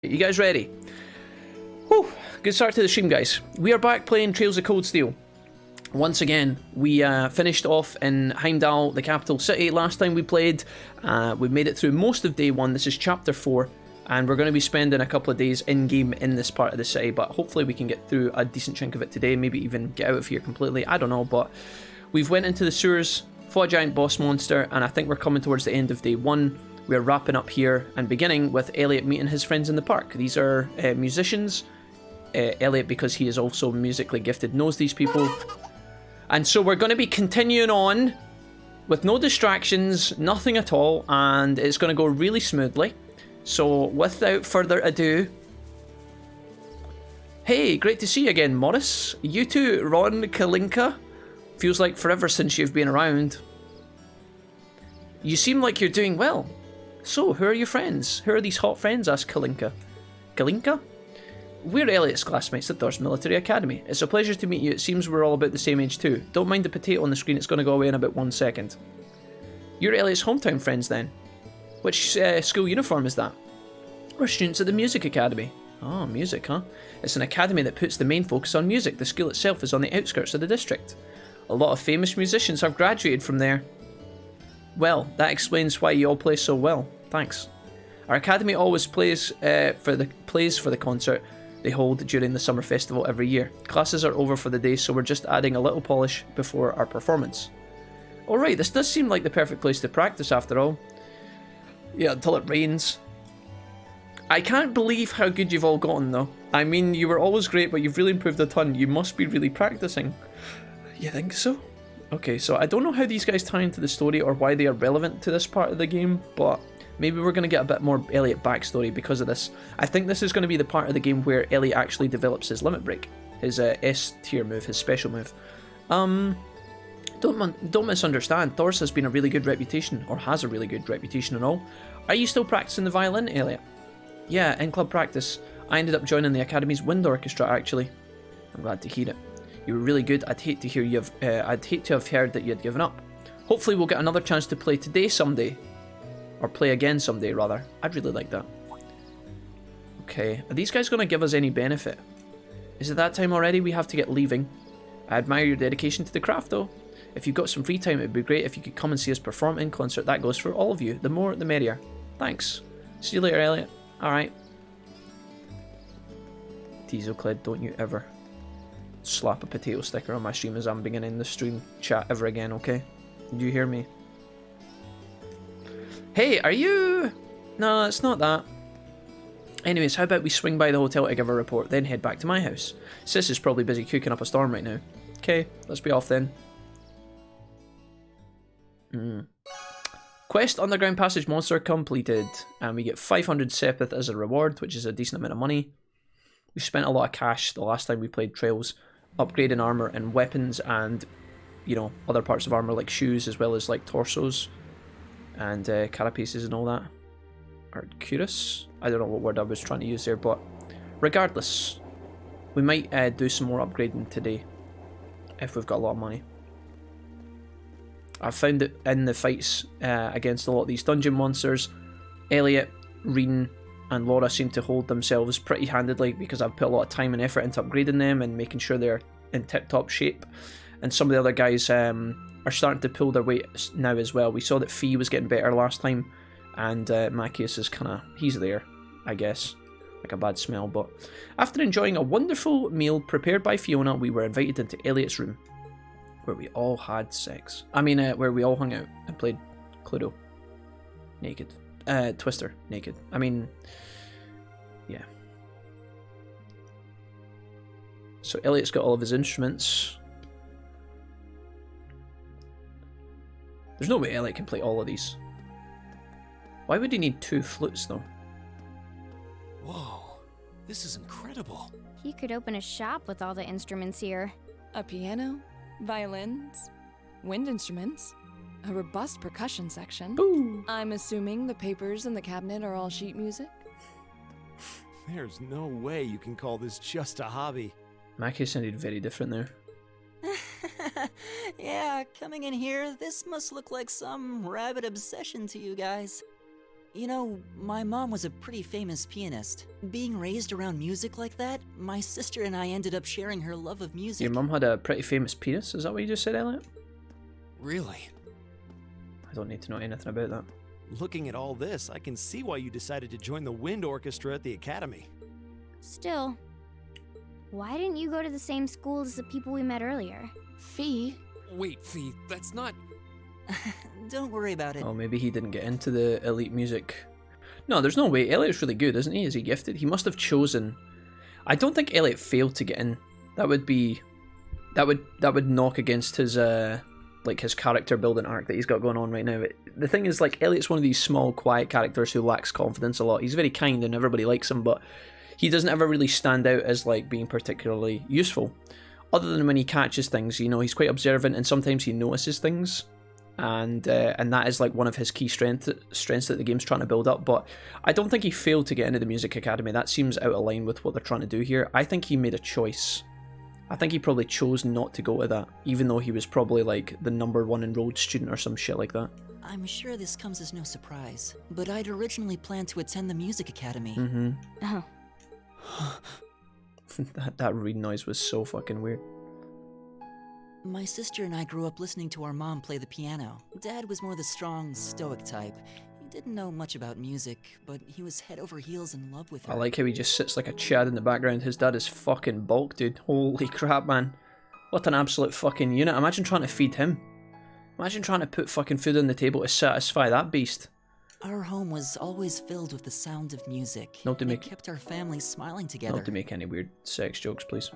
You guys ready? Whew, good start to the stream, guys. We are back playing Trails of Cold Steel. Once again, we finished off in Heimdall, the capital city. Last time we played, we made it through most of day 1. This is chapter 4, and we're going to be spending a couple of days in-game in this part of the city, but hopefully we can get through a decent chunk of it today, maybe even get out of here completely. I don't know, but we've went into the sewers, fought a giant boss monster, and I think we're coming towards the end of day 1. We're wrapping up here and beginning with Elliot meeting his friends in the park. These are musicians. Elliot, because he is also musically gifted, knows these people. And so we're going to be continuing on with no distractions, nothing at all, and it's going to go really smoothly. So without further ado... Hey, great to see you again, Morris. You too, Ron Kalinka. Feels like forever since you've been around. You seem like you're doing well. So, who are your friends? Who are these hot friends? Asked Kalinka. Kalinka? We're Elliot's classmates at Thor's Military Academy. It's a pleasure to meet you. It seems we're all about the same age too. Don't mind the potato on the screen, it's going to go away in about 1 second. You're Elliot's hometown friends then? Which school uniform is that? We're students at the Music Academy. Oh, music, huh? It's an academy that puts the main focus on music. The school itself is on the outskirts of the district. A lot of famous musicians have graduated from there. Well, that explains why you all play so well. Thanks. Our academy always plays for the concert they hold during the summer festival every year. Classes are over for the day, so we're just adding a little polish before our performance. Alright, this does seem like the perfect place to practice after all. Yeah, until it rains. I can't believe how good you've all gotten though. I mean, you were always great, but you've really improved a ton. You must be really practicing. You think so? Okay, so I don't know how these guys tie into the story or why they are relevant to this part of the game, but maybe we're going to get a bit more Elliot backstory because of this. I think this is going to be the part of the game where Elliot actually develops his limit break, his S tier move, his special move. Don't misunderstand, Thor's has been a really good reputation, or has a really good reputation and all. Are you still practicing the violin, Elliot? Yeah, in club practice. I ended up joining the Academy's wind orchestra actually. I'm glad to hear it. You were really good. I'd hate to have heard that you had given up. Hopefully we'll get another chance to play today someday. Or play again someday, rather. I'd really like that. Okay, are these guys going to give us any benefit? Is it that time already? We have to get leaving. I admire your dedication to the craft, though. If you've got some free time, it'd be great if you could come and see us perform in concert. That goes for all of you. The more, the merrier. Thanks. See you later, Elliot. Alright. Dieselcled, don't you ever slap a potato sticker on my stream as I'm beginning the stream chat ever again, okay? Do you hear me? Hey, are you... No, it's not that. Anyways, how about we swing by the hotel to give a report, then head back to my house? Sis is probably busy cooking up a storm right now. Okay, let's be off then. Quest Underground Passage Monster completed, and we get 500 Sepith as a reward, which is a decent amount of money. We spent a lot of cash the last time we played Trails, upgrading armor and weapons and, you know, other parts of armor like shoes as well as like torsos and carapaces and all that. Or cuirass? I don't know what word I was trying to use there, but regardless, we might do some more upgrading today if we've got a lot of money. I've found that in the fights against a lot of these dungeon monsters, Elliot, Reen, and Laura seem to hold themselves pretty handedly because I've put a lot of time and effort into upgrading them and making sure they're in tip-top shape. And some of the other guys are starting to pull their weight now as well. We saw that Fee was getting better last time, and Macius is kind of... he's there, I guess. Like a bad smell, but... After enjoying a wonderful meal prepared by Fiona, we were invited into Elliot's room, where we all had sex. I mean, where we all hung out and played Cluedo. Naked. Twister. Naked. I mean... yeah. So Elliot's got all of his instruments. There's no way Elliot can play all of these. Why would he need 2 flutes, though? Whoa, this is incredible. He could open a shop with all the instruments here. A piano, violins, wind instruments, a robust percussion section. Ooh. I'm assuming the papers in the cabinet are all sheet music? There's no way you can call this just a hobby. Mackie sounded very different there. Yeah, coming in here, this must look like some rabid obsession to you guys. You know, my mom was a pretty famous pianist. Being raised around music like that, my sister and I ended up sharing her love of music. Your mum had a pretty famous penis? Is that what you just said, Elliot? Really? I don't need to know anything about that. Looking at all this, I can see why you decided to join the wind orchestra at the academy. Still, why didn't you go to the same school as the people we met earlier? Fee? Wait, Fee, that's not... Don't worry about it. Oh, maybe he didn't get into the elite music. No, there's no way. Elliot's really good, isn't he? Is he gifted? He must have chosen... I don't think Elliot failed to get in. That would be... That would knock against his, like, his character building arc that he's got going on right now. The thing is, like, Elliot's one of these small, quiet characters who lacks confidence a lot. He's very kind and everybody likes him, but he doesn't ever really stand out as, like, being particularly useful. Other than when he catches things, you know, he's quite observant and sometimes he notices things. And that is like one of his key strengths that the game's trying to build up. But I don't think he failed to get into the music academy. That seems out of line with what they're trying to do here. I think he made a choice. I think he probably chose not to go to that, even though he was probably like the #1 enrolled student or some shit like that. I'm sure this comes as no surprise, but I'd originally planned to attend the music academy. Mm-hmm. Oh. that read noise was so fucking weird. My sister and I grew up listening to our mom play the piano. Dad was more the strong, stoic type. He didn't know much about music, but he was head over heels in love with her. I like how he just sits like a Chad in the background. His dad is fucking bulk, dude. Holy crap, man. What an absolute fucking unit. Imagine trying to feed him. Imagine trying to put fucking food on the table to satisfy that beast. Our home was always filled with the sound of music. Not to make... It kept our family smiling together. Not to make any weird sex jokes, please.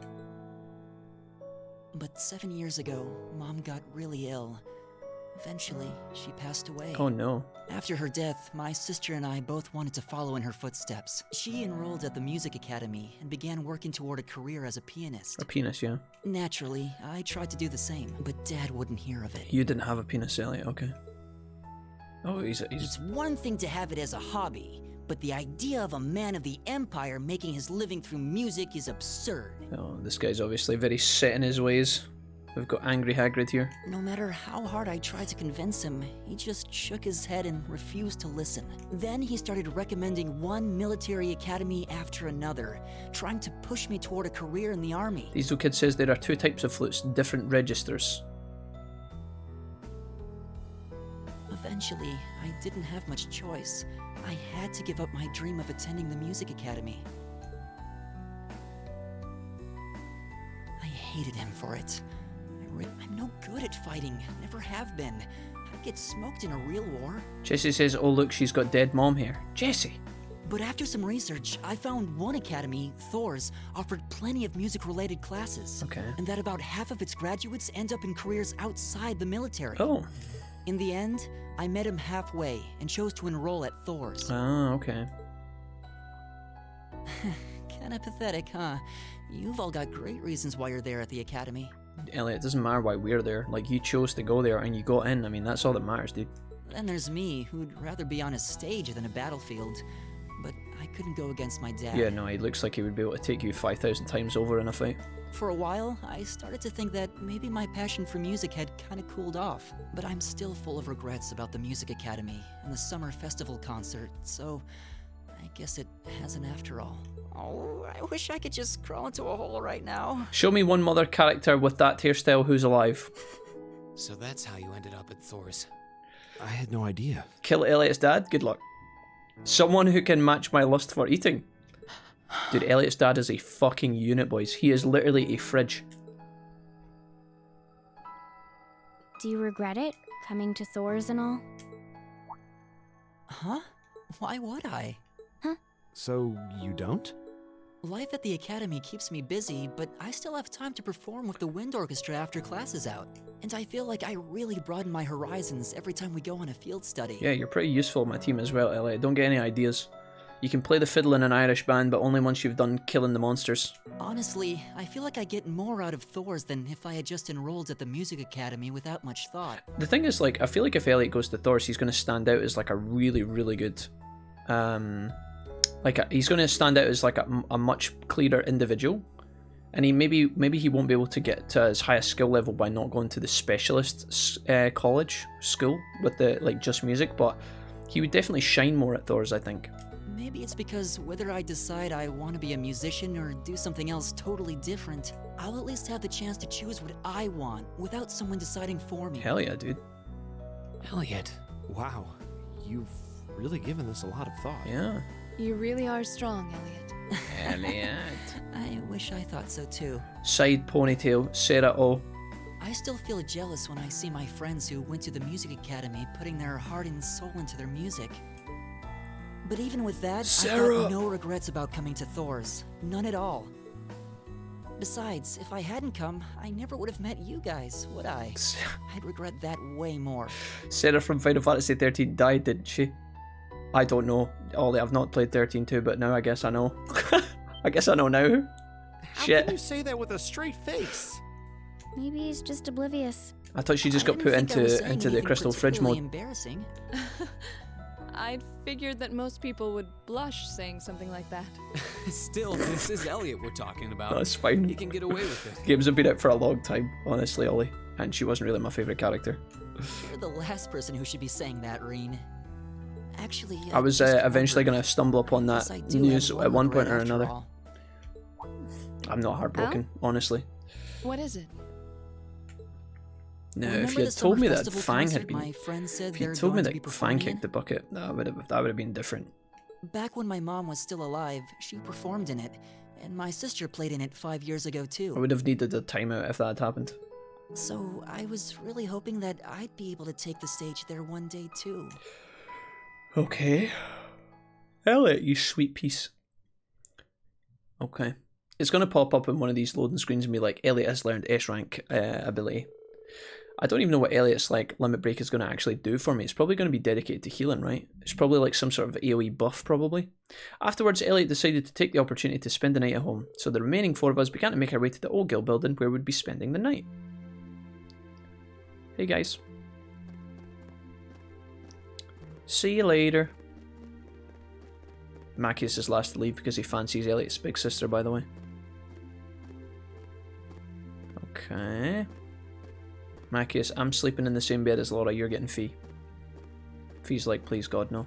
But 7 years ago, Mom got really ill. Eventually, she passed away. Oh no. After her death, my sister and I both wanted to follow in her footsteps. She enrolled at the music academy and began working toward a career as a pianist. A penis, yeah. Naturally, I tried to do the same, but Dad wouldn't hear of it. You didn't have a penis, Elliot, okay. Oh, he's... It's one thing to have it as a hobby, but the idea of a man of the Empire making his living through music is absurd. Oh, this guy's obviously very set in his ways. We've got Angry Hagrid here. No matter how hard I tried to convince him, he just shook his head and refused to listen. Then he started recommending one military academy after another, trying to push me toward a career in the army. Diesel Kid says there are 2 types of flutes, different registers. Eventually, I didn't have much choice. I had to give up my dream of attending the music academy. I hated him for it. I'm no good at fighting, never have been. I'd get smoked in a real war. Jesse says, oh look, she's got dead mom here. Jesse! But after some research, I found one academy, Thor's, offered plenty of music-related classes. Okay. And that about half of its graduates end up in careers outside the military. Oh. In the end, I met him halfway and chose to enroll at Thor's. Ah, okay. Kinda pathetic, huh? You've all got great reasons why you're there at the academy. Elliot, it doesn't matter why we're there. Like, you chose to go there and you got in. I mean, that's all that matters, dude. Then there's me, who'd rather be on a stage than a battlefield. But I couldn't go against my dad. Yeah, no, he looks like he would be able to take you 5,000 times over in a fight. For a while, I started to think that maybe my passion for music had kinda cooled off. But I'm still full of regrets about the music academy and the summer festival concert, so I guess it hasn't after all. Oh, I wish I could just crawl into a hole right now. Show me one mother character with that hairstyle who's alive. So that's how you ended up at Thor's. I had no idea. Kill Elliot's dad? Good luck. Someone who can match my lust for eating. Dude, Elliot's dad is a fucking unit, boys. He is literally a fridge. Do you regret it, coming to Thor's and all? Huh? Why would I? So, you don't? Life at the academy keeps me busy, but I still have time to perform with the wind orchestra after class is out. And I feel like I really broaden my horizons every time we go on a field study. Yeah, you're pretty useful in my team as well, Elliot. Don't get any ideas. You can play the fiddle in an Irish band, but only once you've done killing the monsters. Honestly, I feel like I get more out of Thor's than if I had just enrolled at the music academy without much thought. The thing is, like, I feel like if Elliot goes to Thor's, he's going to stand out as, like, a really, really good... he's going to stand out as, like, a much clearer individual. And he maybe he won't be able to get to his highest skill level by not going to the specialist college school with the, like, just music, but He would definitely shine more at Thor's, I think. Maybe it's because whether I decide I want to be a musician or do something else totally different, I'll at least have the chance to choose what I want without someone deciding for me. Hell yeah, dude. Elliot. Wow, you've really given this a lot of thought. Yeah. You really are strong, Elliot. Elliot. I wish I thought so too. Side ponytail, Sarah O. I still feel jealous when I see my friends who went to the music academy putting their heart and soul into their music. But even with that, Sarah! I got no regrets about coming to Thor's. None at all. Besides, if I hadn't come, I never would have met you guys, would I? I'd regret that way more. Sarah from Final Fantasy 13 died, didn't she? I don't know. Ollie, I've not played 13-2, but now I guess I know. I guess I know now. How Shit. can you say that with a straight face? Maybe he's just oblivious. I thought she just I got didn't put think I was into saying the anything crystal fridge particularly mode. Embarrassing. I'd figured that most people would blush saying something like that. Still, this is Elliot we're talking about. That's fine. He can get away with it. Games have been out for a long time, honestly, Ollie. And she wasn't really my favourite character. You're the last person who should be saying that, Reen. Actually, I was just eventually going remembered. to stumble upon Guess that I do news have at one point regret or after another. all. I'm not heartbroken, honestly. What is it? No, Remember if you the had told me summer that festival Fang had concert been... my friend said If you they're told me going to be that Fang performing in? kicked the bucket, that would have been different. Back when my mom was still alive, she performed in it, and my sister played in it 5 years ago I too. would have needed a timeout if that had happened. So I was really hoping that I'd be able to take the stage there one day too. Okay. Elliot, you sweet piece. Okay. It's going to pop up in one of these loading screens and be like, Elliot has learned S-rank ability. I don't even know what Elliot's like limit break is going to actually do for me. It's probably going to be dedicated to healing, right? It's probably like some sort of AoE buff, probably. Afterwards, Elliot decided to take the opportunity to spend the night at home, so the remaining 4 of us began to make our way to the old guild building where we'd be spending the night. Hey guys. See you later. Macius is last to leave because he fancies Elliot's big sister, by the way. Okay. Macius, I'm sleeping in the same bed as Laura, you're getting Fee. Fee's like, please God, no.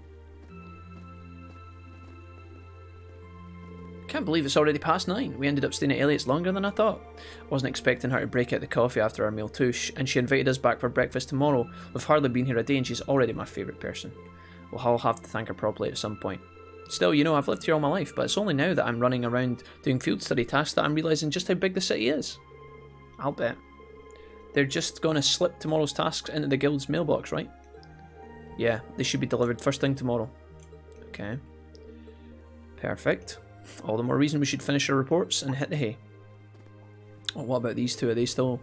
Can't believe it's already past 9. We ended up staying at Elliot's longer than I thought. Wasn't expecting her to break out the coffee after our meal too, and she invited us back for breakfast tomorrow. We've hardly been here a day and she's already my favourite person. Well, I'll have to thank her properly at some point. Still, you know, I've lived here all my life, but it's only now that I'm running around doing field study tasks that I'm realising just how big the city is. I'll bet. They're just going to slip tomorrow's tasks into the guild's mailbox, right? Yeah, they should be delivered first thing tomorrow. Okay. Perfect. All the more reason we should finish our reports and hit the hay. Oh, what about these two? Are they still...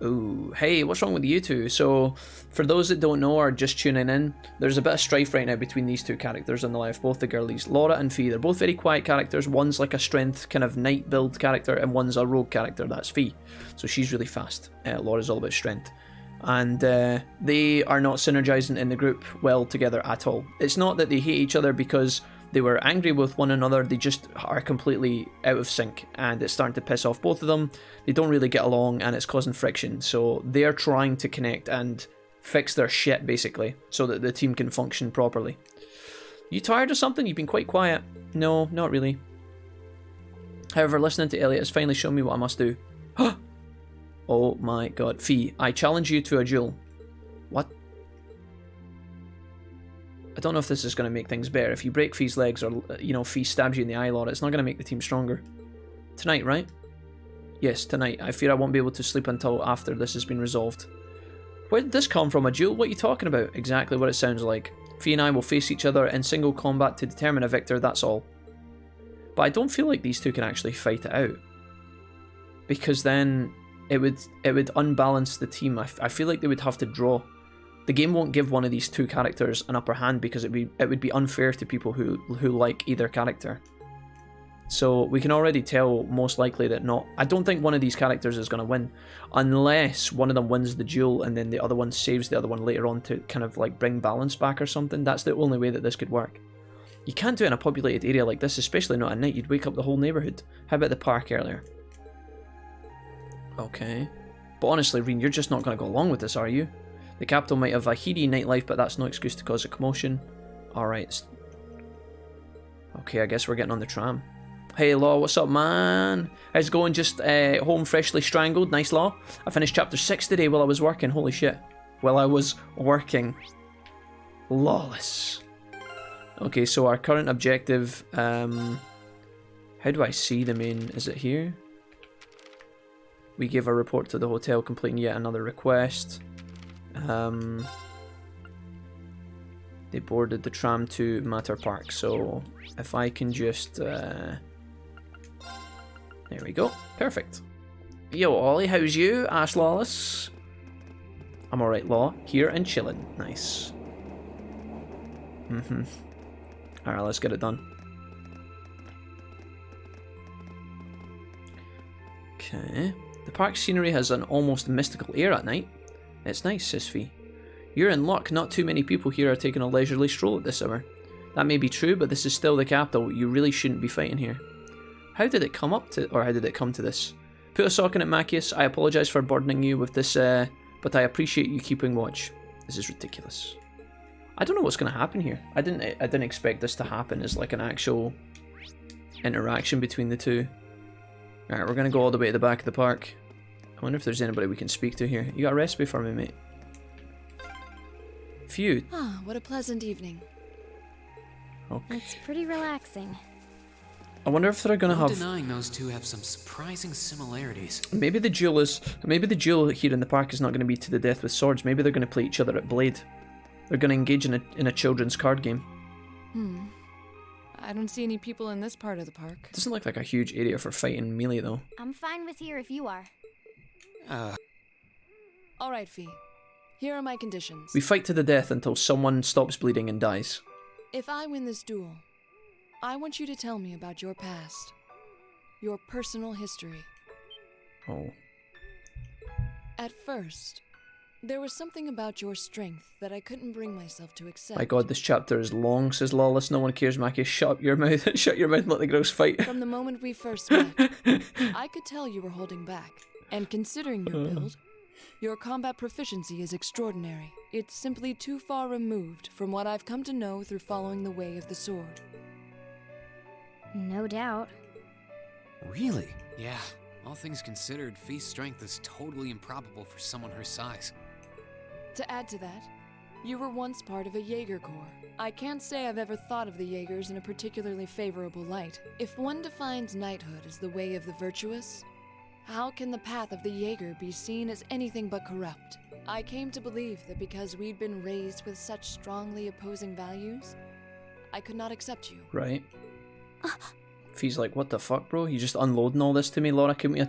Ooh, hey, what's wrong with you two? So, for those that don't know or are just tuning in, there's a bit of strife right now between these two characters on the left, both the girlies. Laura and Fee, they're both very quiet characters. One's like a strength kind of knight build character, and one's a rogue character, that's Fee. So she's really fast. Laura's all about strength. And they are not synergizing in the group well together at all. It's not that they hate each other because they were angry with one another, they just are completely out of sync, and it's starting to piss off both of them. They don't really get along, and it's causing friction, so they're trying to connect and fix their shit, basically, so that the team can function properly. You tired or something? You've been quite quiet. No, not really. However, listening to Elliot has finally shown me what I must do. Oh my god. Fee, I challenge you to a duel. What? I don't know if this is going to make things better. If you break Fee's legs or, you know, Fee stabs you in the eye, Laura, it's not going to make the team stronger. Tonight, right? Yes, tonight. I fear I won't be able to sleep until after this has been resolved. Where did this come from? A duel? What are you talking about? Exactly what it sounds like. Fee and I will face each other in single combat to determine a victor, that's all. But I don't feel like these two can actually fight it out. Because then it would unbalance the team. I feel like they would have to draw. The game won't give one of these two characters an upper hand because it would be unfair to people who like either character. So we can already tell most likely that not. I don't think one of these characters is going to win unless one of them wins the duel and then the other one saves the other one later on to kind of like bring balance back or something. That's the only way that this could work. You can't do it in a populated area like this, especially not at night. You'd wake up the whole neighbourhood. How about the park earlier? Okay. But honestly, Reen, you're just not going to go along with this, are you? The capital might have a heady nightlife, but that's no excuse to cause a commotion. Alright. Okay, I guess we're getting on the tram. Hey, Law, what's up, man? How's it going? Just home freshly strangled. Nice, Law. I finished chapter 6 today while I was working. Holy shit. While I was working. Lawless. Okay, so our current objective... how do I see the main... Is it here? We gave a report to the hotel, completing yet another request. They boarded the tram to Matter Park, so if I can just... there we go. Perfect. Yo, Ollie, how's you? Asked Lawless. I'm alright, Law. Here and chilling. Nice. Alright, let's get it done. Okay. The park scenery has an almost mystical air at night. It's nice, says Fee. You're in luck. Not too many people here are taking a leisurely stroll at this hour. That may be true, but this is still the capital. You really shouldn't be fighting here. How did it come up to, or how did it come to this? Put a sock in it, Macius. I apologise for burdening you with this, but I appreciate you keeping watch. This is ridiculous. I don't know what's going to happen here. I didn't expect this to happen as like an actual interaction between the two. Alright, we're going to go all the way to the back of the park. I wonder if there's anybody we can speak to here. You got a recipe for me, mate? Phew. Ah, what a pleasant evening. Okay. It's pretty relaxing. I wonder if they're going to No have... denying those two have some surprising similarities. Maybe the duel here in the park is not going to be to the death with swords. Maybe they're going to play each other at Blade. They're going to engage in a children's card game. I don't see any people in this part of the park. Doesn't look like a huge area for fighting melee though. I'm fine with here if you are. All right, Fee. Here are my conditions. We fight to the death until someone stops bleeding and dies. If I win this duel, I want you to tell me about your past. Your personal history. Oh. At first, there was something about your strength that I couldn't bring myself to accept. My god, this chapter is long, says Lawless. No one cares, Mackie. Shut up your mouth. Shut your mouth and let the girls fight. From the moment we first met, I could tell you were holding back. And considering your build, your combat proficiency is extraordinary. It's simply too far removed from what I've come to know through following the way of the sword. No doubt. Really? Yeah. All things considered, Fee's strength is totally improbable for someone her size. To add to that, you were once part of a Jaeger Corps. I can't say I've ever thought of the Jaegers in a particularly favorable light. If one defines knighthood as the way of the virtuous, how can the path of the Jaeger be seen as anything but corrupt? I came to believe that because we'd been raised with such strongly opposing values, I could not accept you. Right. Fee's like, what the fuck, bro? You just unloading all this to me, Laura? Couldn't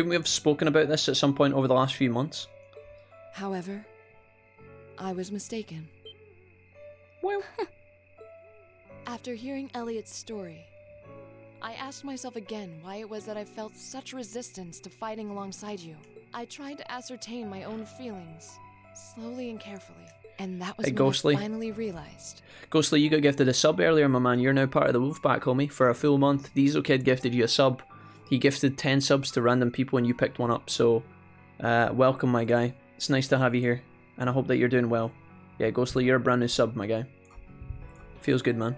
we have spoken about this at some point over the last few months? However, I was mistaken. Well. After hearing Elliot's story, I asked myself again why it was that I felt such resistance to fighting alongside you. I tried to ascertain my own feelings, slowly and carefully, and that was Hey, when Ghostly. I finally realized. Ghostly, you got gifted a sub earlier, my man. You're now part of the Wolfpack, homie. For a full month, Diesel Kid gifted you a sub. He gifted 10 subs to random people and you picked one up, so welcome, my guy. It's nice to have you here, and I hope that you're doing well. Yeah, Ghostly, you're a brand new sub, my guy. Feels good, man.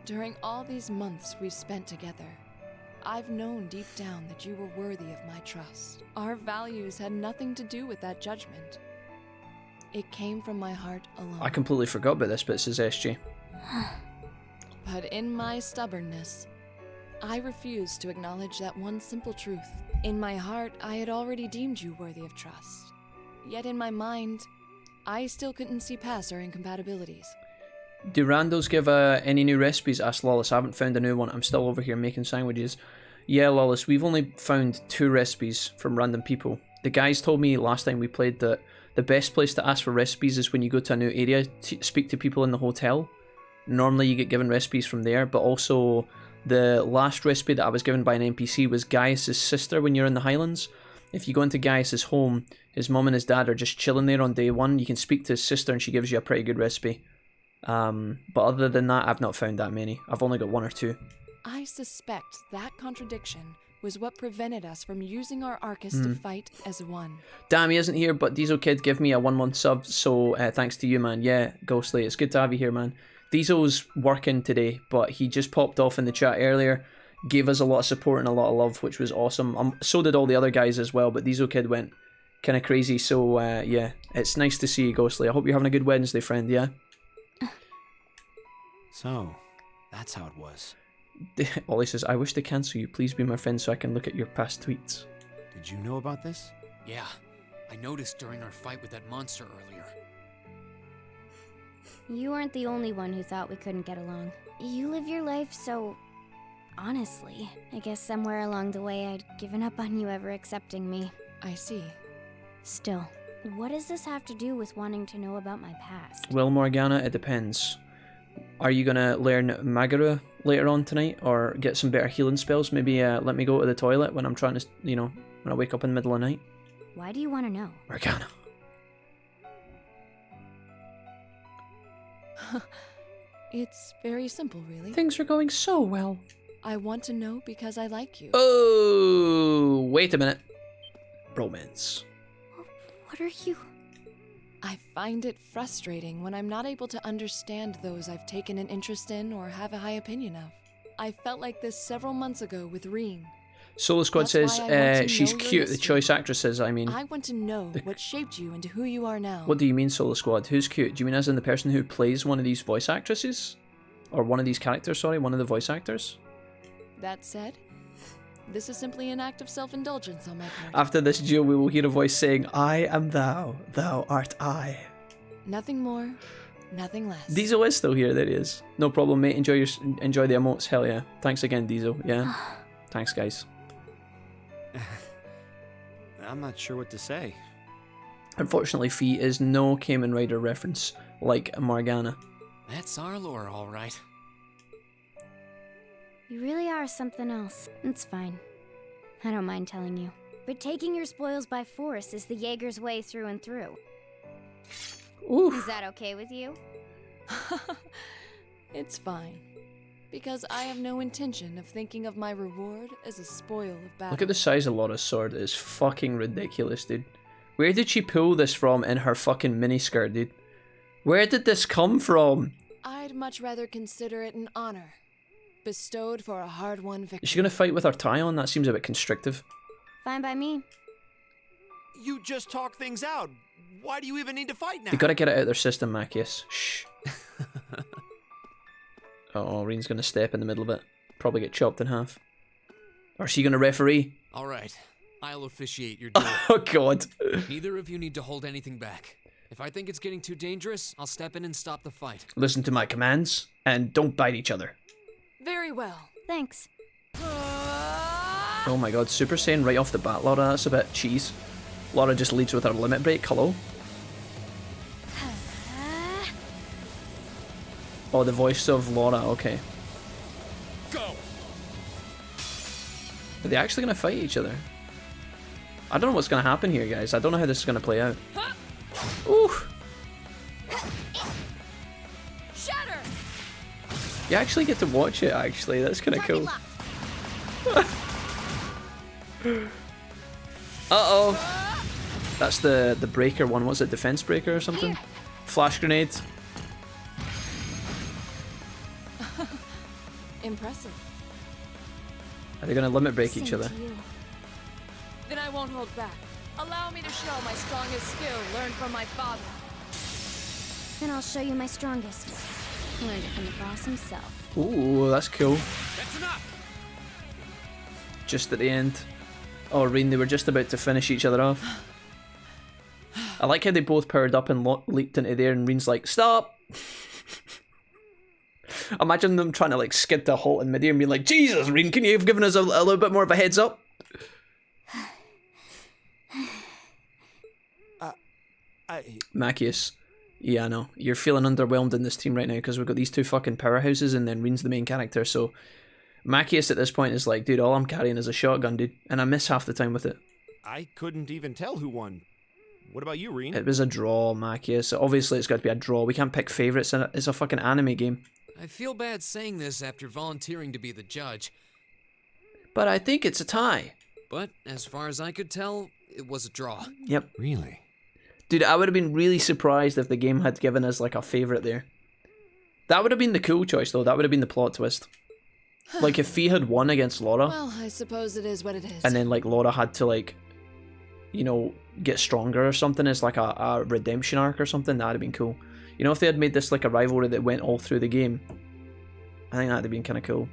During all these months we spent together, I've known deep down that you were worthy of my trust. Our values had nothing to do with that judgment. It came from my heart alone. I completely forgot about this bit, says SG. But in my stubbornness, I refused to acknowledge that one simple truth. In my heart, I had already deemed you worthy of trust. Yet in my mind, I still couldn't see past our incompatibilities. Do randos give any new recipes? Asked Lawless. I haven't found a new one. I'm still over here making sandwiches. Yeah, Lawless, we've only found 2 recipes from random people. The guys told me last time we played that the best place to ask for recipes is when you go to a new area, to speak to people in the hotel. Normally you get given recipes from there, but also the last recipe that I was given by an NPC was Gaius' sister when you're in the Highlands. If you go into Gaius' home, his mum and his dad are just chilling there on day 1. You can speak to his sister and she gives you a pretty good recipe. But other than that, I've not found that many. I've only got 1 or 2. I suspect that contradiction was what prevented us from using our Arcus to fight as one. Damn, he isn't here, but Diesel Kid give me a 1-month sub, so thanks to you, man. Yeah, Ghostly, it's good to have you here, man. Diesel's working today, but he just popped off in the chat earlier, gave us a lot of support and a lot of love, which was awesome. So did all the other guys as well, but Diesel Kid went kind of crazy, so yeah, it's nice to see you, Ghostly. I hope you're having a good Wednesday, friend, yeah? So, that's how it was. Ollie says, I wish to cancel you. Please be my friend so I can look at your past tweets. Did you know about this? Yeah, I noticed during our fight with that monster earlier. You weren't the only one who thought we couldn't get along. You live your life so... honestly. I guess somewhere along the way I'd given up on you ever accepting me. I see. Still, what does this have to do with wanting to know about my past? Well, Morgana, it depends. Are you going to learn Magara later on tonight, or get some better healing spells? Maybe let me go to the toilet when I'm trying to, you know, when I wake up in the middle of the night? Why do you want to know? Morgana. It's very simple, really. Things are going so well. I want to know because I like you. Oh, wait a minute. Romance. What are you... I find it frustrating when I'm not able to understand those I've taken an interest in or have a high opinion of. I felt like this several months ago with Reen. Solo Squad That's says why I want to she's know your cute. The history. choice actress says, I mean... I want to know what shaped you into who you are now. What do you mean, Solo Squad? Who's cute? Do you mean as in the person who plays one of these voice actresses? Or one of these characters, sorry, one of the voice actors? That said, this is simply an act of self-indulgence on my part. After this duel, we will hear a voice saying, I am thou, thou art I. Nothing more, nothing less. Diesel is still here, there he is. No problem, mate. Enjoy the emotes, hell yeah. Thanks again, Diesel, yeah. Thanks, guys. I'm not sure what to say. Unfortunately, Fee is no Kamen Rider reference like Morgana. That's our lore, all right. You really are something else. It's fine. I don't mind telling you. But taking your spoils by force is the Jaeger's way through and through. Oof. Is that okay with you? It's fine. Because I have no intention of thinking of my reward as a spoil of battle. Look at the size of Laura's sword. It's fucking ridiculous, dude. Where did she pull this from in her fucking miniskirt, dude? Where did this come from? I'd much rather consider it an honor, bestowed for a hard-won victory. Is she gonna fight with her tie on? That seems a bit constrictive. Fine by me. You just talk things out. Why do you even need to fight now? They gotta get it out of their system, Macius. Shh. Oh, Reen's gonna step in the middle of it. Probably get chopped in half. Or is she gonna referee? All right, I'll officiate your duel. Oh god. Neither of you need to hold anything back. If I think it's getting too dangerous, I'll step in and stop the fight. Listen to my commands, and don't bite each other. Very well. Thanks. Oh my god, Super Saiyan right off the bat, Laura, that's a bit cheese. Laura just leads with her limit break, hello? Oh, the voice of Laura, okay. Go. Are they actually going to fight each other? I don't know what's going to happen here, guys. I don't know how this is going to play out. Ooh! Shatter! You actually get to watch it, actually. That's kind of cool. Uh-oh! That's the breaker one. What's it? Defense breaker or something? Flash grenade. Impressive. Are they going to limit break Same each other? to you. Then I won't hold back. Allow me to show my strongest skill learned from my father. Then I'll show you my strongest. Learned it from the boss himself. Ooh, that's cool. That's enough. Just at the end. Oh, Reen, they were just about to finish each other off. I like how they both powered up and leaped into there, and Reen's like, stop! Imagine them trying to like skid to a halt in midair and being like, Jesus, Reen, can you have given us a little bit more of a heads up? Macius, yeah, I know. You're feeling underwhelmed in this team right now because we've got these two fucking powerhouses and then Reen's the main character, so Macius at this point is like, dude, all I'm carrying is a shotgun, dude, and I miss half the time with it. I couldn't even tell who won. What about you, Reen? It was a draw, Macius. Obviously, it's got to be a draw. We can't pick favourites. It's a fucking anime game. I feel bad saying this after volunteering to be the judge. but I think it's a tie. But as far as I could tell, it was a draw. Yep. Really? Dude, I would have been really surprised if the game had given us like a favourite there. That would have been the cool choice though, that would have been the plot twist. Like if Fee had won against Laura, Well, I suppose it is what it is. and then like Laura had to like, you know, get stronger or something as like a redemption arc or something, that would have been cool. You know, if they had made this like a rivalry that went all through the game, I think that would have been kind of cool.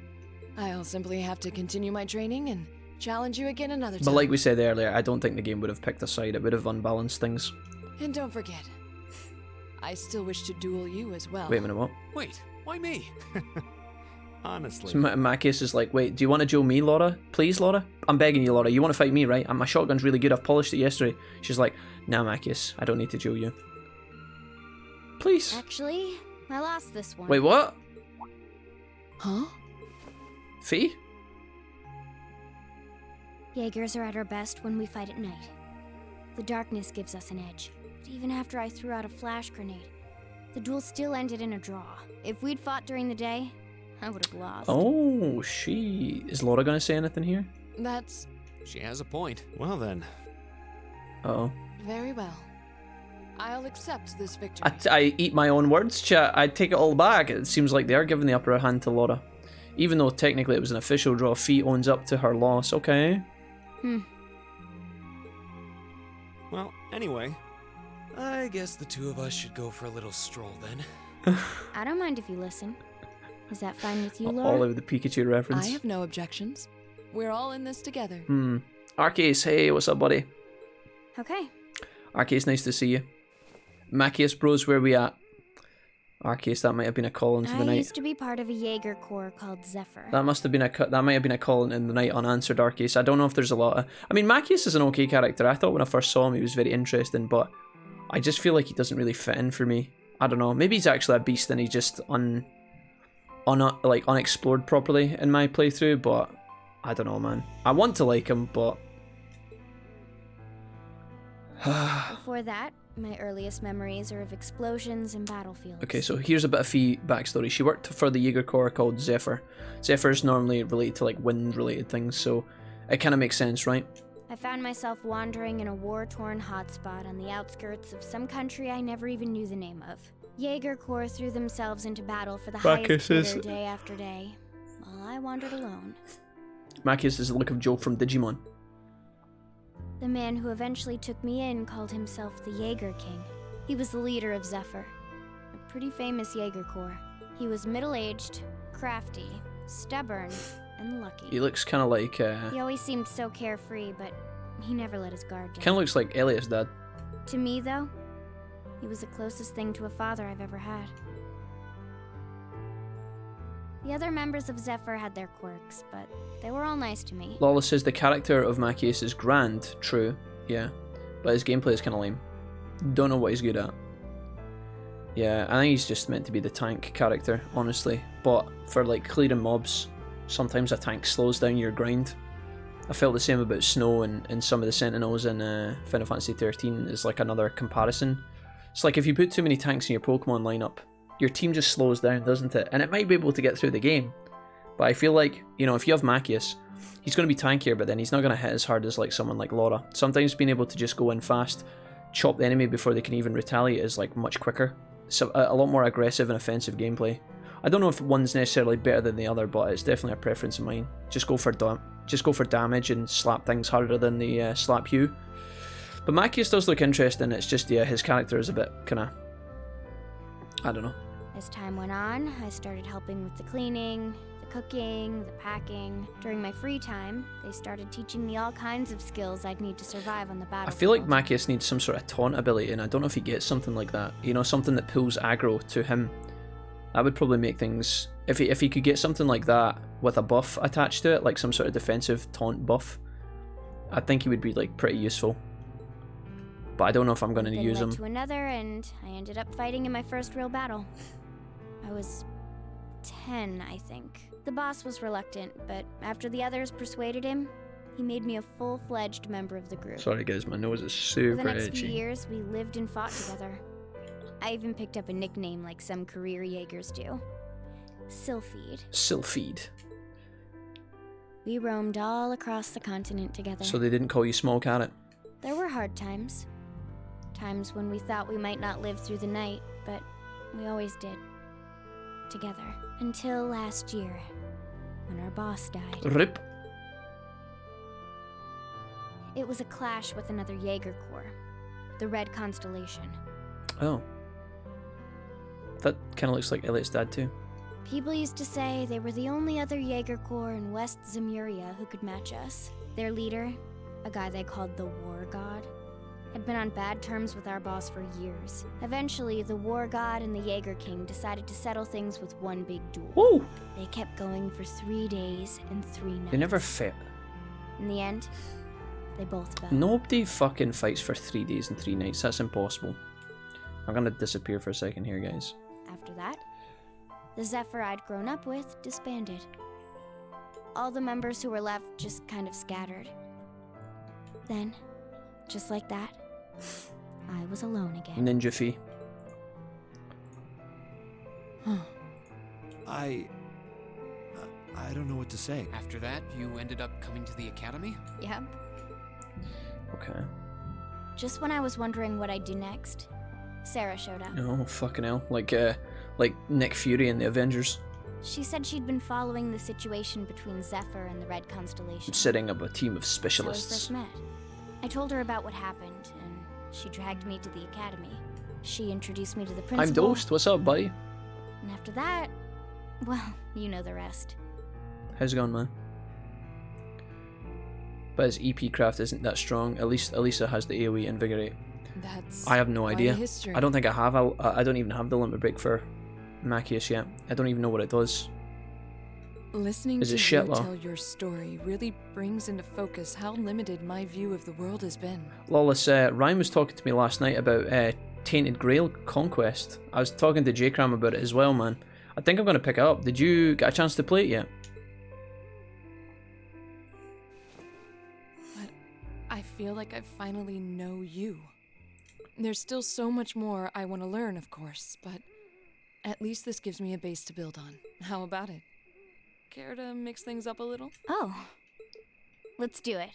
I'll simply have to continue my training and challenge you again another time. But like we said earlier, I don't think the game would have picked a side, it would have unbalanced things. And don't forget, I still wish to duel you as well. Wait a minute, what? Wait, why me? Honestly. So Macchius is like, wait, do you want to duel me, Laura? Please, Laura? I'm begging you, Laura. You want to fight me, right? And my shotgun's really good. I've polished it yesterday. She's like, nah, Macchius. I don't need to duel you. Please. Actually, I lost this one. Wait, what? Huh? Fee? Jaegers are at our best when we fight at night. The darkness gives us an edge. But even after I threw out a flash grenade, the duel still ended in a draw. If we'd fought during the day, I would have lost. Oh, is Laura going to say anything here? That's She has a point. Well then. Uh-oh. very well. I'll accept this victory. I eat my own words, chat. I take it all back. It seems like they are giving the upper hand to Laura. Even though technically it was an official draw, Fee owns up to her loss. Okay. Well, anyway. I guess the two of us should go for a little stroll then. I don't mind if you listen. Is that fine with you, All Laura? over the Pikachu reference. I have no objections. We're all in this together. Arceus, hey, what's up, buddy? Okay. Arceus, nice to see you. Macchius bros, where we at? Arceus, that might have been a call into the I night. used to be part of a Jaeger corps called Zephyr. That must have been that might have been a call in the night unanswered, Arceus. I don't know if there's a lot of... I mean, Macchius is an okay character. I thought when I first saw him he was very interesting, but I just feel like he doesn't really fit in for me. I don't know. Maybe he's actually a beast and he's just unexplored properly in my playthrough, but I don't know, man. I want to like him, but... Before that, my earliest memories are of explosions and battlefields. Okay, so here's a bit of Fee backstory. She worked for the Jaeger Corps called Zephyr. Zephyr is normally related to like wind-related things, so it kind of makes sense, right? I found myself wandering in a war-torn hotspot on the outskirts of some country I never even knew the name of. Jaeger Corps threw themselves into battle for the highest bidder day after day, while I wandered alone. Macchius is the look of Joe from Digimon. The man who eventually took me in called himself the Jaeger King. He was the leader of Zephyr, a pretty famous Jaeger Corps. He was middle-aged, crafty, stubborn, and lucky. He looks kind of like... He always seemed so carefree, but he never let his guard down. kind of looks like Elliot's dad. To me, though, he was the closest thing to a father I've ever had. The other members of Zephyr had their quirks, but they were all nice to me. Lawless says the character of Macchius is grand, true, yeah, but his gameplay is kind of lame. Don't know what he's good at. Yeah, I think he's just meant to be the tank character, honestly. But for like clearing mobs, sometimes a tank slows down your grind. I felt the same about Snow and some of the Sentinels in Final Fantasy 13 is like another comparison. It's like if you put too many tanks in your Pokemon lineup, your team just slows down, doesn't it? And it might be able to get through the game. But I feel like, you know, if you have Macchius, he's going to be tankier, but then he's not going to hit as hard as like someone like Laura. Sometimes being able to just go in fast, chop the enemy before they can even retaliate is like much quicker. So a lot more aggressive and offensive gameplay. I don't know if one's necessarily better than the other, but it's definitely a preference of mine. Just go for damage and slap things harder than the slap you. But Macchius does look interesting. It's just, yeah, his character is a bit kind of, I don't know. As time went on, I started helping with the cleaning, the cooking, the packing. During my free time, they started teaching me all kinds of skills I'd need to survive on the I battlefield. feel like Macchius needs some sort of taunt ability, and I don't know if he gets something like that. You know, something that pulls aggro to him. That would probably make things... If he could get something like that with a buff attached to it, like some sort of defensive taunt buff, I think he would be like pretty useful. But I don't know if I'm going to Then use led him. to another, and I ended up fighting in my first real battle. I was 10, I think. The boss was reluctant, but after the others persuaded him, he made me a full-fledged member of the group. Sorry guys, my nose is For super the next few itchy. years, we lived and fought together. I even picked up a nickname like some career Jaegers do. Sylphid. Sylphid. We roamed all across the continent together. So they didn't call you Small Carrot? There were hard times. Times when we thought we might not live through the night, but we always did. Together. Until last year, when our boss died. Rip. It was a clash with another Jaeger Corps. The Red Constellation. Oh. That kind of looks like Elliot's dad too. People used to say they were the only other Jaeger Corps in West Zemuria who could match us. Their leader, a guy they called the War God, had been on bad terms with our boss for years. Eventually, the War God and the Jaeger King decided to settle things with one big duel. Woo! They kept going for 3 days and 3 nights. They never fit. In the end, they both fell. Nobody fucking fights for 3 days and 3 nights. That's impossible. I'm gonna disappear for a second here, guys. After that, the Zephyr I'd grown up with disbanded. All the members who were left just kind of scattered. Then, just like that, I was alone again. Ninja Fee. I don't know what to say. After that, you ended up coming to the academy? Yep. Okay. Just when I was wondering what I'd do next, Sarah showed up. Oh, fucking hell. Like Nick Fury in the Avengers. She said she'd been following the situation between Zephyr and the Red Constellation. Setting up a team of So we specialists. first met. I told her about what happened, and she dragged me to the academy. She introduced me to the principal. I'm Dosed. What's up, buddy? And after that, well, you know the rest. How's it going, man? But his EP craft isn't that strong. At least Elisa has the AoE Invigorate. That's I have no quite a idea. history. I don't think I have. I don't even have the limit break for Machias yet. I don't even know what it does. Listening Is to it you shit, Law? tell your story really brings into focus how limited my view of the world has been. Lawless, Ryan was talking to me last night about Tainted Grail Conquest. I was talking to J-Cram about it as well, man. I think I'm going to pick it up. Did you get a chance to play it yet? But I feel like I finally know you. There's still so much more I want to learn, of course, but at least this gives me a base to build on. How about it? Care to mix things up a little? Oh, let's do it.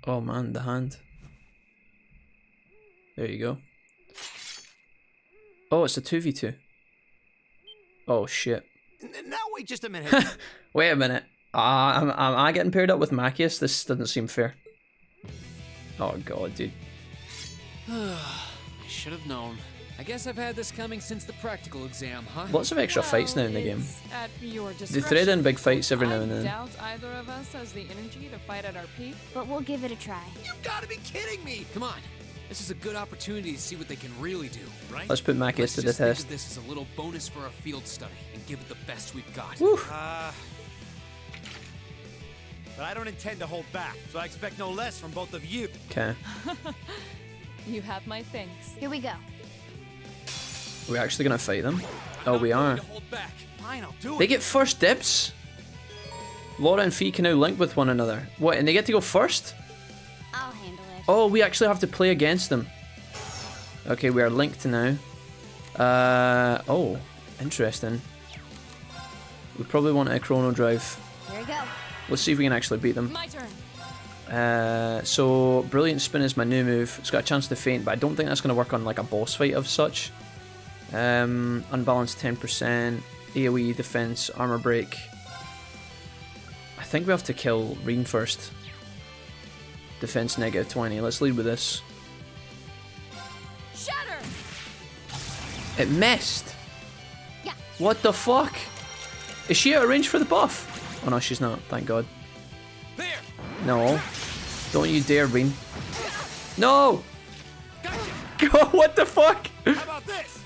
Oh man, the hand. There you go. Oh, it's a 2v2. Oh shit. Now wait just a minute. Wait a minute. Am I getting paired up with Machias? This doesn't seem fair. Oh god, dude. I should have known. I guess I've had this coming since the practical exam, huh? Lots of extra fights now in the game. It's at your They discretion. thread in big fights every now and I then. doubt either of us has the energy to fight at our peak. But we'll give it a try. You gotta be kidding me! Come on. This is a good opportunity to see what they can really do, right? Let's put Machias to the Let's just think test. of this as a little bonus for our field study and give it the best we've got. Woo. But I don't intend to hold back, so I expect no less from both of you. Okay. You have my thanks. Here we go. We're actually gonna fight them? Oh, we are. To hold back. Fine, I'll do They it. get first dibs? Laura and Fee can now link with one another. What, and they get to go first? I'll handle it. Oh, we actually have to play against them. Okay, we are linked now. Oh, interesting. We probably want a chrono drive. Here we go. Let's see if we can actually beat them. My turn. So, Brilliant Spin is my new move. It's got a chance to feint, but I don't think that's going to work on like a boss fight of such. Unbalanced 10%, AoE, defense, armor break. I think we have to kill Reen first. Defense negative 20. Let's lead with this. Shatter! It missed! Yeah. What the fuck? Is she out of range for the buff? Oh no, she's not, thank god. There! No. Don't you dare, Reen. No! Gotcha! What the fuck? How about this?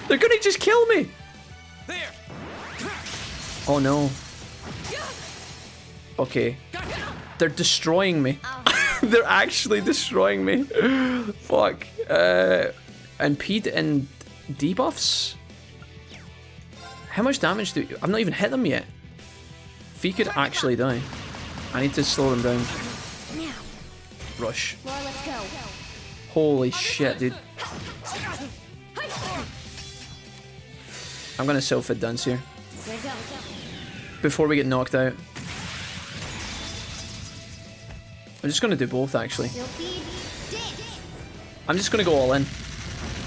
They're gonna just kill me! There! Oh no. Okay. Gotcha! They're destroying me. Oh. They're actually destroying me. Fuck. And Pete and debuffs? How much damage do... I've not even hit them yet. Fee could actually die. I need to slow them down. Now, Rush. Laura, let's go. Holy shit, dude. I'm gonna self-advance here. Here we go. Before we get knocked out. I'm just gonna do both actually. Silphied dance. I'm just gonna go all in.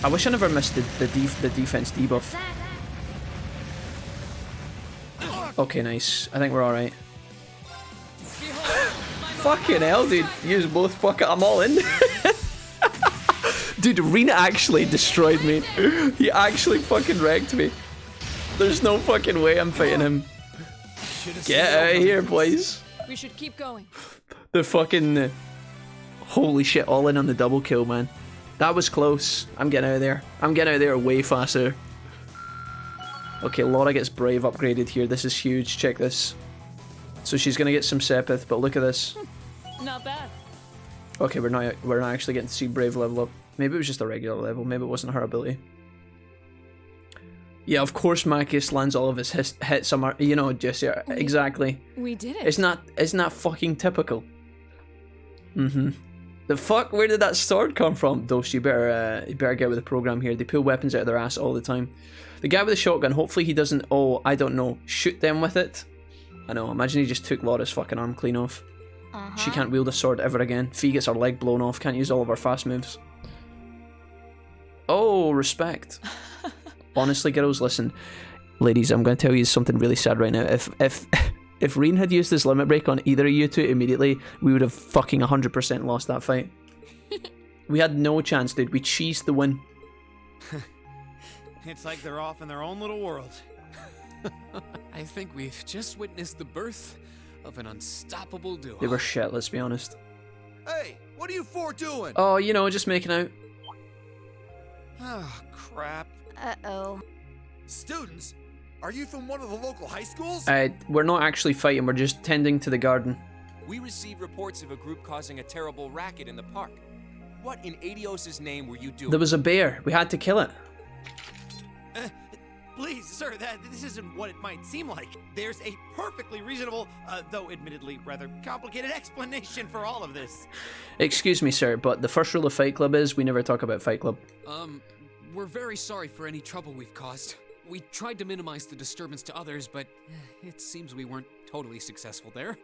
I wish I never missed the defense debuff. Okay, nice. I think we're alright. Fucking hell, dude. Use both. Fuck it, I'm all in. Dude, Rena actually destroyed me. He actually fucking wrecked me. There's no fucking way I'm fighting him. Get out of here, boys. We should keep going. The fucking... holy shit, all in on the double kill, man. That was close. I'm getting out of there. I'm getting out of there way faster. Okay, Laura gets Brave upgraded here. This is huge. Check this. So she's gonna get some Sepith, but look at this. Not bad. Okay, we're not actually getting to see Brave level up. Maybe it was just a regular level. Maybe it wasn't her ability. Yeah, of course Macius lands all of his hits somewhere. You know, Jesse, exactly. We did it. Isn't that fucking typical? Mm-hmm. The fuck? Where did that sword come from? Dose, you better get with the program here. They pull weapons out of their ass all the time. The guy with the shotgun, hopefully he doesn't, oh, I don't know, shoot them with it. I know, imagine he just took Laura's fucking arm clean off. She can't wield a sword ever again. Fee gets her leg blown off, can't use all of her fast moves. Oh, respect. Honestly, girls, listen. Ladies, I'm going to tell you something really sad right now. If Reen had used his limit break on either of you two immediately, we would have fucking 100% lost that fight. We had no chance, dude. We cheesed the win. It's like they're off in their own little world. I think we've just witnessed the birth of an unstoppable duo. They were shit, let's be honest. Hey, what are you four doing? Oh, you know, just making out. Oh, crap. Uh-oh. Students? Are you from one of the local high schools? We're not actually fighting, we're just tending to the garden. We received reports of a group causing a terrible racket in the park. What in Adios' name were you doing? There was a bear. We had to kill it. Please, sir, this isn't what it might seem like. There's a perfectly reasonable, though admittedly rather complicated explanation for all of this. Excuse me, sir, but the first rule of Fight Club is we never talk about Fight Club. We're very sorry for any trouble we've caused. We tried to minimize the disturbance to others, but it seems we weren't totally successful there.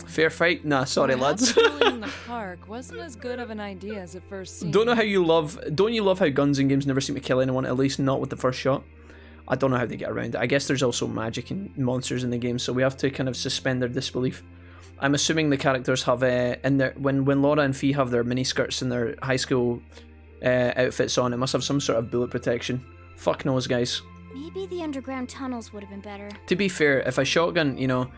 Fair fight? Nah, sorry, lads. Dueling in the park wasn't as good of an idea as it first seemed. Don't you love how guns in games never seem to kill anyone, at least not with the first shot? I don't know how they get around it. I guess there's also magic and monsters in the game, so we have to kind of suspend their disbelief. I'm assuming the characters have when Laura and Fee have their miniskirts and their high school outfits on, it must have some sort of bullet protection. Fuck knows, guys. Maybe the underground tunnels would have been better. To be fair, if a shotgun, you know,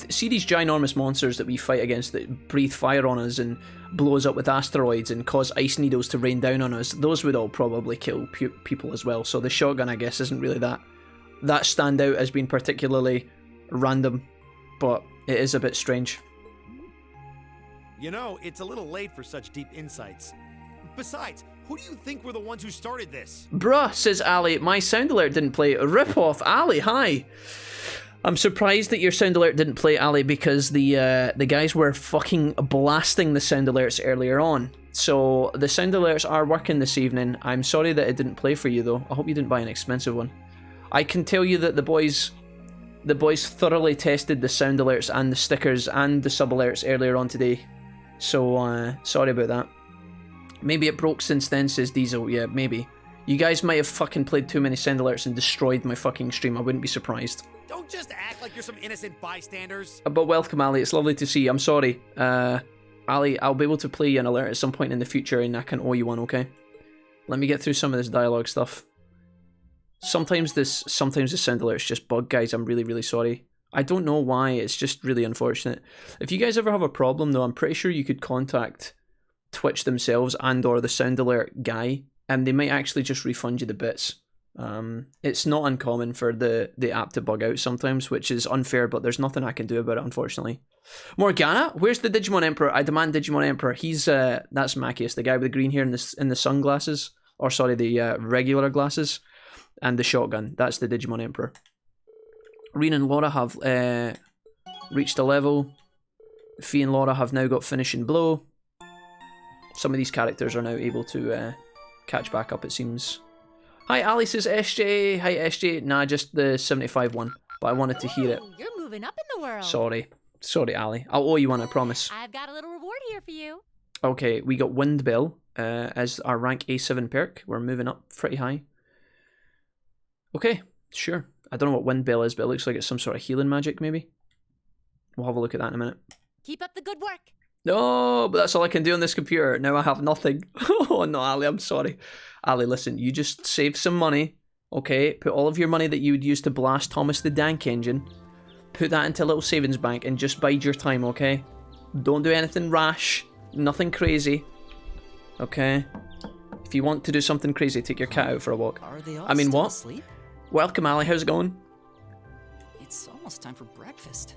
see these ginormous monsters that we fight against that breathe fire on us and blow us up with asteroids and cause ice needles to rain down on us, those would all probably kill people as well. So the shotgun, I guess, isn't really that stand out as being particularly random, but it is a bit strange. You know, it's a little late for such deep insights. Besides, who do you think were the ones who started this? Bruh, says Ali, my sound alert didn't play. Rip off, Ali, hi. I'm surprised that your sound alert didn't play, Ali, because the guys were fucking blasting the sound alerts earlier on. So the sound alerts are working this evening. I'm sorry that it didn't play for you though. I hope you didn't buy an expensive one. I can tell you that the boys thoroughly tested the sound alerts and the stickers and the sub alerts earlier on today. So sorry about that. Maybe it broke since then, says Diesel. Yeah, maybe. You guys might have fucking played too many sound alerts and destroyed my fucking stream. I wouldn't be surprised. Don't just act like you're some innocent bystanders. But welcome, Ali. It's lovely to see you. I'm sorry. Ali, I'll be able to play you an alert at some point in the future and I can owe you one, okay? Let me get through some of this dialogue stuff. Sometimes the sound alerts just bug, guys. I'm really, really sorry. I don't know why. It's just really unfortunate. If you guys ever have a problem, though, I'm pretty sure you could contact Twitch themselves and or the sound alert guy, and they might actually just refund you the bits. It's not uncommon for the app to bug out sometimes, which is unfair, but there's nothing I can do about it, unfortunately. Morgana, where's the Digimon Emperor? I demand Digimon Emperor. He's that's Macius, the guy with the green hair and the sunglasses, or sorry, the regular glasses, and the shotgun. That's the Digimon Emperor. Reen and Laura have reached a level. Fee and Laura have now got finishing blow. Some of these characters are now able to catch back up, it seems. Hi, Ali says SJ. Hi, SJ. Nah, just the 75 one. But I wanted to hear it. You're moving up in the world. Sorry, Ali. I'll owe you one, I promise. I've got a little reward here for you. Okay, we got Windbell as our rank A7 perk. We're moving up pretty high. Okay, sure. I don't know what Windbell is, but it looks like it's some sort of healing magic, maybe. We'll have a look at that in a minute. Keep up the good work. No, but that's all I can do on this computer. Now I have nothing. Oh no, Ali, I'm sorry. Ali, listen, you just save some money, okay? Put all of your money that you would use to blast Thomas the Dank engine, put that into a little savings bank and just bide your time, okay? Don't do anything rash, nothing crazy, okay? If you want to do something crazy, take your cat out for a walk. Are they all I mean, still what? asleep? Welcome, Ali, how's it going? It's almost time for breakfast.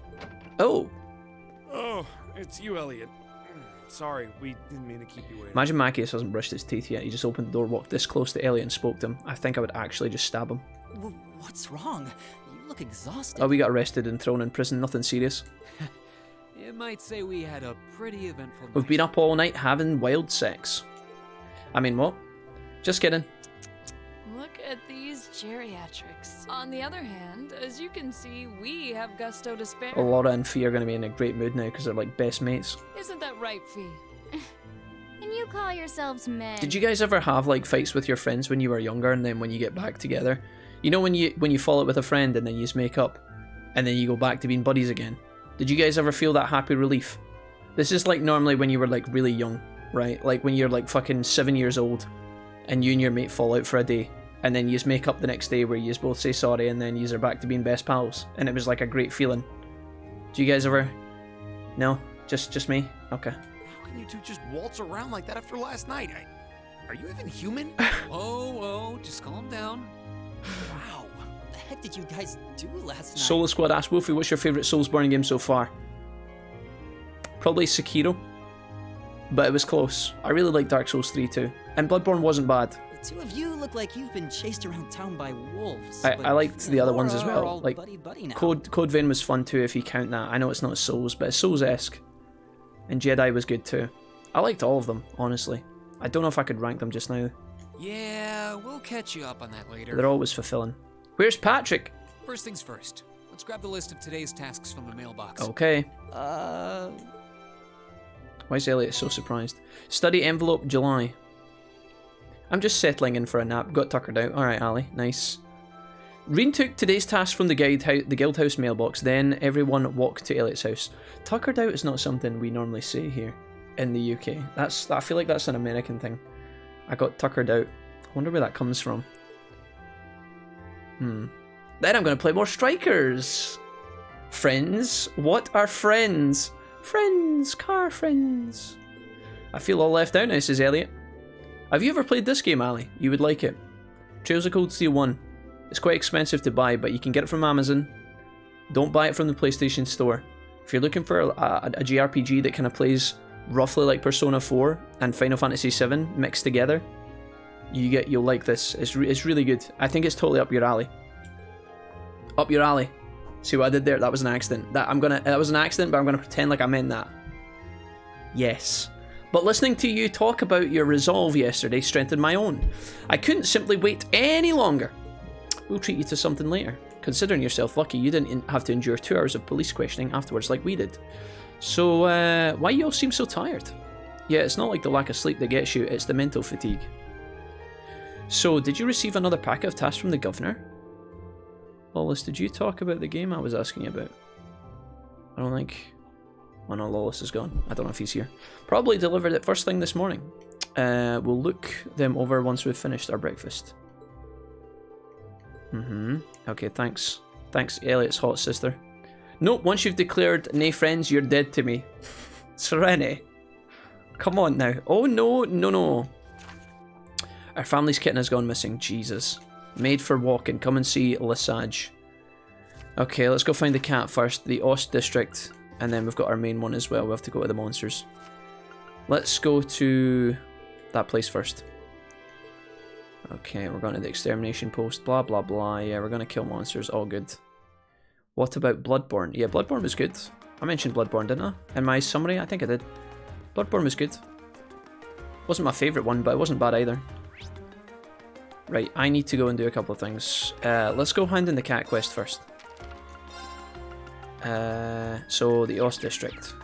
Oh, Oh, it's you, Elliot. Sorry, we didn't mean to keep you waiting. imagine Mackius hasn't brushed his teeth yet. He just opened the door, walked this close to Elliot and spoke to him. I think I would actually just stab him. What's wrong? You look exhausted. Oh, we got arrested and thrown in prison, nothing serious. You might say we had a pretty eventful night. We've been up all night having wild sex. I mean, what? Just kidding. Look at these geriatrics. On the other hand, as you can see, we have gusto to spare. Laura and Fee are going to be in a great mood now because they're like best mates. Isn't that right, Fee? And you call yourselves men. Did you guys ever have like fights with your friends when you were younger and then when you get back together? You know when you fall out with a friend and then you just make up and then you go back to being buddies again? Did you guys ever feel that happy relief? This is like normally when you were like really young, right? Like when you're like fucking 7 years old and you and your mate fall out for a day and then you just make up the next day where you just both say sorry and then you're back to being best pals and it was like a great feeling. Do you guys ever? No? Just me? Okay. How can you two just waltz around like that after last night? Are you even human? Whoa, just calm down. Wow. What the heck did you guys do last night? Soul Squad asked Wolfie, what's your favourite Soulsborne game so far? Probably Sekiro. But it was close. I really like Dark Souls 3 too. And Bloodborne wasn't bad. The two of you look like you've been chased around town by wolves. I liked the other ones as Laura well. are all Like buddy-buddy now. Code Vein was fun too if you count that. I know it's not Souls, but it's Souls-esque. And Jedi was good too. I liked all of them, honestly. I don't know if I could rank them just now. Yeah, we'll catch you up on that later. They're always fulfilling. Where's Patrick? First things first. Let's grab the list of today's tasks from the mailbox. Okay. Why is Elliot so surprised? Study envelope July. I'm just settling in for a nap. Got tuckered out. Alright, Ali. Nice. Reen took today's task from the guild house mailbox. Then everyone walked to Elliot's house. Tuckered out is not something we normally say here in the UK. I feel like that's an American thing. I got tuckered out. I wonder where that comes from. Then I'm going to play more Strikers. Friends? What are friends? Friends, car friends. I feel all left out now, says Elliot. Have you ever played this game, Ali? You would like it. Trails of Cold Steel 1. It's quite expensive to buy, but you can get it from Amazon. Don't buy it from the PlayStation Store. If you're looking for a JRPG that kind of plays roughly like Persona 4 and Final Fantasy 7 mixed together, you'll like this. It's really good. I think it's totally up your alley. Up your alley. See what I did there? That was an accident. That was an accident, but I'm gonna pretend like I meant that. Yes. But listening to you talk about your resolve yesterday strengthened my own. I couldn't simply wait any longer. We'll treat you to something later. Considering yourself lucky, you didn't have to endure 2 hours of police questioning afterwards like we did. So, why you all seem so tired? Yeah, it's not like the lack of sleep that gets you, it's the mental fatigue. So, did you receive another packet of tasks from the governor? Lawless, did you talk about the game I was asking you about? I don't think... Oh no, Lawless is gone. I don't know if he's here. Probably delivered it first thing this morning. We'll look them over once we've finished our breakfast. Okay, thanks. Thanks, Elliot's hot sister. Nope, once you've declared nay friends, you're dead to me. Serene. Come on now. Oh no. Our family's kitten has gone missing. Jesus. Made for walking. Come and see Lesage. Okay, let's go find the cat first. The Ost district. And then we've got our main one as well. We have to go to the monsters. Let's go to that place first. Okay, we're going to the extermination post. Blah, blah, blah. Yeah, we're going to kill monsters. All good. What about Bloodborne? Yeah, Bloodborne was good. I mentioned Bloodborne, didn't I? In my summary, I think I did. Bloodborne was good. Wasn't my favourite one, but it wasn't bad either. Right, I need to go and do a couple of things. Let's go hand in the cat quest first. So, the Ost district.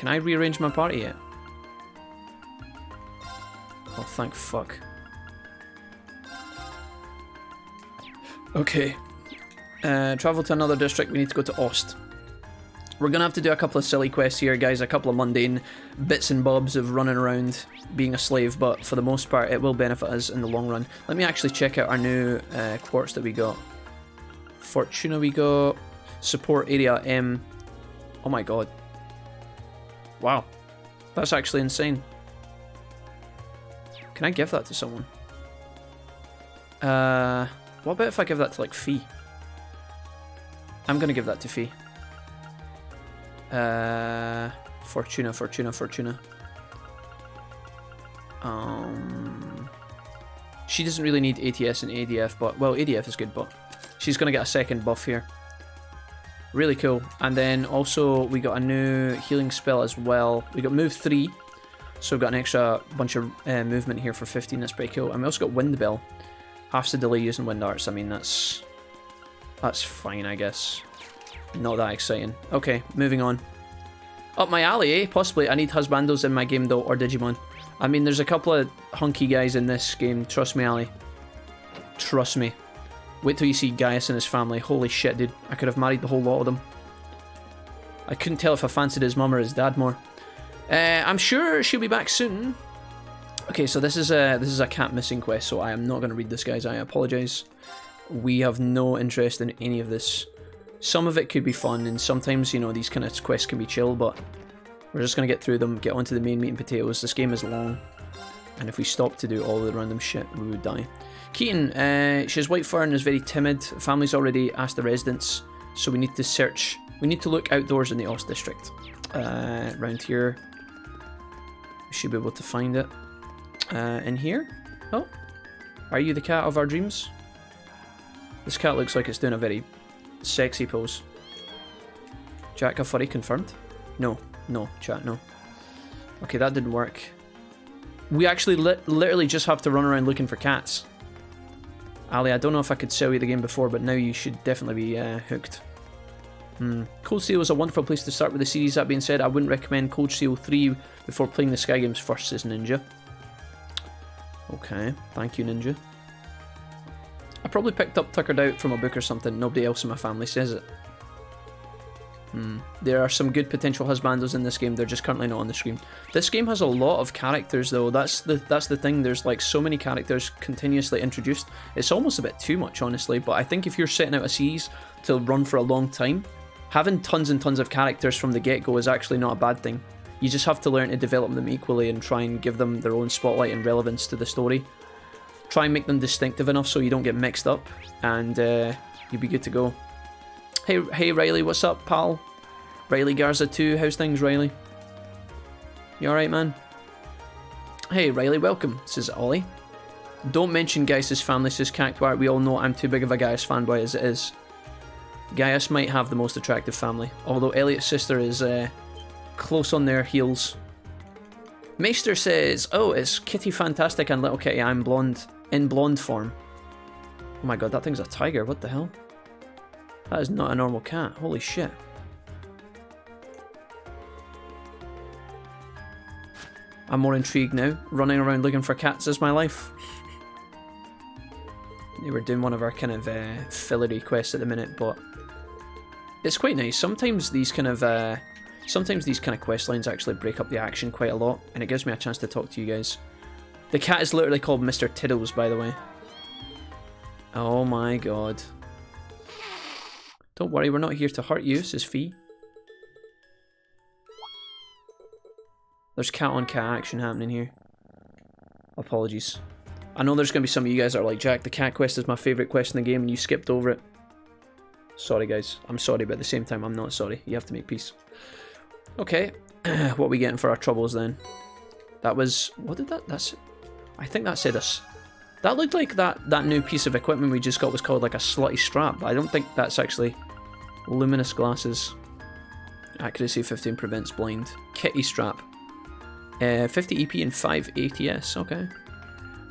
Can I rearrange my party yet? Oh, thank fuck. Okay. Travel to another district. We need to go to Ost. We're going to have to do a couple of silly quests here, guys. A couple of mundane bits and bobs of running around being a slave. But for the most part, it will benefit us in the long run. Let me actually check out our new quartz that we got. Fortuna we got. Support area M. Oh my god. Wow. That's actually insane. Can I give that to someone? What about if I give that to, like, Fee? I'm gonna give that to Fee. Fortuna. She doesn't really need ATS and ADF, but, well, ADF is good, but she's gonna get a second buff here. Really cool. And then also we got a new healing spell as well. We got move 3, so we've got an extra bunch of movement here for 15. That's pretty cool. And we also got wind bell. Half the delay using wind arts. I mean, that's fine, I guess. Not that exciting. Okay, moving on. Up my alley, eh? Possibly. I need husbandos in my game though, or Digimon. I mean, there's a couple of hunky guys in this game. Trust me, Ali. Trust me. Wait till you see Gaius and his family. Holy shit, dude. I could have married the whole lot of them. I couldn't tell if I fancied his mum or his dad more. I'm sure she'll be back soon. Okay, so this is a cat missing quest, so I am not going to read this, guys. I apologise. We have no interest in any of this. Some of it could be fun, and sometimes, you know, these kind of quests can be chill, but we're just going to get through them, get onto the main meat and potatoes. This game is long, and if we stop to do all the random shit, we would die. Keaton, she's white fur and is very timid. Family's already asked the residents, so we need to search. We need to look outdoors in the Ost district. Around here, we should be able to find it. In here? Oh, are you the cat of our dreams? This cat looks like it's doing a very sexy pose. Jack, a furry confirmed? No, chat, no. Okay, that didn't work. We actually literally just have to run around looking for cats. Ali, I don't know if I could sell you the game before, but now you should definitely be hooked. Cold Steel is a wonderful place to start with the series. That being said, I wouldn't recommend Cold Steel 3 before playing the Sky games first, says Ninja. Okay, thank you, Ninja. I probably picked up Tuckered Out from a book or something. Nobody else in my family says it. There are some good potential husbandos in this game. They're just currently not on the screen. This game has a lot of characters, though. That's the thing. There's like so many characters continuously introduced. It's almost a bit too much, honestly. But I think if you're setting out a series to run for a long time, having tons and tons of characters from the get-go is actually not a bad thing. You just have to learn to develop them equally and try and give them their own spotlight and relevance to the story. Try and make them distinctive enough so you don't get mixed up, and you'll be good to go. Hey Riley, what's up, pal? Riley Garza 2, how's things, Riley? You alright, man? Hey Riley, welcome, says Ollie. Don't mention Gaius' family, says Cactuar. We all know I'm too big of a Gaius fanboy as it is. Gaius might have the most attractive family, although Elliot's sister is close on their heels. Meister says, oh, it's Kitty Fantastic and Little Kitty, I'm blonde, in blonde form. Oh my god, that thing's a tiger, what the hell? That is not a normal cat, holy shit. I'm more intrigued now. Running around looking for cats is my life. They were doing one of our kind of fillery quests at the minute, but it's quite nice. Sometimes these kind of quest lines actually break up the action quite a lot, and it gives me a chance to talk to you guys. The cat is literally called Mr. Tiddles, by the way. Oh my god. Don't worry, we're not here to hurt you, says Fee. There's cat on cat action happening here. Apologies. I know there's going to be some of you guys that are like, Jack, the cat quest is my favourite quest in the game and you skipped over it. Sorry guys, I'm sorry, but at the same time I'm not sorry. You have to make peace. Okay, what are we getting for our troubles then? That was, what did that, I think that said us. That looked like that new piece of equipment we just got was called like a slutty strap, but I don't think that's actually luminous glasses. Accuracy 15 prevents blind. Kitty strap. 50 EP and 5 ATS, okay.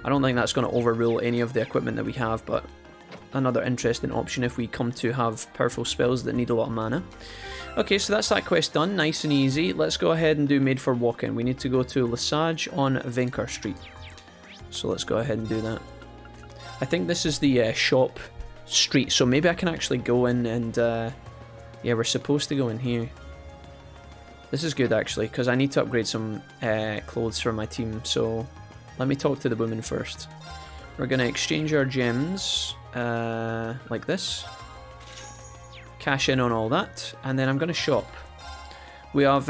I don't think that's going to overrule any of the equipment that we have, but another interesting option if we come to have powerful spells that need a lot of mana. Okay, so that's that quest done, nice and easy. Let's go ahead and do Made for Walking. We need to go to Lesage on Venker Street. So let's go ahead and do that. I think this is the shop street, so maybe I can actually go in and... yeah, we're supposed to go in here. This is good actually, because I need to upgrade some clothes for my team, so let me talk to the woman first. We're going to exchange our gems like this. Cash in on all that, and then I'm going to shop. We have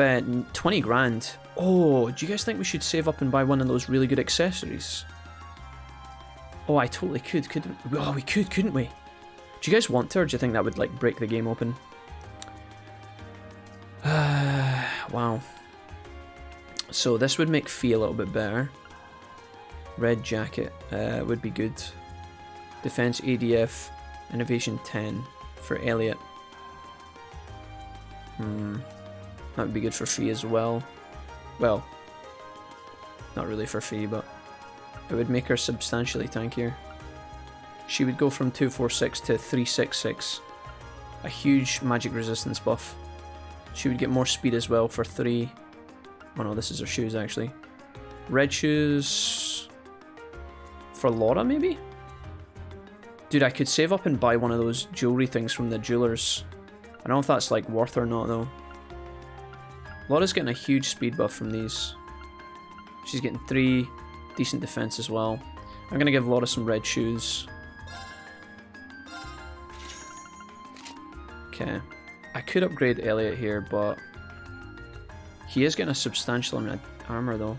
20 grand. Oh, do you guys think we should save up and buy one of those really good accessories? Oh, I totally could, couldn't we? Oh, we could, couldn't we? Do you guys want to, or do you think that would like break the game open? Wow. So this would make Fee a little bit better. Red jacket would be good. Defense ADF, innovation 10 for Elliot. That would be good for Fee as well. Well, not really for Fee, but it would make her substantially tankier. She would go from 246 to 366. A huge magic resistance buff. She would get more speed as well for 3. Oh no, this is her shoes actually. Red shoes for Laura maybe? Dude, I could save up and buy one of those jewelry things from the jewelers. I don't know if that's like worth or not though. Laura's getting a huge speed buff from these. She's getting 3 decent defense as well. I'm gonna give Laura some red shoes. Okay. I could upgrade Elliot here, but he is getting a substantial amount of armor though.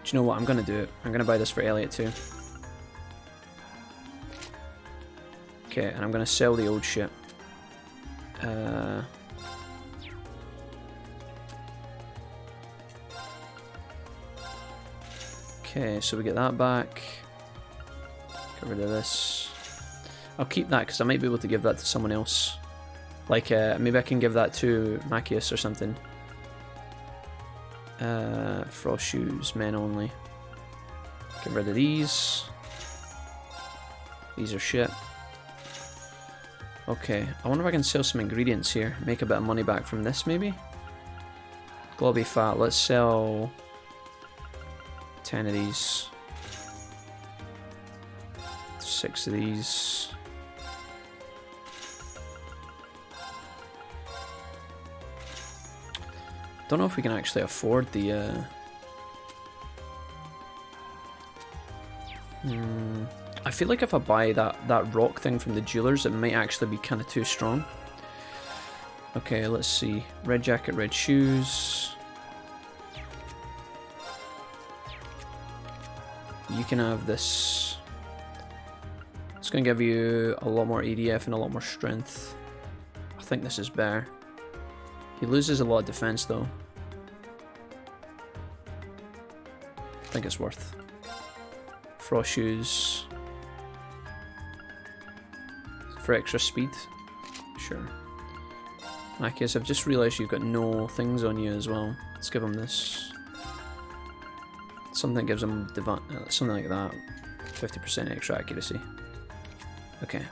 Do you know what? I'm gonna do it. I'm gonna buy this for Elliot too. Okay, and I'm gonna sell the old shit. Okay, so we get that back. Get rid of this. I'll keep that because I might be able to give that to someone else. Like, maybe I can give that to Macius or something. Frost shoes, men only. Get rid of these. These are shit. Okay, I wonder if I can sell some ingredients here. Make a bit of money back from this, maybe? Globby fat, let's sell 10 of these. 6 of these. Don't know if we can actually afford the I feel like if I buy that rock thing from the jewelers, it might actually be kind of too strong. Okay, let's see. Red jacket, red shoes. You can have this. It's going to give you a lot more ADF and a lot more strength. I think this is better. He loses a lot of defense though. I think it's worth. Frost shoes. For extra speed. Sure. Macias, I've just realised you've got no things on you as well. Let's give him this. Something that gives him something like that. 50% extra accuracy. Okay.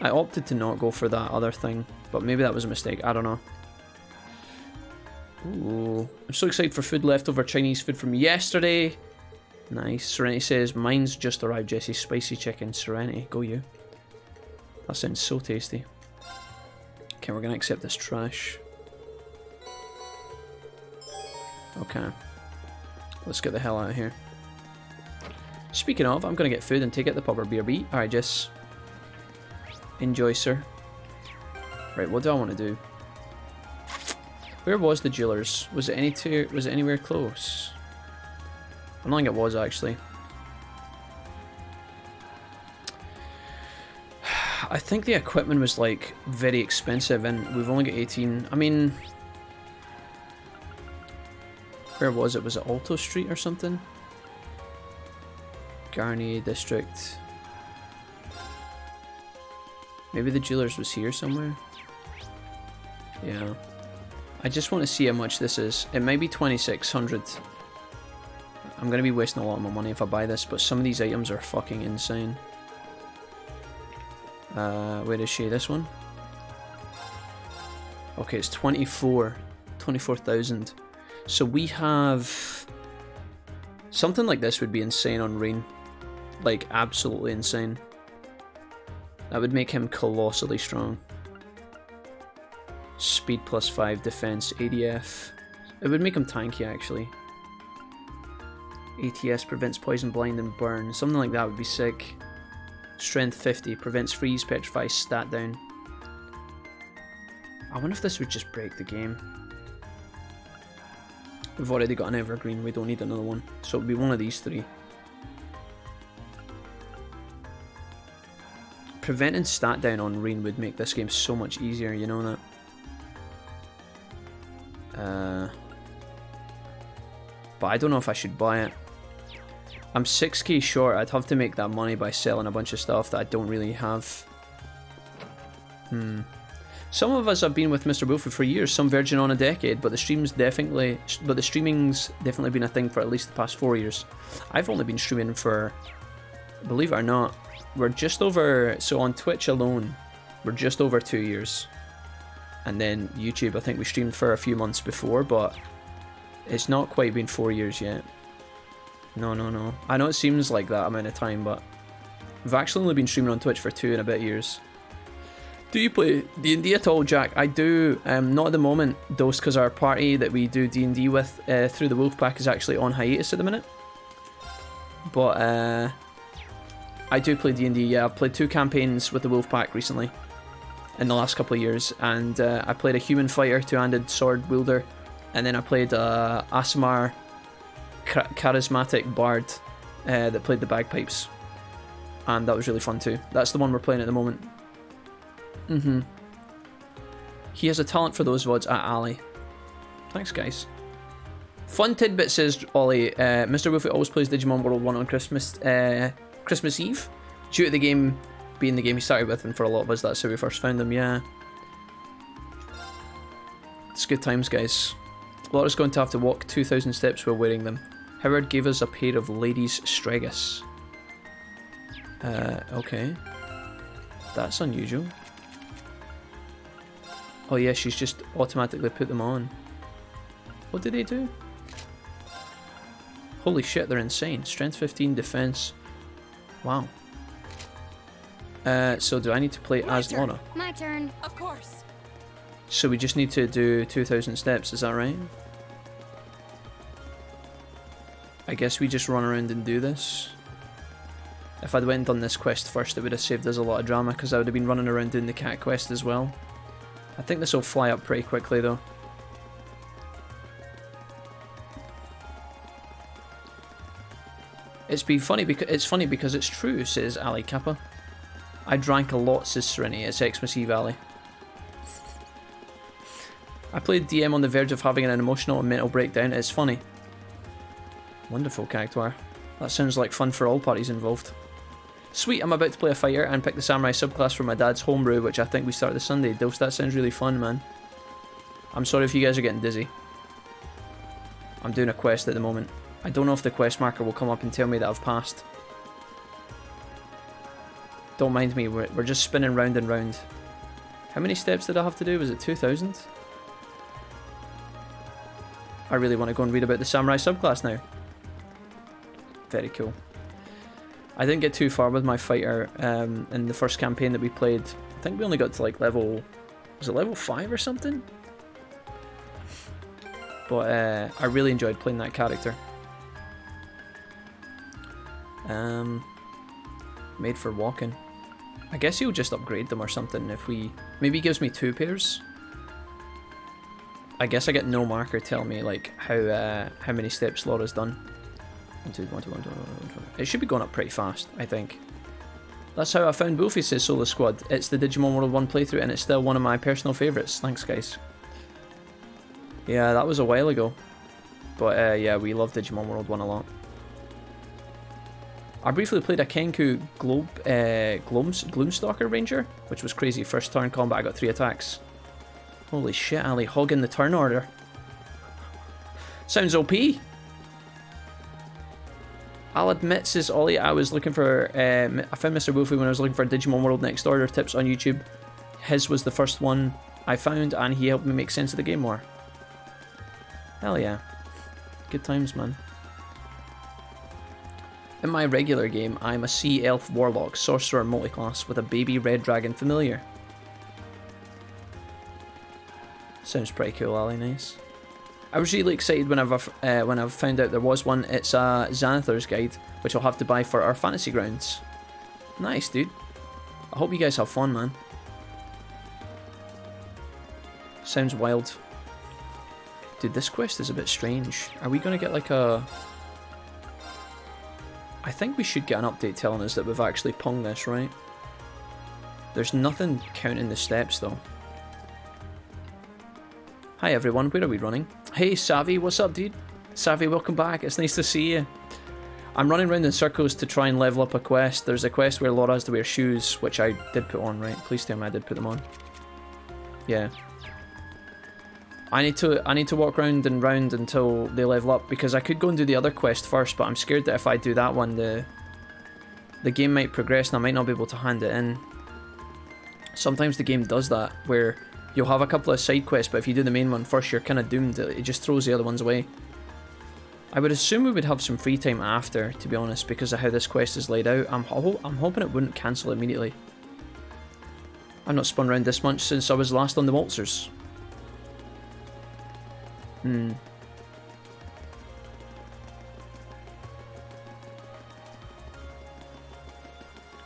I opted to not go for that other thing, but maybe that was a mistake. I don't know. Ooh. I'm so excited for food. Leftover Chinese food from yesterday. Nice. Serenity says, mine's just arrived, Jesse. Spicy chicken. Serenity, go you. That sounds so tasty. Okay, we're going to accept this trash. Okay. Let's get the hell out of here. Speaking of, I'm going to get food and take it the pub or BRB. Alright, Jess. Enjoy, sir. Right, what do I want to do? Where was the jewelers? Was it anywhere close? I don't think it was actually. I think the equipment was like very expensive and we've only got 18. I mean, where was it? Was it Alto Street or something? Garnier District. Maybe the jewelers was here somewhere. Yeah. I just want to see how much this is. It may be 2600. I'm going to be wasting a lot of my money if I buy this, but some of these items are fucking insane. Where is she? This one? Okay, it's 24,000. So we have... Something like this would be insane on Rain. Like, absolutely insane. That would make him colossally strong. Speed +5, defense, ADF. It would make him tanky, actually. ATS prevents poison, blind, and burn. Something like that would be sick. Strength 50, prevents freeze, petrify, stat down. I wonder if this would just break the game. We've already got an evergreen, we don't need another one. So it would be one of these three. Preventing stat down on Rain would make this game so much easier, you know that? But I don't know if I should buy it. I'm 6k short. I'd have to make that money by selling a bunch of stuff that I don't really have. Some of us have been with Mr. Wilfred for years, some verging on a decade, but the streaming's definitely been a thing for at least the past 4 years. I've only been streaming for, believe it or not, we're just over, so on Twitch alone, we're just over 2 years. And then YouTube, I think we streamed for a few months before, but it's not quite been 4 years yet. No. I know it seems like that amount of time, but we've actually only been streaming on Twitch for 2 and a bit years. Do you play D&D at all, Jack? I do, not at the moment, though, because our party that we do D&D with through the Wolfpack is actually on hiatus at the minute. But I do play D&D, yeah. I've played 2 campaigns with the Wolfpack recently, in the last couple of years, and I played a human fighter, 2-handed sword wielder, and then I played Aasimar, charismatic bard that played the bagpipes, and that was really fun too. That's the one we're playing at the moment. He has a talent for those VODs at Ali. Thanks, guys. Fun tidbit, says Ollie. Mr. Wolfie always plays Digimon World 1 on Christmas Eve, due to the game being the game he started with, and for a lot of us that's how we first found them. Yeah, it's good times, guys. Laura's going to have to walk 2,000 steps while wearing them. Howard gave us a pair of ladies' Stregus. Okay. That's unusual. Oh yeah, she's just automatically put them on. What did they do? Holy shit, they're insane. Strength 15, defense. Wow. So do I need to play as Laura? My turn. Of course. So we just need to do 2,000 steps, is that right? I guess we just run around and do this. If I'd went and done this quest first, it would have saved us a lot of drama, because I would have been running around doing the cat quest as well. I think this will fly up pretty quickly though. It's funny because it's true, says Ali Kappa. I drank a lot, says Serenity. It's Xmas Eve, Ali. I played DM on the verge of having an emotional and mental breakdown. It's funny. Wonderful character. That sounds like fun for all parties involved. Sweet, I'm about to play a fighter and pick the samurai subclass for my dad's homebrew, which I think we start this Sunday. Dose, that sounds really fun, man. I'm sorry if you guys are getting dizzy. I'm doing a quest at the moment. I don't know if the quest marker will come up and tell me that I've passed. Don't mind me, we're just spinning round and round. How many steps did I have to do? Was it 2,000? I really want to go and read about the samurai subclass now. Very cool. I didn't get too far with my fighter in the first campaign that we played. I think we only got to like level... was it level 5 or something? But I really enjoyed playing that character. Made for walking. I guess he'll just upgrade them or something if we... maybe he gives me 2 pairs. I guess I get no marker telling me like how many steps Laura's done. 1, 2, 1, 2, 1, 2, 1, 2, 1. It should be going up pretty fast, I think. That's how I found Wolfie, says Solo Squad. It's the Digimon World 1 playthrough and it's still one of my personal favourites. Thanks, guys. Yeah, that was a while ago. But yeah, we love Digimon World 1 a lot. I briefly played a Kenku Gloomstalker Ranger, which was crazy. First turn combat, I got 3 attacks. Holy shit, Ali, hogging the turn order. Sounds OP. I'll admit, says Ollie, I was looking for, I found Mr. Wolfie when I was looking for Digimon World Next Order tips on YouTube. His was the first one I found, and he helped me make sense of the game more. Hell yeah. Good times, man. In my regular game, I'm a Sea Elf Warlock, Sorcerer multiclass, with a baby red dragon familiar. Sounds pretty cool, Ali, nice. I was really excited when I found out there was one. It's a Xanathar's Guide, which I'll have to buy for our fantasy grounds. Nice, dude. I hope you guys have fun, man. Sounds wild. Dude, this quest is a bit strange. Are we going to get like a... I think we should get an update telling us that we've actually ponged this, right? There's nothing counting the steps, though. Hi everyone, where are we running? Hey Savvy, what's up dude? Savvy, welcome back, it's nice to see you. I'm running around in circles to try and level up a quest. There's a quest where Laura has to wear shoes, which I did put on, right? Please tell me I did put them on. Yeah. I need to walk round and round until they level up, because I could go and do the other quest first, but I'm scared that if I do that one, the game might progress and I might not be able to hand it in. Sometimes the game does that, where you'll have a couple of side quests, but if you do the main one first, you're kind of doomed. It just throws the other ones away. I would assume we would have some free time after, to be honest, because of how this quest is laid out. I'm hoping it wouldn't cancel immediately. I've not spun around this much since I was last on the waltzers.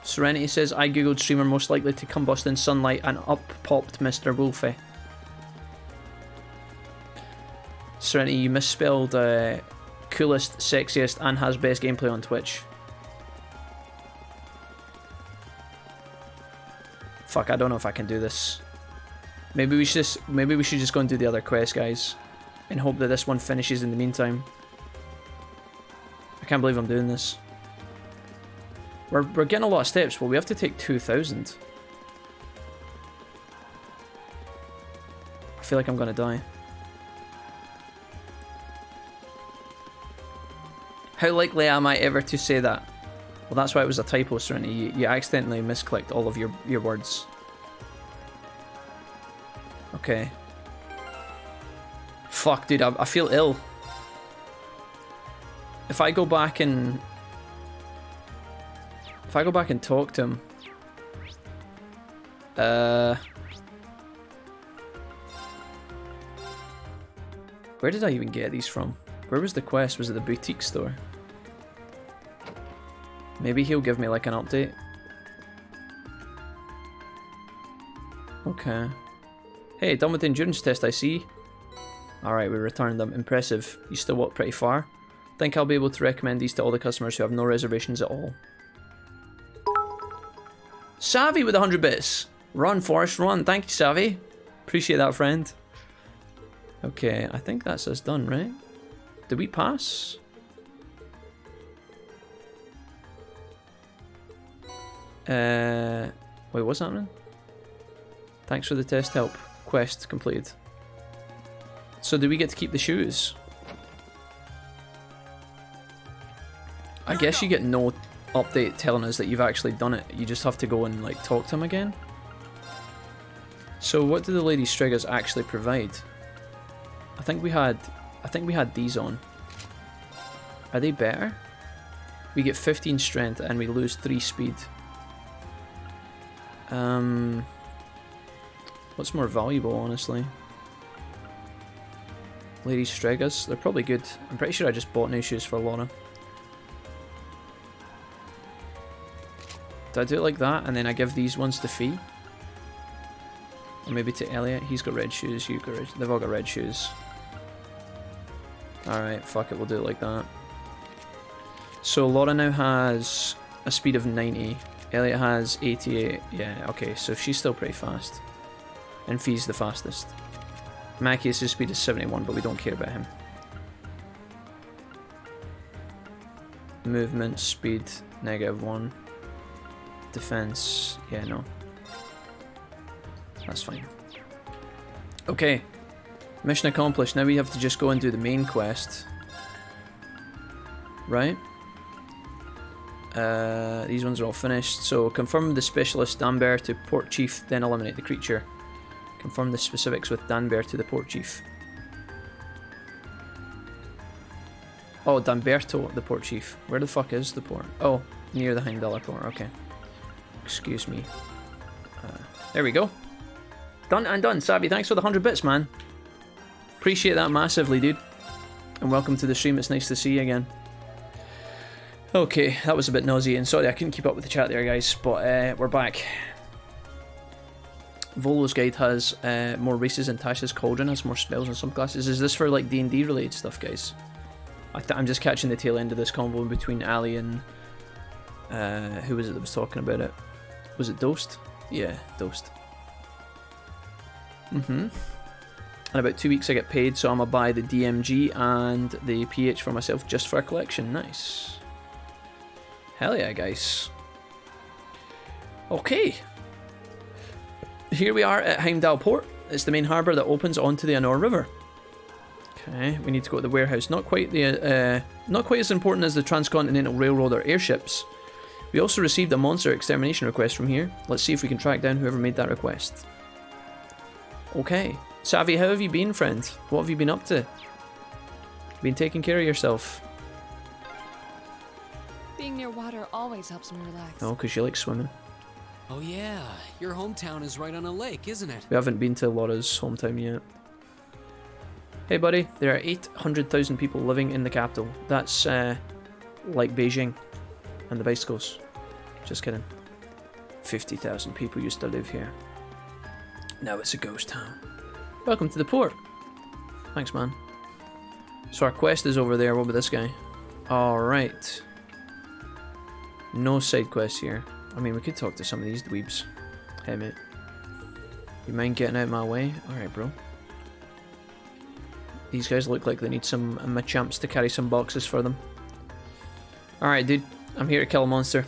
Serenity says, I googled streamer most likely to combust in sunlight, and up popped Mr. Wolfie. Serenity, you misspelled coolest, sexiest, and has best gameplay on Twitch. Fuck, I don't know if I can do this. Maybe we should just go and do the other quest, guys, and hope that this one finishes in the meantime. I can't believe I'm doing this. We're getting a lot of steps, but we have to take 2,000. I feel like I'm gonna die. How likely am I ever to say that? Well, that's why it was a typo, Serenity. You accidentally misclicked all of your words. Okay. Fuck, dude, I feel ill. If I go back and... If I go back and talk to him... Where did I even get these from? Where was the quest? Was it the boutique store? Maybe he'll give me like an update. Okay. Hey, done with the endurance test, I see. Alright, we returned them. Impressive. You still walk pretty far. Think I'll be able to recommend these to all the customers who have no reservations at all. Savvy with 100 bits. Run, Forrest, run. Thank you, Savvy. Appreciate that, friend. Okay, I think that's us done, right? Did we pass? Wait, what's happening? Thanks for the test help. Quest completed. So do we get to keep the shoes? I guess you get no update telling us that you've actually done it. You just have to go and like talk to him again. So what do the Lady Striggers actually provide? I think we had these on. Are they better? We get 15 strength and we lose 3 speed. What's more valuable, honestly? Lady Striggers, they're probably good. I'm pretty sure I just bought new shoes for Laura. Do I do it like that and then I give these ones to Fee? Or maybe to Elliot? He's got red shoes, you've got red, they've all got red shoes. Alright, fuck it, we'll do it like that. So Laura now has a speed of 90. Elliot has 88. Yeah, okay, so she's still pretty fast. And Fee's the fastest. Macias' speed is 71, but we don't care about him. Movement, speed, -1. Defense, yeah, no. That's fine. Okay. Mission accomplished. Now we have to just go and do the main quest. Right? These ones are all finished. So confirm the specialist Danber to port chief, then eliminate the creature. Confirm the specifics with Danber to the port chief. Oh, Danberto, the port chief. Where the fuck is the port? Oh, near the Heimdall Port. Okay. Excuse me. There we go. Done and done. Savvy, thanks for the 100 bits, man. Appreciate that massively, dude. And welcome to the stream. It's nice to see you again. Okay, that was a bit nauseating. Sorry, I couldn't keep up with the chat there, guys. But we're back. Volo's guide has more races and Tasha's Cauldron has more spells and some classes. Is this for like D&D related stuff, guys? I'm just catching the tail end of this convo between Ali and who was it that was talking about it? Was it Dost? Yeah, Dost. In about 2 weeks I get paid, so I'm gonna buy the DMG and the PH for myself just for a collection. Nice. Hell yeah, guys. Okay. Here we are at Heimdall Port. It's the main harbour that opens onto the Anor River. Okay, we need to go to the warehouse. Not quite as important as the Transcontinental Railroad or airships. We also received a monster extermination request from here. Let's see if we can track down whoever made that request. Okay. Savvy, how have you been, friend? What have you been up to? Been taking care of yourself? Being near water always helps me relax. Oh, because you like swimming. Oh yeah, your hometown is right on a lake, isn't it? We haven't been to Laura's hometown yet. Hey buddy, there are 800,000 people living in the capital. That's like Beijing and the bicycles. Just kidding. 50,000 people used to live here. Now it's a ghost town. Welcome to the port. Thanks, man. So our quest is over there. What about this guy? Alright. No side quests here. I mean, we could talk to some of these dweebs. Hey, mate. You mind getting out of my way? Alright, bro. These guys look like they need some Machamps to carry some boxes for them. Alright, dude. I'm here to kill a monster.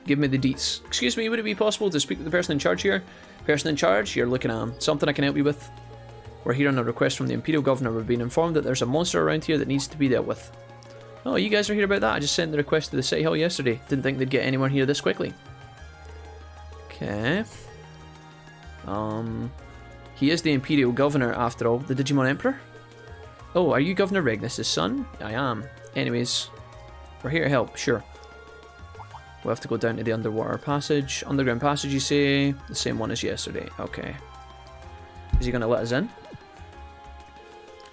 Give me the deets. Excuse me, would it be possible to speak to the person in charge here? Person in charge? You're looking at him. Something I can help you with? We're here on a request from the Imperial Governor. We've been informed that there's a monster around here that needs to be dealt with. Oh, you guys are here about that? I just sent the request to the City Hall yesterday. Didn't think they'd get anyone here this quickly. Okay. He is the Imperial Governor, after all. The Digimon Emperor? Oh, are you Governor Regnus' son? I am. Anyways, we're here to help, sure. We'll have to go down to the underwater passage. Underground passage, you say? The same one as yesterday. Okay. Is he going to let us in?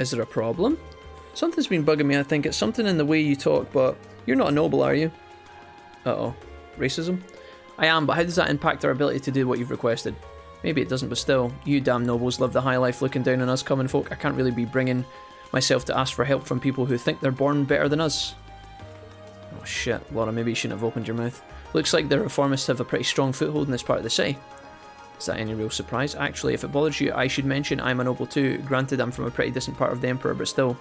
Is there a problem? Something's been bugging me, I think. It's something in the way you talk, but you're not a noble, are you? Uh-oh. Racism? I am, but how does that impact our ability to do what you've requested? Maybe it doesn't, but still. You damn nobles live the high life looking down on us common folk. I can't really be bringing myself to ask for help from people who think they're born better than us. Oh shit, Laura, maybe you shouldn't have opened your mouth. Looks like the reformists have a pretty strong foothold in this part of the city. Is that any real surprise? Actually, if it bothers you, I should mention I'm a noble too. Granted, I'm from a pretty distant part of the Emperor, but still.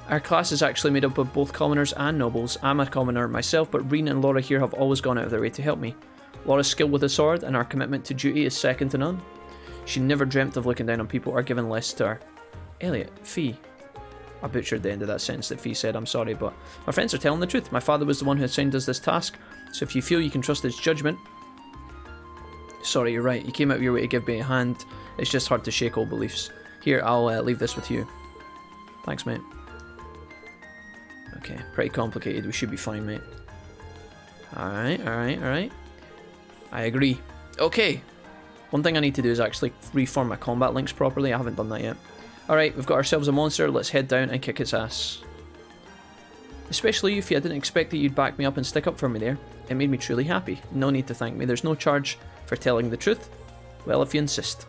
Our class is actually made up of both commoners and nobles. I'm a commoner myself, but Reen and Laura here have always gone out of their way to help me. Laura's skill with a sword and our commitment to duty is second to none. She never dreamt of looking down on people or giving less to her. Elliot, Fee. I butchered the end of that sentence that Fee said, I'm sorry, but my friends are telling the truth. My father was the one who assigned us this task, so if you feel you can trust his judgment... Sorry, you're right. You came out of your way to give me a hand. It's just hard to shake old beliefs. Here, I'll leave this with you. Thanks, mate. Okay, pretty complicated. We should be fine, mate. Alright. I agree. Okay. One thing I need to do is actually reform my combat links properly. I haven't done that yet. Alright, we've got ourselves a monster. Let's head down and kick its ass. Especially Yuffie, I didn't expect that you'd back me up and stick up for me there. It made me truly happy. No need to thank me. There's no charge for telling the truth. Well, if you insist.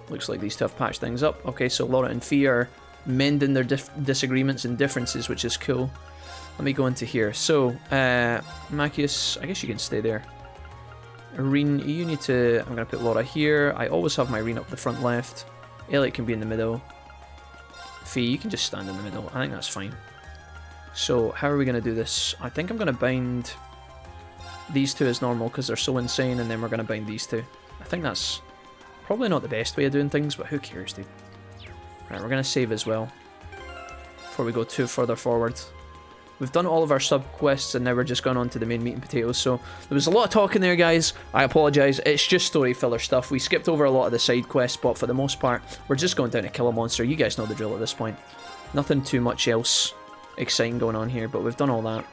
Looks like these two have patched things up. Okay, so Laura and Fee are mending their disagreements and differences, which is cool. Let me go into here. So, Machias, I guess you can stay there. Reen, you need to... I'm going to put Laura here. I always have my Reen up the front left. Elliot can be in the middle. Fee, you can just stand in the middle. I think that's fine. So, how are we going to do this? I think I'm going to bind these two as normal because they're so insane, and then we're going to bind these two. I think that's probably not the best way of doing things, but who cares, dude? Right, we're going to save as well before we go too further forward. We've done all of our sub-quests, and now we're just going on to the main meat and potatoes. So there was a lot of talking there, guys. I apologise. It's just story filler stuff. We skipped over a lot of the side quests, but for the most part, we're just going down to kill a monster. You guys know the drill at this point. Nothing too much else exciting going on here, but we've done all that.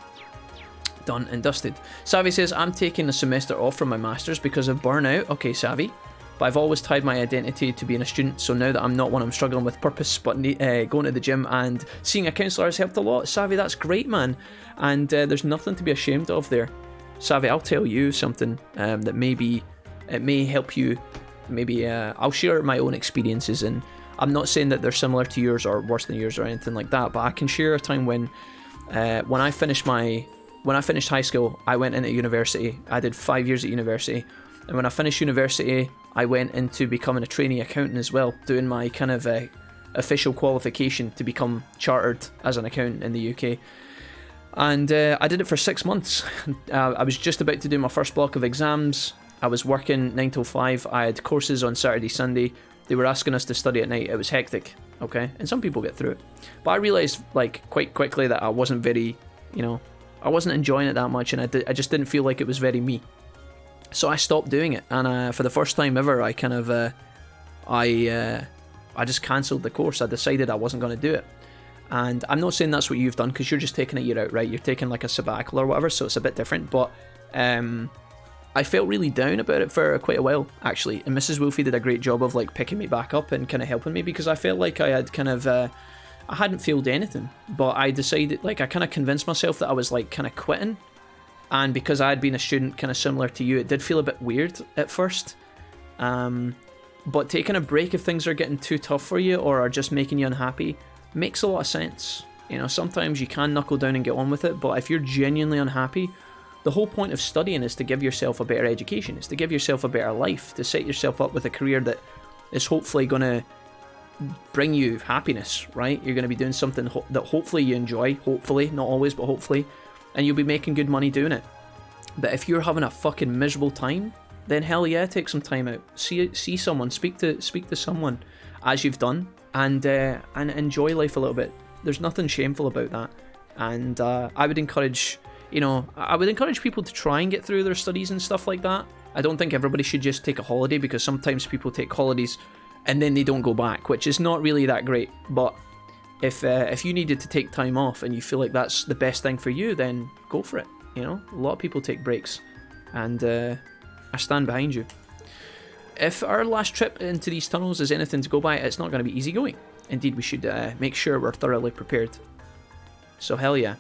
Done and dusted. Savvy says, I'm taking a semester off from my masters because of burnout. Okay, Savvy. But I've always tied my identity to being a student, so now that I'm not one, I'm struggling with purpose, but going to the gym and seeing a counsellor has helped a lot. Savvy, that's great, man. And there's nothing to be ashamed of there. Savvy, I'll tell you something that maybe it may help you. Maybe I'll share my own experiences, and I'm not saying that they're similar to yours or worse than yours or anything like that, but I can share a time when I finished high school, I went into university. I did 5 years at university. And when I finished university, I went into becoming a trainee accountant as well, doing my kind of official qualification to become chartered as an accountant in the UK. And I did it for 6 months. I was just about to do my first block of exams. I was working 9 till 5. I had courses on Saturday, Sunday. They were asking us to study at night. It was hectic, okay? And some people get through it. But I realised, like, quite quickly that I wasn't very, I wasn't enjoying it that much, and I just didn't feel like it was very me. So I stopped doing it, and for the first time ever, I kind of, I just cancelled the course. I decided I wasn't going to do it. And I'm not saying that's what you've done, because you're just taking a year out, right? You're taking like a sabbatical or whatever, so it's a bit different. But I felt really down about it for quite a while, actually. And Mrs. Wolfie did a great job of like picking me back up and kind of helping me, because I felt like I had kind of, I hadn't failed anything. But I decided, like, I kind of convinced myself that I was like kind of quitting. And because I had been a student kind of similar to you, it did feel a bit weird at first. But taking a break if things are getting too tough for you or are just making you unhappy makes a lot of sense. Sometimes you can knuckle down and get on with it, but if you're genuinely unhappy, the whole point of studying is to give yourself a better education. It's to give yourself a better life, to set yourself up with a career that is hopefully going to bring you happiness, right? You're going to be doing something that hopefully you enjoy, hopefully, not always, but hopefully, and you'll be making good money doing it. But if you're having a fucking miserable time, then hell yeah, take some time out. See someone, speak to someone, as you've done, and enjoy life a little bit. There's nothing shameful about that. And I would encourage people to try and get through their studies and stuff like that. I don't think everybody should just take a holiday, because sometimes people take holidays and then they don't go back, which is not really that great. But if you needed to take time off and you feel like that's the best thing for you, then go for it. A lot of people take breaks, and I stand behind you. If our last trip into these tunnels is anything to go by, it's not going to be easy going. Indeed, we should make sure we're thoroughly prepared. So hell yeah.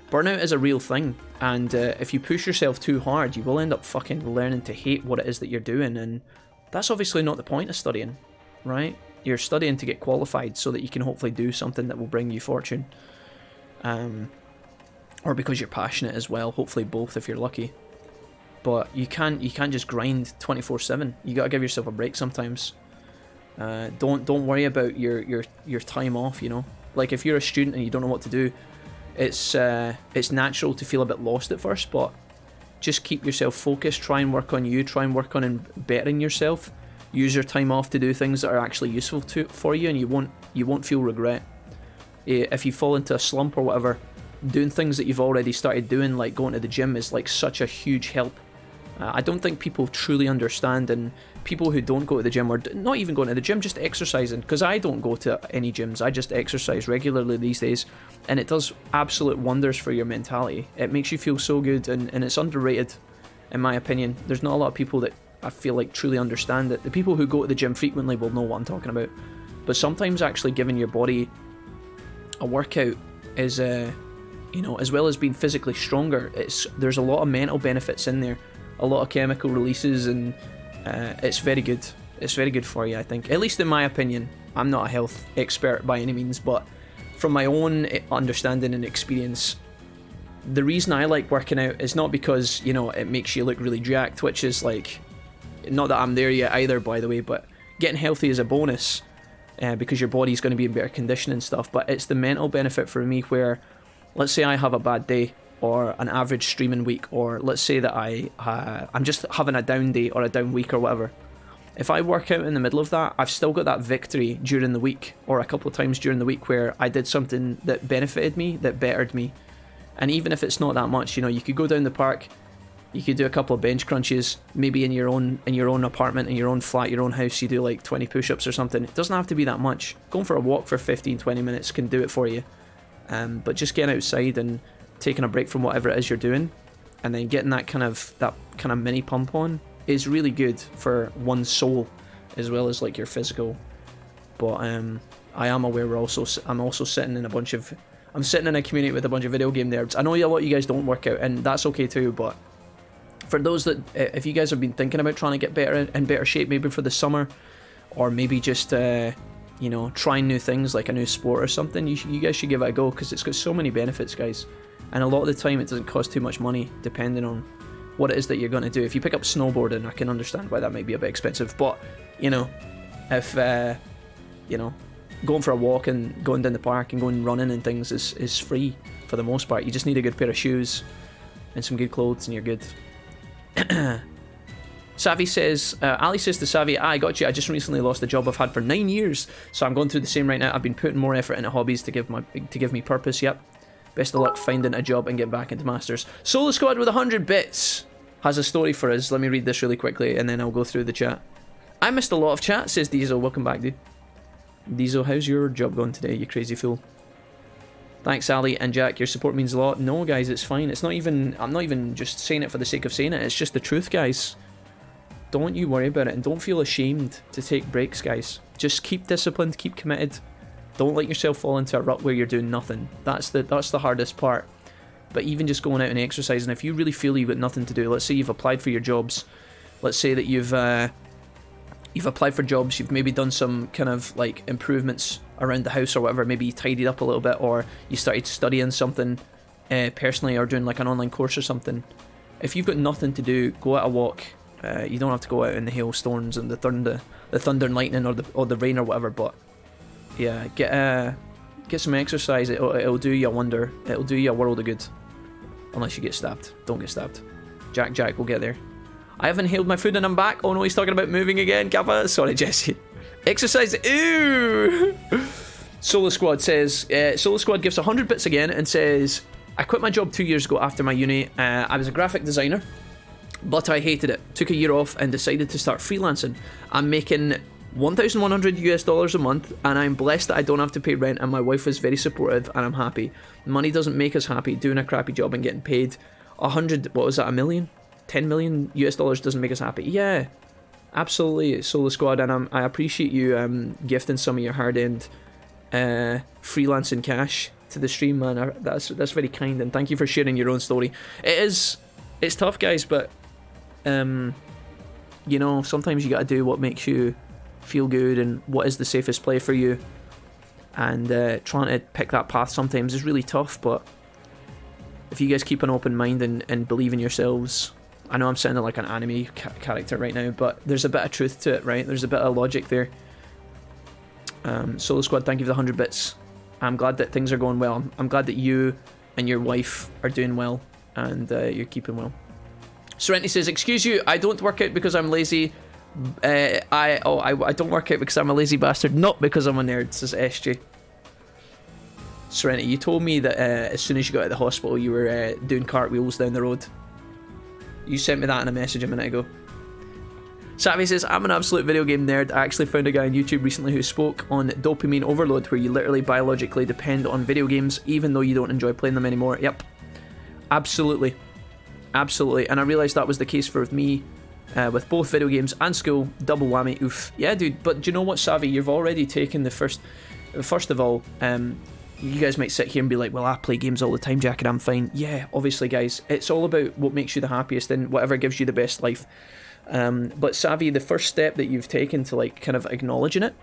Burnout is a real thing, and if you push yourself too hard, you will end up fucking learning to hate what it is that you're doing, and that's obviously not the point of studying, right? You're studying to get qualified so that you can hopefully do something that will bring you fortune. Or because you're passionate as well, hopefully both if you're lucky. But you can't just grind 24/7. You gotta give yourself a break sometimes. Don't worry about your time off, Like if you're a student and you don't know what to do, it's natural to feel a bit lost at first, but just keep yourself focused, try and work on you, try and work on bettering yourself. Use your time off to do things that are actually useful for you, and you won't feel regret. If you fall into a slump or whatever, doing things that you've already started doing, like going to the gym, is like such a huge help. I don't think people truly understand, and people who don't go to the gym, or not even going to the gym, just exercising, because I don't go to any gyms, I just exercise regularly these days, and it does absolute wonders for your mentality. It makes you feel so good, and it's underrated, in my opinion. There's not a lot of people that I feel like truly understand it. The people who go to the gym frequently will know what I'm talking about, but sometimes actually giving your body a workout is, as well as being physically stronger, there's a lot of mental benefits in there, a lot of chemical releases, and it's very good. It's very good for you, I think. At least in my opinion. I'm not a health expert by any means, but from my own understanding and experience, the reason I like working out is not because, it makes you look really jacked, which is like, not that I'm there yet either, by the way, but getting healthy is a bonus, because your body's going to be in better condition and stuff, but it's the mental benefit for me where, let's say I have a bad day, or an average streaming week, or let's say that I'm just having a down day or a down week or whatever. If I work out in the middle of that, I've still got that victory during the week, or a couple of times during the week where I did something that benefited me, that bettered me. And even if it's not that much, you know, you could go down the park, you could do a couple of bench crunches, maybe in your own apartment, in your own flat, your own house, you do like 20 push-ups or something. It doesn't have to be that much. Going for a walk for 15-20 minutes can do it for you. But just getting outside and taking a break from whatever it is you're doing, and then getting that kind of mini pump on is really good for one's soul as well as like your physical. But I am aware I'm also sitting in I'm sitting in a community with a bunch of video game nerds. I know a lot of you guys don't work out, and that's okay too, but for those that, if you guys have been thinking about trying to get in better shape, maybe for the summer, or maybe just you know, trying new things like a new sport or something, you guys should give it a go, because it's got so many benefits, guys. And a lot of the time it doesn't cost too much money, depending on what it is that you're going to do. If you pick up snowboarding, I can understand why that might be a bit expensive, but you know, if you know, going for a walk and going down the park and going running and things is free for the most part. You just need a good pair of shoes and some good clothes and you're good. Savvy says, Ali says to Savvy, I got you, I just recently lost a job I've had for 9 years, so I'm going through the same right now. I've been putting more effort into hobbies to give me purpose. Yep, best of luck finding a job and getting back into Masters. Solar Squad with 100 bits has a story for us. Let me read this really quickly and then I'll go through the chat. I missed a lot of chat, says Diesel. Welcome back, dude. Diesel, how's your job going today, you crazy fool? Thanks, Ali and Jack, your support means a lot. No, guys, it's fine. It's not even, I'm not even just saying it for the sake of saying it. It's just the truth, guys. Don't you worry about it, and don't feel ashamed to take breaks, guys. Just keep disciplined, keep committed. Don't let yourself fall into a rut where you're doing nothing. That's the hardest part. But even just going out and exercising, if you really feel you've got nothing to do, let's say you've applied for your jobs. Let's say that you've applied for jobs, you've maybe done some kind of like improvements around the house or whatever, maybe you tidied up a little bit, or you started studying something personally, or doing like an online course or something. If you've got nothing to do, go out a walk. You don't have to go out in the hailstorms and the thunder and lightning, or the rain or whatever, but yeah, get some exercise. It'll do you a wonder. It'll do you a world of good. Unless you get stabbed. Don't get stabbed. Jack, we'll get there. I haven't inhaled my food and I'm back. Oh no, he's talking about moving again. Kappa. Sorry, Jesse. Exercise. Ooh. Solar Squad says, Solar Squad gives 100 bits again and says, I quit my job 2 years ago after my uni. I was a graphic designer, but I hated it. Took a year off and decided to start freelancing. I'm making $1,100 a month, and I'm blessed that I don't have to pay rent, and my wife was very supportive, and I'm happy. Money doesn't make us happy. Doing a crappy job and getting paid $100 million doesn't make us happy. Yeah, absolutely, Solar Squad, and I appreciate you gifting some of your hard-earned freelancing cash to the stream, man. That's very kind, and thank you for sharing your own story. It's tough, guys, but you know, sometimes you gotta do what makes you feel good and what is the safest play for you, and trying to pick that path sometimes is really tough, but if you guys keep an open mind and believe in yourselves, I know I'm sounding like an anime character right now, but there's a bit of truth to it, right? There's a bit of logic there. Solar Squad, thank you for the 100 bits. I'm glad that things are going well. I'm glad that you and your wife are doing well, and you're keeping well. Serenity says, excuse you, I don't work out because I'm lazy. I don't work out because I'm a lazy bastard, not because I'm a nerd, says SJ. Serenity, you told me that as soon as you got out of the hospital you were doing cartwheels down the road. You sent me that in a message a minute ago. Savvy says, I'm an absolute video game nerd. I actually found a guy on YouTube recently who spoke on dopamine overload, where you literally biologically depend on video games even though you don't enjoy playing them anymore. Yep, absolutely, and I realised that was the case for me with both video games and school. Double whammy. Oof. Yeah, dude, but do you know what, Savvy, you've already taken the first of all, you guys might sit here and be like, well, I play games all the time, Jack, and I'm fine. Yeah, obviously, guys, it's all about what makes you the happiest and whatever gives you the best life. But Savvy, the first step that you've taken to like kind of acknowledging it,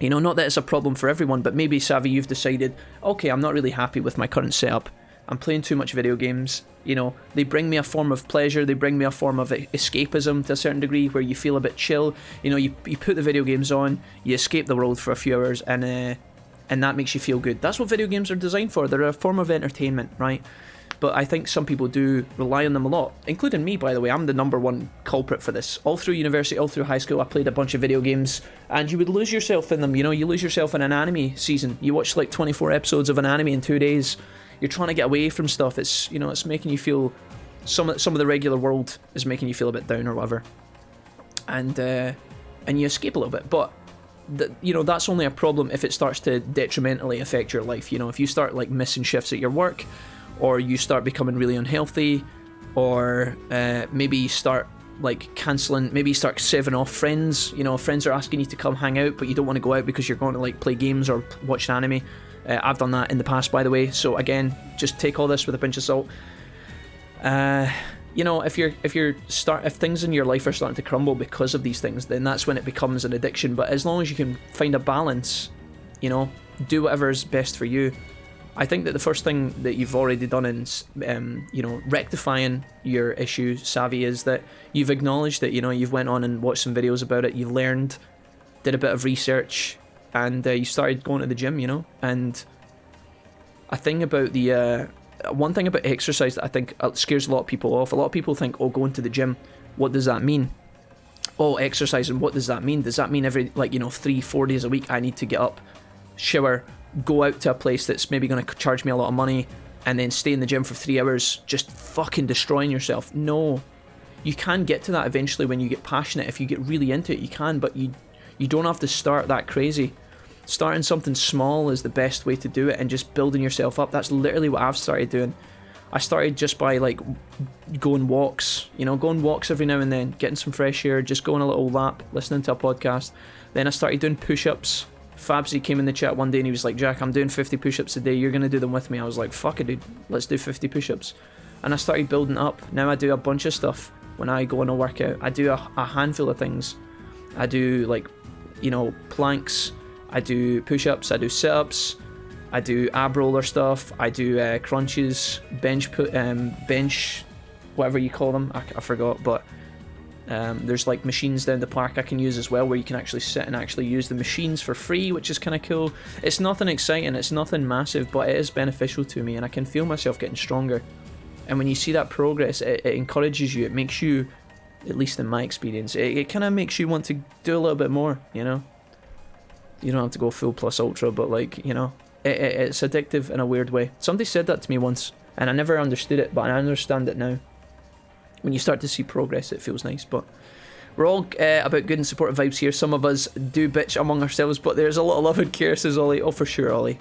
you know, not that it's a problem for everyone, but maybe, Savvy, you've decided, okay, I'm not really happy with my current setup. I'm playing too much video games. You know, they bring me a form of pleasure, they bring me a form of escapism to a certain degree, where you feel a bit chill. You know, you put the video games on, you escape the world for a few hours, and that makes you feel good. That's what video games are designed for. They're a form of entertainment, right? but I think some people do rely on them a lot, including me, by the way. I'm the #1 culprit for this. All through university, all through high school, I played a bunch of video games, and you would lose yourself in them, you know. You lose yourself in an anime season. You watch like 24 episodes of an anime in 2 days. You're trying to get away from stuff. It's, you know, it's making you feel, some of the regular world is making you feel a bit down or whatever, and you escape a little bit. But you know, that's only a problem if it starts to detrimentally affect your life. You know, if you start like missing shifts at your work, or you start becoming really unhealthy, or maybe you start like cancelling, maybe you start saving off friends. You know, friends are asking you to come hang out, but you don't want to go out because you're going to like play games or watch anime. I've done that in the past, by the way. So again, just take all this with a pinch of salt. You know, if things in your life are starting to crumble because of these things, then that's when it becomes an addiction. But as long as you can find a balance, you know, do whatever is best for you. I think that the first thing that you've already done in, you know, rectifying your issue, Savvy, is that you've acknowledged that, you know, you've went on and watched some videos about it, you've learned, did a bit of research, and you started going to the gym, you know. And a thing about one thing about exercise that I think scares a lot of people off. A lot of people think, oh, going to the gym, what does that mean? Oh, exercising, what does that mean? Does that mean every, like, you know, 3-4 days a week I need to get up, shower, go out to a place that's maybe going to charge me a lot of money, and then stay in the gym for 3 hours just fucking destroying yourself? No. You can get to that eventually when you get passionate. If you get really into it, you can, but you don't have to start that crazy. Starting something small is the best way to do it, and just building yourself up. That's literally what I've started doing. I started just by like going walks, you know, going walks every now and then, getting some fresh air, just going a little lap, listening to a podcast. Then I started doing push-ups. Fabsy came in the chat one day and he was like, Jack, I'm doing 50 push-ups a day, you're going to do them with me. I was like, fuck it, dude, let's do 50 push-ups. And I started building up. Now I do a bunch of stuff when I go on a workout. I do a handful of things. I do, like, you know, planks, I do push-ups, I do sit-ups, I do ab roller stuff, I do crunches, bench, whatever you call them, I forgot, but there's like machines down the park I can use as well, where you can actually sit and actually use the machines for free, which is kind of cool. It's nothing exciting, it's nothing massive, but it is beneficial to me, and I can feel myself getting stronger. And when you see that progress, it encourages you, it makes you, at least in my experience, it kind of makes you want to do a little bit more, you know? You don't have to go full plus ultra, but like, you know, it's addictive in a weird way. Somebody said that to me once, and I never understood it, but I understand it now. When you start to see progress, it feels nice. But we're all about good and supportive vibes here. Some of us do bitch among ourselves, but there's a lot of love and care, says Ollie. Oh, for sure, Ollie.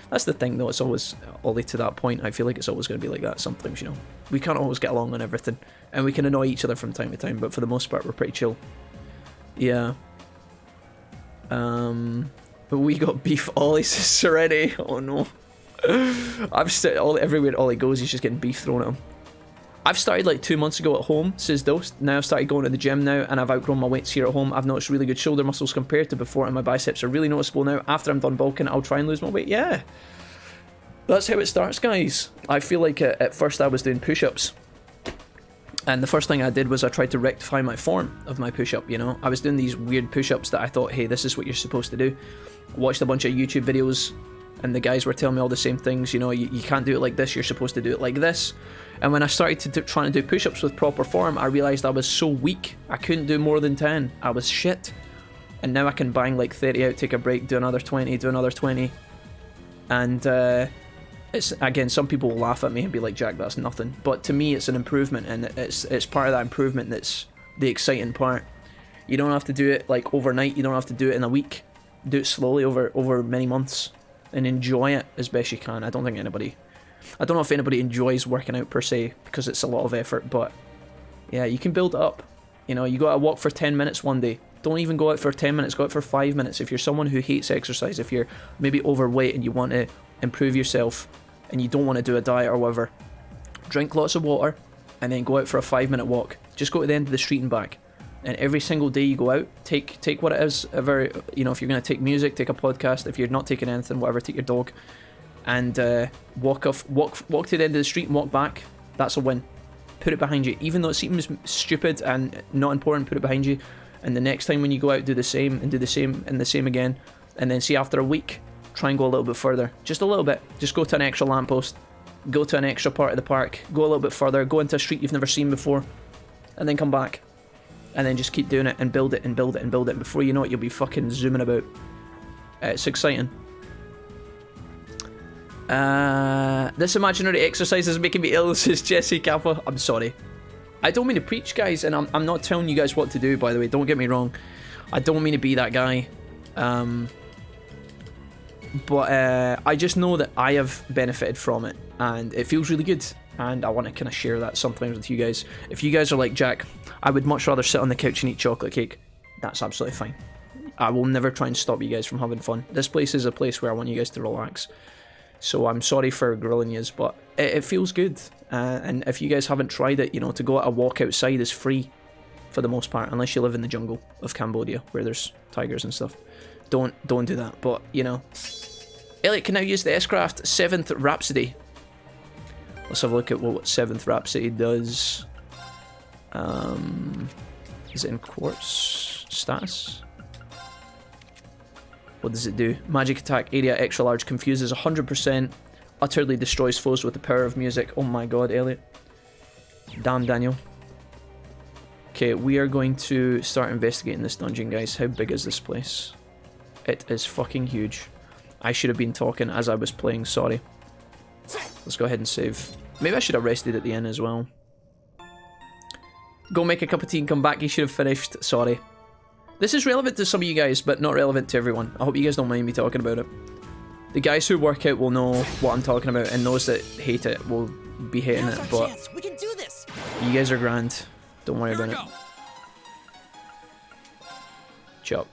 That's the thing, though. It's always, Ollie, to that point, I feel like it's always going to be like that sometimes, you know. We can't always get along on everything, and we can annoy each other from time to time, but for the most part, we're pretty chill. Yeah. But we got beef. Ollie says Serenity. Oh no. I've said everywhere Ollie goes, he's just getting beef thrown at him. I've started like 2 months ago at home, says Dose. Now I've started going to the gym now, and I've outgrown my weights here at home. I've noticed really good shoulder muscles compared to before, and my biceps are really noticeable now. After I'm done bulking, I'll try and lose my weight. Yeah. That's how it starts, guys. I feel like at first I was doing push-ups. And the first thing I did was I tried to rectify my form of my push-up, you know. I was doing these weird push-ups that I thought, hey, this is what you're supposed to do. Watched a bunch of YouTube videos, and the guys were telling me all the same things, you know, you can't do it like this, you're supposed to do it like this. And when I started to trying to do push-ups with proper form, I realised I was so weak, I couldn't do more than 10. I was shit. And now I can bang like 30 out, take a break, do another 20, do another 20. And it's, again, some people will laugh at me and be like, Jack, that's nothing. But to me, it's an improvement, and it's part of that improvement that's the exciting part. You don't have to do it like overnight, you don't have to do it in a week. Do it slowly over many months, and enjoy it as best you can. I don't know if anybody enjoys working out per se, because it's a lot of effort, but yeah, you can build it up. You know, you go out walk for 10 minutes one day. Don't even go out for 10 minutes, go out for 5 minutes. If you're someone who hates exercise, if you're maybe overweight and you want to improve yourself and you don't want to do a diet or whatever, drink lots of water and then go out for a 5-minute walk. Just go to the end of the street and back. And every single day you go out, take what it is, you know, if you're going to take music, take a podcast. If you're not taking anything, whatever, take your dog. And walk to the end of the street and walk back. That's a win. Put it behind you. Even though it seems stupid and not important, put it behind you. And the next time when you go out, do the same, and do the same, and the same again. And then see, after a week, try and go a little bit further. Just a little bit. Just go to an extra lamppost. go to an extra part of the park, go a little bit further, go into a street you've never seen before, and then come back. And then just keep doing it and build it and build it and build it. And before you know it, you'll be fucking zooming about. It's exciting. This imaginary exercise is making me ill, says Jesse Kappa. I'm sorry. I don't mean to preach, guys, and I'm not telling you guys what to do, by the way. Don't get me wrong. I don't mean to be that guy. But I just know that I have benefited from it, and it feels really good. And I want to kind of share that sometimes with you guys. If you guys are like, Jack, I would much rather sit on the couch and eat chocolate cake, that's absolutely fine. I will never try and stop you guys from having fun. This place is a place where I want you guys to relax. So I'm sorry for grilling yous, but it feels good. And if you guys haven't tried it, you know, to go at a walk outside is free for the most part, unless you live in the jungle of Cambodia where there's tigers and stuff. Don't do that. But, you know, Elliot can now use the S-Craft 7th Rhapsody. Let's have a look at what 7th Rhapsody does. Is it in quartz status? What does it do? Magic attack area extra large confuses 100%. Utterly destroys foes with the power of music. Oh my god, Elliot. Damn, Daniel. Okay, we are going to start investigating this dungeon, guys. How big is this place? It is fucking huge. I should have been talking as I was playing, sorry. Let's go ahead and save. Maybe I should have rested at the end as well. Go make a cup of tea and come back. You should have finished. Sorry. This is relevant to some of you guys, but not relevant to everyone. I hope you guys don't mind me talking about it. The guys who work out will know what I'm talking about, and those that hate it will be hating it, but we can do this. You guys are grand. Don't worry about it. Chop.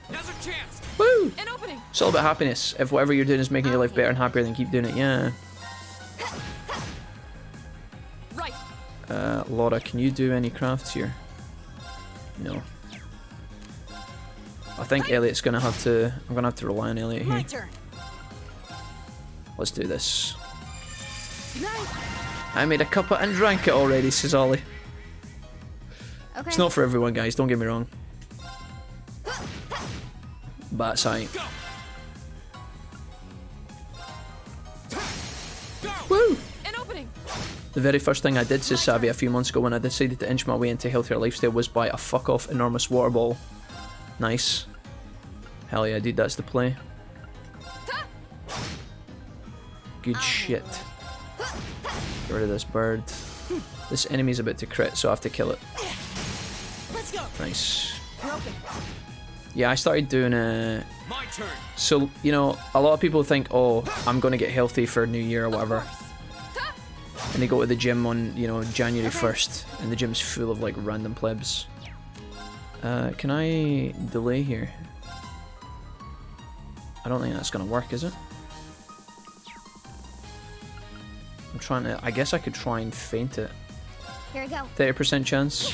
Now's our chance. Woo! An opening. It's all about happiness. If whatever you're doing is making your life better and happier, then keep doing it. Yeah. Right. Laura, can you do any crafts here? No. I think Elliot's gonna have to. I'm gonna have to rely on Elliot here. My turn. Let's do this. I made a cuppa and drank it already, says Ollie. Okay. It's not for everyone, guys. Don't get me wrong. But it's aight. Woo! An opening. The very first thing I did, says Savvy, a few months ago when I decided to inch my way into a healthier lifestyle was buy a fuck-off enormous water bottle. Nice. Hell yeah, dude, that's the play. Good shit. Get rid of this bird. This enemy's about to crit, so I have to kill it. Let's go. Nice. Yeah, I started doing My turn. So, you know, a lot of people think, oh, I'm gonna get healthy for New Year or whatever. And they go to the gym on, you know, January 1st, and the gym's full of, like, random plebs. Can I delay here? I don't think that's gonna work, is it? I'm trying to... I guess I could try and feint it. Here we go. 30% chance.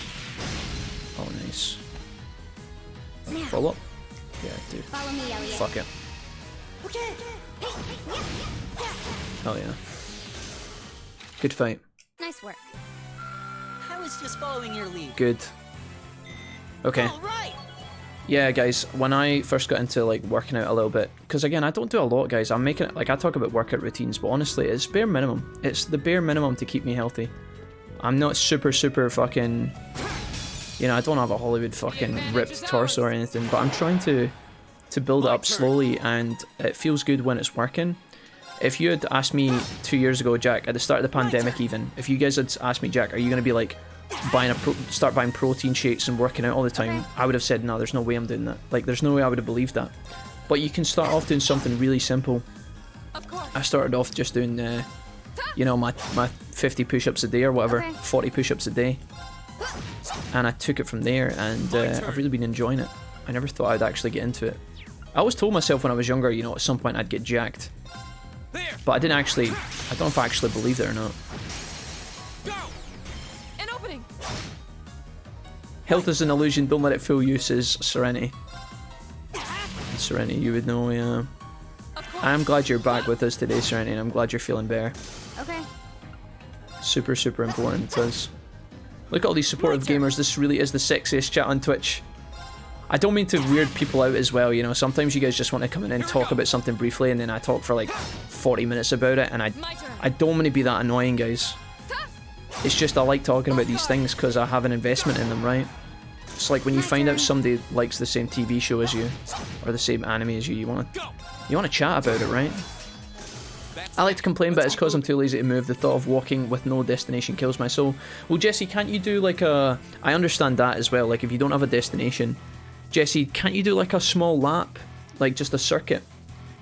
Oh, nice. Follow up? Yeah, dude. Follow me, Elliot. Fuck it. Okay. Hell yeah. Good fight. Nice work. I was just following your lead. Good. Okay. All right. Yeah, guys, when I first got into, like, working out a little bit, because, again, I don't do a lot, guys. I'm making it, like, I talk about workout routines, but honestly, it's bare minimum. It's the bare minimum to keep me healthy. I'm not super fucking... You know, I don't have a Hollywood fucking ripped torso or anything, but I'm trying to build it up slowly, and it feels good when it's working. If you had asked me 2 years ago, Jack, at the start of the pandemic even, if you guys had asked me, Jack, are you going to be like, start buying protein shakes and working out all the time, I would have said, no, there's no way I'm doing that. Like, there's no way I would have believed that. But you can start off doing something really simple. I started off just doing, you know, my 50 push-ups a day or whatever, 40 push-ups a day. And I took it from there, and I've really been enjoying it. I never thought I'd actually get into it. I always told myself when I was younger, you know, at some point I'd get jacked. But I didn't actually, I don't know if I actually believed it or not. An opening. Health is an illusion, don't let it fool you, says Serenity. Serenity, you would know, yeah. I'm glad you're back with us today, Serenity, and I'm glad you're feeling better. Okay. Super important, it is. Look at all these supportive gamers, this really is the sexiest chat on Twitch. I don't mean to weird people out as well, you know, sometimes you guys just want to come in and talk about something briefly, and then I talk for like 40 minutes about it, and I don't want to be that annoying, guys. It's just I like talking about these things because I have an investment in them, right? It's like when you find out somebody likes the same TV show as you, or the same anime as you, you want to chat about it, right? I like to complain, but it's because I'm too lazy to move. The thought of walking with no destination kills my soul. Well, Jesse, can't you do like a... I understand that as well, like if you don't have a destination. Jesse, can't you do like a small lap? Like just a circuit?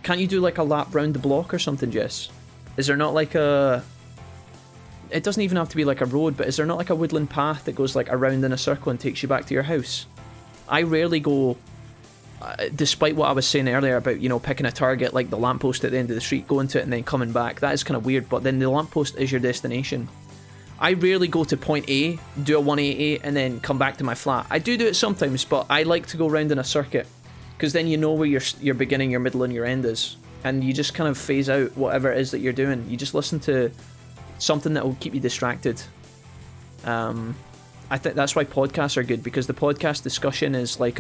Can't you do like a lap round the block or something, Jess? Is there not like a... It doesn't even have to be like a road, but is there not like a woodland path that goes like around in a circle and takes you back to your house? I rarely go, despite what I was saying earlier about, you know, picking a target like the lamppost at the end of the street, going to it and then coming back. That is kind of weird, but then the lamppost is your destination. I rarely go to point A, do a 180 and then come back to my flat. I do it sometimes, but I like to go around in a circuit because then you know where your beginning, your middle and your end is. And you just kind of phase out whatever it is that you're doing. You just listen to something that will keep you distracted. I think that's why podcasts are good, because the podcast discussion is like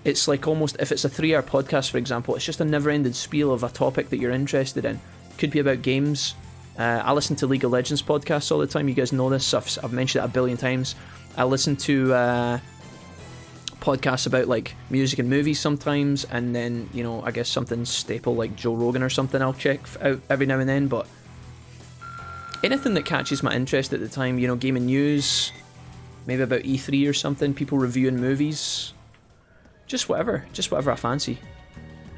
it's like almost, if it's a 3-hour podcast, for example, it's just a never-ending spiel of a topic that you're interested in. Could be about games. I listen to League of Legends podcasts all the time. You guys know this. I've mentioned it a billion times. I listen to podcasts about like music and movies sometimes, and then, you know, I guess something staple like Joe Rogan or something I'll check out every now and then, but anything that catches my interest at the time, you know, gaming news, maybe about E3 or something, people reviewing movies, just whatever I fancy.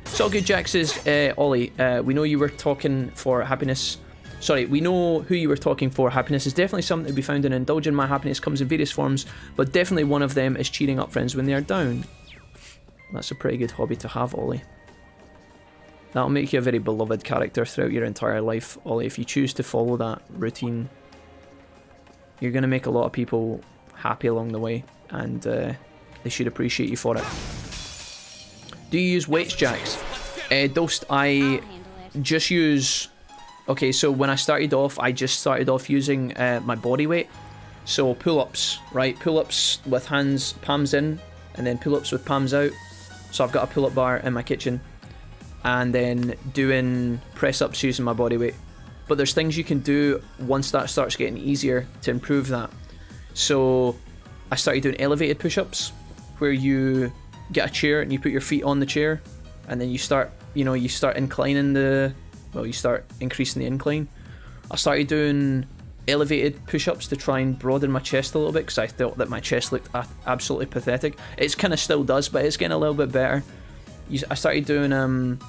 It's all good. Jack says, Ollie, we know you were talking for happiness. Sorry, we know who you were talking for. Happiness is definitely something to be found in. Indulging my happiness comes in various forms, but definitely one of them is cheering up friends when they are down. That's a pretty good hobby to have, Ollie. That'll make you a very beloved character throughout your entire life, Ollie. If you choose to follow that routine, you're going to make a lot of people happy along the way, and they should appreciate you for it. Do you use weights, Jax? Dost, I just use... Okay, so when I started off, I just started off using my body weight. So pull-ups, right? Pull-ups with hands, palms in, and then pull-ups with palms out. So I've got a pull-up bar in my kitchen. And then doing press-ups using my body weight. But there's things you can do once that starts getting easier to improve that. So I started doing elevated push-ups, where you get a chair and you put your feet on the chair, and then you start inclining you start increasing the incline. I started doing elevated push-ups to try and broaden my chest a little bit, because I thought that my chest looked absolutely pathetic. It kind of still does, but it's getting a little bit better. I started doing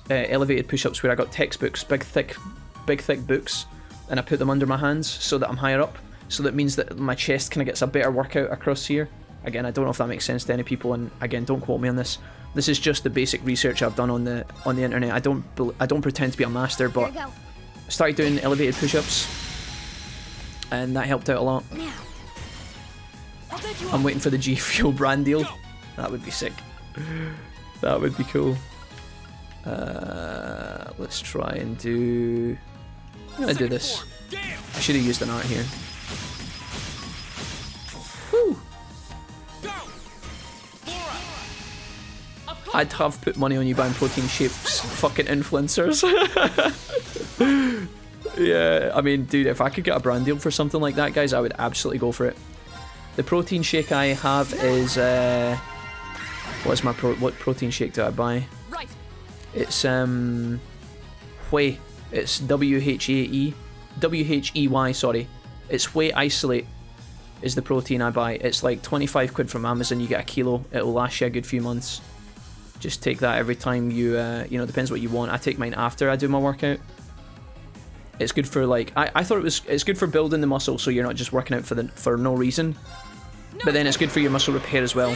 elevated push-ups where I got textbooks, big thick books, and I put them under my hands so that I'm higher up. So that means that my chest kind of gets a better workout across here. Again, I don't know if that makes sense to any people, and again, don't quote me on this. This is just the basic research I've done on the internet. I don't pretend to be a master, but I started doing elevated push-ups, and that helped out a lot. I'm waiting for the G Fuel brand deal. That would be sick. That would be cool. Let's try and do... I'm gonna do this. I should have used an art here. Woo! I'd have put money on you buying protein shapes, fucking influencers. Yeah, I mean, dude, if I could get a brand deal for something like that, guys, I would absolutely go for it. The protein shake I have is... what protein shake do I buy? It's whey. It's W-H-E-Y, sorry. It's whey isolate is the protein I buy. It's like 25 quid from Amazon. You get a kilo. It'll last you a good few months. Just take that every time you, depends what you want. I take mine after I do my workout. It's good for like, I thought it's good for building the muscle, so you're not just working out for no reason. But then it's good for your muscle repair as well.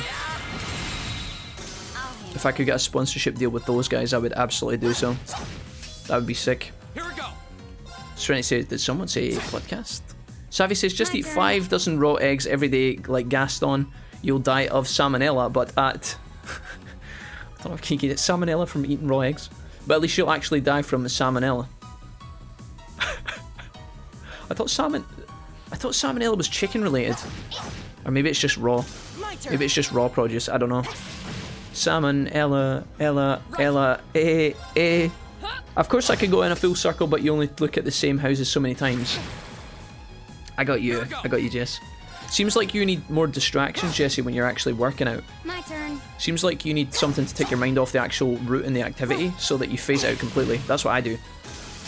If I could get a sponsorship deal with those guys, I would absolutely do so. That would be sick. Here we go. Serenity says, did someone say podcast? Savvy says, just eat 5 dozen raw eggs every day like Gaston. You'll die of salmonella, but at... I don't know if you can get salmonella from eating raw eggs. But at least you'll actually die from the salmonella. I thought salmonella was chicken related. Or maybe it's just raw. Maybe it's just raw produce, I don't know. Salmonella, Ella, Of course I could go in a full circle, but you only look at the same houses so many times. I got you, Jess. Seems like you need more distractions, Jesse, when you're actually working out. My turn. Seems like you need something to take your mind off the actual route and the activity so that you phase it out completely. That's what I do.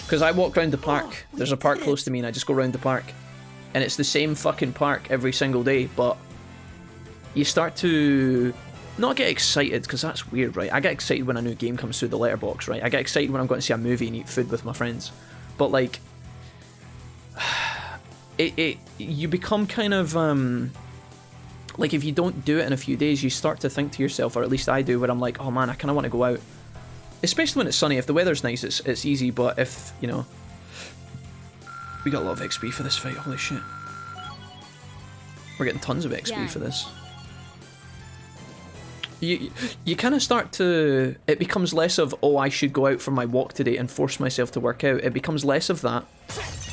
Because I walk around the park. There's a park close to me and I just go around the park. And it's the same fucking park every single day, but you start to not get excited, because that's weird, right? I get excited when a new game comes through the letterbox, right? I get excited when I'm going to see a movie and eat food with my friends. But like, you become kind of like, if you don't do it in a few days, you start to think to yourself, or at least I do, where I'm like, oh man, I kind of want to go out. Especially when it's sunny. If the weather's nice, it's easy, but if, you know, we got a lot of XP for this fight, holy shit. We're getting tons of XP for this. You kind of start to, it becomes less of, oh, I should go out for my walk today and force myself to work out. It becomes less of that,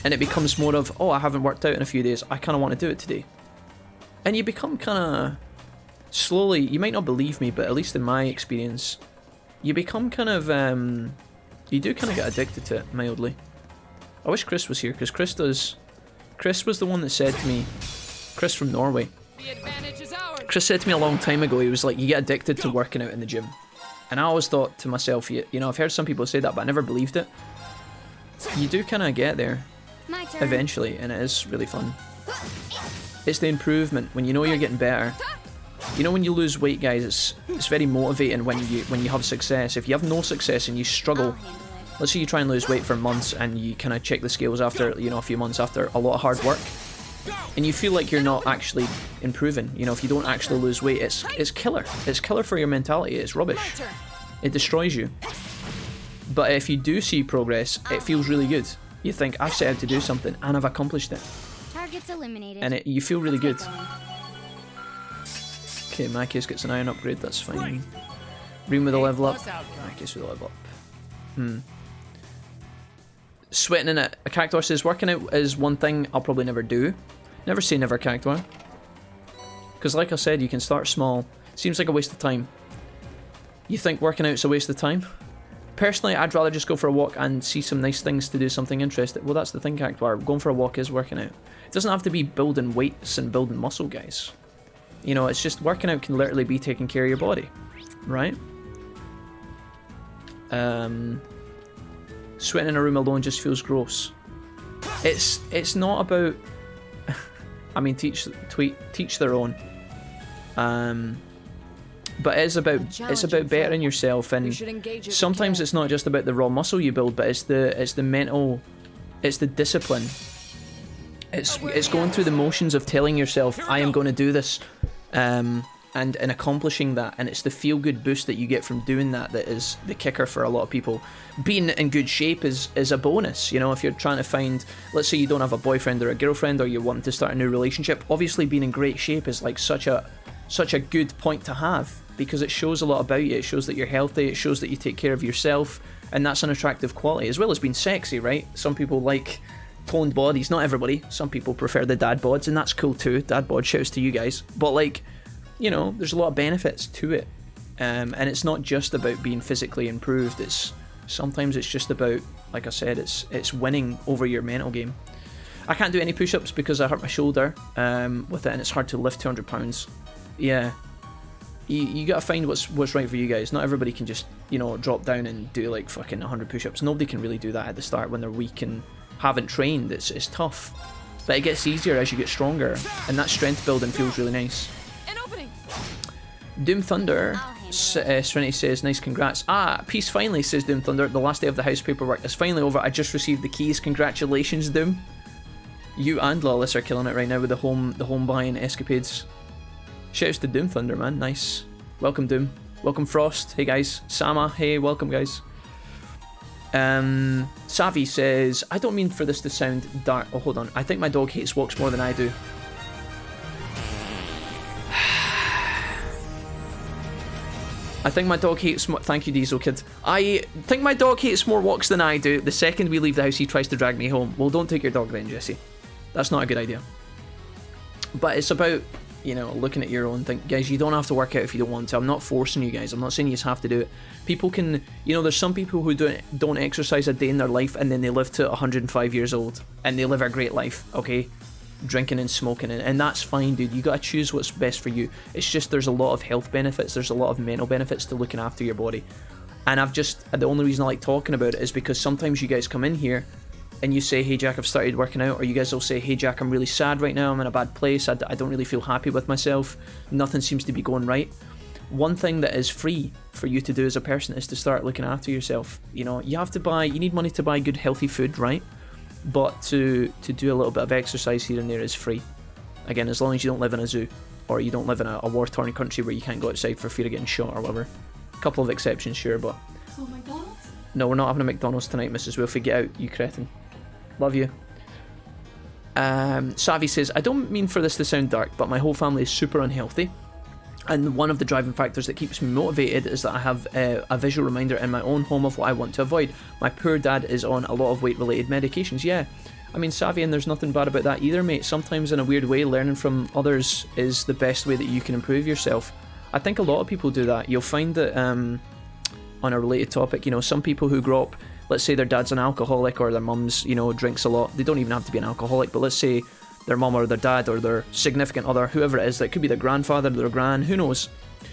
and it becomes more of, oh, I haven't worked out in a few days, I kind of want to do it today. And you become kind of, slowly, you might not believe me, but at least in my experience, you become kind of, you do kind of get addicted to it, mildly. I wish Chris was here, because Chris was the one that said to me, Chris from Norway. Chris said to me a long time ago, he was like, you get addicted to working out in the gym. And I always thought to myself, you know, I've heard some people say that, but I never believed it. You do kind of get there, eventually, and it is really fun. It's the improvement, when you know you're getting better. You know, when you lose weight, guys, it's very motivating when you have success. If you have no success and you struggle, let's say you try and lose weight for months and you kind of check the scales after, you know, a few months after a lot of hard work, and you feel like you're not actually improving. You know, if you don't actually lose weight, it's killer. It's killer for your mentality. It's rubbish. It destroys you. But if you do see progress, it feels really good. You think, I've set out to do something and I've accomplished it. Targets eliminated. And you feel really good. Okay, Macius gets an iron upgrade, that's fine. Reem with a level up. Macius with a level up. Sweating in it. A Cactuar says, working out is one thing I'll probably never do. Never say never, Cactuar. Because like I said, you can start small. Seems like a waste of time. You think working out's a waste of time? Personally, I'd rather just go for a walk and see some nice things to do something interesting. Well, that's the thing, Cactuar. Going for a walk is working out. It doesn't have to be building weights and building muscle, guys. You know, it's just working out can literally be taking care of your body. Right? Sweating in a room alone just feels gross. It's not about I mean, teach their own. But it's about bettering yourself, and sometimes it's not just about the raw muscle you build, but it's the mental, it's the discipline. It's going through the motions of telling yourself, I am going to do this, and accomplishing that, and it's the feel-good boost that you get from doing that is the kicker for a lot of people. Being in good shape is a bonus, you know, if you're trying to find, let's say you don't have a boyfriend or a girlfriend, or you're wanting to start a new relationship, obviously being in great shape is like such a good point to have, because it shows a lot about you. It shows that you're healthy, it shows that you take care of yourself, and that's an attractive quality, as well as being sexy, right? Some people like toned bodies, not everybody. Some people prefer the dad bods, and that's cool too. Dad bod, shouts to you guys. But like, you know, there's a lot of benefits to it, and it's not just about being physically improved. Sometimes it's just about, like I said, it's winning over your mental game. I can't do any push-ups because I hurt my shoulder with it, and it's hard to lift 200 pounds. Yeah, you gotta find what's right for you guys. Not everybody can just, you know, drop down and do like fucking 100 push-ups. Nobody can really do that at the start when they're weak and haven't trained. It's tough, but it gets easier as you get stronger, and that strength building feels really nice. Doom Thunder, Serenity says, nice, congrats. Peace finally, says Doom Thunder. The last day of the house paperwork is finally over. I just received the keys. Congratulations, Doom. You and Lawless are killing it right now with the home buying escapades. Shouts to Doom Thunder, man. Nice. Welcome, Doom. Welcome, Frost. Hey, guys. Sama. Hey, welcome, guys. Savi says, I don't mean for this to sound dark. Oh, hold on. I think my dog hates walks more than I do. I think my dog hates more. Thank you, Diesel Kid. I think my dog hates more walks than I do. The second we leave the house, he tries to drag me home. Well, don't take your dog then, Jesse. That's not a good idea. But it's about you know, looking at your own thing. Guys, you don't have to work out if you don't want to. I'm not forcing you guys. I'm not saying you just have to do it. People can, you know, there's some people who don't exercise a day in their life and then they live to 105 years old and they live a great life, okay? Drinking and smoking, and that's fine, dude. You gotta choose what's best for you. It's just there's a lot of health benefits, there's a lot of mental benefits to looking after your body. And the only reason I like talking about it is because sometimes you guys come in here and you say, hey Jack, I've started working out, or you guys will say, hey Jack, I'm really sad right now, I'm in a bad place, I don't really feel happy with myself, nothing seems to be going right. One thing that is free for you to do as a person is to start looking after yourself. You know, you need money to buy good healthy food, right? But to do a little bit of exercise here and there is free. Again, as long as you don't live in a zoo, or you don't live in a war-torn country where you can't go outside for fear of getting shot or whatever. A couple of exceptions, sure, but... So McDonald's? No, we're not having a McDonald's tonight, Mrs. Wilfie. Get out, you cretin. Love you. Savvy says, I don't mean for this to sound dark, but my whole family is super unhealthy. And one of the driving factors that keeps me motivated is that I have a visual reminder in my own home of what I want to avoid. My poor dad is on a lot of weight-related medications. Yeah, I mean, Savvy, and there's nothing bad about that either, mate. Sometimes in a weird way, learning from others is the best way that you can improve yourself. I think a lot of people do that. You'll find that, on a related topic, you know, some people who grow up, let's say their dad's an alcoholic or their mum's, you know, drinks a lot. They don't even have to be an alcoholic, but let's say their mum or their dad or their significant other, whoever it is, that could be their grandfather, their gran, who knows.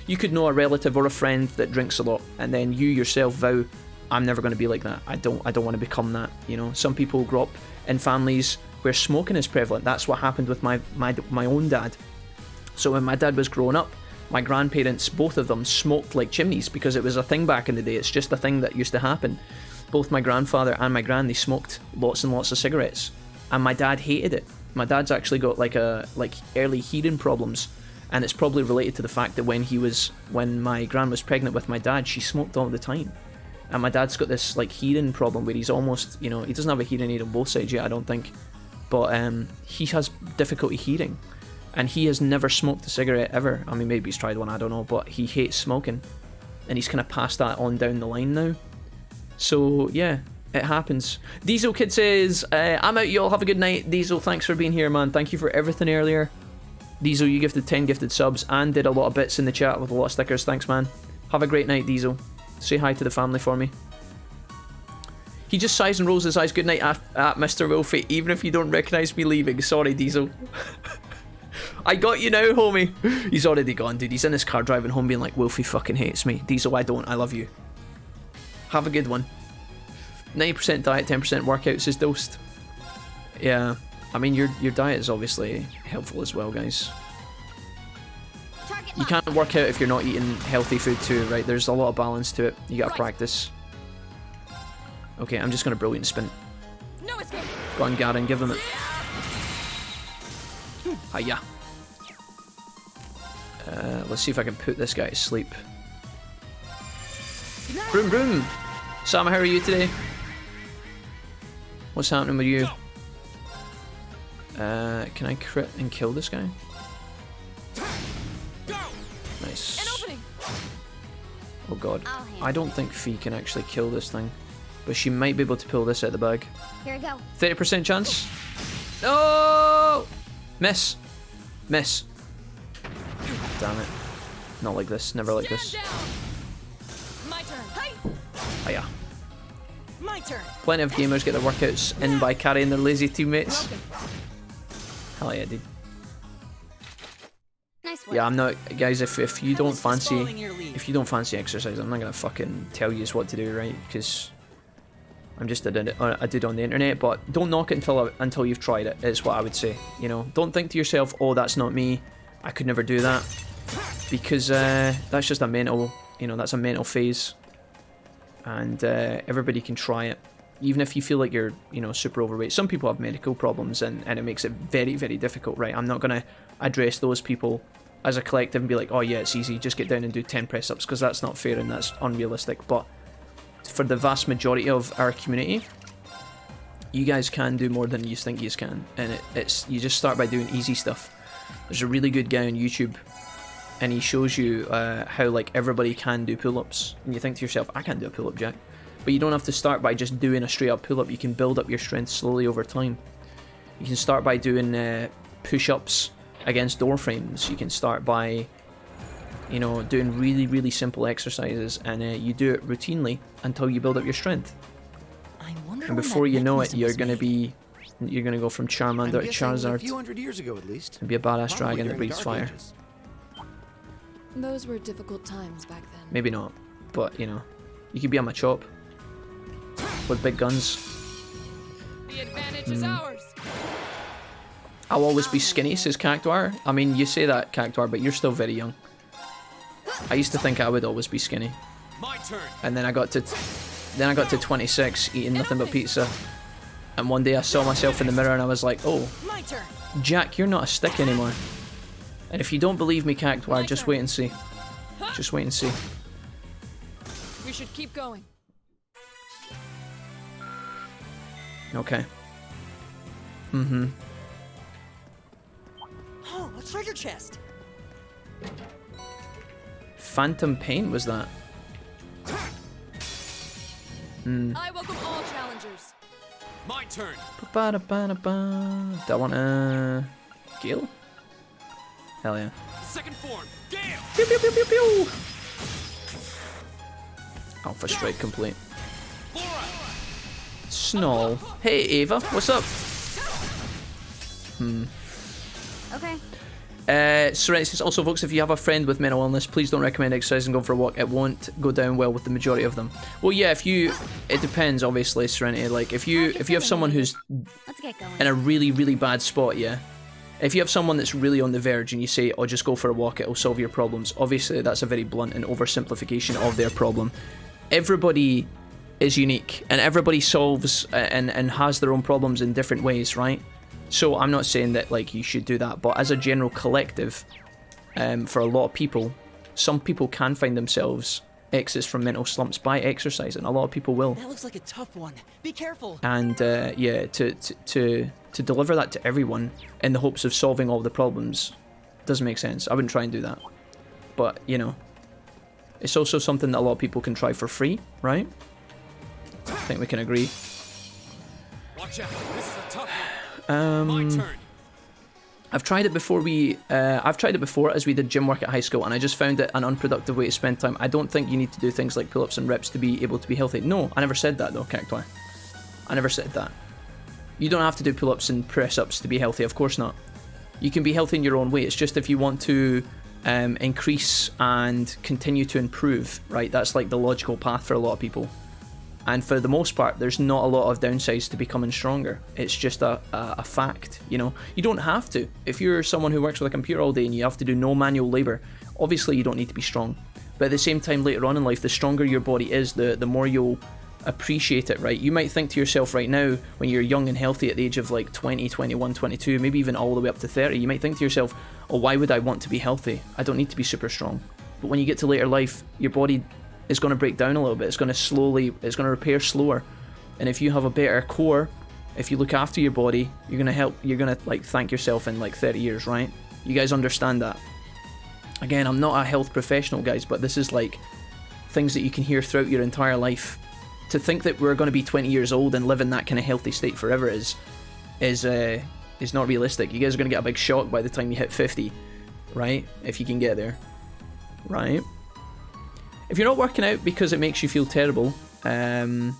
You could know a relative or a friend that drinks a lot, and then you yourself vow, I'm never going to be like that. I don't want to become that. You know, some people grow up in families where smoking is prevalent. That's what happened with my own dad. So when my dad was growing up, my grandparents, both of them, smoked like chimneys because it was a thing back in the day. It's just a thing that used to happen. Both my grandfather and my gran, they smoked lots and lots of cigarettes, and my dad hated it. My dad's actually got like early hearing problems, and it's probably related to the fact that when my gran was pregnant with my dad, she smoked all the time. And my dad's got this like hearing problem where he's almost, you know, he doesn't have a hearing aid on both sides yet, I don't think, but he has difficulty hearing, and he has never smoked a cigarette ever. I mean, maybe he's tried one, I don't know, but he hates smoking, and he's kind of passed that on down the line now. So yeah, it happens. Diesel Kid says, I'm out, y'all, have a good night. Diesel, thanks for being here, man. Thank you for everything earlier. Diesel, you gifted 10 gifted subs and did a lot of bits in the chat with a lot of stickers. Thanks, man. Have a great night, Diesel. Say hi to the family for me. He just sighs and rolls his eyes. Good night at Mr. Wilfie, even if you don't recognise me leaving. Sorry, Diesel. I got you now, homie. He's already gone, dude. He's in his car driving home being like, Wilfie fucking hates me. Diesel, I don't. I love you. Have a good one. 90% diet, 10% workout, says Dost. Yeah, I mean, your diet is obviously helpful as well, guys. You can't work out if you're not eating healthy food too, right? There's a lot of balance to it. You gotta practice. Okay, I'm just gonna brilliant spin. No escape. Go on, Garen, give them it. Hiya. Let's see if I can put this guy to sleep. Broom, broom. Sam, how are you today? What's happening with you? Can I crit and kill this guy? Nice. Oh god. I don't think Fee can actually kill this thing, but she might be able to pull this out of the bag. Here we go. 30% chance. No! Miss. Miss. Damn it. Not like this. Never like this. My turn. Hi. Hiya. My turn. Plenty of gamers get their workouts in by carrying their lazy teammates. Hell yeah, dude. Nice work. Yeah, I'm not, guys. If you don't fancy exercise, I'm not gonna fucking tell you what to do, right? Because I'm just a dude on the internet. But don't knock it until you've tried it. Is what I would say. You know, don't think to yourself, oh, that's not me. I could never do that, because that's just a mental. You know, that's a mental phase, and everybody can try it. Even if you feel like you're, you know, super overweight. Some people have medical problems, and it makes it very, very difficult, right? I'm not gonna address those people as a collective and be like, oh yeah, it's easy, just get down and do 10 press-ups, because that's not fair and that's unrealistic. But for the vast majority of our community, you guys can do more than you think you can, and it's you just start by doing easy stuff. There's a really good guy on YouTube, and he shows you how like everybody can do pull-ups, and you think to yourself, I can't do a pull-up, Jack. But you don't have to start by just doing a straight up pull-up. You can build up your strength slowly over time. You can start by doing push-ups against door frames. You can start by, you know, doing really, really simple exercises, and you do it routinely until you build up your strength. I wonder And when before that you know it, mechanism was made. you're gonna go from Charmander to A Charizard few hundred years ago, at least. and be a badass Probably dragon that during the breathes Dark fire. Ages. Those were difficult times back then. Maybe not, but you know, you could be on my chop with big guns. The advantage is ours. I'll always be skinny, says Cactuar. I mean, you say that, Cactuar, but you're still very young. I used to think I would always be skinny, My turn. and then I got to 26, eating nothing but pizza. And one day I saw myself in the mirror and I was like, oh, My turn. Jack, you're not a stick anymore. And if you don't believe me, Cactuar, just wait and see. Just wait and see. We should keep going. Okay. Mm-hmm. Oh, a treasure chest. Phantom Paint was that? I welcome all challengers. My turn. Ba-ba-da-ba-da-ba. Do I want a Gale? Hell yeah. Second form. Gale. Pew pew pew pew pew. Alpha Strike complete. Snarl. Hey Ava, what's up? Okay. Serenity says, also folks, if you have a friend with mental illness, please don't recommend exercising, going for a walk. It won't go down well with the majority of them. Well, yeah, it depends, obviously, Serenity. Like, if you have someone who's Let's get going. in a really, really bad spot, yeah. If you have someone that's really on the verge and you say, oh, just go for a walk, it'll solve your problems. Obviously, that's a very blunt and oversimplification of their problem. Everybody is unique, and everybody solves and has their own problems in different ways, right? So I'm not saying that like you should do that, but as a general collective, for a lot of people, some people can find themselves exits from mental slumps by exercising. A lot of people will. That looks like a tough one. Be careful. And yeah, to deliver that to everyone in the hopes of solving all the problems doesn't make sense. I wouldn't try and do that. But you know, it's also something that a lot of people can try for free, right? I think we can agree. Watch out. This is a tough one. My Um, turn. I've tried it before I've tried it before as we did gym work at high school, and I just found it an unproductive way to spend time. I don't think you need to do things like pull-ups and reps to be able to be healthy. No, I never said that though, Cactuar. I never said that. You don't have to do pull-ups and press-ups to be healthy, of course not. You can be healthy in your own way. It's just if you want to increase and continue to improve, right? That's like the logical path for a lot of people. And for the most part, there's not a lot of downsides to becoming stronger. It's just a fact, you know. You don't have to. If you're someone who works with a computer all day and you have to do no manual labor, obviously you don't need to be strong. But at the same time, later on in life, the stronger your body is, the more you'll appreciate it, right? You might think to yourself right now, when you're young and healthy at the age of like 20, 21, 22, maybe even all the way up to 30, you might think to yourself, oh, why would I want to be healthy? I don't need to be super strong. But when you get to later life, your body is going to break down a little bit. It's going to repair slower. And if you have a better core, if you look after your body, you're going to like thank yourself in like 30 years, right? You guys understand that? Again, I'm not a health professional, guys, but this is like things that you can hear throughout your entire life. To think that we're going to be 20 years old and live in that kind of healthy state forever is not realistic. You guys are going to get a big shock by the time you hit 50, right? If you can get there, right? If you're not working out because it makes you feel terrible, pain,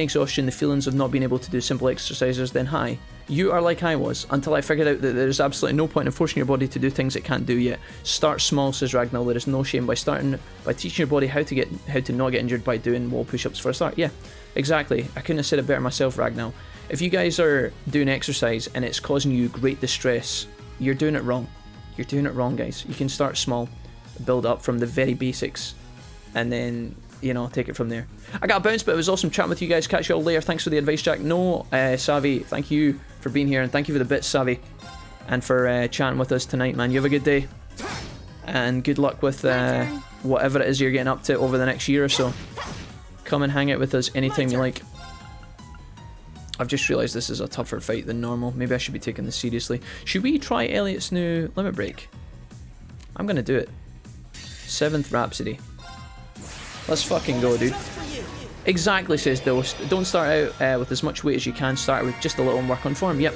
exhaustion, the feelings of not being able to do simple exercises, then hi. You are like I was, until I figured out that there's absolutely no point in forcing your body to do things it can't do yet. Start small, says Ragnall. There is no shame by teaching your body how to not get injured by doing wall push-ups for a start. Yeah, exactly. I couldn't have said it better myself, Ragnall. If you guys are doing exercise and it's causing you great distress, you're doing it wrong. You're doing it wrong, guys. You can start small, build up from the very basics, and then, you know, take it from there. I got a bounce, but it was awesome chatting with you guys. Catch you all later. Thanks for the advice, Jack. No, Savvy, thank you for being here, and thank you for the bits, Savvy, and for chatting with us tonight, man. You have a good day, and good luck with whatever it is you're getting up to over the next year or so. Come and hang out with us anytime you like. I've just realised this is a tougher fight than normal. Maybe I should be taking this seriously. Should we try Elliot's new limit break? I'm gonna do it. 7th Rhapsody. Let's fucking go, dude. Exactly, says Dose. Don't start out with as much weight as you can. Start with just a little and work on form. Yep.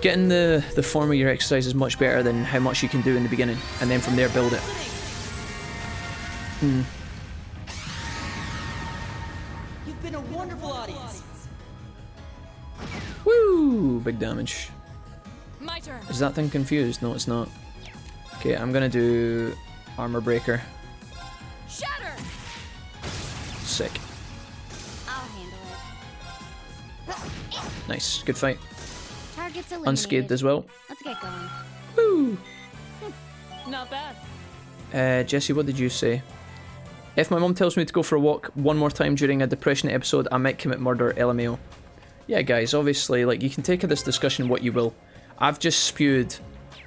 Getting the form of your exercise is much better than how much you can do in the beginning, and then from there build it. You've been a wonderful audience. Woo! Big damage. My turn. Is that thing confused? No, it's not. Okay, I'm gonna do armor breaker. Shatter. Sick. I'll handle it. Nice. Good fight. Target's eliminated. Unscathed as well. Let's get going. Woo! Not bad. Jesse, what did you say? If my mum tells me to go for a walk one more time during a depression episode, I might commit murder, LMAO. Yeah, guys, obviously, like, you can take this discussion what you will. I've just spewed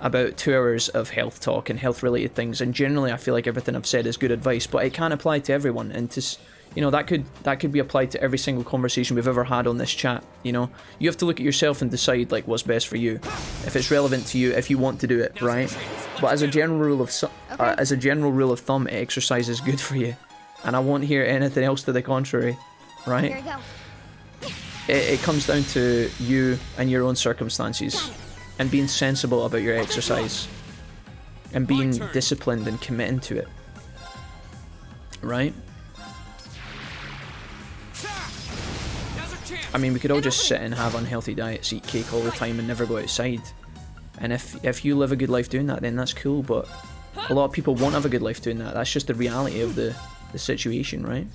about 2 hours of health talk and health-related things, and generally I feel like everything I've said is good advice, but it can apply to everyone, and you know, that could be applied to every single conversation we've ever had on this chat, you know? You have to look at yourself and decide, like, what's best for you. If it's relevant to you, if you want to do it, right? But as a general rule of thumb, exercise is good for you. And I won't hear anything else to the contrary, right? Here we go. It comes down to you and your own circumstances, and being sensible about your exercise, and being disciplined and committing to it, right? I mean, we could all just sit and have unhealthy diets, eat cake all the time and never go outside. And if you live a good life doing that, then that's cool, but a lot of people won't have a good life doing that. That's just the reality of the situation, right?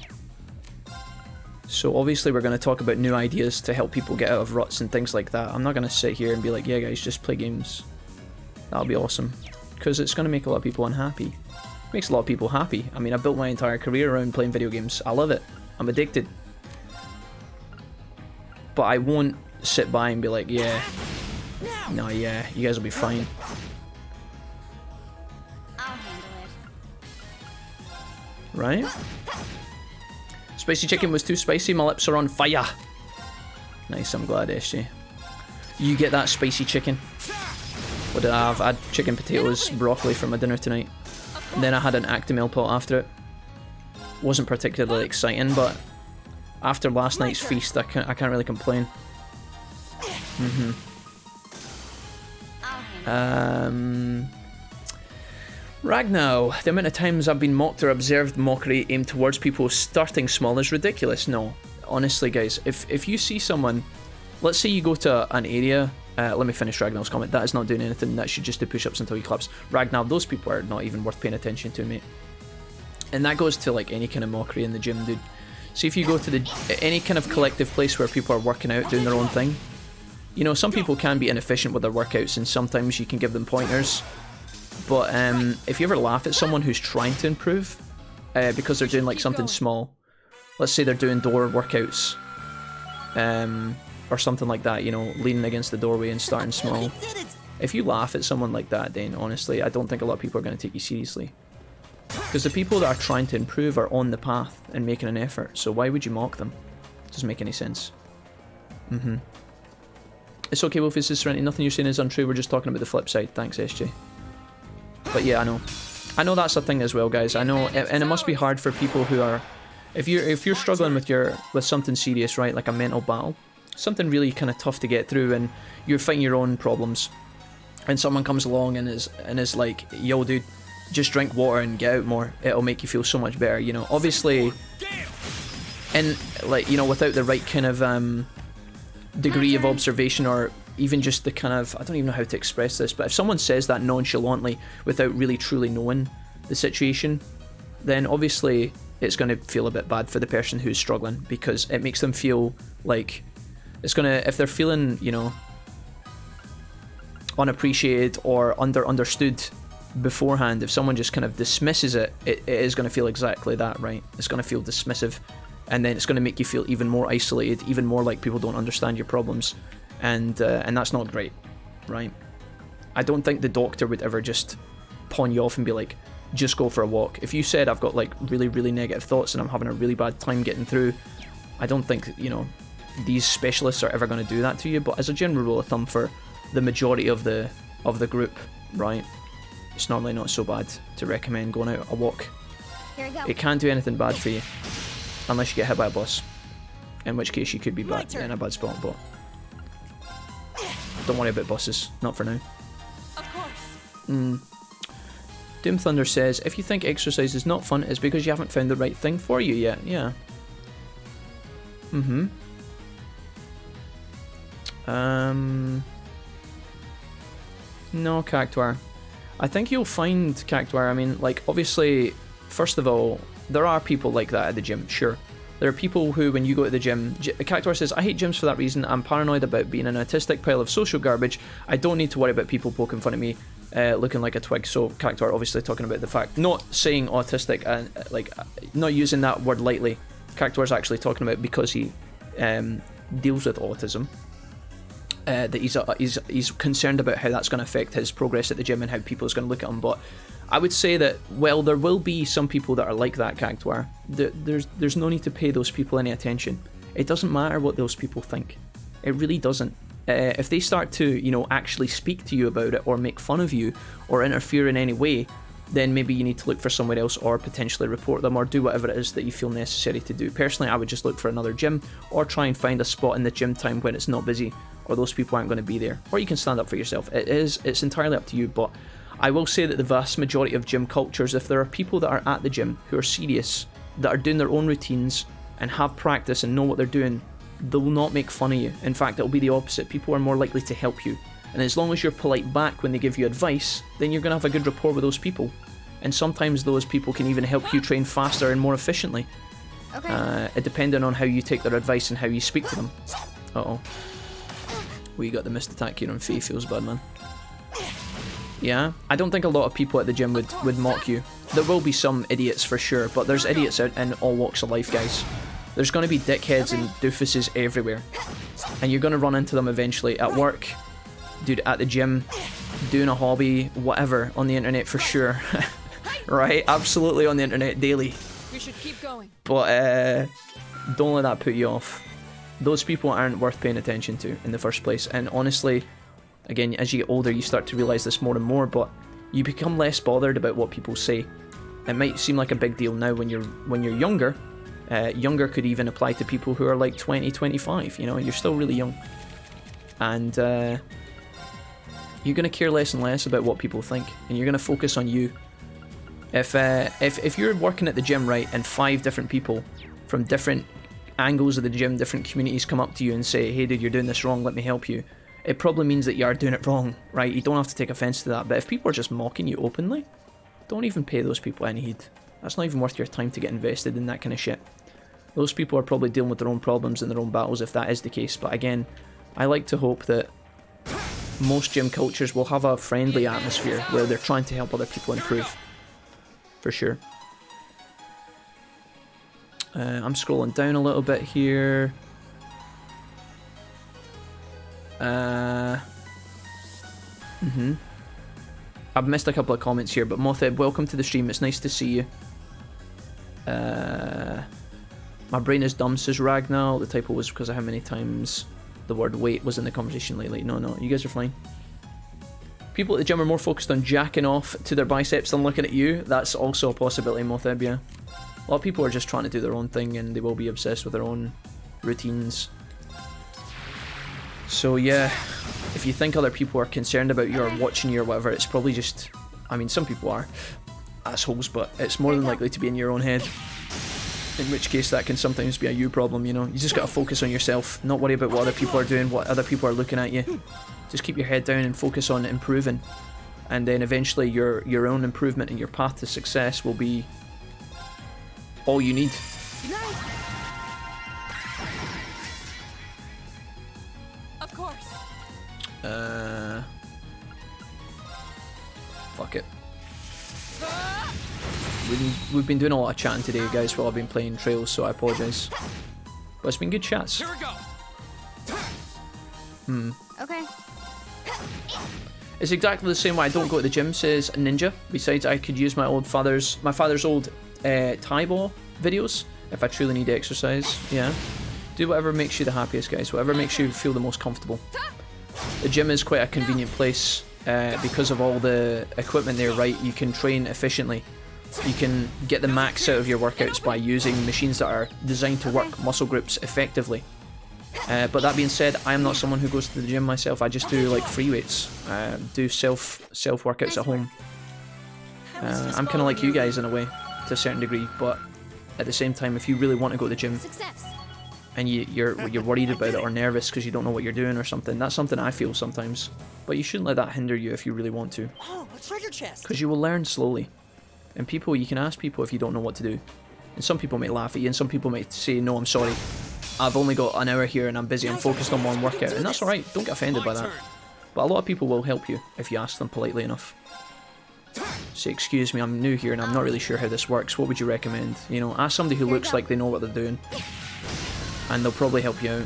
So obviously we're going to talk about new ideas to help people get out of ruts and things like that. I'm not going to sit here and be like, yeah guys, just play games. That'll be awesome. Because it's going to make a lot of people unhappy. It makes a lot of people happy. I mean, I built my entire career around playing video games. I love it. I'm addicted. But I won't sit by and be like, yeah, no, yeah, you guys will be fine. I'll handle it. Right? Spicy chicken was too spicy, my lips are on fire. Nice, I'm glad, SJ. You get that spicy chicken. What did I have? I had chicken, potatoes, broccoli for my dinner tonight. And then I had an Actimel pot after it. Wasn't particularly exciting, but after last night's feast, I can't really complain. Ragnar, the amount of times I've been mocked or observed mockery aimed towards people starting small is ridiculous. No, honestly guys, if you see someone, let's say you go to an area, let me finish Ragnar's comment, that is not doing anything, that should just do push-ups until he claps. Ragnar, those people are not even worth paying attention to, mate. And that goes to like any kind of mockery in the gym, dude. See, if you go to any kind of collective place where people are working out, doing their own thing, you know, some people can be inefficient with their workouts and sometimes you can give them pointers. But if you ever laugh at someone who's trying to improve because they're doing like something small, let's say they're doing door workouts or something like that, you know, leaning against the doorway and starting small. If you laugh at someone like that, then honestly, I don't think a lot of people are going to take you seriously. Because the people that are trying to improve are on the path and making an effort, so why would you mock them? It doesn't make any sense. It's okay, Wolf, it's Serenity. Nothing you're saying is untrue, we're just talking about the flip side. Thanks, SJ. But yeah, I know that's a thing as well, guys. I know, and it must be hard for people who are, if you're struggling with something serious, right, like a mental battle, something really kind of tough to get through, and you're fighting your own problems, and someone comes along and is like, yo, dude, just drink water and get out more. It'll make you feel so much better, you know. Obviously, and like, you know, without the right kind of degree of observation, or even just the kind of, I don't even know how to express this, but if someone says that nonchalantly without really truly knowing the situation, then obviously it's going to feel a bit bad for the person who's struggling, because it makes them feel like it's going to, if they're feeling, you know, unappreciated or understood beforehand, if someone just kind of dismisses it, it is going to feel exactly that, right? It's going to feel dismissive, and then it's going to make you feel even more isolated, even more like people don't understand your problems, and that's not great, right? I don't think the doctor would ever just pawn you off and be like, just go for a walk. If you said, I've got like really, really negative thoughts and I'm having a really bad time getting through, I don't think, you know, these specialists are ever going to do that to you. But as a general rule of thumb, for the majority of the group, right, it's normally not so bad to recommend going out a walk. Here we go. It can't do anything bad for you unless you get hit by a bus, in which case you could be bad in a bad spot. But Don't worry about buses. Not for now. Of course. Doom Thunder says, if you think exercise is not fun, it's because you haven't found the right thing for you yet. Yeah. No, Cactuar. I think you'll find, Cactuar, I mean, like, obviously, first of all, there are people like that at the gym, sure. There are people who, when you go to the gym, Cactuar says, I hate gyms for that reason. I'm paranoid about being an autistic pile of social garbage. I don't need to worry about people poking fun at me, looking like a twig. So, Cactuar obviously talking about the fact, not saying autistic, and like, not using that word lightly. Cactuar's actually talking about because he deals with autism. That he's concerned about how that's going to affect his progress at the gym and how people is going to look at him. But I would say that, well, there will be some people that are like that, Cactuar. There's no need to pay those people any attention. It doesn't matter what those people think. It really doesn't. If they start to, you know, actually speak to you about it or make fun of you or interfere in any way, then maybe you need to look for somewhere else or potentially report them or do whatever it is that you feel necessary to do. Personally, I would just look for another gym or try and find a spot in the gym time when it's not busy or those people aren't going to be there. Or you can stand up for yourself. It's entirely up to you, but I will say that the vast majority of gym cultures, if there are people that are at the gym who are serious, that are doing their own routines and have practice and know what they're doing, they will not make fun of you. In fact, it'll be the opposite. People are more likely to help you. And as long as you're polite back when they give you advice, then you're going to have a good rapport with those people. And sometimes those people can even help you train faster and more efficiently. Okay. Depending on how you take their advice and how you speak to them. Uh-oh. We got the missed attack here on Faye. Feels bad, man. Yeah, I don't think a lot of people at the gym would mock you. There will be some idiots for sure, but there's idiots out in all walks of life, guys. There's going to be dickheads and doofuses everywhere. And you're going to run into them eventually at work, dude, at the gym, doing a hobby, whatever, on the internet for sure. Right? Absolutely on the internet daily. We should keep going. But don't let that put you off. Those people aren't worth paying attention to in the first place. And honestly, again, as you get older, you start to realise this more and more, but you become less bothered about what people say. It might seem like a big deal now when you're younger. Younger could even apply to people who are like 20, 25, you know, you're still really young. And you're going to care less and less about what people think, and you're going to focus on you. If you're working at the gym, right, and 5 different people from different angles of the gym, different communities come up to you and say, hey dude, you're doing this wrong, let me help you, it probably means that you are doing it wrong, right? You don't have to take offense to that. But if people are just mocking you openly, don't even pay those people any heed. That's not even worth your time to get invested in that kind of shit. Those people are probably dealing with their own problems and their own battles if that is the case. But again, I like to hope that most gym cultures will have a friendly atmosphere where they're trying to help other people improve. For sure. I'm scrolling down a little bit here. I've missed a couple of comments here, but Motheb, welcome to the stream. It's nice to see you. My brain is dumb, says Ragnall. The typo was because of how many times the word wait was in the conversation lately. No, you guys are fine. People at the gym are more focused on jacking off to their biceps than looking at you. That's also a possibility, Motheb, yeah. A lot of people are just trying to do their own thing and they will be obsessed with their own routines. So yeah, if you think other people are concerned about you or watching you or whatever, it's probably just, I mean, some people are assholes, but it's more than likely to be in your own head. In which case that can sometimes be a you problem, you know. You just gotta focus on yourself, not worry about what other people are doing, what other people are looking at you. Just keep your head down and focus on improving. And then eventually your own improvement and your path to success will be all you need. Of course. Fuck it. We've been doing a lot of chatting today, guys, while I've been playing Trails, so I apologise. But it's been good chats. Here we go. Okay. It's exactly the same way I don't go to the gym, says Ninja. Besides, I could use my father's old Thai ball videos if I truly need exercise. Yeah. Do whatever makes you the happiest, guys. Whatever makes you feel the most comfortable. The gym is quite a convenient place because of all the equipment there, right? You can train efficiently. You can get the max out of your workouts by using machines that are designed to work muscle groups effectively. But that being said, I am not someone who goes to the gym myself. I just do like free weights, do self workouts at home. I'm kind of like you guys in a way, to a certain degree. But at the same time, if you really want to go to the gym, and you're worried about it or nervous because you don't know what you're doing or something, that's something I feel sometimes. But you shouldn't let that hinder you if you really want to. Oh, a treasure chest! Because you will learn slowly. And people, you can ask people if you don't know what to do. And some people may laugh at you, and some people may say, no, I'm sorry. I've only got an hour here and I'm busy, I'm focused on one workout. And that's alright, don't get offended by that. But a lot of people will help you if you ask them politely enough. Say, excuse me, I'm new here and I'm not really sure how this works. What would you recommend? You know, ask somebody who looks like they know what they're doing. And they'll probably help you out.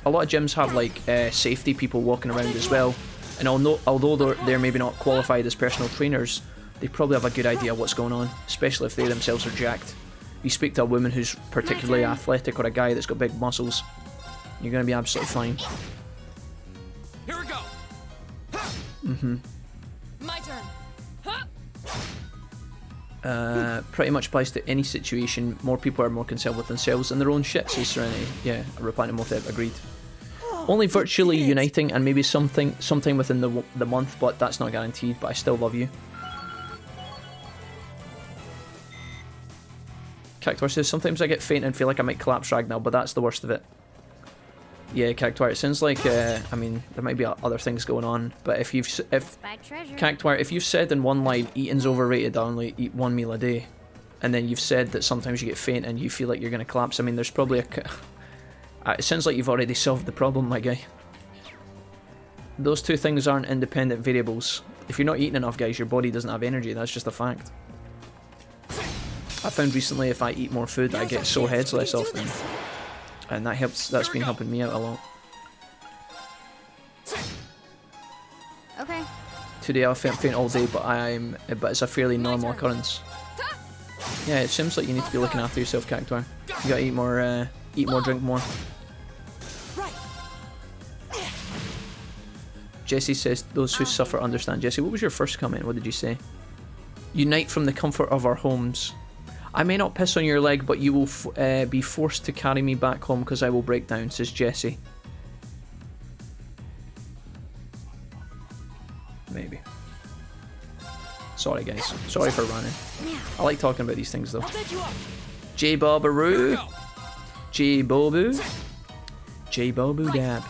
A lot of gyms have like safety people walking around as well. And although they're maybe not qualified as personal trainers, they probably have a good idea what's going on, especially if they themselves are jacked. You speak to a woman who's particularly athletic or a guy that's got big muscles, you're going to be absolutely fine. Here we go. My turn. Pretty much applies to any situation. More people are more concerned with themselves and their own shit, says Serenity. Yeah, replying to Motep, agreed. Only virtually uniting and maybe sometime within the month, but that's not guaranteed, but I still love you. Cactuar says, sometimes I get faint and feel like I might collapse right now, but that's the worst of it. Yeah, Cactuar, it sounds like, I mean, there might be other things going on, but Cactuar, if you've said in one line, eating's overrated, I only eat 1 meal a day, and then you've said that sometimes you get faint and you feel like you're going to collapse, I mean, there's probably it sounds like you've already solved the problem, my guy. Those two things aren't independent variables. If you're not eating enough, guys, your body doesn't have energy, that's just a fact. I found recently if I eat more food, I get sore heads less often. And that helps. That's been helping me out a lot. Okay. Today I felt faint all day, but it's a fairly normal occurrence. Yeah, it seems like you need to be looking after yourself, Cactuar. You gotta eat more, drink more. Jesse says, those who suffer understand. Jesse, what was your first comment? What did you say? Unite from the comfort of our homes. I may not piss on your leg, but you will be forced to carry me back home because I will break down, says Jesse. Maybe. Sorry, guys. Sorry for running. I like talking about these things, though. J-Bobaroo. J-Bobu. J-Bobu Dab.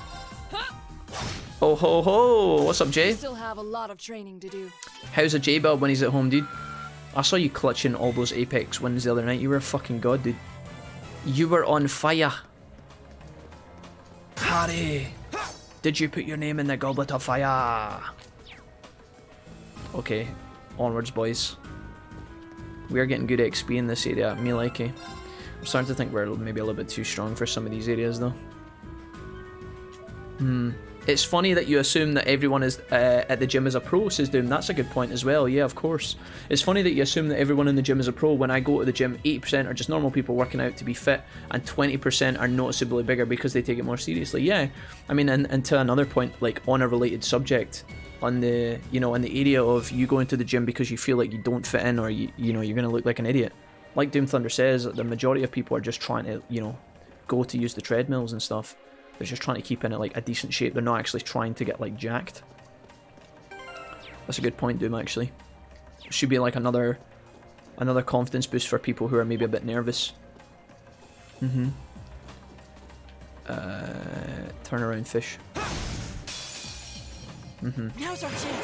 Oh ho ho! What's up, Jay? Still have a lot of training to do. How's a J-Bob when he's at home, dude? I saw you clutching all those Apex wins the other night. You were a fucking god, dude. You were on fire. Harry, did you put your name in the goblet of fire? Okay, onwards, boys. We are getting good XP in this area. Me like it. I'm starting to think we're maybe a little bit too strong for some of these areas, though. It's funny that you assume that everyone is at the gym is a pro, says Doom. That's a good point as well. Yeah, of course. It's funny that you assume that everyone in the gym is a pro. When I go to the gym, 80% are just normal people working out to be fit, and 20% are noticeably bigger because they take it more seriously. Yeah, I mean, and to another point, like on a related subject, on the in the area of you going to the gym because you feel like you don't fit in, or you're going to look like an idiot. Like Doom Thunder says, the majority of people are just trying to go to use the treadmills and stuff. They're just trying to keep in like a decent shape. They're not actually trying to get like jacked. That's a good point, Doom, actually. It should be like another confidence boost for people who are maybe a bit nervous. Turnaround fish.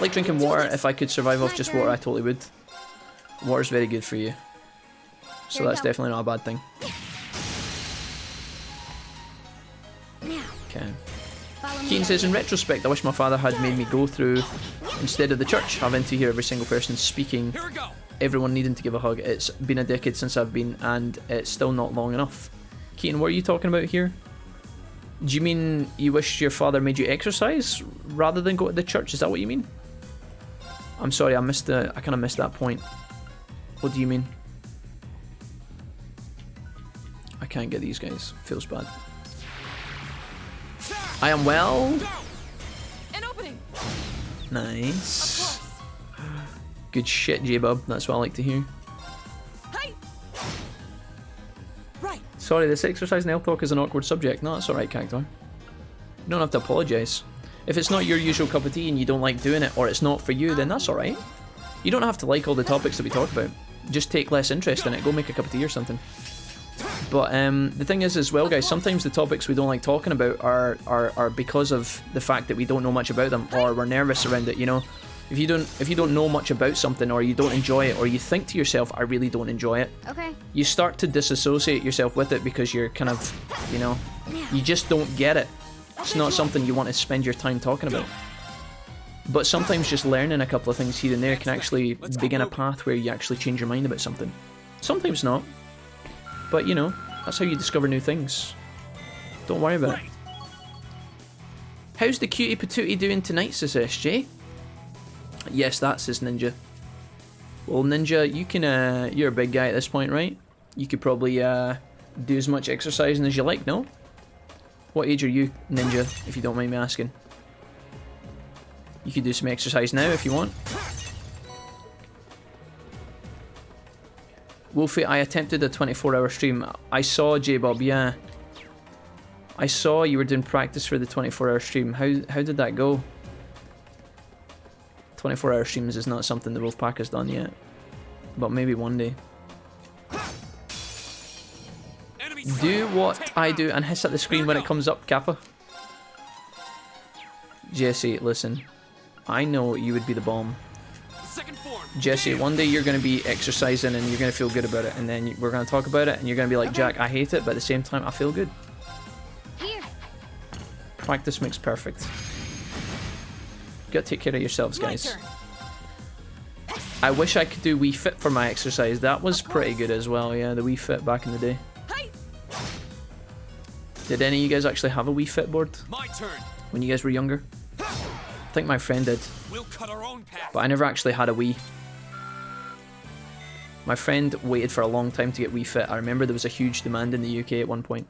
Like drinking water. If I could survive off just water, I totally would. Water's very good for you. So that's definitely not a bad thing. Okay. Keaton says, in retrospect, I wish my father had made me go through instead of the church, having to hear every single person speaking, everyone needing to give a hug. It's been a decade since I've been, and it's still not long enough. Keaton, what are you talking about here? Do you mean you wish your father made you exercise rather than go to the church? Is that what you mean? I'm sorry, I kind of missed that point. What do you mean? I can't get these guys. Feels bad. I am well. An opening. Nice. Good shit, J-Bub. That's what I like to hear. Hi. Right. Sorry, this exercise and health talk is an awkward subject. No, that's alright, Cactuar. You don't have to apologise. If it's not your usual cup of tea and you don't like doing it, or it's not for you, then that's alright. You don't have to like all the topics that we talk about. Just take less interest in it. Go make a cup of tea or something. But the thing is as well, guys, sometimes the topics we don't like talking about are because of the fact that we don't know much about them, or we're nervous around it, you know? If you don't know much about something, or you don't enjoy it, or you think to yourself, I really don't enjoy it, Okay. you start to disassociate yourself with it because you're kind of, you know, you just don't get it. It's not something you want to spend your time talking about. But sometimes just learning a couple of things here and there can actually begin a path where you actually change your mind about something. Sometimes not. But, you know, that's how you discover new things. Don't worry about it. How's the cutie patootie doing tonight, says SJ? Yes, that's his Ninja. Well, Ninja, you can, you're a big guy at this point, right? You could probably do as much exercising as you like, no? What age are you, Ninja, if you don't mind me asking? You could do some exercise now if you want. Wolfie, I attempted a 24-hour stream. I saw J-Bob, yeah. I saw you were doing practice for the 24-hour stream. How did that go? 24-hour streams is not something the Wolfpack has done yet. But maybe one day. Do what I do and hiss at the screen when it comes up, Kappa. Jesse, listen. I know you would be the bomb. Jesse, one day you're going to be exercising and you're going to feel good about it, and then we're going to talk about it and you're going to be like, Jack, I hate it, but at the same time, I feel good. Here. Practice makes perfect. You got to take care of yourselves, guys. I wish I could do Wii Fit for my exercise. That was pretty good as well, yeah, the Wii Fit back in the day. Did any of you guys actually have a Wii Fit board? My turn. When you guys were younger? I think my friend did. We'll cut our own path. But I never actually had a Wii. My friend waited for a long time to get Wii Fit. I remember there was a huge demand in the UK at one point.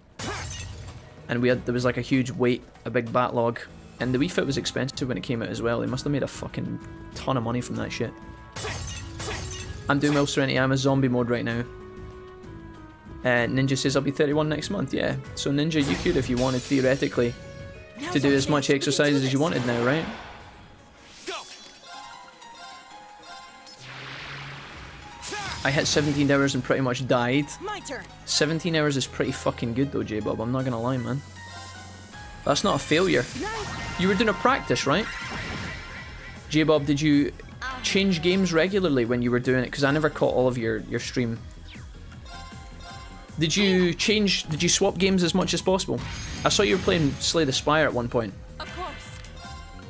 And there was like a huge wait, a big backlog. And the Wii Fit was expensive when it came out as well. They must have made a fucking ton of money from that shit. I'm doing well, Serenity. I'm a zombie mode right now. Ninja says I'll be 31 next month. Yeah. So Ninja, you could, if you wanted, theoretically, to do as much exercise as you wanted now, right? I hit 17 hours and pretty much died. My turn. 17 hours is pretty fucking good though, J-Bob. I'm not gonna lie, man. That's not a failure. You were doing a practice, right? J-Bob, did you change games regularly when you were doing it? Because I never caught all of your stream. Did you swap games as much as possible? I saw you were playing Slay the Spire at one point. Of course.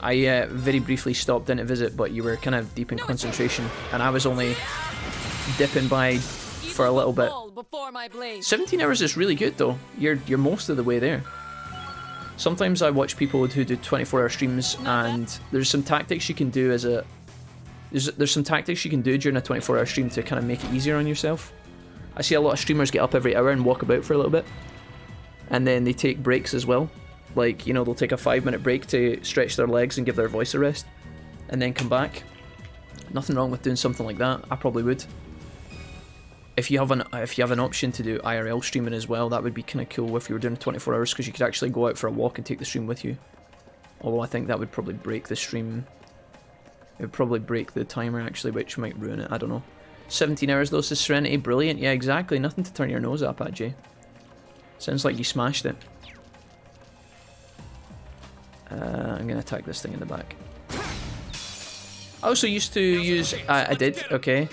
I very briefly stopped in to visit, but you were kind of deep in concentration, and I was only dipping by for a little bit. 17 hours is really good though. You're most of the way there. Sometimes I watch people who do 24-hour streams, and there's some tactics you can do there's some tactics you can do during a 24-hour stream to kind of make it easier on yourself. I see a lot of streamers get up every hour and walk about for a little bit, and then they take breaks as well. Like, you know, they'll take a 5-minute break to stretch their legs and give their voice a rest, and then come back. Nothing wrong with doing something like that. I probably would. If you have an option to do IRL streaming as well, that would be kind of cool if you were doing 24 hours, because you could actually go out for a walk and take the stream with you. Although I think that would probably break the stream. It would probably break the timer actually, which might ruin it. I don't know. 17 hours though, says Serenity. Brilliant. Yeah, exactly. Nothing to turn your nose up at, Jay. Sounds like you smashed it. I'm going to attack this thing in the back. I also used to use... I did, okay.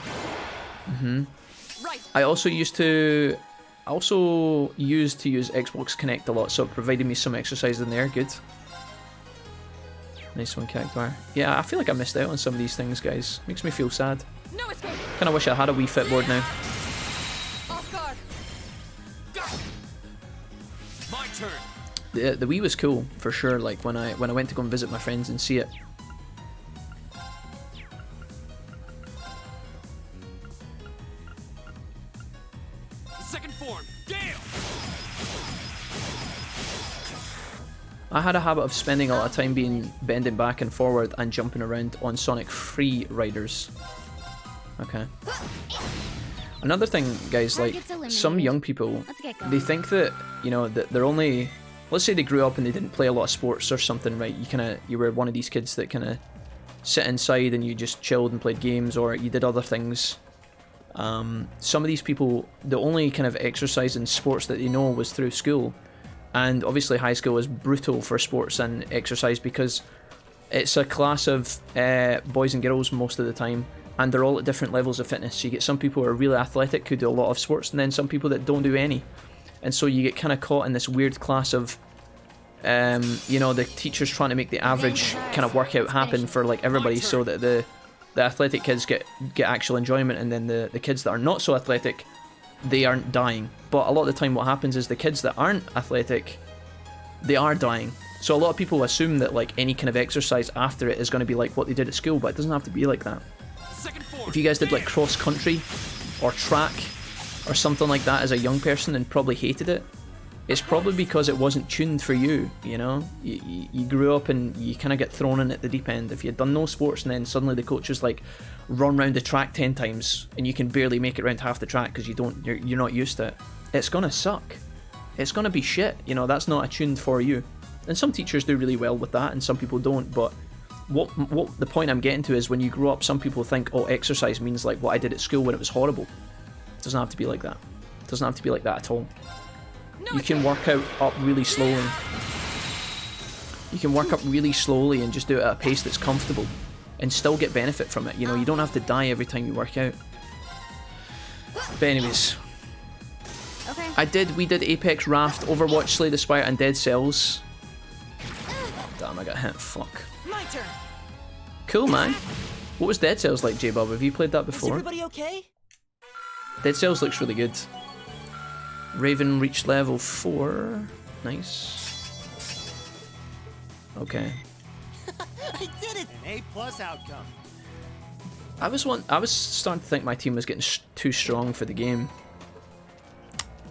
I also used to use Xbox Connect a lot, so it provided me some exercise in there. Good. Nice one, Cactuar. Yeah, I feel like I missed out on some of these things, guys. Makes me feel sad. Kind of wish I had a Wii Fit board now. My turn. The Wii was cool for sure. Like when I went to go and visit my friends and see it. Second form, Gale. I had a habit of spending a lot of time bending back and forward and jumping around on Sonic Free Riders. Okay. Another thing, guys, like some young people, they think that, you know, that they're only let's say they grew up and they didn't play a lot of sports or something, right? You were one of these kids that kind of sit inside and you just chilled and played games, or you did other things. Some of these people, the only kind of exercise in sports that they know was through school, and obviously high school is brutal for sports and exercise because it's a class of boys and girls most of the time, and they're all at different levels of fitness. So you get some people who are really athletic who do a lot of sports, and then some people that don't do any, and so you get kind of caught in this weird class of you know, the teacher's trying to make the average kind of workout happen for like everybody, so that the athletic kids get actual enjoyment, and then the kids that are not so athletic, they aren't dying. But a lot of the time what happens is the kids that aren't athletic, they are dying. So a lot of people assume that like any kind of exercise after it is going to be like what they did at school, but it doesn't have to be like that. If you guys did like cross country or track or something like that as a young person and probably hated it, it's probably because it wasn't tuned for you, you know? You grew up and you kind of get thrown in at the deep end. If you had done no sports and then suddenly the coach is like, run round the track 10 times and you can barely make it around half the track because you're not used to it, it's gonna suck. It's gonna be shit, you know? That's not attuned for you. And some teachers do really well with that and some people don't, but what the point I'm getting to is when you grow up, some people think, oh, exercise means like what I did at school when it was horrible. It doesn't have to be like that. It doesn't have to be like that at all. You can work out up really slowly. You can work up really slowly and just do it at a pace that's comfortable and still get benefit from it. You know, you don't have to die every time you work out. But anyways, Okay. we did Apex, Raft, Overwatch, Slay the Spire, and Dead Cells. Damn, I got hit. Fuck. My turn. Cool, man. What was Dead Cells like, J-Bob? Have you played that Is before? everybody okay? Dead Cells looks really good. Raven reached level 4. Nice. Okay. I did it. An A+ outcome. I was starting to think my team was getting too strong for the game.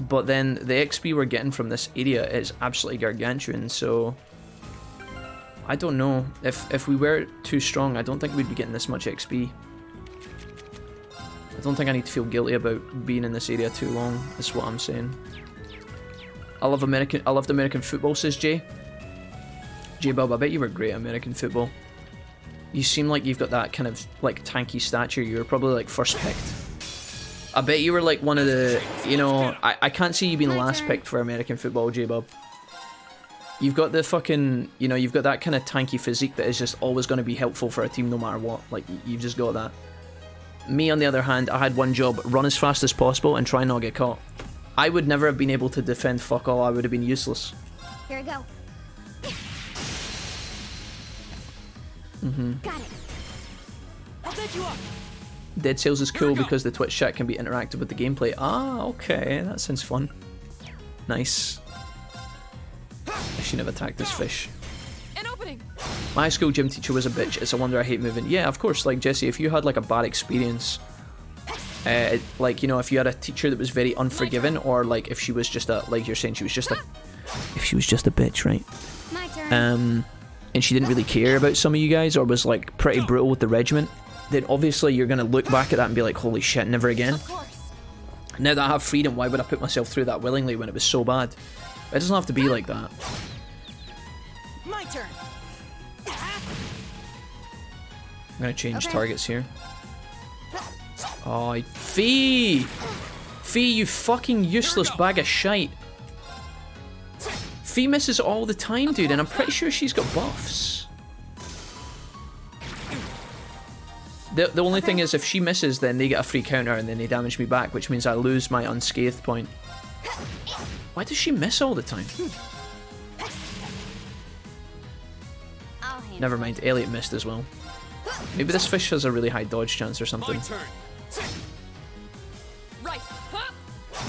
But then the XP we're getting from this area is absolutely gargantuan, so I don't know. If we were too strong, I don't think we'd be getting this much XP. I don't think I need to feel guilty about being in this area too long, is what I'm saying. I loved American football, says Jay. J-Bob, I bet you were great at American football. You seem like you've got that kind of like tanky stature. You were probably like first picked. I bet you were like one of the, you know, I can't see you being last picked for American football, J-Bob. You've got the fucking, you know, you've got that kind of tanky physique that is just always going to be helpful for a team no matter what. Like, you've just got that. Me, on the other hand, I had one job: run as fast as possible and try not get caught. I would never have been able to defend fuck all. I would have been useless. Here we go. Got it. I'll bet you up. Dead Cells is cool because the Twitch chat can be interactive with the gameplay. Ah, okay, that sounds fun. Nice. I shouldn't have attacked this fish. An opening. My high school gym teacher was a bitch. It's a wonder I hate moving. Yeah, of course. Like, Jesse, if you had like a bad experience, like, you know, if you had a teacher that was very unforgiving, or like if she was just a, like you're saying, she was just a, if she was just a bitch, right? My turn. And she didn't really care about some of you guys, or was like pretty brutal with the regiment, then obviously you're gonna look back at that and be like, holy shit, never again. Of course. Now that I have freedom, why would I put myself through that willingly when it was so bad? It doesn't have to be like that. My turn. I'm gonna change Okay. targets here. Oh, Fee! Fee, you fucking useless bag of shite. Fee misses all the time, dude, and I'm pretty sure she's got buffs. The only thing is, if she misses, then they get a free counter and then they damage me back, which means I lose my unscathed point. Why does she miss all the time? I'll handle Never mind, Elliot missed as well. Maybe this fish has a really high dodge chance or something. turn. Right. Huh?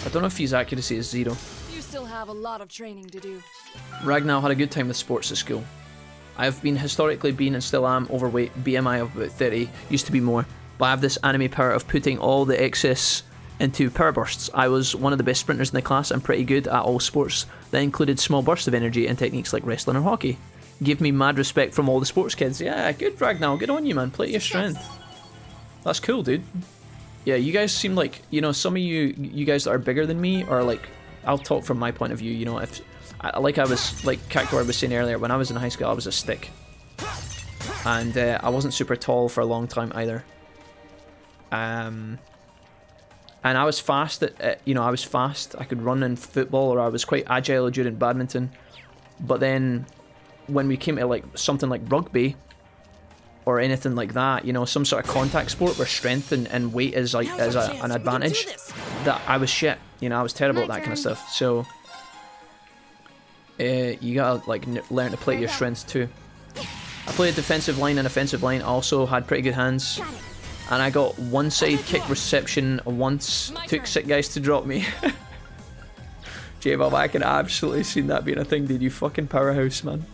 I don't know if his accuracy is 0. You still have a lot of training to do. Ragnar had a good time with sports at school. I have historically been and still am overweight, BMI of about 30, used to be more, but I have this anime power of putting all the excess into power bursts. I was one of the best sprinters in the class and pretty good at all sports. That included small bursts of energy and techniques like wrestling or hockey. Give me mad respect from all the sports kids. Yeah, good Ragnar, good on you, man. Play to your strength. That's cool, dude. Yeah, you guys seem like, you know, some of you guys that are bigger than me are like I'll talk from my point of view. You know, if like Cactuar was saying earlier, when I was in high school, I was a stick, and I wasn't super tall for a long time either. And I was fast at, you know, I was fast. I could run in football, or I was quite agile during badminton. But then, when we came to like something like rugby, or anything like that, you know, some sort of contact sport where strength and weight is like an advantage, that I was shit. You know, I was terrible at that kind of stuff. So you gotta like learn to play your strengths too. I played defensive line and offensive line. Also had pretty good hands, and I got one side kick reception once. Took sick guys to drop me. J-Bob, I can absolutely see that being a thing, dude. You fucking powerhouse, man.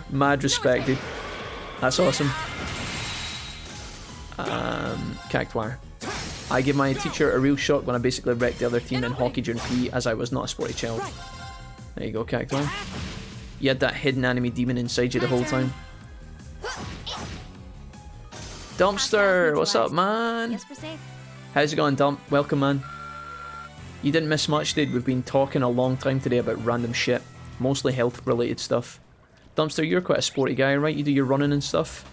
Mad respect, dude. That's awesome. Cactuar. I give my teacher a real shock when I basically wrecked the other team in hockey during PE, as I was not a sporty child. There you go, Cactuar. You had that hidden enemy demon inside you the whole time. Dumpster, what's up, man? How's it going, Dump? Welcome, man. You didn't miss much, dude. We've been talking a long time today about random shit. Mostly health-related stuff. Dumpster, you're quite a sporty guy, right? You do your running and stuff.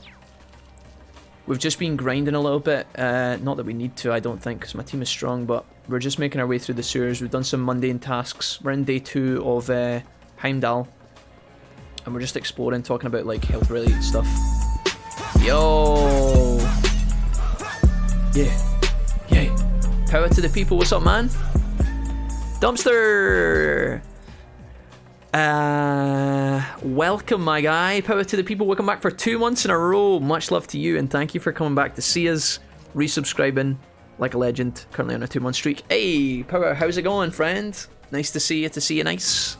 We've just been grinding a little bit. Not that we need to, I don't think, because my team is strong, but we're just making our way through the sewers. We've done some mundane tasks. We're in day 2 of Heimdall. And we're just exploring, talking about, like, health-related stuff. Yo! Yeah. Yay. Power to the people. What's up, man? Dumpster! Welcome, my guy. Power to the people. Welcome back for 2 months in a row. Much love to you, and thank you for coming back to see us. Resubscribing like a legend. Currently on a 2-month streak. Hey, Power, how's it going, friend? Nice to see you, nice.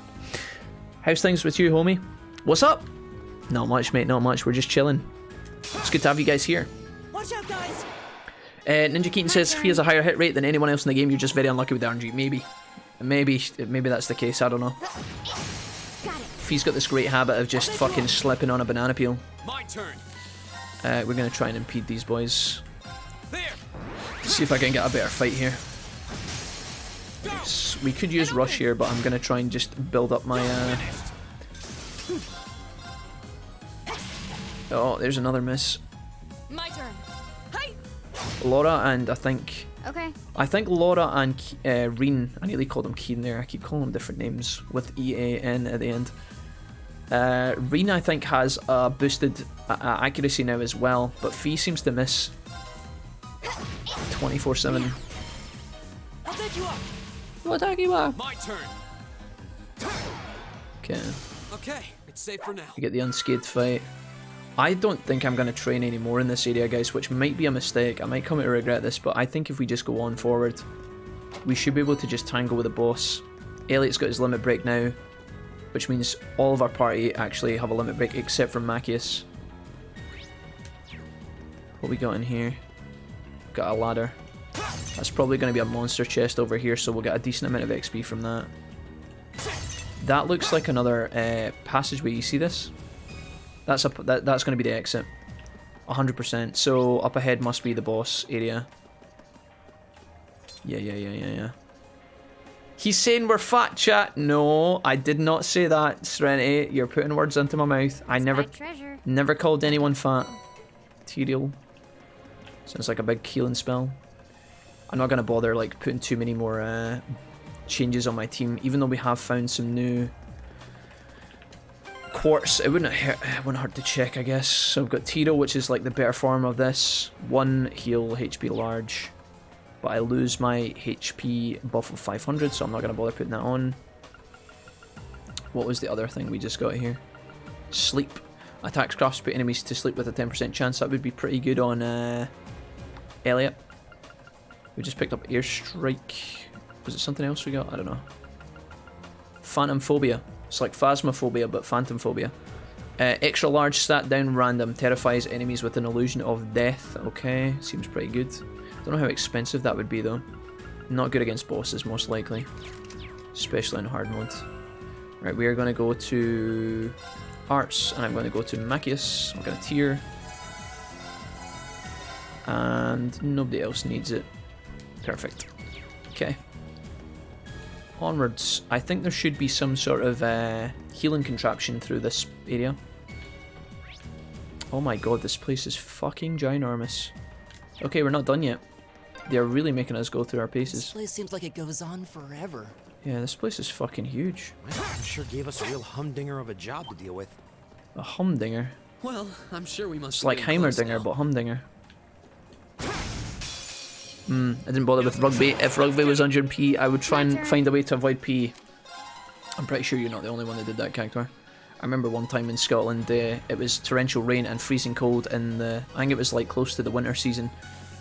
How's things with you, homie? What's up? Not much, mate, not much. We're just chilling. It's good to have you guys here. Watch out, guys. Ninja Keaton says if he has a higher hit rate than anyone else in the game, you're just very unlucky with RNG. Maybe that's the case, I don't know. He's got this great habit of just fucking slipping on a banana peel. My turn. We're gonna try and impede these boys. See if I can get a better fight here. We could use rush here, but I'm gonna try and just build up my Oh, there's another miss. My turn. Hi. Laura and I think Laura and Reen, I nearly called him Keen there, I keep calling them different names with E-A-N at the end. Reen, I think, has a boosted accuracy now as well, but Fee seems to miss 24/7. I'll bet you up. What are you up? My turn. Okay. Okay, it's safe for now. You get the unscathed fight. I don't think I'm going to train anymore in this area, guys, which might be a mistake. I might come to regret this, but I think if we just go on forward, we should be able to just tangle with the boss. Elliot's got his limit break now, which means all of our party actually have a limit break except for Macius. What we got in here? Got a ladder. That's probably going to be a monster chest over here, so we'll get a decent amount of XP from that. That looks like another passageway. You see this? That's going to be the exit. 100%. So up ahead must be the boss area. Yeah. He's saying we're fat, chat. No, I did not say that, Serenity. You're putting words into my mouth. I never called anyone fat. Material. Sounds like a big healing spell. I'm not going to bother like putting too many more changes on my team, even though we have found some new quartz. It wouldn't hurt to check, I guess. So I've got Tito, which is like the better form of this. 1 heal, HP large. But I lose my HP buff of 500, so I'm not going to bother putting that on. What was the other thing we just got here? Sleep. Attacks crafts put enemies to sleep with a 10% chance. That would be pretty good on Elliot. We just picked up Airstrike. Was it something else we got? I don't know. Phantom Phobia. It's like Phasmophobia, but Phantom Phobia. Extra large stat down random. Terrifies enemies with an illusion of death. Okay, seems pretty good. Don't know how expensive that would be though. Not good against bosses, most likely. Especially in hard mode. Right, we are going to go to Arts, and I'm going to go to Macius. I'm going to tier. And nobody else needs it. Perfect. Okay. Onwards. I think there should be some sort of healing contraption through this area. Oh my god, this place is fucking ginormous. Okay, we're not done yet. They're really making us go through our paces. This place seems like it goes on forever. Yeah, this place is fucking huge. I'm sure gave us a real humdinger of a job to deal with. A humdinger? Well, I'm sure we must. It's like Heimerdinger, but humdinger. I didn't bother with rugby. If rugby was under P, I would try and find a way to avoid P. I'm pretty sure you're not the only one that did that character. I remember one time in Scotland, it was torrential rain and freezing cold in the, I think it was like close to the winter season,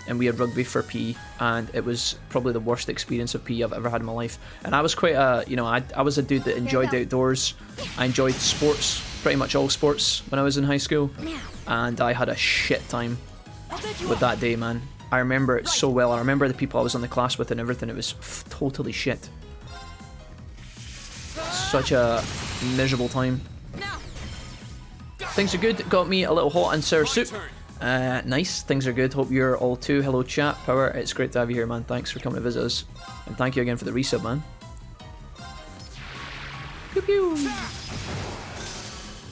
and we had rugby for PE, and it was probably the worst experience of PE I've ever had in my life. And I was quite a, you know, I was a dude that enjoyed the outdoors. I enjoyed sports, pretty much all sports when I was in high school, and I had a shit time with that day, man. I remember it so well. I remember the people I was in the class with and everything. It was totally shit. Such a miserable time. Things are good. Got me a little hot and sour soup. Nice. Things are good. Hope you're all too. Hello, chat. Power. It's great to have you here, man. Thanks for coming to visit us. And thank you again for the resub, man. Pew pew.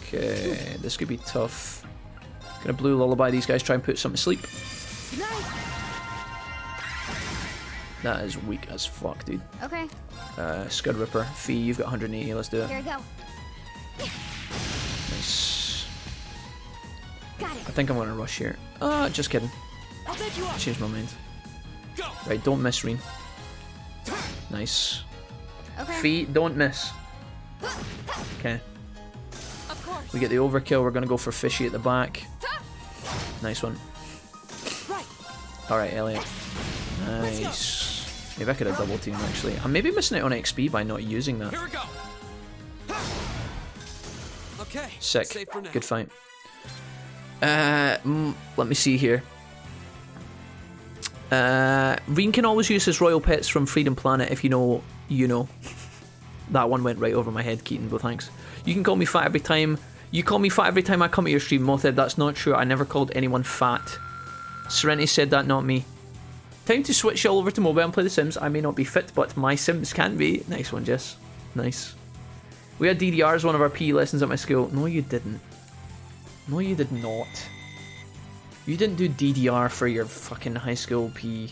Okay, this could be tough. Gonna blue lullaby these guys, try and put something to sleep. That is weak as fuck, dude. Okay. Scud Ripper. Fee, you've got 180. Let's do it. Here we go. Nice. Got it. I think I'm gonna rush here. Just kidding. I'll bet you up. Changed my mind. Right, don't miss, Reen. Nice. Okay. Fee, don't miss. Okay. Of course. We get the overkill. We're gonna go for Fishy at the back. Nice one. Right. Alright, Elliot. Nice. Maybe I could have double teamed actually. I'm maybe missing out on XP by not using that. Here we go. Okay. Sick. Safe for now. Good fight. Let me see here. Reen can always use his royal pets from Freedom Planet. If you know, you know. That one went right over my head, Keaton, but thanks. You can call me fat every time. You call me fat every time I come to your stream, Mothead. That's not true. I never called anyone fat. Serenity said that, not me. Time to switch all over to mobile and play The Sims. I may not be fit, but my Sims can be. Nice one, Jess. Nice. We had DDR as one of our PE lessons at my school. No, you didn't. No, you did not. You didn't do DDR for your fucking high school PE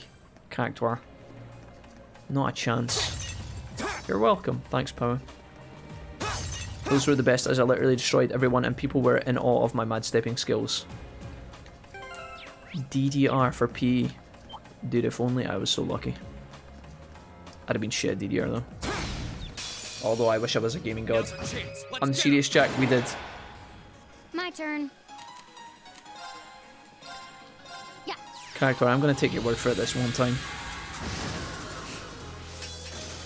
character. Not a chance. You're welcome. Thanks, Power. Those were the best as I literally destroyed everyone and people were in awe of my mad stepping skills. DDR for PE. Dude, if only I was so lucky. I'd have been shit at DDR though. Although I wish I was a gaming god. On Serious Jack, we did. My turn. Yeah. Character, I'm gonna take your word for it this one time.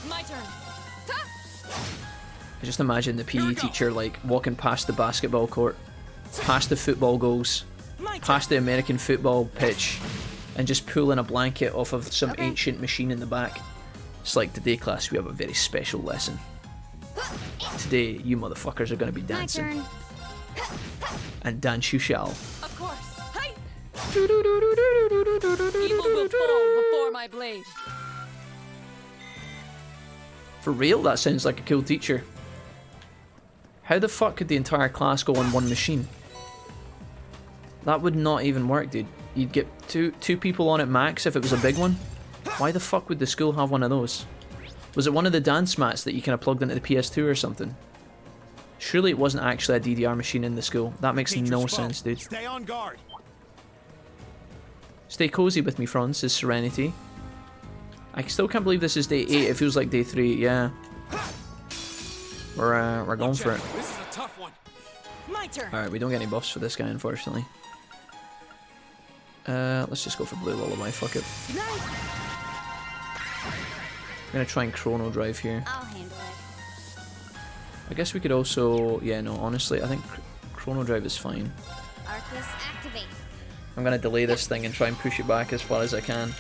My turn. I just imagine the PE teacher like walking past the basketball court, past the football goals, past the American football pitch, and just pulling a blanket off of some ancient machine in the back. It's like, today class we have a very special lesson. Today you motherfuckers are gonna be dancing. My turn. And dance you shall. Of course. Hi. Evil will fall before my blade. For real? That sounds like a cool teacher. How the fuck could the entire class go on one machine? That would not even work, dude. You'd get two people on it max if it was a big one. Why the fuck would the school have one of those? Was it one of the dance mats that you kind of plugged into the PS2 or something? Surely it wasn't actually a DDR machine in the school. That makes no sense, dude. Stay on guard. Stay cozy with me, Franz, says Serenity. I still can't believe this is day 8. It feels like day 3. Yeah. We're going for it. This is a tough one. My turn. Alright, we don't get any buffs for this guy, unfortunately. Let's just go for Blue Lullaby. Fuck it. I'm gonna try and Chrono Drive here. I'll handle it. I guess we could also... Yeah, no, honestly, I think Chrono Drive is fine. Arcus activate. I'm gonna delay this thing and try and push it back as far as I can.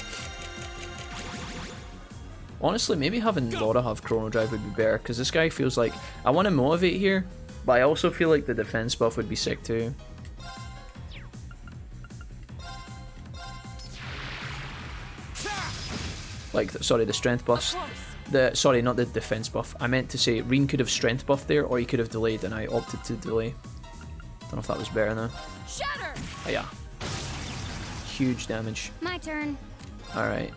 Honestly, maybe having Laura have Chrono Drive would be better, because this guy feels like... I want to motivate here, but I also feel like the defense buff would be sick too. Like, sorry, the strength buff. Sorry, not the defense buff. I meant to say Reen could have strength buff there, or he could have delayed, and I opted to delay. Don't know if that was better now. Shatter! Oh yeah. Huge damage. My turn. Alright,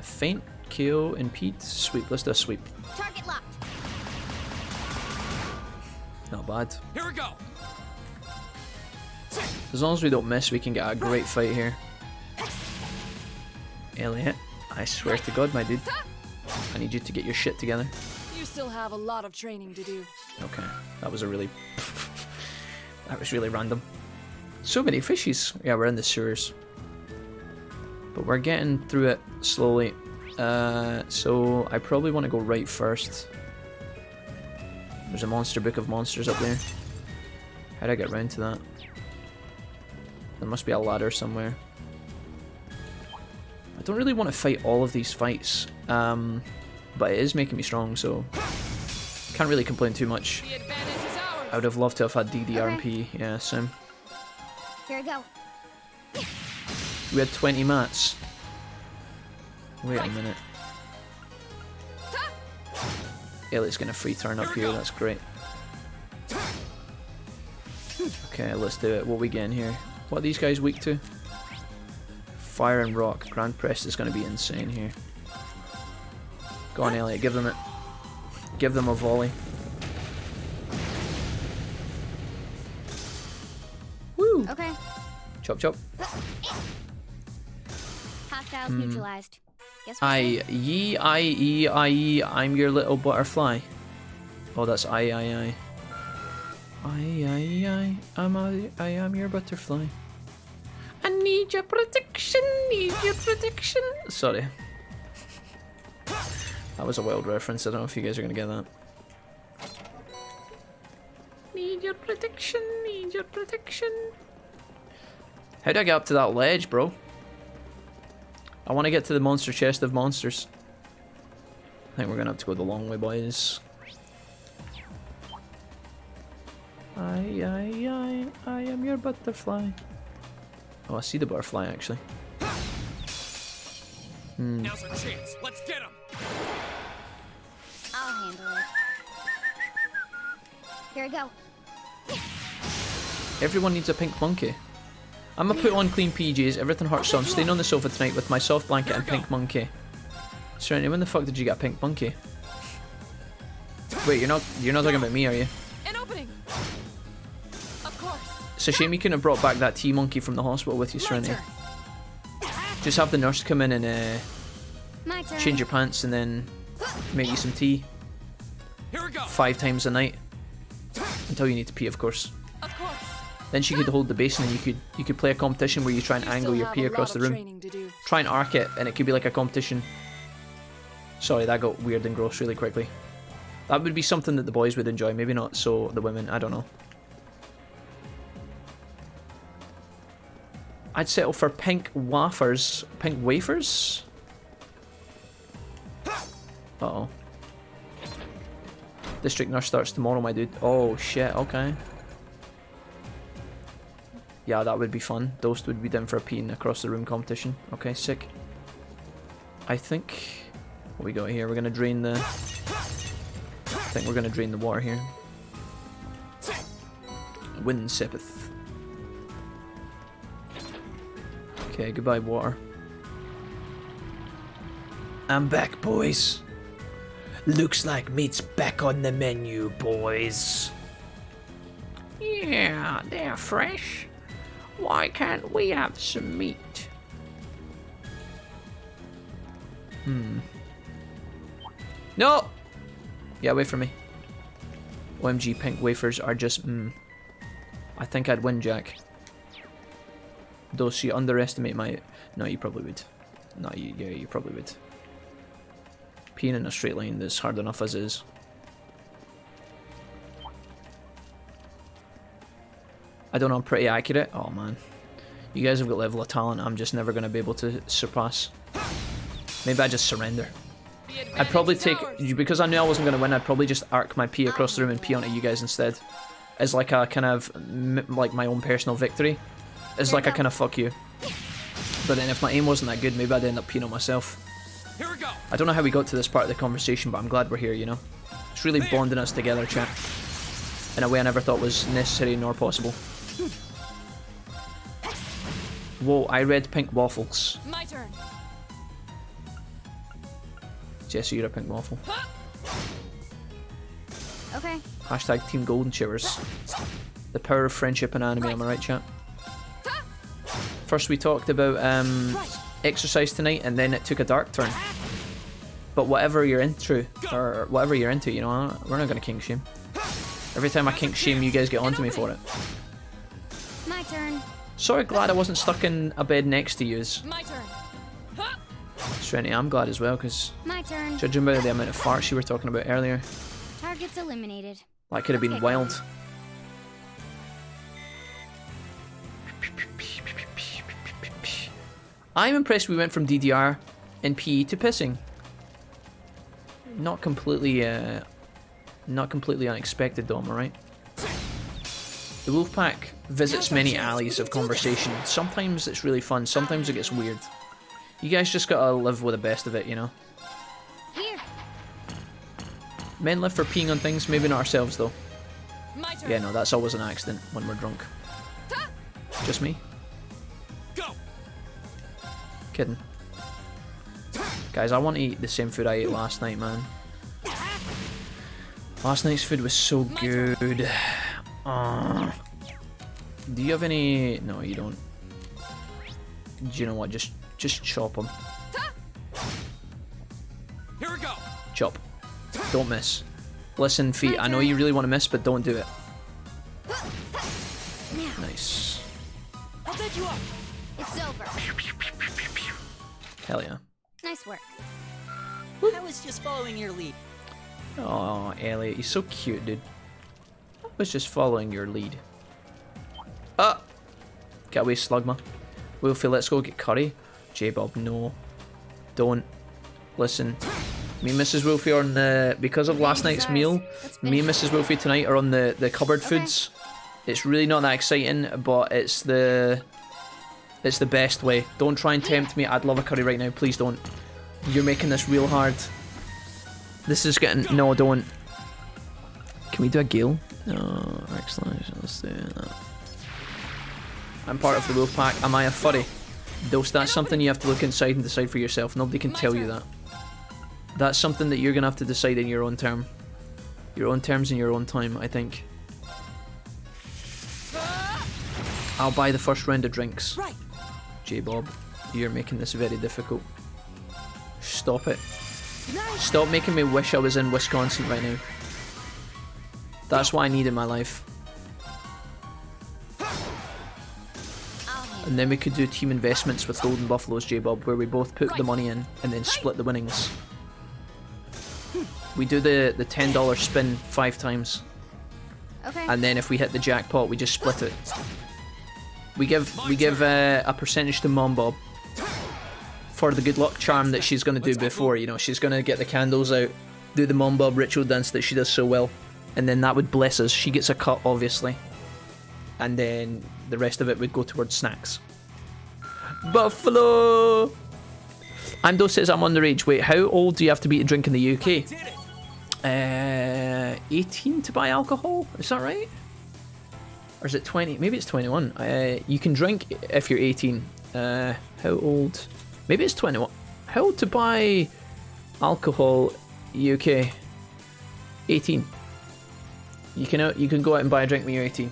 feint, KO, impede, sweep. Let's do a sweep. Target locked. Not bad. Here we go. As long as we don't miss, we can get a great fight here. Elliot, I swear to God, my dude. I need you to get your shit together. You still have a lot of training to do. Okay, that was a really... that was really random. So many fishies. Yeah, we're in the sewers. But we're getting through it slowly. So I probably want to go right first. There's a monster book of monsters up there. How'd I get round to that? There must be a ladder somewhere. I don't really want to fight all of these fights. But it is making me strong, so... can't really complain too much. I would have loved to have had DDRP. Okay. Yeah, same. Here I go. We had 20 mats. Wait a minute. Elliot's gonna free turn up here, that's great. Okay, let's do it. What are we getting here? What are these guys weak to? Fire and rock. Grand Press is gonna be insane here. Go on, Elliot, give them it. Give them a volley. Woo! Okay. Chop chop. Hostiles neutralized. Guess what? I'm your little butterfly. Oh, that's I am your butterfly. I need your protection, Sorry. That was a wild reference, I don't know if you guys are gonna get that. Need your protection, How'd I get up to that ledge, bro? I want to get to the monster chest of monsters. I think we're gonna have to go the long way, boys. I am your butterfly. Oh, I see the butterfly actually. Now's our chance. Let's get him. I'll handle it. Here I go. Everyone needs a pink monkey. I'm gonna put on clean PJs, everything hurts, so I'm staying on the sofa tonight with my soft blanket and pink monkey. Serenity, when the fuck did you get a pink monkey? Wait, you're not talking about me, are you? An opening. Of course. It's a shame you couldn't have brought back that tea monkey from the hospital with you, Serenity. Just have the nurse come in and My turn. change your pants and then make you some tea. Here we go. 5 times a night. Until you need to pee, of course. Of course. Then she could hold the basin and you could play a competition where you try and angle your pee across the room. Try and arc it and it could be like a competition. Sorry, that got weird and gross really quickly. That would be something that the boys would enjoy, maybe not so the women, I don't know. I'd settle for pink wafers. Pink wafers? Uh-oh. District nurse starts tomorrow, my dude. Oh, shit, okay. Yeah, that would be fun. Dosed would be down for a peeing across the room competition. Okay, sick. I think... What we got here? We're gonna drain the... I think we're gonna drain the water here. Wind sippeth. Okay, goodbye water. I'm back, boys. Looks like meat's back on the menu, boys. Yeah, they're fresh. Why can't we have some meat? No! Get away from me. OMG, pink wafers are just I think I'd win, Jack. Though she underestimate my... No, you probably would. No, yeah, you probably would. Peeing in a straight line is hard enough as is. I don't know, I'm pretty accurate. Oh man. You guys have got level of talent I'm just never going to be able to surpass. Maybe I just surrender. I'd probably take... Because I knew I wasn't going to win, I'd probably just arc my pee across the room and pee onto you guys instead. As like a kind of... like my own personal victory. As like a kind of fuck you. But then if my aim wasn't that good, maybe I'd end up peeing on myself. Here we go. I don't know how we got to this part of the conversation, but I'm glad we're here, you know? It's really bonding us together, chat. In a way I never thought was necessary nor possible. Whoa, I read pink waffles. My turn. Jesse, you're a pink waffle. Okay. Hashtag Team Golden Showers. The power of friendship and anime, am I right, chat? First we talked about exercise tonight, and then it took a dark turn. But whatever you're into, you know, we're not gonna kink shame. Every time I kink shame, you guys get onto me for it. My turn. Sorry, glad I wasn't stuck in a bed next to yous. My turn. Serenity, I'm glad as well, because My turn. judging by the amount of farts you were talking about earlier, Targets eliminated. that could have been wild. I'm impressed we went from DDR and PE to pissing. Not completely unexpected though, am I right? The Wolfpack visits many alleys of conversation. Sometimes it's really fun, sometimes it gets weird. You guys just gotta live with the best of it, you know? Here. Men live for peeing on things, maybe not ourselves though. My turn. Yeah, no, that's always an accident when we're drunk. Just me? Go. Kidding. Guys, I want to eat the same food I ate last night, man. Last night's food was so good. Do you have any... No, you don't. Do you know what? Just chop them. Here we go. Chop. Don't miss. Listen, Fee, I know you really want to miss, but don't do it. Nice. I'll bet you up. It's over. Hell yeah. Nice work. I was just following your lead. Oh, Elliot, he's so cute, dude. I was just following your lead. Get away, Slugma. Wolfie, let's go get curry. J-Bob, no. Don't. Listen. Me and Mrs. Wolfie are on the... Because of last night's meal, me and Mrs. Wolfie tonight are on the cupboard foods. It's really not that exciting, but it's the best way. Don't try and tempt me. I'd love a curry right now. Please don't. You're making this real hard. This is getting... No, don't. Can we do a Gale? No, excellent. Let's do that. I'm part of the Wolfpack. Am I a furry? Dose, that's something you have to look inside and decide for yourself. Nobody can tell you that. That's something that you're going to have to decide in your own term. Your own terms in your own time, I think. I'll buy the first round of drinks. Right. J-Bob, you're making this very difficult. Stop it. Stop making me wish I was in Wisconsin right now. That's what I need in my life. And then we could do team investments with Golden Buffaloes, J-Bob, where we both put the money in and then split the winnings. We do the $10 spin 5 times. Okay. And then if we hit the jackpot, we just split it. We give a percentage to Mom Bob for the good luck charm that she's going to do before, you know. She's going to get the candles out, do the Mom Bob ritual dance that she does so well. And then that would bless us. She gets a cut, obviously. And then the rest of it would go towards snacks. Buffalo! Ando says I'm underage. Wait, how old do you have to be to drink in the UK? 18 to buy alcohol? Is that right? Or is it 20? Maybe it's 21. You can drink if you're 18. How old? Maybe it's 21. How old to buy alcohol UK? 18. You can go out and buy a drink when you're 18.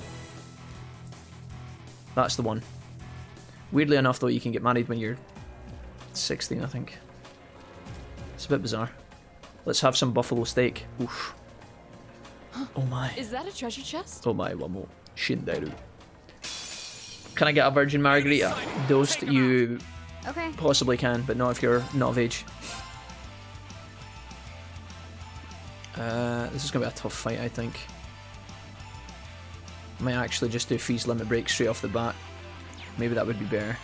That's the one. Weirdly enough, though, you can get married when you're 16, I think. It's a bit bizarre. Let's have some buffalo steak. Oof. Oh my. Is that a treasure chest? Oh my, one more. Shindaru. Can I get a virgin margarita? Dosed, you Okay. possibly can, but not if you're not of age. This is going to be a tough fight, I think. I might actually just do Fee's limit break straight off the bat. Maybe that would be better.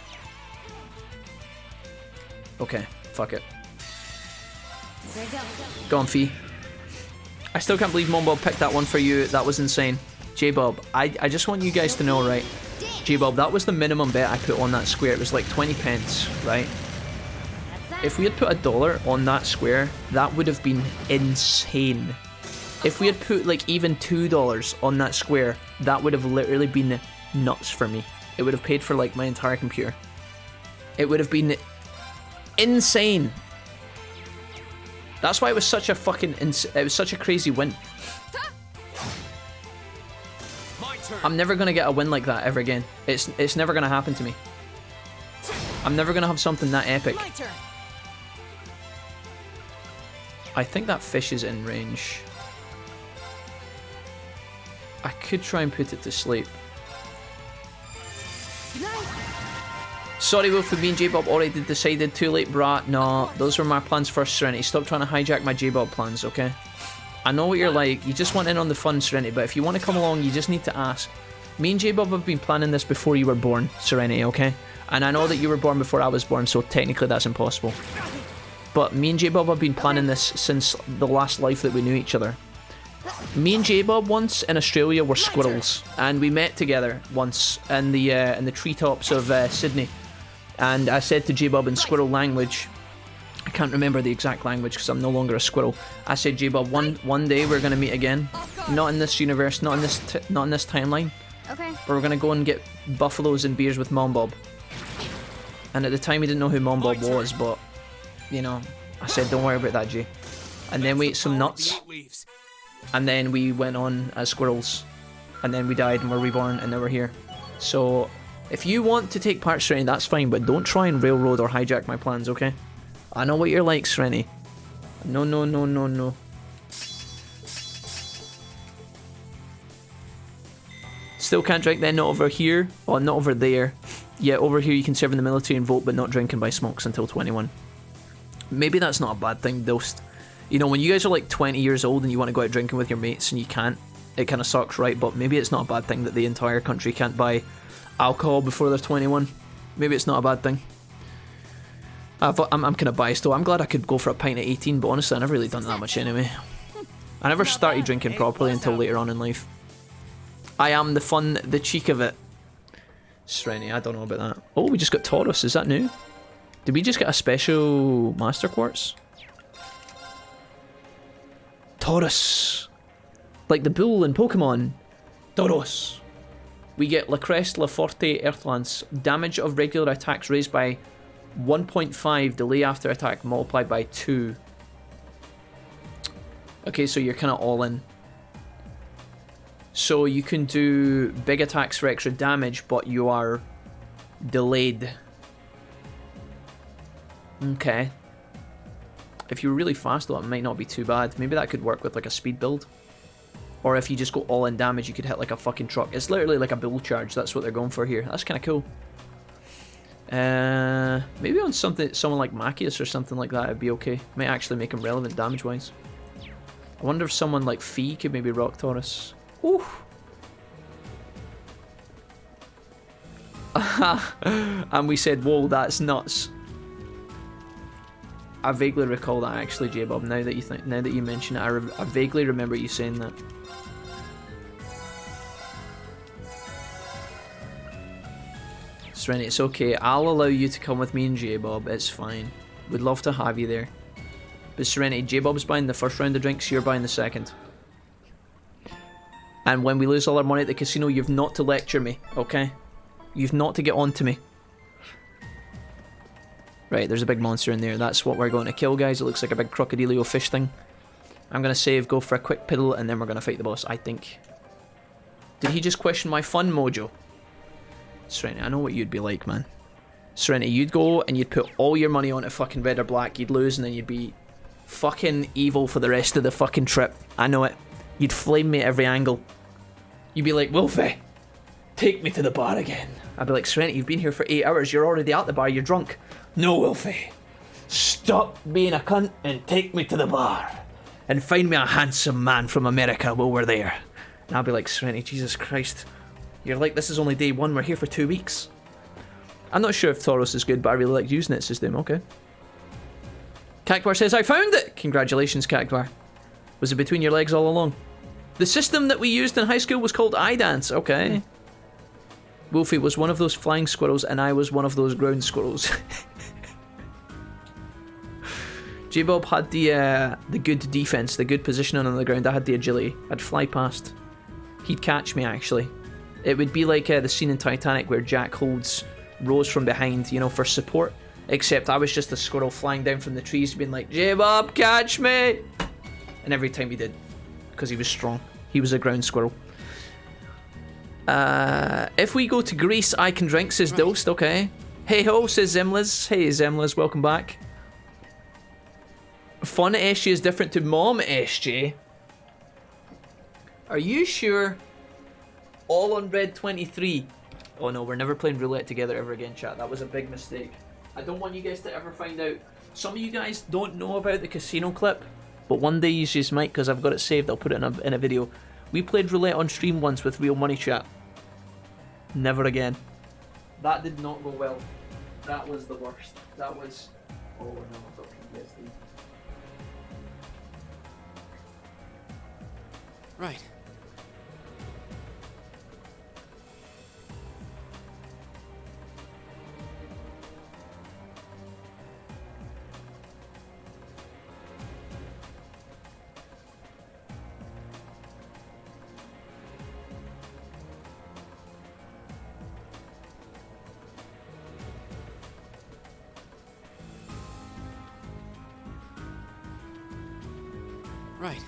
Okay, fuck it. There you go. Go on, Fee. I still can't believe Mombob picked that one for you. That was insane. J-Bob, I just want you guys to know, right? J-Bob, that was the minimum bet I put on that square. It was like 20 pence, right? If we had put $1 on that square, that would have been insane. If we had put like even $2 on that square, that would have literally been nuts for me. It would have paid for like my entire computer. It would have been insane. That's why it was such a fucking it was such a crazy win. I'm never gonna get a win like that ever again. It's never gonna happen to me. I'm never gonna have something that epic. I think that fish is in range. I could try and put it to sleep. Sorry, Wolf, me and J-Bob already decided. Too late, brah. No, those were my plans first, Serenity. Stop trying to hijack my J-Bob plans, okay? I know what you're like. You just want in on the fun, Serenity, but if you want to come along, you just need to ask. Me and J-Bob have been planning this before you were born, Serenity, okay? And I know that you were born before I was born, so technically that's impossible. But me and J-Bob have been planning this since the last life that we knew each other. Me and J-Bob once in Australia were squirrels, and we met together once in the treetops of Sydney. And I said to J-Bob in squirrel language, I can't remember the exact language because I'm no longer a squirrel. I said, J-Bob, one day we're gonna meet again, not in this universe, not in this timeline. Okay. But we're gonna go and get buffaloes and beers with Mom Bob. And at the time he didn't know who Mom Bob was, but you know, I said, don't worry about that, Jay. And then we ate some nuts. And then we went on as squirrels. And then we died and were reborn and now we're here. So, if you want to take part, Serenity, that's fine, but don't try and railroad or hijack my plans, okay? I know what you're like, Serenity. No, no, no, no, no. Still can't drink then, not over here. Oh, not over there. Yeah, over here you can serve in the military and vote, but not drink and buy smokes until 21. Maybe that's not a bad thing, though. You know, when you guys are like 20 years old and you want to go out drinking with your mates and you can't, it kind of sucks, right? But maybe it's not a bad thing that the entire country can't buy alcohol before they're 21. Maybe it's not a bad thing. I'm kind of biased though. I'm glad I could go for a pint at 18, but honestly I never really done that much anyway. I never started drinking properly until later on in life. I am the fun, the cheek of it. Serenity, I don't know about that. Oh, we just got Taurus, is that new? Did we just get a special Master Quartz? Taurus! Like the bull in Pokemon. Taurus! We get La Crest, La Forte, Earthlance. Damage of regular attacks raised by 1.5, delay after attack multiplied by 2. Okay, so you're kind of all in. So you can do big attacks for extra damage, but you are delayed. Okay. If you're really fast though, it might not be too bad. Maybe that could work with like a speed build. Or if you just go all in damage, you could hit like a fucking truck. It's literally like a bull charge. That's what they're going for here. That's kind of cool. Maybe on someone like Machias or something like that, it'd be okay. Might actually make him relevant damage-wise. I wonder if someone like Fee could maybe rock Taurus. Ooh. And we said, whoa, that's nuts. I vaguely recall that actually, J-Bob. Now that you mention it, I vaguely remember you saying that. Serenity, it's okay. I'll allow you to come with me and J-Bob. It's fine. We'd love to have you there. But Serenity, J-Bob's buying the first round of drinks, you're buying the second. And when we lose all our money at the casino, you've not to lecture me, okay? You've not to get on to me. Right, there's a big monster in there. That's what we're going to kill, guys. It looks like a big crocodilio fish thing. I'm going to save, go for a quick piddle, and then we're going to fight the boss, I think. Did he just question my fun mojo? Serenity, I know what you'd be like, man. Serenity, you'd go and you'd put all your money on it fucking red or black. You'd lose, and then you'd be fucking evil for the rest of the fucking trip. I know it. You'd flame me at every angle. You'd be like, Wolfie, take me to the bar again. I'd be like, Serenity, you've been here for 8 hours. You're already at the bar. You're drunk. No, Wolfie. Stop being a cunt and take me to the bar. And find me a handsome man from America while we're there. And I'll be like, Serenity, Jesus Christ. You're like, this is only day 1. We're here for 2 weeks. I'm not sure if Taurus is good, but I really like using it system. Okay. Cactuar says, I found it! Congratulations, Cactuar. Was it between your legs all along? The system that we used in high school was called iDance. Okay. Wolfie was one of those flying squirrels and I was one of those ground squirrels. J-Bob had the good defense, the good positioning on the ground. I had the agility. I'd fly past. He'd catch me, actually. It would be like the scene in Titanic where Jack holds Rose from behind, you know, for support. Except I was just a squirrel flying down from the trees being like, J-Bob, catch me! And every time he did. Because he was strong. He was a ground squirrel. If we go to Greece, I can drink, says Dost, okay. Hey ho, says Zemlas. Hey Zemlas, welcome back. Fun SJ is different to Mom SJ. Are you sure? All on red 23. Oh no, we're never playing roulette together ever again, chat. That was a big mistake. I don't want you guys to ever find out. Some of you guys don't know about the casino clip, but one day you just might, because I've got it saved. I'll put it in a video. We played roulette on stream once with real money, chat. Never again. That did not go well. That was the worst. That was... Oh no, I thought PTSD. Right. Right.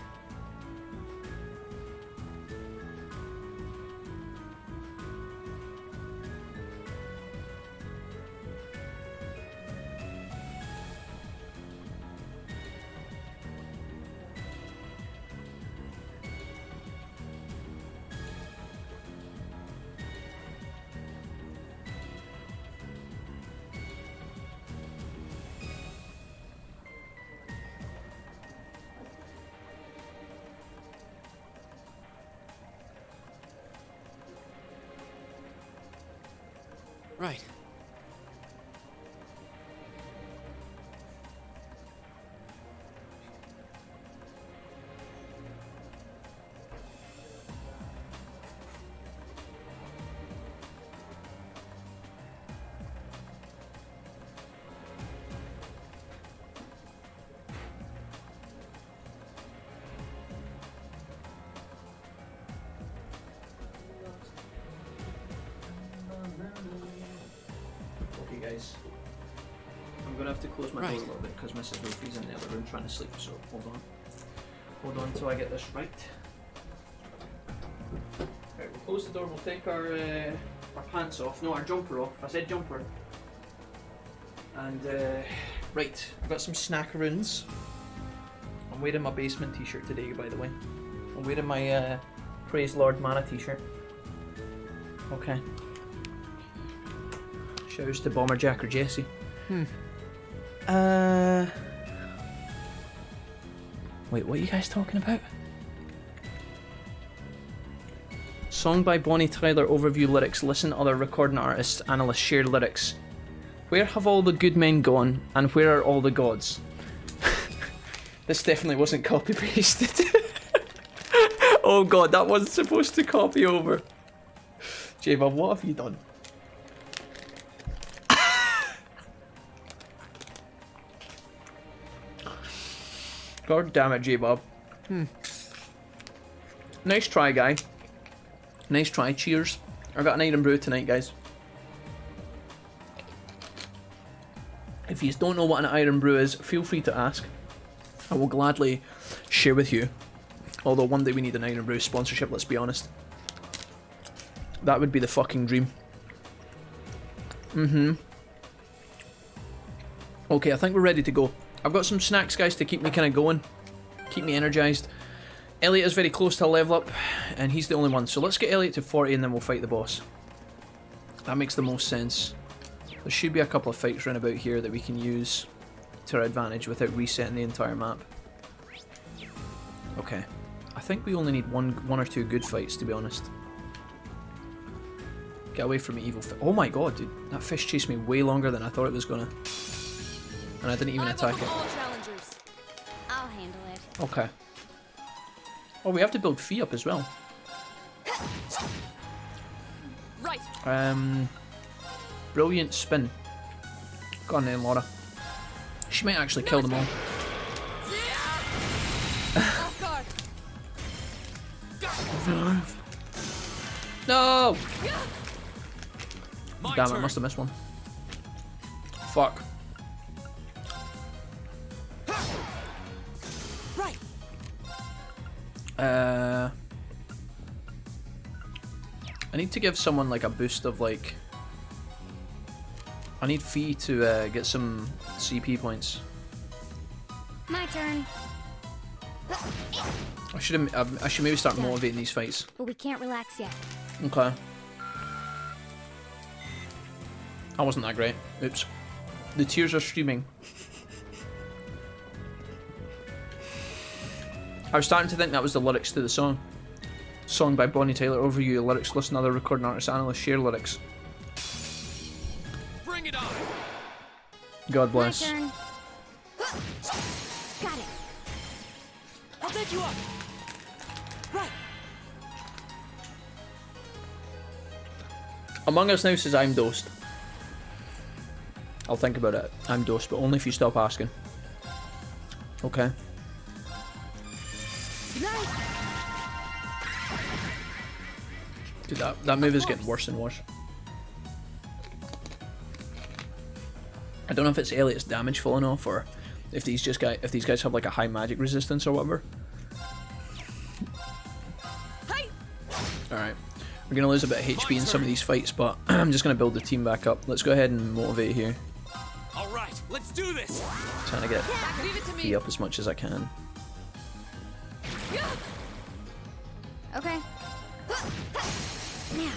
Right. Guys, I'm gonna have to close my door a little bit because Mrs. Wilfie's in the other room trying to sleep, so hold on until I get this right. Right, we'll close the door, we'll take our pants off, no, our jumper off. I said jumper. And right, I've got some snackaroons. I'm wearing my basement t-shirt today, by the way. I'm wearing my Praise Lord Mana t-shirt. Okay. Shouts to Bomber Jack or Jesse. Wait, what are you guys talking about? Song by Bonnie Tyler, overview lyrics, listen to other recording artists, analysts, share lyrics. Where have all the good men gone, and where are all the gods? This definitely wasn't copy pasted. Oh god, that wasn't supposed to copy over. J-Bob, what have you done? God damn it, J-Bob. Nice try, guy. Nice try. Cheers. I got an iron brew tonight, guys. If you don't know what an iron brew is, feel free to ask. I will gladly share with you. Although one day we need an iron brew sponsorship, let's be honest. That would be the fucking dream. Okay, I think we're ready to go. I've got some snacks, guys, to keep me kind of going. Keep me energized. Elliot is very close to a level up, and he's the only one. So let's get Elliot to 40 and then we'll fight the boss. That makes the most sense. There should be a couple of fights around about here that we can use to our advantage without resetting the entire map. Okay. I think we only need one or two good fights, to be honest. Get away from me, evil fish. Oh my god, dude. That fish chased me way longer than I thought it was gonna. And I didn't even attack it. I'll handle it. Okay. Oh, we have to build Fee up as well. Right. Brilliant spin. Go on then, Laura. She might actually kill them all. No! My Damn it, turn. must have missed one. Fuck. Right. I need to give someone like a boost of like. I need Fee to get some CP points. My turn. I should maybe start motivating these fights. But we can't relax yet. Okay. That wasn't that great. Oops. The tears are streaming. I was starting to think that was the lyrics to the song. Song by Bonnie Tyler. Over you, lyrics. Listen to other recording artists, analysts, share lyrics. Bring it on. God My bless. turn. Got it. I'll bed you up. Right. Among Us now says I'm dosed. I'll think about it. I'm dosed, but only if you stop asking. Okay. Nice. Dude, that move is getting worse and worse. I don't know if it's Elliot's damage falling off or if these guys have like a high magic resistance or whatever. Alright. We're gonna lose a bit of HP in some of these fights, but I'm just gonna build the team back up. Let's go ahead and motivate here. All right, let's do this. Trying to get Leave it to me. Fee up as much as I can. Okay. Now.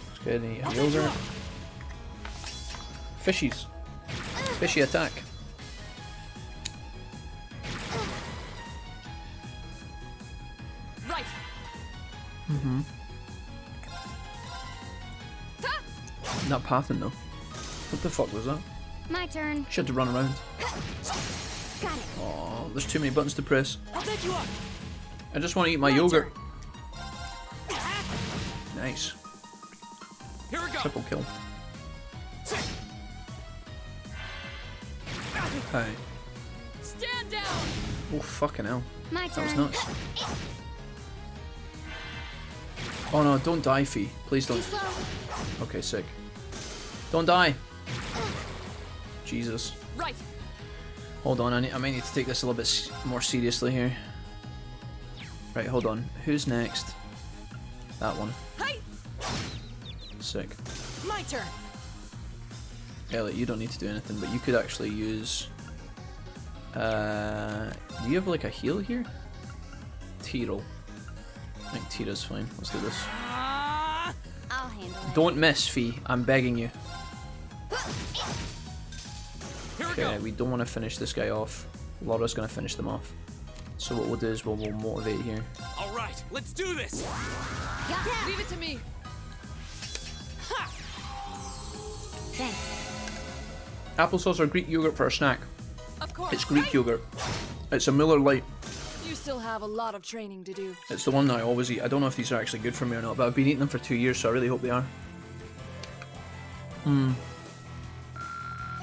Let's go ahead and eat a yogurt. Fishies. Fishy attack. Right. Mm-hmm. Not pathing though. What the fuck was that? My turn. She had to run around. Got it. Oh, there's too many buttons to press. I'll bed you up. I just want to eat my yogurt. Nice. Here we go. Triple kill. Okay. Stand down. Oh, fucking hell. My That was turn. nuts. Oh no, don't die, Fee. Please Too don't. slow. Okay, sick. Don't die. Jesus. Right. Hold on, I might need to take this a little bit more seriously here. Right, hold on. Who's next? That one. Hey. Sick. My turn. Elliot, you don't need to do anything, but you could actually use... do you have like a heal here? Tyrell. I think Tyrell's fine. Let's do this. I'll handle it. Don't miss, Fee. I'm begging you. Here we Okay, go. we don't want to finish this guy off. Laura's going to finish them off. So what we'll do is we'll motivate here. All right, let's do this. Leave it to me. Thanks. Applesauce or Greek yogurt for a snack? Of course. It's Greek yogurt. It's a Miller Lite. You still have a lot of training to do. It's the one that I always eat. I don't know if these are actually good for me or not, but I've been eating them for 2 years, so I really hope they are.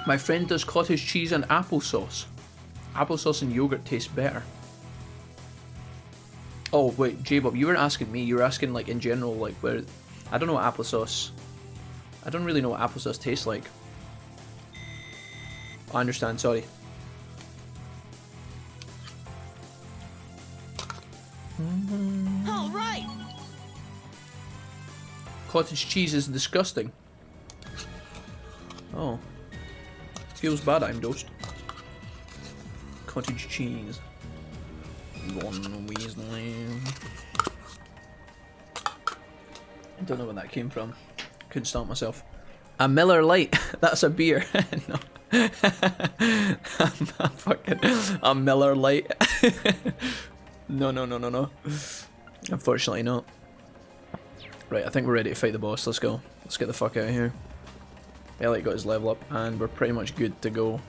My friend does cottage cheese and applesauce. Applesauce and yogurt taste better. Oh, wait, J-Bob, you weren't asking me. You were asking, like, in general, like, where... I don't know what applesauce... I don't really know what applesauce tastes like. I understand, sorry. All right. Cottage cheese is disgusting. Oh. Feels bad, I'm dosed. Cottage cheese. Ron Weasley. I don't know where that came from. Couldn't stop myself. A Miller Lite. That's a beer. No. I'm fucking a Miller Lite. No. Unfortunately not. Right, I think we're ready to fight the boss. Let's go. Let's get the fuck out of here. Elliot got his level up and we're pretty much good to go.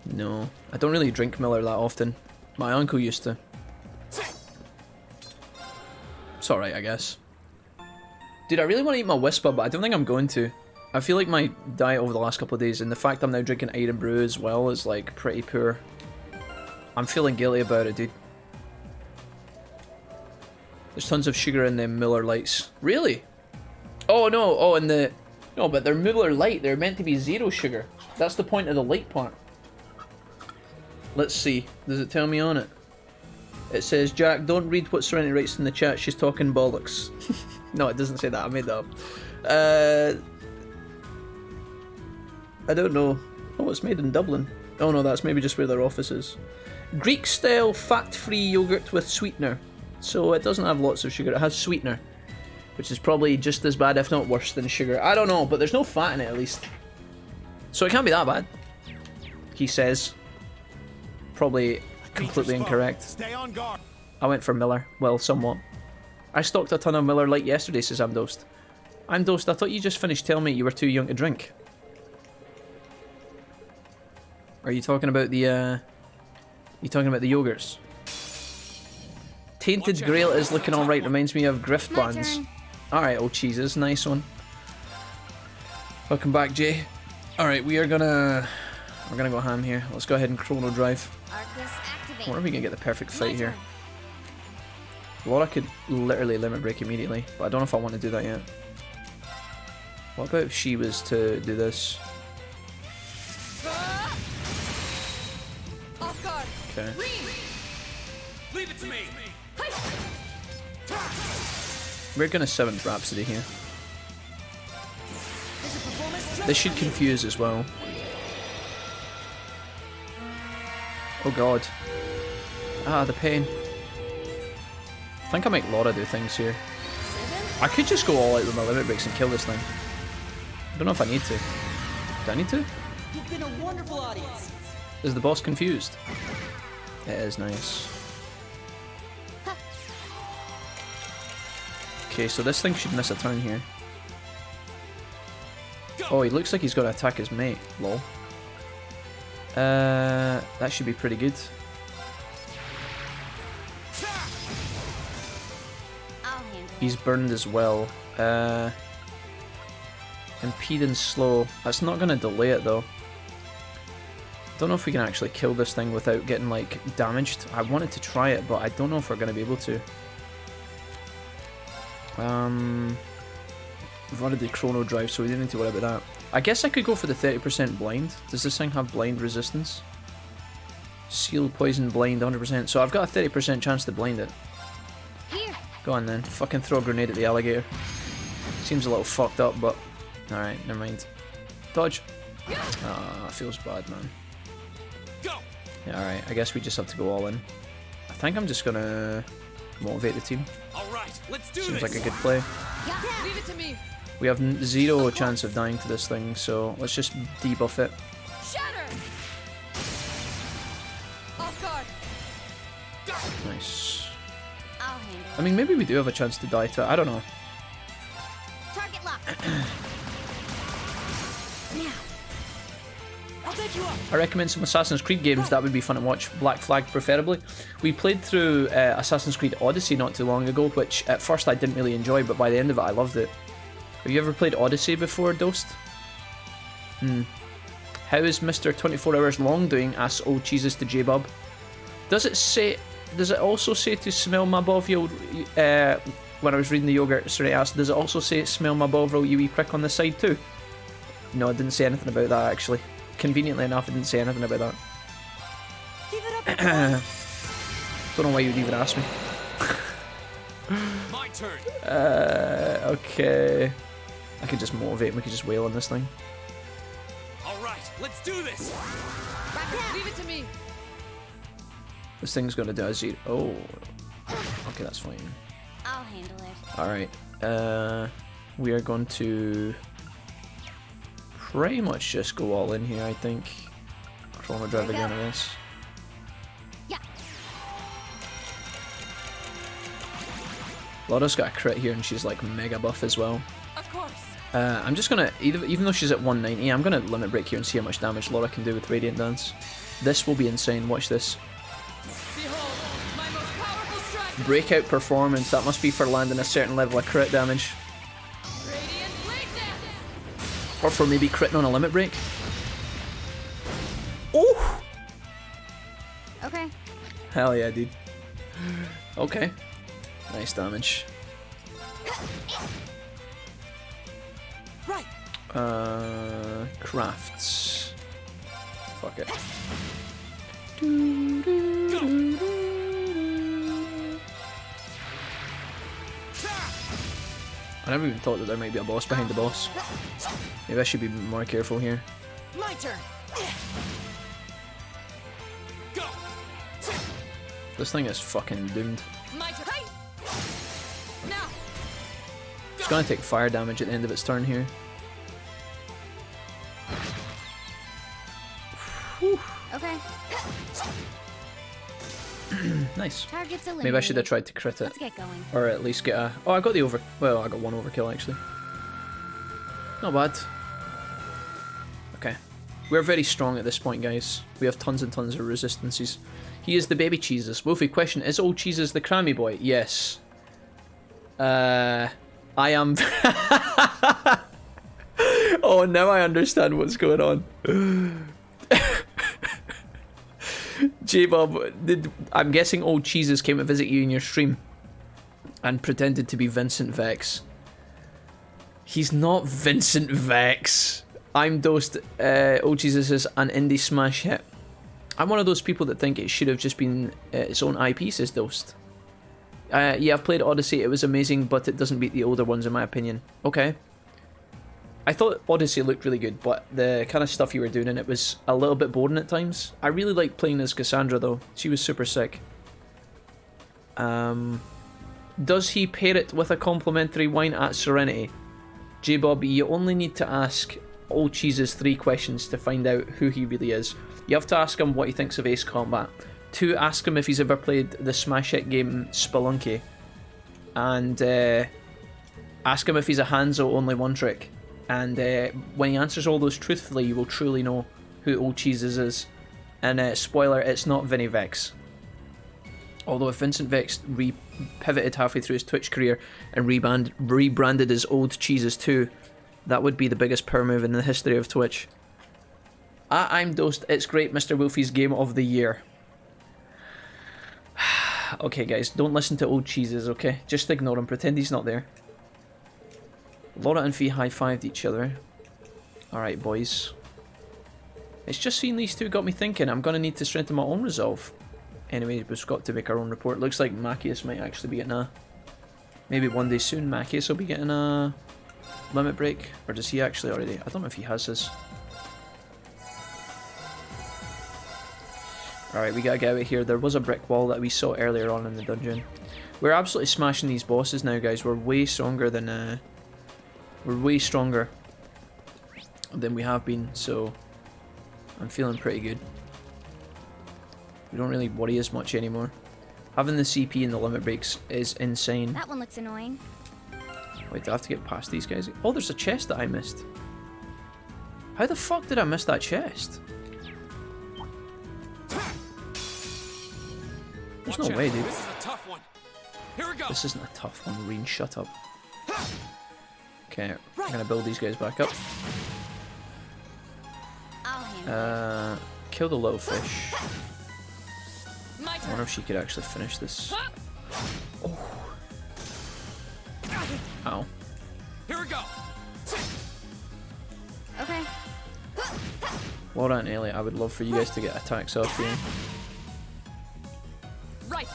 No. I don't really drink Miller that often. My uncle used to. It's alright, I guess. Dude, I really want to eat my Whisper, but I don't think I'm going to. I feel like my diet over the last couple of days, and the fact I'm now drinking Iron Brew as well is, like, pretty poor. I'm feeling guilty about it, dude. There's tons of sugar in the Miller Lights. Really? Oh no, oh and the... No, but they're Miller Light. They're meant to be 0 sugar. That's the point of the light part. Let's see. Does it tell me on it? It says, Jack, don't read what Serenity writes in the chat. She's talking bollocks. No, it doesn't say that. I made that up. I don't know. Oh, it's made in Dublin. Oh no, that's maybe just where their office is. Greek-style fat-free yogurt with sweetener. So it doesn't have lots of sugar. It has sweetener, which is probably just as bad, if not worse, than sugar. I don't know, but there's no fat in it, at least. So it can't be that bad, he says. Probably completely incorrect. Stay on guard. I went for Miller. Well, somewhat. I stocked a ton of Miller Lite yesterday, says I'm Dosed. I'm Dosed, I thought you just finished telling me you were too young to drink. Are you talking about the, you talking about the yogurts? Tainted Grail is looking alright, reminds me of Grift Bands. Alright, old cheeses, nice one. Welcome back, Jay. Alright, we're gonna go ham here. Let's go ahead and chrono drive. I wonder if we can get the perfect fight here. Laura could literally limit break immediately, but I don't know if I want to do that yet. What about if she was to do this? Okay. Leave it to me. We're gonna 7th Rhapsody here. This should confuse as well. Oh god. Ah, the pain. I think I make Laura do things here. I could just go all out with my limit breaks and kill this thing. I don't know if I need to. Do I need to? You've been a wonderful audience. Is the boss confused? It is nice. Okay, so this thing should miss a turn here. Oh, he looks like he's going to attack his mate. Lol. That should be pretty good. He's burned as well. Impedance slow. That's not going to delay it though. Don't know if we can actually kill this thing without getting like damaged. I wanted to try it, but I don't know if we're going to be able to. We've already did chrono drive, so we didn't need to worry about that. I guess I could go for the 30% blind. Does this thing have blind resistance? Seal, poison, blind, 100%. So I've got a 30% chance to blind it. Go on then. Fucking throw a grenade at the alligator. Seems a little fucked up, but... Alright, never mind. Dodge. Ah, feels bad, man. Yeah, alright. I guess we just have to go all in. I think I'm just gonna motivate the team. Alright, let's do Seems this. like a good play. Leave it to me. We have 0 chance of dying to this thing, so let's just debuff it. Shatter. Off guard. Nice. I'll handle I mean, maybe we do have a chance to die to it. I don't know. Target lock. Now. I'll take you up. I recommend some Assassin's Creed games. That would be fun to watch. Black Flag preferably. We played through Assassin's Creed Odyssey not too long ago, which at first I didn't really enjoy, but by the end of it I loved it. Have you ever played Odyssey before, Dosed? How is Mr. 24 Hours Long doing? Asks Old Cheeses to J-Bub. Does it also say to smell my bovril? When I was reading the yogurt, sorry, I asked, does it also say smell my bovril, you wee prick on the side too? No, it didn't say anything about that actually. Conveniently enough, it didn't say anything about that. Give it up. Don't know why you'd even ask me. My turn. Okay. I could just motivate him, we could just wail on this thing. Alright, let's do this. Leave it to me. This thing's gonna do a 0. Oh. Okay, that's fine. I'll handle it. Alright. We are going to pretty much just go all in here, I think. Chrono drive again, I guess. Yeah. Laura's got a crit here and she's like mega buff as well. Of course. I'm just gonna, even though she's at 190, I'm gonna limit break here and see how much damage Laura can do with Radiant Dance. This will be insane, watch this. Behold, my most powerful strike. Breakout performance, that must be for landing a certain level of crit damage. Radiant blade dance. Or for maybe critting on a limit break. Oh! Okay. Hell yeah, dude. Okay. Nice damage. Right. Crafts. Fuck it. I never even thought that there might be a boss behind the boss. Maybe I should be more careful here. My turn. This thing is fucking doomed. My turn. Now. It's gonna take fire damage at the end of its turn here. Whew. Okay. Nice. Target's eliminated. Maybe I should have tried to crit it. Let's get going. Or at least get a... Oh, I got the over... Well, I got one overkill, actually. Not bad. Okay. We're very strong at this point, guys. We have tons and tons of resistances. He is the baby cheeses. Wolfie, question. Is old cheeses the crammy boy? Yes. I am... Oh, now I understand what's going on. J-Bob, I'm guessing old cheeses came to visit you in your stream and pretended to be Vincent Vex. He's not Vincent Vex. I'm Dosed. Old cheeses is an indie smash hit. I'm one of those people that think it should have just been its own IP, says Dosed. Yeah, I've played Odyssey. It was amazing, but it doesn't beat the older ones in my opinion. Okay. I thought Odyssey looked really good, but the kind of stuff you were doing in it was a little bit boring at times. I really liked playing as Cassandra though. She was super sick. Does he pair it with a complimentary wine at Serenity? J-Bob, you only need to ask Old Cheeses 3 questions to find out who he really is. You have to ask him what he thinks of Ace Combat. 2, ask him if he's ever played the smash hit game Spelunky. And ask him if he's a Hanzo only one trick. And when he answers all those truthfully, you will truly know who Old Cheeses is. And spoiler, it's not Vinny Vex. Although if Vincent Vex pivoted halfway through his Twitch career and rebranded as Old Cheeses 2, that would be the biggest power move in the history of Twitch. I'm Dosed. It's great, Mr. Wolfie's game of the year. Okay, guys, don't listen to Old Cheeses, okay? Just ignore him. Pretend he's not there. Laura and Fee high-fived each other. Alright, boys. It's just seeing these two got me thinking I'm going to need to strengthen my own resolve. Anyway, we've got to make our own report. Looks like Machias might actually be getting a... Maybe one day soon Machias will be getting a limit break. Or does he actually already? I don't know if he has his. Alright, we gotta get out of here. There was a brick wall that we saw earlier on in the dungeon. We're absolutely smashing these bosses now, guys. We're way stronger than... We're way stronger than we have been, so I'm feeling pretty good. We don't really worry as much anymore. Having the CP and the limit breaks is insane. That one looks annoying. Wait, do I have to get past these guys? Oh, there's a chest that I missed. How the fuck did I miss that chest? There's no way, dude. This is a tough one. Here we go. This isn't a tough one, Reen. Shut up. Okay, I'm gonna build these guys back up. I'll handle it. Kill the little fish. I wonder if she could actually finish this. Oh. Ow. Here we go. Okay. Laura and Elliot, I would love for you guys to get attacks off here. Right.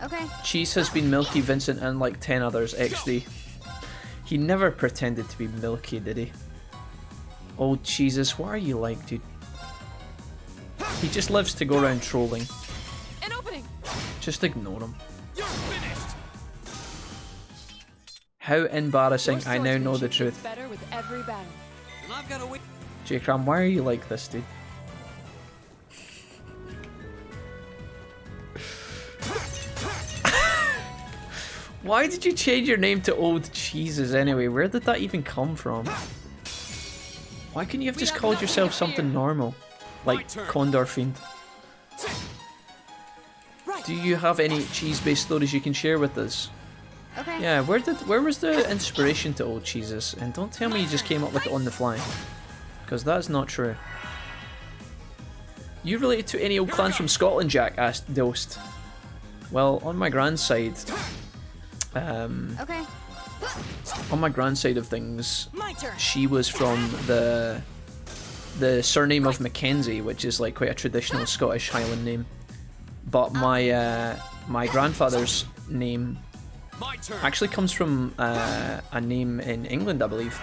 Okay. Cheese has been Milky, Vincent, and like 10 others. XD. He never pretended to be Milky, did he? Old Cheeses, what are you like, dude? He just lives to go around trolling. An opening. Just ignore him. You're finished. How embarrassing! Your I now know the swordsmanship truth. gets better with every battle. And I've got to wait. J-Cram, why are you like this, dude? Why did you change your name to Old Cheeses anyway? Where did that even come from? Why couldn't you have just called yourself something normal? Like Condor Fiend. Do you have any cheese-based stories you can share with us? Okay. Yeah, where was the inspiration to Old Cheeses? And don't tell me you just came up with it on the fly. Because that's not true. You related to any old clans from Scotland, Jack? Asked Dosed. Well, on my grand side, Okay. on my grand side of things, My turn. she was from the surname of Mackenzie, which is like quite a traditional Scottish Highland name. But my grandfather's name actually comes from a name in England, I believe.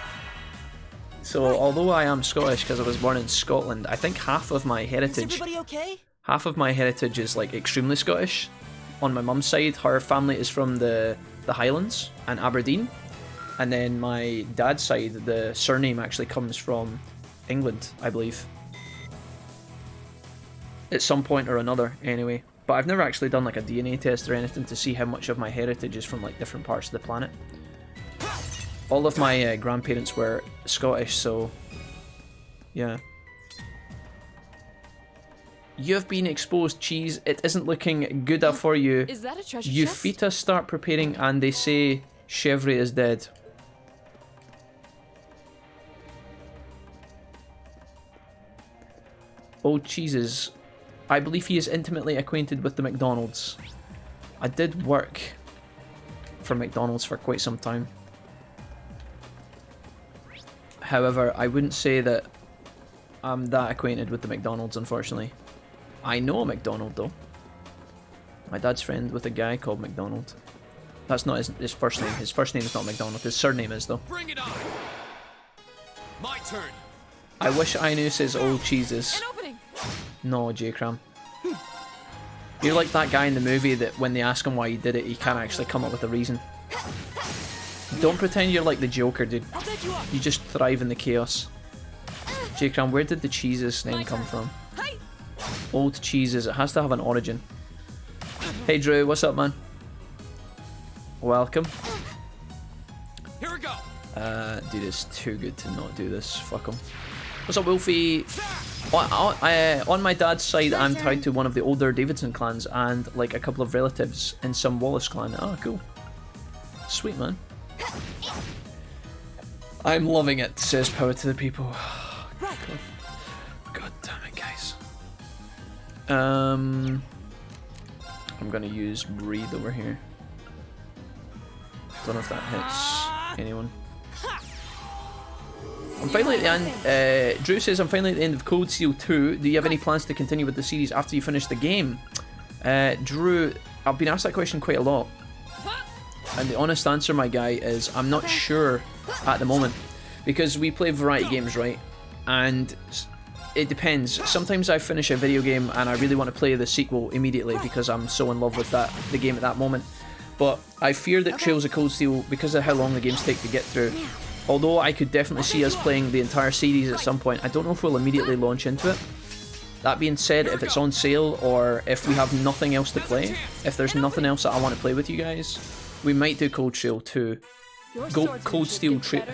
So although I am Scottish because I was born in Scotland, I think half of my Is heritage, everybody okay? half of my heritage is like extremely Scottish. On my mum's side, her family is from the Highlands and Aberdeen, and then my dad's side, the surname actually comes from England, I believe. At some point or another, anyway. But I've never actually done like a DNA test or anything to see how much of my heritage is from like different parts of the planet. All of my grandparents were Scottish, so yeah. You have been exposed, Cheese. It isn't looking good for you. Is that a treasure You chest? Fita start preparing and they say Chevry is dead. Oh, cheeses. I believe he is intimately acquainted with the McDonald's. I did work for McDonald's for quite some time. However, I wouldn't say that I'm that acquainted with the McDonald's, unfortunately. I know a McDonald, though. My dad's friend with a guy called McDonald. That's not his first name. His first name is not McDonald. His surname is, though. Bring it on. My turn. I wish I knew, says old cheeses. An opening. No, J-Cram. You're like that guy in the movie that when they ask him why he did it, he can't actually come up with a reason. Don't pretend you're like the Joker, dude. I'll bet you up. You just thrive in the chaos. J-Cram, where did the cheeses name come from? Hi. Old cheeses. It has to have an origin. Hey, Drew. What's up, man? Welcome. Here we go. Dude, it's too good to not do this. Fuck him. What's up, Wolfie? On my dad's side, I'm tied to one of the older Davidson clans and like a couple of relatives in some Wallace clan. Oh, cool. Sweet, man. I'm loving it, says Power to the People. God damn it, guys. I'm gonna use Breed over here. Don't know if that hits anyone. I'm finally at the end. Drew says, I'm finally at the end of Cold Steel 2. Do you have any plans to continue with the series after you finish the game? Drew, I've been asked that question quite a lot. And the honest answer, my guy, is I'm not sure at the moment. Because we play variety games, right? And it depends. Sometimes I finish a video game and I really want to play the sequel immediately because I'm so in love with the game at that moment. But I fear that Trails of Cold Steel, because of how long the games take to get through, although I could definitely see us playing the entire series at some point, I don't know if we'll immediately launch into it. That being said, if it's on sale or if we have nothing else to play, if there's nothing else that I want to play with you guys, we might do Cold Steel 2. Cold Steel Trails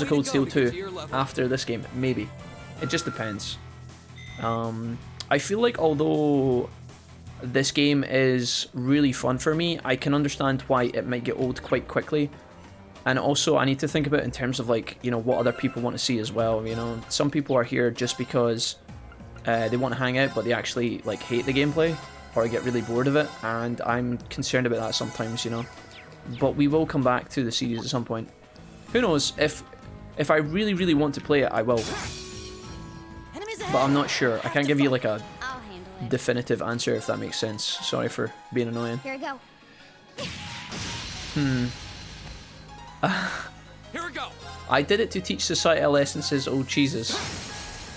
of Cold Steel 2 after this game, maybe. It just depends. I feel like although this game is really fun for me, I can understand why it might get old quite quickly. And also, I need to think about it in terms of, like, you know, what other people want to see as well, you know. Some people are here just because they want to hang out, but they actually, like, hate the gameplay or get really bored of it, and I'm concerned about that sometimes, you know. But we will come back to the series at some point. Who knows? If I really, really want to play it, I will. But I'm not sure. I can't give you, like, a I'll handle it. definitive answer, if that makes sense. Sorry for being annoying. Here we go. Here we go. I did it to teach societal essences, old cheeses.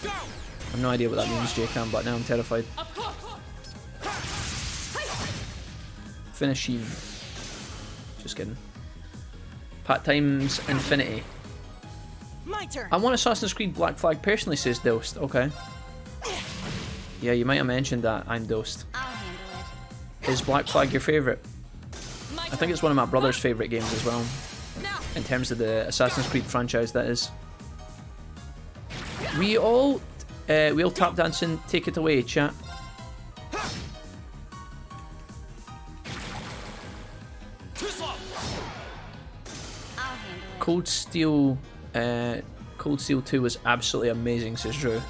Go. I have no idea what that means, J-Cam, but now I'm terrified. Finish him. Just kidding. Pat times infinity. My turn. I want Assassin's Creed Black Flag personally, says Dost. Okay. Yeah, you might have mentioned that. I'm Dost. I'll handle it. Is Black Flag your favourite? I think it's one of my brother's favourite games as well. In terms of the Assassin's Creed franchise, that is. We all tap dancing. Take it away, chat. Too slow. I'll handle it. Cold Steel 2 was absolutely amazing, says Drew.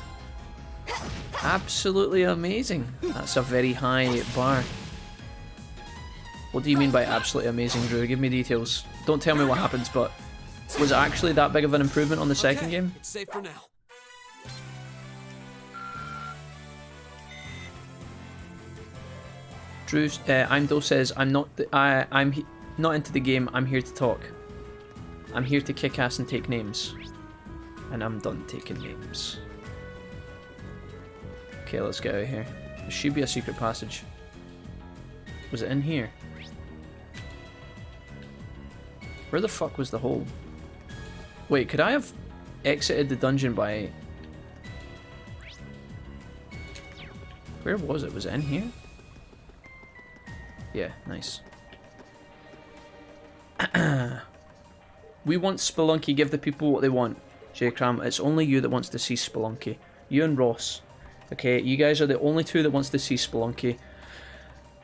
Absolutely amazing. That's a very high bar. What do you mean by absolutely amazing, Drew? Give me details. Don't tell me what happens, but was it actually that big of an improvement on the second game? It's safe for now. Drew, Heimdall says, I'm not not into the game, I'm here to talk. I'm here to kick ass and take names. And I'm done taking names. Okay, let's get out of here. There should be a secret passage. Was it in here? Where the fuck was the hole? Wait, could I have exited the dungeon by... Where was it? Was it in here? Yeah, nice. We want Spelunky, give the people what they want. J-Cram, it's only you that wants to see Spelunky. You and Ross. Okay, you guys are the only two that wants to see Spelunky.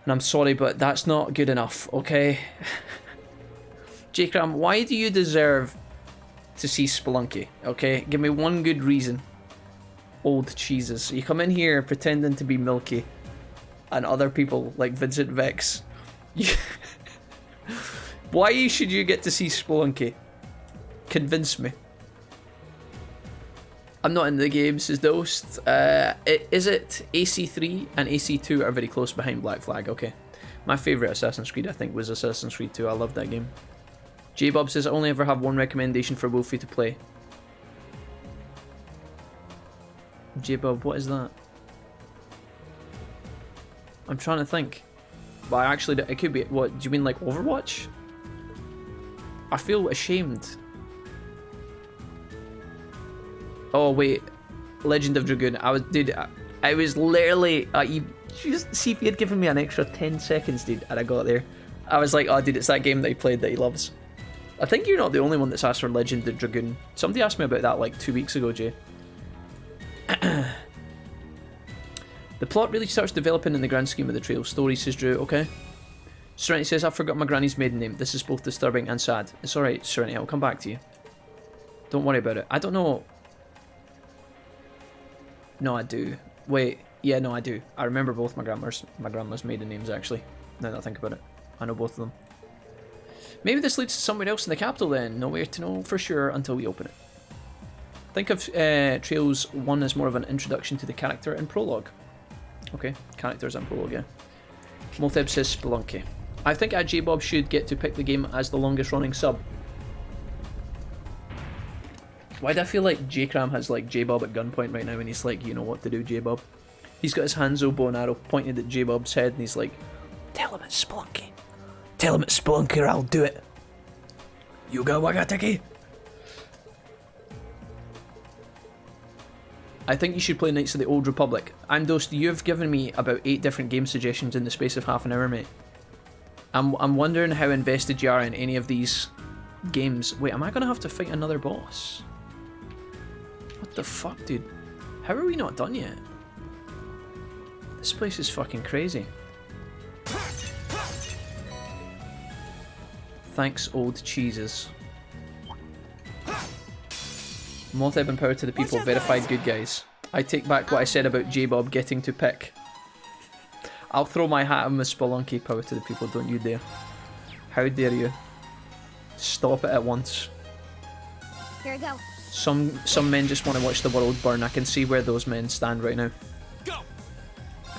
And I'm sorry, but that's not good enough, okay? J-Cram, why do you deserve to see Spelunky? Okay, give me one good reason. Old cheeses. You come in here pretending to be Milky. And other people, like Vincent Vex. Why should you get to see Spelunky? Convince me. I'm not in the game, says Dost. Is it AC3 and AC2 are very close behind Black Flag? Okay. My favourite Assassin's Creed, I think, was Assassin's Creed 2. I love that game. J-Bob says, I only ever have one recommendation for Wolfie to play. J-Bob, what is that? I'm trying to think. But actually, it could be... What, do you mean like Overwatch? I feel ashamed. Oh, wait. Legend of Dragoon. I was literally... you just see if he had given me an extra 10 seconds, dude, and I got there. I was like, oh, dude, it's that game that he played that he loves. I think you're not the only one that's asked for Legend of Dragoon. Somebody asked me about that like 2 weeks ago, Jay. The plot really starts developing in the grand scheme of the trail story, says Drew, okay? Serenity says, I forgot my granny's maiden name. This is both disturbing and sad. It's alright, Serenity, I'll come back to you. Don't worry about it. I don't know... No, I do. Wait, yeah, no, I do. I remember both my grandma's maiden names, actually. Now that I think about it. I know both of them. Maybe this leads to somewhere else in the capital then. Nowhere to know for sure until we open it. Think of Trails 1 as more of an introduction to the character and prologue. Okay, characters and prologue, yeah. Motheb says Spelunky. I think J-Bob should get to pick the game as the longest running sub. Why do I feel like J-Cram has like J-Bob at gunpoint right now and he's like, you know what to do, J-Bob? He's got his Hanzo bow and arrow pointed at J-Bob's head and he's like, tell him it's Spelunky. Tell him it's Spelunky or I'll do it. Yuga Wagateki. I think you should play Knights of the Old Republic. Amdos, you've given me about 8 different game suggestions in the space of half an hour, mate. I'm wondering how invested you are in any of these games. Wait, am I going to have to fight another boss? What the fuck, dude? How are we not done yet? This place is fucking crazy. Thanks, old cheeses. Motheb and power to the people, verified good guys. I take back what I said about J-Bob getting to pick. I'll throw my hat on with Spelunky, power to the people, don't you dare. How dare you. Stop it at once. Here I go. Some men just want to watch the world burn. I can see where those men stand right now. Go.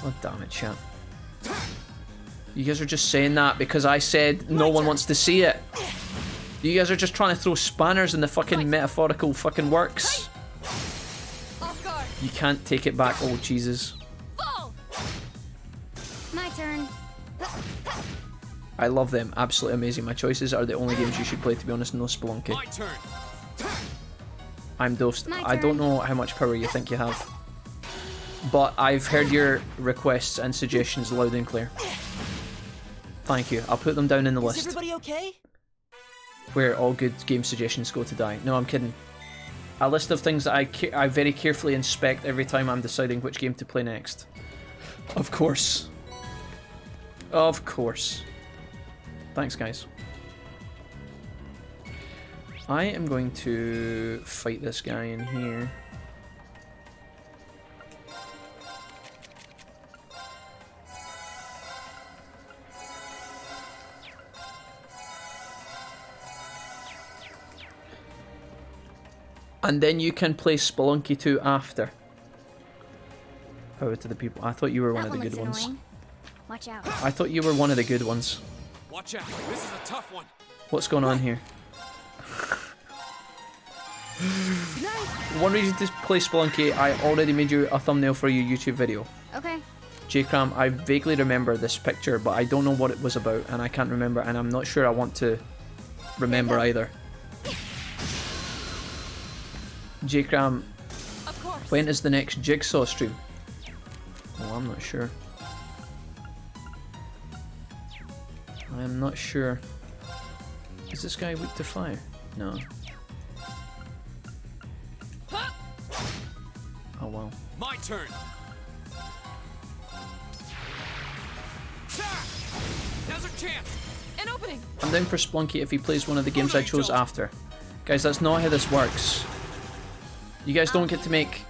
God damn it, chat. You guys are just saying that because I said no one wants to see it. You guys are just trying to throw spanners in the fucking metaphorical fucking works. You can't take it back, old cheeses. My turn. I love them. Absolutely amazing. My choices are the only games you should play, to be honest. No Spelunky. My turn. I'm Dost. I don't know how much power you think you have. But I've heard your requests and suggestions loud and clear. Thank you. I'll put them down in the list. Is everybody okay? Where all good game suggestions go to die. No, I'm kidding. A list of things that I very carefully inspect every time I'm deciding which game to play next. Of course. Of course. Thanks, guys. I am going to fight this guy in here. And then you can play Spelunky 2 after. Power to the people. I thought you were one of the good ones. Annoying. Watch out. I thought you were one of the good ones. Watch out, this is a tough one. What's going on here? One reason to play Spelunky, I already made you a thumbnail for your YouTube video. Okay. J-Cram, I vaguely remember this picture, but I don't know what it was about, and I can't remember, and I'm not sure I want to remember either. J-Cram, when is the next Jigsaw stream? Oh, I'm not sure. I am not sure. Is this guy weak to fire? No. Oh well. My turn. Now's our chance. An opening. I'm down for Splunky if he plays one of the games I chose after. Guys, that's not how this works. You guys don't get to make...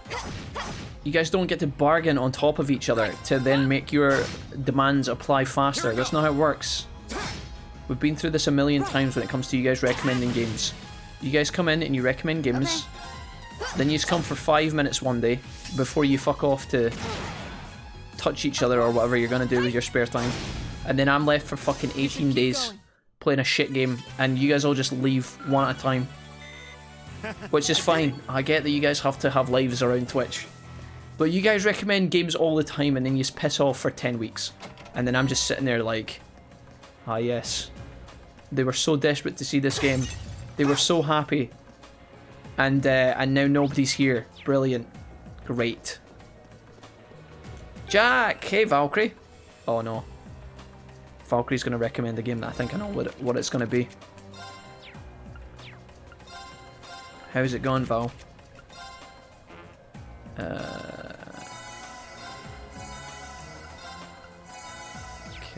You guys don't get to bargain on top of each other to then make your demands apply faster. That's not how it works. We've been through this a million times when it comes to you guys recommending games. You guys come in and you recommend games. Then you just come for 5 minutes one day before you fuck off to touch each other or whatever you're gonna do with your spare time. And then I'm left for fucking 18 days playing a shit game and you guys all just leave one at a time. Which is fine. I get that you guys have to have lives around Twitch. But you guys recommend games all the time and then you just piss off for 10 weeks. And then I'm just sitting there like, ah yes. They were so desperate to see this game. They were so happy. And now nobody's here. Brilliant. Great. Jack! Hey Valkyrie. Oh no. Valkyrie's going to recommend a game that I think I know what it's going to be. How's it going, Val?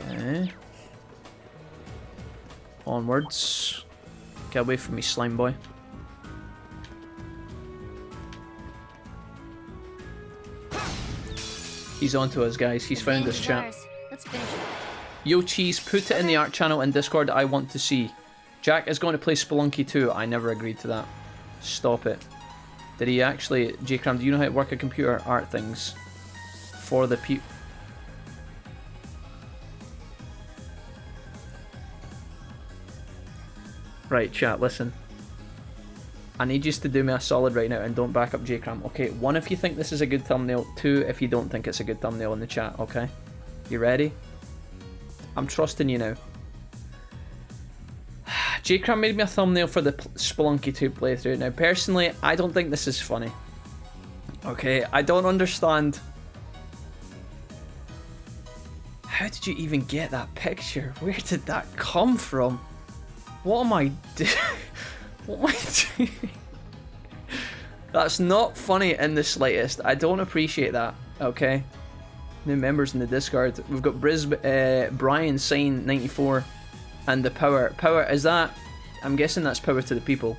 Okay. Onwards. Get away from me, slime boy. He's onto us, guys. He's found us, chat. Let's finish it. Yo, Cheese, put it in the art channel and Discord I want to see. Jack is going to play Spelunky 2. I never agreed to that. Stop it. Did he actually... J-Cram, do you know how to work a computer art things? For the peop... Right, chat, listen. I need you to do me a solid right now and don't back up J-Cram. Okay, 1 if you think this is a good thumbnail, 2 if you don't think it's a good thumbnail in the chat, okay? You ready? I'm trusting you now. J-Cram made me a thumbnail for the Spelunky 2 playthrough. Now, personally, I don't think this is funny. Okay, I don't understand. How did you even get that picture? Where did that come from? What am I doing? What am I doing? That's not funny in the slightest. I don't appreciate that, okay? New members in the Discord. We've got Brian saying 94 and the power. Power, is that... I'm guessing that's power to the people.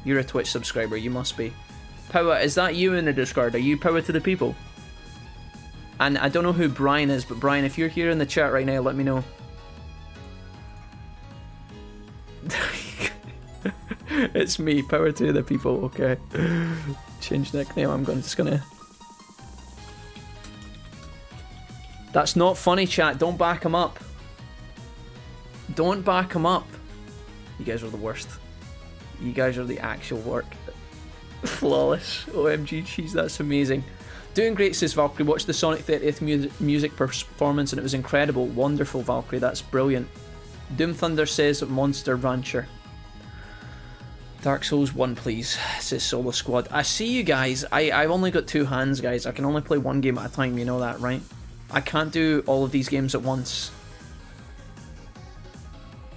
You're a Twitch subscriber, you must be. Power, is that you in the Discord? Are you power to the people? And I don't know who Brian is, but Brian, if you're here in the chat right now, let me know. It's me, power to the people, okay. Change nickname, I'm just gonna... That's not funny, chat, don't back him up. Don't back him up. You guys are the worst. You guys are the actual work. Flawless. OMG cheese, that's amazing. Doing great, says Valkyrie. Watched the Sonic 30th music performance and it was incredible. Wonderful, Valkyrie, that's brilliant. Doom Thunder says Monster Rancher. Dark Souls 1, please, says Solo Squad. I see you guys. I've only got 2 hands, guys. I can only play 1 game at a time, you know that, right? I can't do all of these games at once.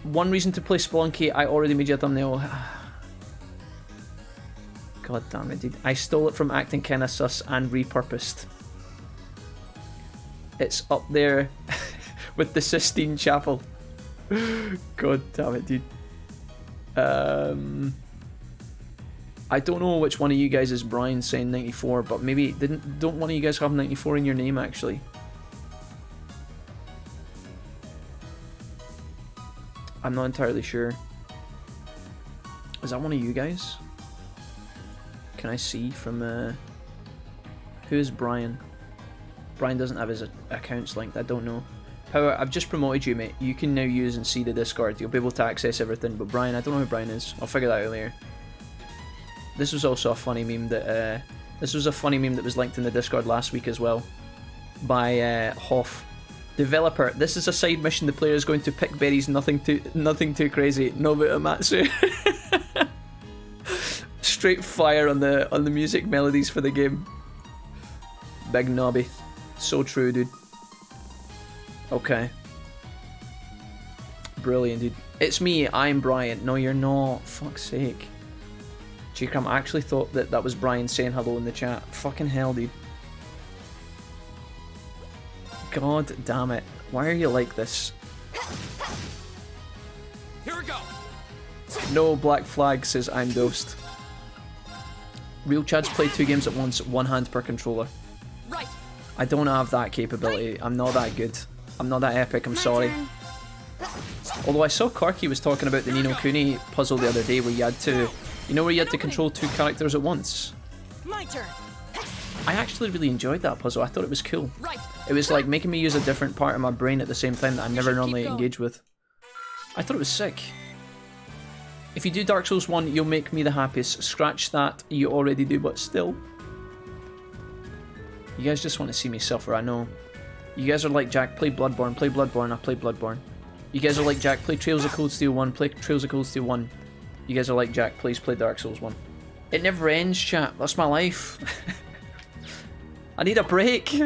1 reason to play Spelunky, I already made you a thumbnail. God damn it, dude. I stole it from Acting Kinda Sus and repurposed. It's up there with the Sistine Chapel. God damn it, dude. I don't know which one of you guys is Brian saying 94, but maybe don't one of you guys have 94 in your name actually? I'm not entirely sure. Is that one of you guys? can I see from who is Brian? Brian doesn't have his accounts linked. I don't know. Power, I've just promoted you, mate. You can now use and see the Discord. You'll be able to access everything. But Brian, I don't know who Brian is. I'll figure that out later. This was also a funny meme that was linked in the Discord last week as well, by Hoff. Developer, this is a side mission. The player is going to pick berries. Nothing too crazy. Nobuta Matsu. Straight fire on the music melodies for the game. Big Nobby. So true, dude. Okay. Brilliant, dude. It's me. I'm Brian. No, you're not. Fuck's sake. Jcram, I actually thought that was Brian saying hello in the chat. Fucking hell, dude. God damn it. Why are you like this? Here we go. No black flag says I'm dosed. Real Chads play 2 games at once, 1 hand per controller. Right. I don't have that capability. I'm not that good. I'm not that epic, I'm sorry. Although I saw Corky was talking about the Ni no Kuni puzzle the other day where you had to... You know where you had to control 2 characters at once? My turn. I actually really enjoyed that puzzle. I thought it was cool. It was like making me use a different part of my brain at the same time that I never normally engage with. I thought it was sick. If you do Dark Souls 1, you'll make me the happiest. Scratch that, you already do, but still. You guys just want to see me suffer, I know. You guys are like, Jack, play Bloodborne, I play Bloodborne. You guys are like, Jack, play Trails of Cold Steel 1, play Trails of Cold Steel 1. You guys are like, Jack, please play Dark Souls 1. It never ends, chat. That's my life. I need a break.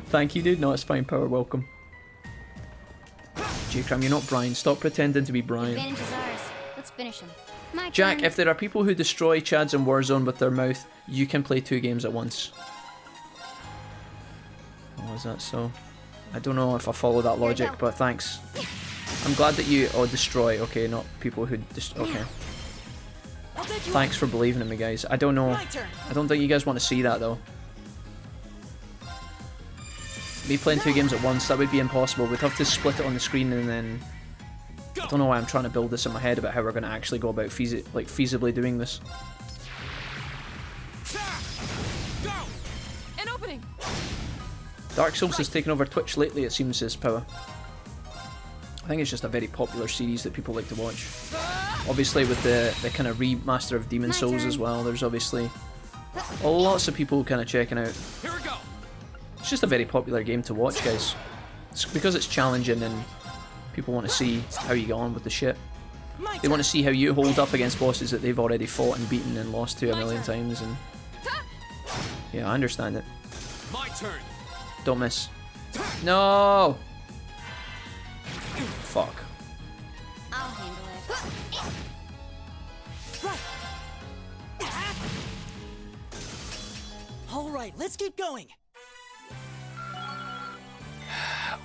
Thank you, dude. No, it's fine. Power, welcome. J-Cram, you're not Brian. Stop pretending to be Brian. Advantage is ours. Let's finish him. My Jack, turn. if there are people who destroy Chads in Warzone with their mouth, you can play 2 games at once. Oh, is that so? I don't know if I follow that logic, but thanks. I'm glad that you... Oh, destroy. Okay, not people who... Okay. Thanks for believing in me, guys. I don't know. I don't think you guys want to see that, though. Me playing 2 games at once, that would be impossible. We'd have to split it on the screen and then... I don't know why I'm trying to build this in my head about how we're going to actually go about feasibly doing this. An opening. Dark Souls has taken over Twitch lately, it seems, says Power. I think it's just a very popular series that people like to watch. Obviously with the kind of remaster of Demon Souls as well, there's obviously lots of people kind of checking out. Here we go. It's just a very popular game to watch, guys. It's because it's challenging and people want to see how you get on with the shit. They want to see how you hold up against bosses that they've already fought and beaten and lost to a million times. And yeah, I understand it. My turn. Don't miss. No! Fuck. I'll handle it. Alright, let's keep going.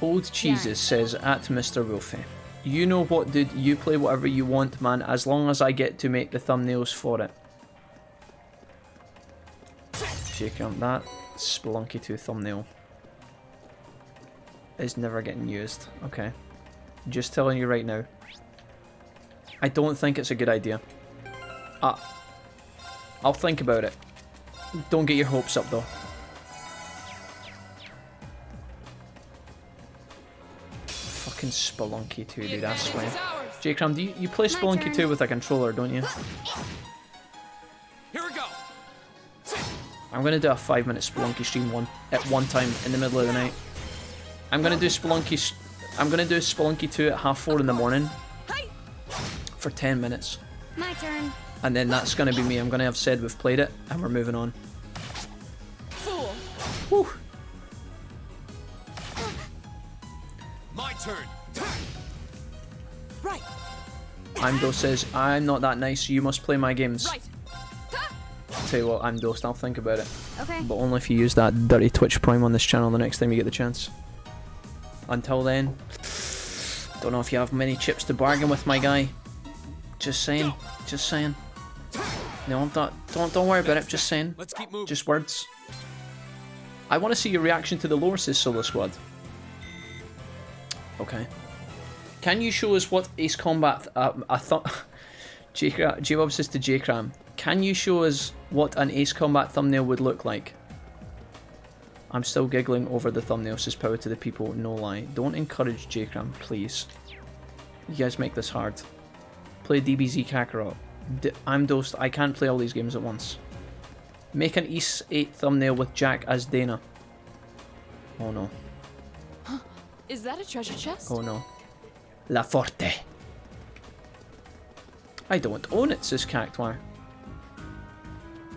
Old Cheeses says, at Mr. Wolfie, you know what, dude, you play whatever you want, man, as long as I get to make the thumbnails for it. Shake on that Spelunky 2 thumbnail is never getting used. Okay. Just telling you right now. I don't think it's a good idea. I'll think about it. Don't get your hopes up though. Fucking Spelunky 2, dude, I swear. J-Cram, do you play Spelunky 2 with a controller, don't you? Here we go. I'm gonna do a 5-minute Spelunky stream at one time in the middle of the night. I'm gonna do Spelunky 2 at 4:30 in the morning for 10 minutes. My turn. And then that's gonna be me. I'm gonna have said we've played it and we're moving on. Fool. Whew. My turn. Right. Amdo says, I'm not that nice, so you must play my games. Right. I'll tell you what, Amdo, I'll think about it. Okay. But only if you use that dirty Twitch Prime on this channel the next time you get the chance. Until then, don't know if you have many chips to bargain with, my guy. Just saying. Just saying. No, I'm not. Don't worry about it. Just saying. Let's keep moving. Just words. I want to see your reaction to the lore, says Solo Squad. Okay. Can you show us what Ace Combat? I thought. J-Bob says to J-Cram, can you show us what an Ace Combat thumbnail would look like? I'm still giggling over the thumbnail, says Power to the People, no lie. Don't encourage J-Cram, please. You guys make this hard. Play DBZ Kakarot. I'm dosed, I can't play all these games at once. Make an East 8 thumbnail with Jack as Dana. Oh no. Is that a treasure chest? Oh no. La Forte. I don't own it, says Cactuar.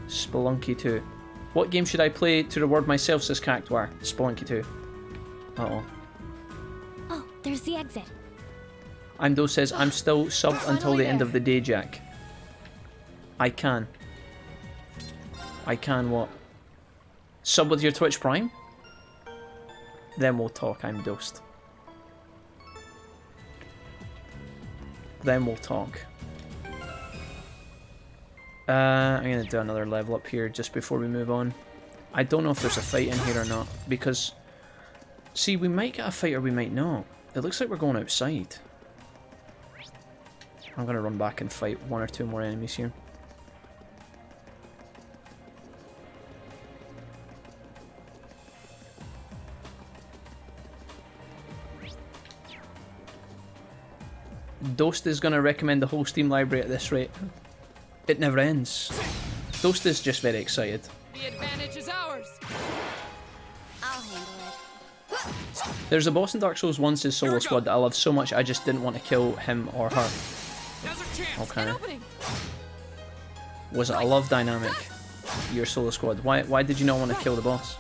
Spelunky 2. What game should I play to reward myself, says Cactuar. Spelunky 2. Uh-oh. Oh, there's the exit. Imdo says, I'm still subbed until the end of the day, Jack. I can. I can what? Sub with your Twitch Prime? Then we'll talk, I'm dosed. Then we'll talk. I'm going to do another level up here just before we move on. I don't know if there's a fight in here or not, because... See, we might get a fight or we might not. It looks like we're going outside. I'm going to run back and fight one or two more enemies here. Dost is going to recommend the whole Steam library at this rate. It never ends. Dost is just very excited. The advantage is ours. I'll handle it. There's a boss in Dark Souls 1 says Solo Squad that I love so much I just didn't want to kill him or her. Okay. Was it a love dynamic? Your Solo Squad. Why did you not want to kill the boss?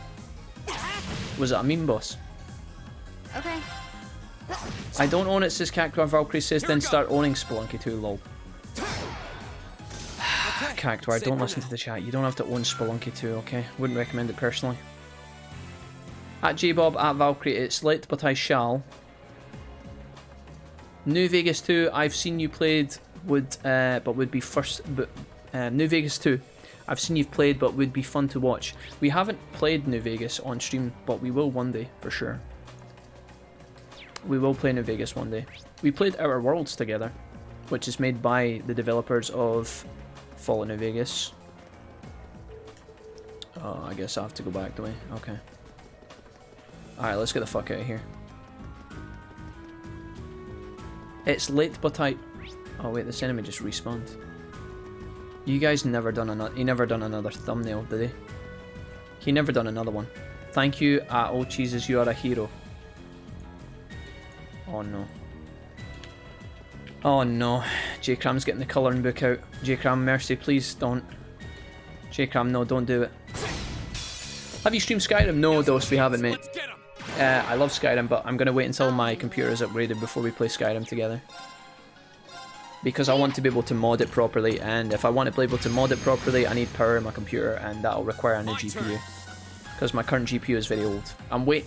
Was it a meme boss? Okay. I don't own it, says Cactuar. Valkyrie says then start owning Spelunky 2, lol. Cactuar, don't listen to the chat. You don't have to own Spelunky 2, okay? Wouldn't recommend it personally. At JBob, at Valkyrie, it's late, but I shall. New Vegas 2, I've seen you played, but would be first. But New Vegas 2, I've seen you've played, but would be fun to watch. We haven't played New Vegas on stream, but we will one day for sure. We will play New Vegas one day. We played Outer Worlds together, which is made by the developers of Fallout New Vegas. Oh, I guess I have to go back, do I? Okay. Alright, let's get the fuck out of here. It's late, but I... Oh wait, this enemy just respawned. You guys never done another... He never done another thumbnail, did he? He never done another one. Thank you, oh Jesus, you are a hero. Oh no. Oh no. J-Cram's getting the colouring book out. J-Cram, mercy, please don't. J-Cram, no, don't do it. Have you streamed Skyrim? No, Dose, we haven't, mate. I love Skyrim, but I'm going to wait until my computer is upgraded before we play Skyrim together. Because I want to be able to mod it properly, and if I want to be able to mod it properly, I need power in my computer, and that'll require a new GPU. Because my current GPU is very old.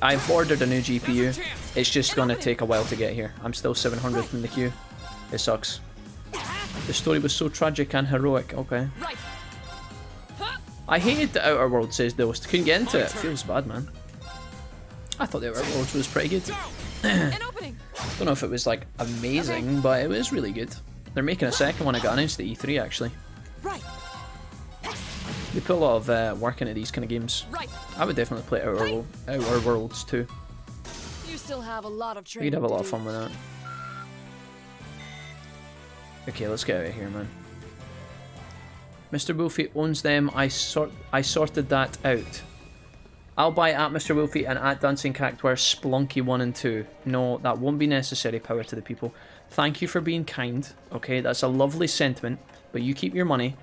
I've ordered a new GPU. It's just gonna take a while to get here. I'm still 700 from the queue. It sucks. The story was so tragic and heroic. Okay. I hated the Outer Worlds, says Dust. Couldn't get into it. Feels bad, man. I thought the Outer Worlds was pretty good. Don't know if it was like amazing, but it was really good. They're making a second one. I got announced at E3 actually. They put a lot of work into these kind of games. I would definitely play Outer Worlds too. You still have a lot of training. You'd have a lot of fun with that. Okay, let's get out of here, man. Mr. Wolfie owns them. I sorted that out. I'll buy at Mr. Wolfie and at Dancing Cactuar Spelunky 1 and 2. No, that won't be necessary, Power to the People. Thank you for being kind. Okay, that's a lovely sentiment, but you keep your money.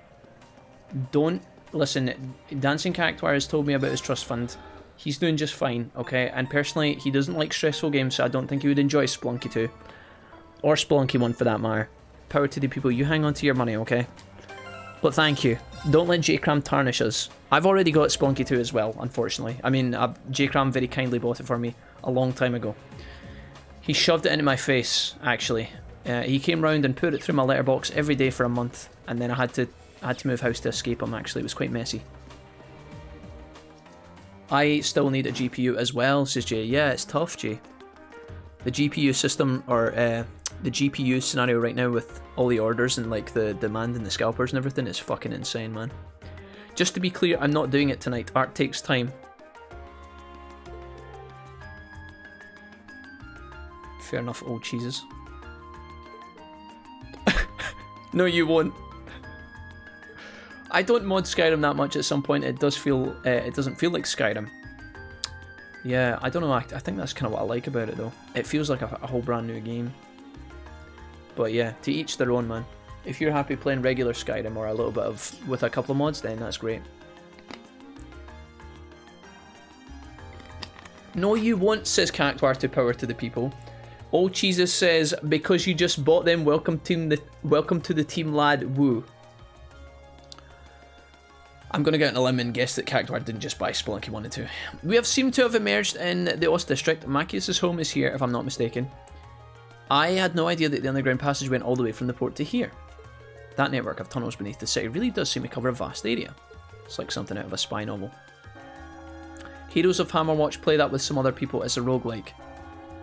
Don't... Listen, Dancing Cactuar has told me about his trust fund. He's doing just fine, okay? And personally, he doesn't like stressful games, so I don't think he would enjoy Spelunky 2. Or Spelunky 1 for that matter. Power to the people, you hang on to your money, okay? But thank you. Don't let J-Cram tarnish us. I've already got Spelunky 2 as well, unfortunately. I mean, J-Cram very kindly bought it for me a long time ago. He shoved it into my face, actually. He came round and put it through my letterbox every day for a month, and then I had to move house to escape him, actually. It was quite messy. I still need a GPU as well, says Jay. Yeah, it's tough, Jay. The GPU system, or the GPU scenario right now with all the orders and like the demand and the scalpers and everything is fucking insane, man. Just to be clear, I'm not doing it tonight. Art takes time. Fair enough, old cheeses. No, you won't. I don't mod Skyrim that much. At some point, it does feel. It doesn't feel like Skyrim. Yeah, I don't know. I think that's kind of what I like about it, though. It feels like a whole brand new game. But yeah, to each their own, man. If you're happy playing regular Skyrim or a little bit of with a couple of mods, then that's great. No, you won't, says Cactuar to power to the people. Old Cheeses says, because you just bought them, welcome to the team, lad, woo. I'm going to get on a limb and guess that Cactuar didn't just buy Spelunky, he wanted to. We have seemed to have emerged in the Ost district. Machias' home is here, if I'm not mistaken. I had no idea that the underground passage went all the way from the port to here. That network of tunnels beneath the city really does seem to cover a vast area. It's like something out of a spy novel. Heroes of Hammerwatch play that with some other people as a roguelike.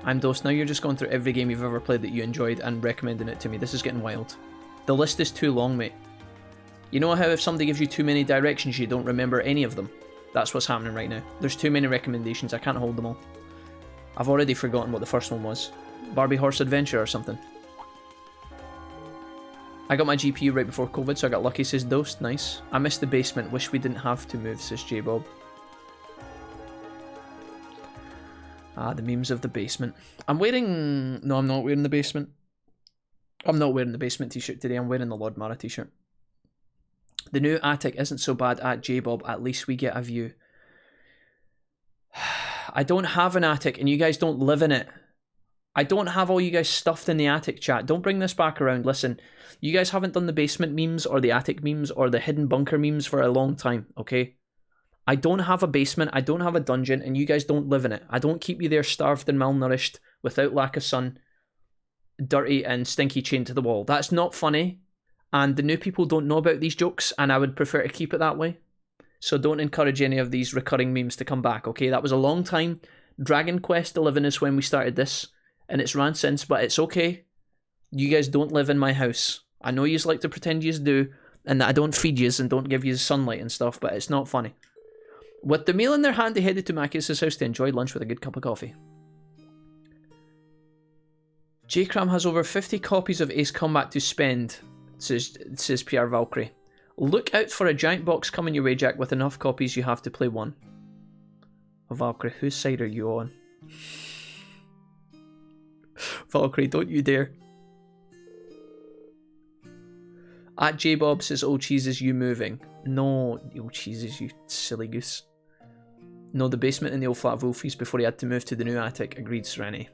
I'm Dose, now you're just going through every game you've ever played that you enjoyed and recommending it to me. This is getting wild. The list is too long, mate. You know how if somebody gives you too many directions you don't remember any of them? That's what's happening right now. There's too many recommendations, I can't hold them all. I've already forgotten what the first one was. Barbie Horse Adventure or something. I got my GPU right before COVID, so I got lucky, says Dose. Nice. I missed the basement, wish we didn't have to move, says J-Bob. Ah, the memes of the basement. I'm wearing... No, I'm not wearing the basement. I'm not wearing the basement t-shirt today. I'm wearing the Lord Mara t-shirt. The new attic isn't so bad at J-Bob. At least we get a view. I don't have an attic and you guys don't live in it. I don't have all you guys stuffed in the attic, chat. Don't bring this back around. Listen, you guys haven't done the basement memes or the attic memes or the hidden bunker memes for a long time, okay? I don't have a basement, I don't have a dungeon, and you guys don't live in it. I don't keep you there starved and malnourished, without lack of sun, dirty and stinky chained to the wall. That's not funny, and the new people don't know about these jokes, and I would prefer to keep it that way. So don't encourage any of these recurring memes to come back, okay? That was a long time. Dragon Quest XI is when we started this, and it's ran since, but it's okay. You guys don't live in my house. I know yous like to pretend yous do, and that I don't feed yous and don't give yous sunlight and stuff, but it's not funny. With the meal in their hand, they headed to Machias' house to enjoy lunch with a good cup of coffee. J-Cram has over 50 copies of Ace Combat to spend, says Pierre Valkyrie. Look out for a giant box coming your way, Jack. With enough copies, you have to play one. Oh, Valkyrie, whose side are you on? Valkyrie, don't you dare. At J-Bob says, oh, cheeses, you moving. No, oh, cheeses, you silly goose. No, the basement in the old flat Wolfies before he had to move to the new attic. Agreed, Serenity.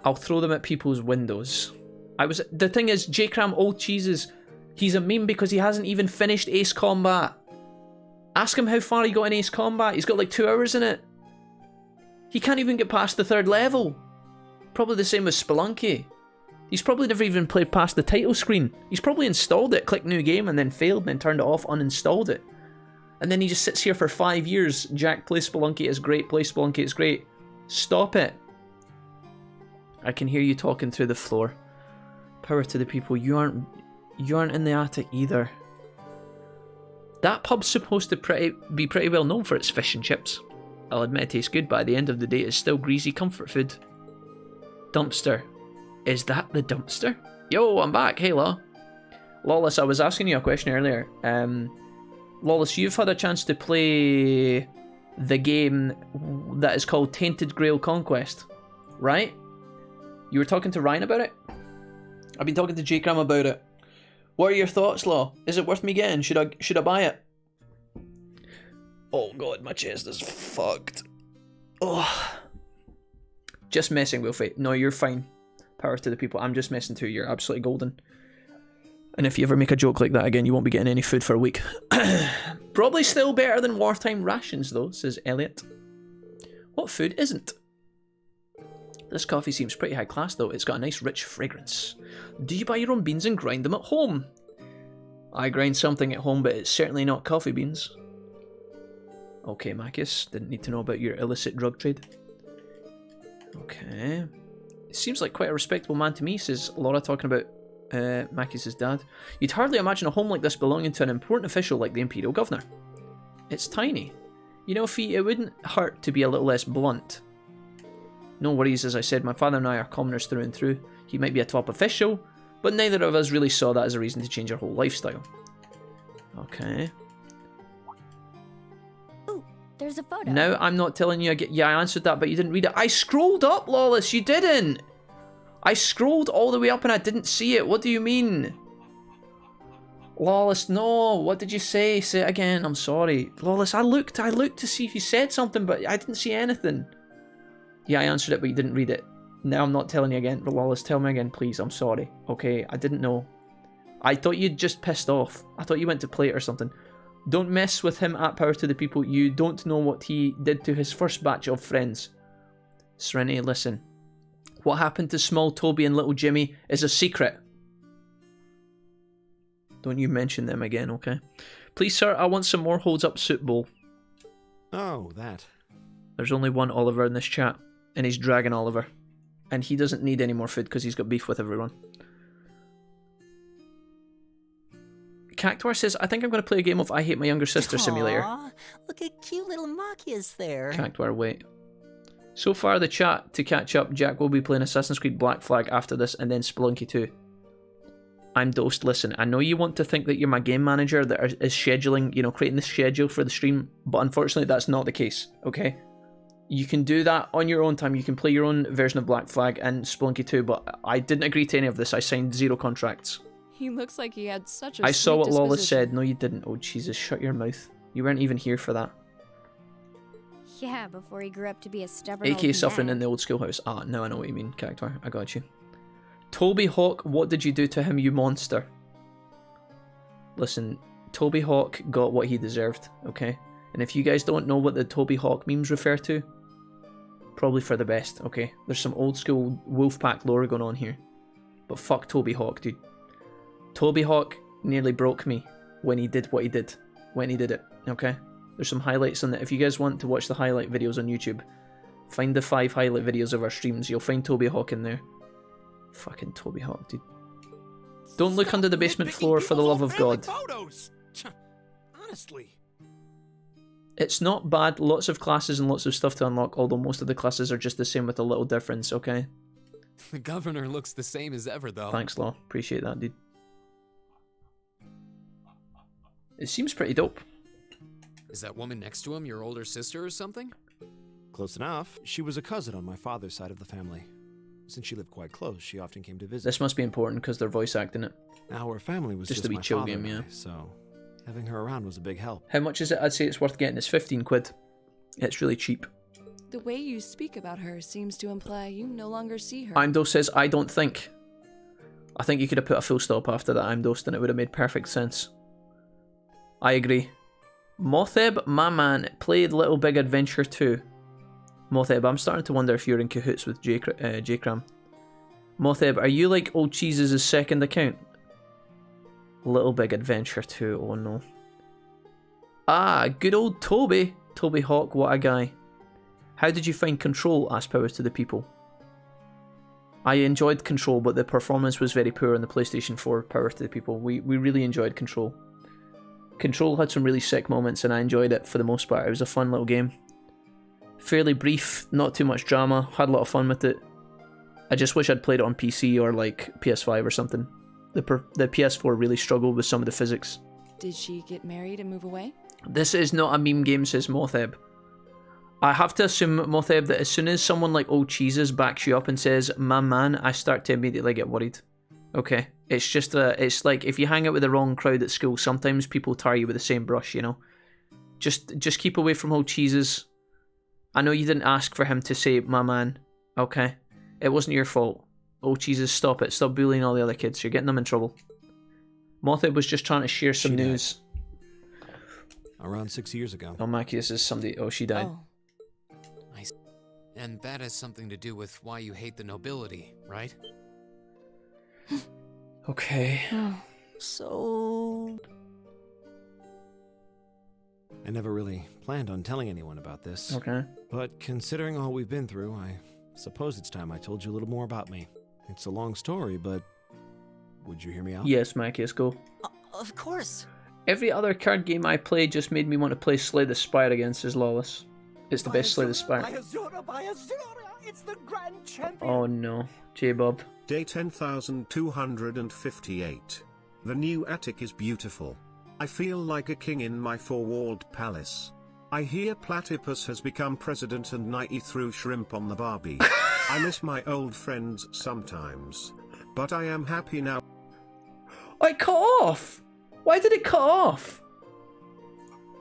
I'll throw them at people's windows. The thing is, J-Cram, old cheeses, he's a meme because he hasn't even finished Ace Combat. Ask him how far he got in Ace Combat. He's got like 2 hours in it. He can't even get past the 3rd level. Probably the same with Spelunky. He's probably never even played past the title screen. He's probably installed it, clicked new game, and then failed, and then turned it off, uninstalled it. And then he just sits here for 5 years. Jack, play Spelunky, it's great. Play Spelunky, it's great. Stop it. I can hear you talking through the floor. Power to the people. You aren't in the attic either. That pub's supposed to be pretty well known for its fish and chips. I'll admit it tastes good, but at the end of the day, it's still greasy comfort food. Dumpster. Is that the dumpster? Yo, I'm back. Hey, Law. Lawless, I was asking you a question earlier. Lawless, you've had a chance to play the game that is called Tainted Grail Conquest, right? You were talking to Ryan about it? I've been talking to J-Cram about it. What are your thoughts, Law? Is it worth me getting? Should I buy it? Oh god, my chest is fucked. Oh. Just messing, Wilfie. No, you're fine. Power to the people. I'm just messing too. You're absolutely golden. And if you ever make a joke like that again, you won't be getting any food for a week. Probably still better than wartime rations, though, says Elliot. What food isn't? This coffee seems pretty high class, though. It's got a nice rich fragrance. Do you buy your own beans and grind them at home? I grind something at home, but it's certainly not coffee beans. Okay, Machias. Didn't need to know about your illicit drug trade. Okay. It seems like quite a respectable man to me, says Laura, talking about Maki's dad. You'd hardly imagine a home like this belonging to an important official like the Imperial Governor. It's tiny. You know, Fee, it wouldn't hurt to be a little less blunt. No worries, as I said, my father and I are commoners through and through. He might be a top official, but neither of us really saw that as a reason to change our whole lifestyle. Okay. Ooh, there's a photo. Now, I'm not telling you again. Yeah, I answered that, but you didn't read it. I scrolled up, Lawless, you didn't! I scrolled all the way up and I didn't see it. What do you mean? Lawless, no. What did you say? Say it again. I'm sorry. Lawless, I looked to see if you said something, but I didn't see anything. Yeah, I answered it, but you didn't read it. Now I'm not telling you again. Lawless, tell me again, please. I'm sorry. Okay, I didn't know. I thought you'd just pissed off. I thought you went to play it or something. Don't mess with him at Power to the People. You don't know what he did to his first batch of friends. Serenity, listen. What happened to small Toby and little Jimmy is a secret. Don't you mention them again, okay? Please, sir, I want some more holds up soup bowl. Oh, that. There's only one Oliver in this chat, and he's Dragon Oliver. And he doesn't need any more food because he's got beef with everyone. Cactuar says, I think I'm going to play a game of I Hate My Younger Sister Simulator. Aww, look at cute little Makia's there. Cactuar, wait. So far, the chat to catch up, Jack will be playing Assassin's Creed Black Flag after this, and then Spelunky 2. I'm Dosed. Listen, I know you want to think that you're my game manager that is scheduling, you know, creating the schedule for the stream, but unfortunately that's not the case, okay? You can do that on your own time. You can play your own version of Black Flag and Spelunky 2, but I didn't agree to any of this. I signed 0 contracts. He looks like he had such a I saw what sweet Lawless disposition. said. No, you didn't. Oh, Jesus, shut your mouth. You weren't even here for that. Yeah, before he grew up to be a stubborn AK old suffering man. in the old schoolhouse. Ah, now I know what you mean, Cactuar. I got you. Toby Hawk, what did you do to him, you monster? Listen, Toby Hawk got what he deserved, okay? And if you guys don't know what the Toby Hawk memes refer to, probably for the best, okay? There's some old school Wolfpack lore going on here. But fuck Toby Hawk, dude. Toby Hawk nearly broke me when he did what he did. When he did it, okay? There's some highlights on that. If you guys want to watch the highlight videos on YouTube, find the 5 highlight videos of our streams. You'll find Toby Hawk in there. Fucking Toby Hawk, dude. Don't look under the basement floor for the love of God. Photos. Honestly. It's not bad. Lots of classes and lots of stuff to unlock, although most of the classes are just the same with a little difference, okay? The governor looks the same as ever, though. Thanks, Law. Appreciate that, dude. It seems pretty dope. Is that woman next to him your older sister or something? Close enough. She was a cousin on my father's side of the family. Since she lived quite close, she often came to visit. This must be important because they're voice acting it. Our family was Just just a wee my chill father game, and I, yeah. so having her around was a big help. How much is it? I'd say it's worth getting. It's 15 quid. It's really cheap. The way you speak about her seems to imply you no longer see her. Imdo says, I don't think. I think you could have put a full stop after that Imdost and it would have made perfect sense. I agree. Motheb, my man, played Little Big Adventure 2. Motheb, I'm starting to wonder if you're in cahoots with J-Cram. Motheb, are you like Old Cheese's second account? Little Big Adventure 2, oh no. Ah, good old Toby. Toby Hawk, what a guy. How did you find Control? Asked Powers to the People. I enjoyed Control, but the performance was very poor on the PlayStation 4. Power to the People. We really enjoyed Control. Control had some really sick moments and I enjoyed it for the most part. It was a fun little game. Fairly brief, not too much drama, had a lot of fun with it. I just wish I'd played it on PC or like PS5 or something. The PS4 really struggled with some of the physics. Did she get married and move away? This is not a meme game, says Motheb. I have to assume, Motheb, that as soon as someone like Old Cheeses backs you up and says, my man, I start to immediately get worried. Okay. It's just it's like if you hang out with the wrong crowd at school, sometimes people tar you with the same brush, you know? Just keep away from Old Cheeses. I know you didn't ask for him to say, my man. Okay? It wasn't your fault. Old Cheeses, stop it. Stop bullying all the other kids. You're getting them in trouble. Motheb was just trying to share some news. Around 6 years ago. Oh, Mackie, this is somebody... Oh, she died. Oh. And that has something to do with why you hate the nobility, right? Okay. So... I never really planned on telling anyone about this. Okay. But considering all we've been through, I suppose it's time I told you a little more about me. It's a long story, but would you hear me out? Yes, Macius, go. Of course. Every other card game I played just made me want to play Slay the Spire again, says Lawless. It's the best Slay the Spire. It's the grand champion. Oh no, J-Bob. Day 10,258. The new attic is beautiful. I feel like a king in my four-walled palace. I hear Platypus has become president and Nighty threw shrimp on the Barbie. I miss my old friends sometimes, but I am happy now. I cut off! Why did it cut off?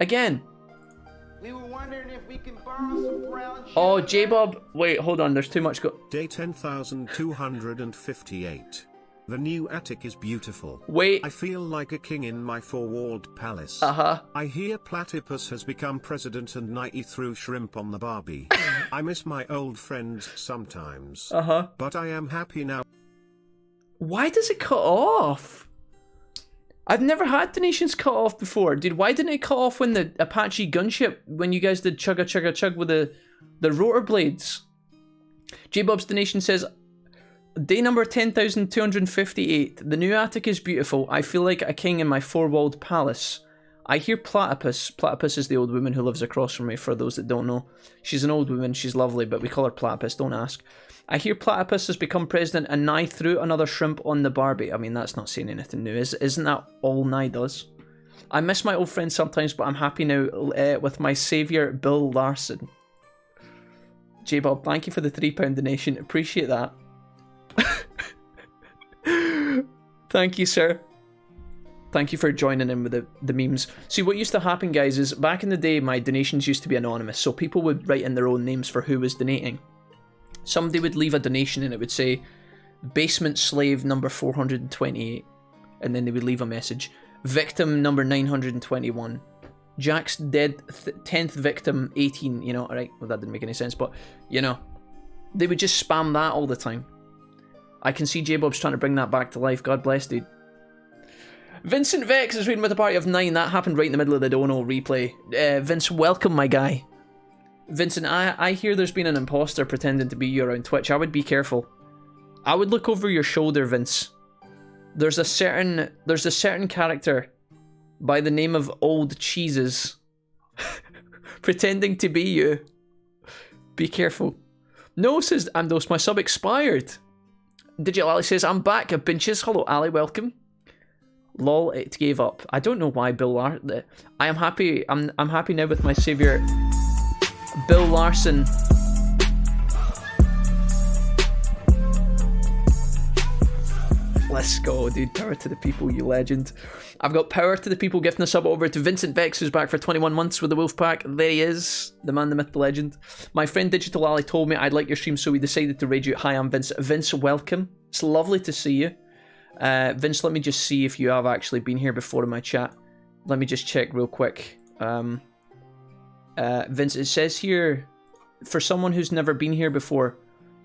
Again. We were wondering if we can borrow some brown sugar. Oh, J-Bob. Wait, hold on, there's too much Day 10,258. The new attic is beautiful. Wait. I feel like a king in my four-walled palace. Uh-huh. I hear Platypus has become president and Nighty threw shrimp on the Barbie. I miss my old friends sometimes. Uh-huh. But I am happy now. Why does it cut off? I've never had donations cut off before. Dude, why didn't it cut off when the Apache gunship, when you guys did chugga chugga chug with the rotor blades? J-Bob's donation says, day number 10,258. The new attic is beautiful. I feel like a king in my four-walled palace. I hear Platypus. Platypus is the old woman who lives across from me, for those that don't know. She's an old woman. She's lovely, but we call her Platypus. Don't ask. I hear Platypus has become president and Nye threw another shrimp on the Barbie. I mean, that's not saying anything new. Isn't that all Nye does? I miss my old friends sometimes, but I'm happy now with my saviour, Bill Larson. J-Bob, thank you for the £3 donation. Appreciate that. Thank you, sir. Thank you for joining in with the memes. See, what used to happen, guys, is back in the day, my donations used to be anonymous, so people would write in their own names for who was donating. Somebody would leave a donation and it would say, Basement Slave number 428, and then they would leave a message. Victim number 921. Jack's dead 10th victim 18, you know, alright, well that didn't make any sense, but, you know, they would just spam that all the time. I can see J-Bob's trying to bring that back to life, God bless, dude. Vincent Vex is reading with a party of 9, that happened right in the middle of the Dono replay. Vince, welcome, my guy. Vincent, I hear there's been an imposter pretending to be you around Twitch. I would be careful. I would look over your shoulder, Vince. There's a certain character by the name of Old Cheeses pretending to be you. Be careful. No, says Amdos, my sub expired. Digital Ali says, I'm back at Binches. Hello, Ali, welcome. Lol, it gave up. I don't know why Bill Larson. I am happy. I'm happy now with my saviour, Bill Larson. Let's go, dude. Power to the people, you legend. I've got power to the people gifting a sub over to Vincent Vex, who's back for 21 months with the Wolfpack. There he is. The man, the myth, the legend. My friend Digital Ali told me I'd like your stream, so we decided to raid you. Hi, I'm Vince. Vince, welcome. It's lovely to see you. Vince, let me just see if you have actually been here before in my chat. Let me just check real quick. Vince, it says here, for someone who's never been here before,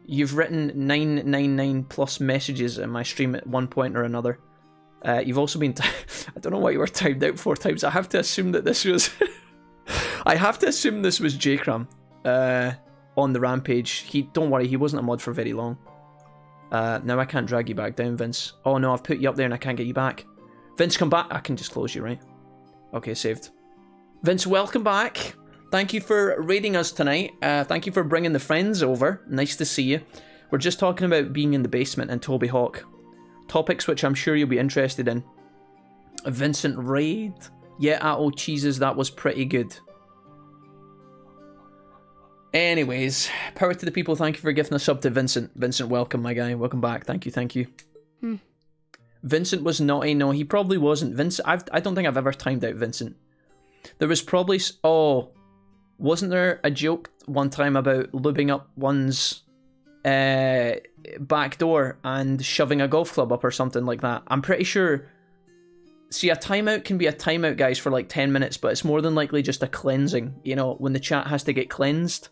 you've written 999 plus messages in my stream at one point or another. You've also been... I don't know why you were timed out 4 times. I have to assume that this was... I have to assume this was J-Cram on the Rampage. Don't worry, he wasn't a mod for very long. Now I can't drag you back down, Vince. Oh no, I've put you up there and I can't get you back. Vince, come back. I can just close you, right? Okay, saved. Vince, welcome back. Thank you for raiding us tonight. Thank you for bringing the friends over. Nice to see you. We're just talking about being in the basement and Toby Hawk. Topics which I'm sure you'll be interested in. Vincent raid. Yeah, Old Cheeses, that was pretty good. Anyways, power to the people. Thank you for gifting a sub to Vincent. Vincent, welcome, my guy. Welcome back. Thank you, thank you. Vincent was naughty. No, he probably wasn't. I don't think I've ever timed out Vincent. There was probably... Oh, wasn't there a joke one time about lubing up one's back door and shoving a golf club up or something like that? I'm pretty sure... See, a timeout can be a timeout, guys, for like 10 minutes, but it's more than likely just a cleansing. You know, when the chat has to get cleansed.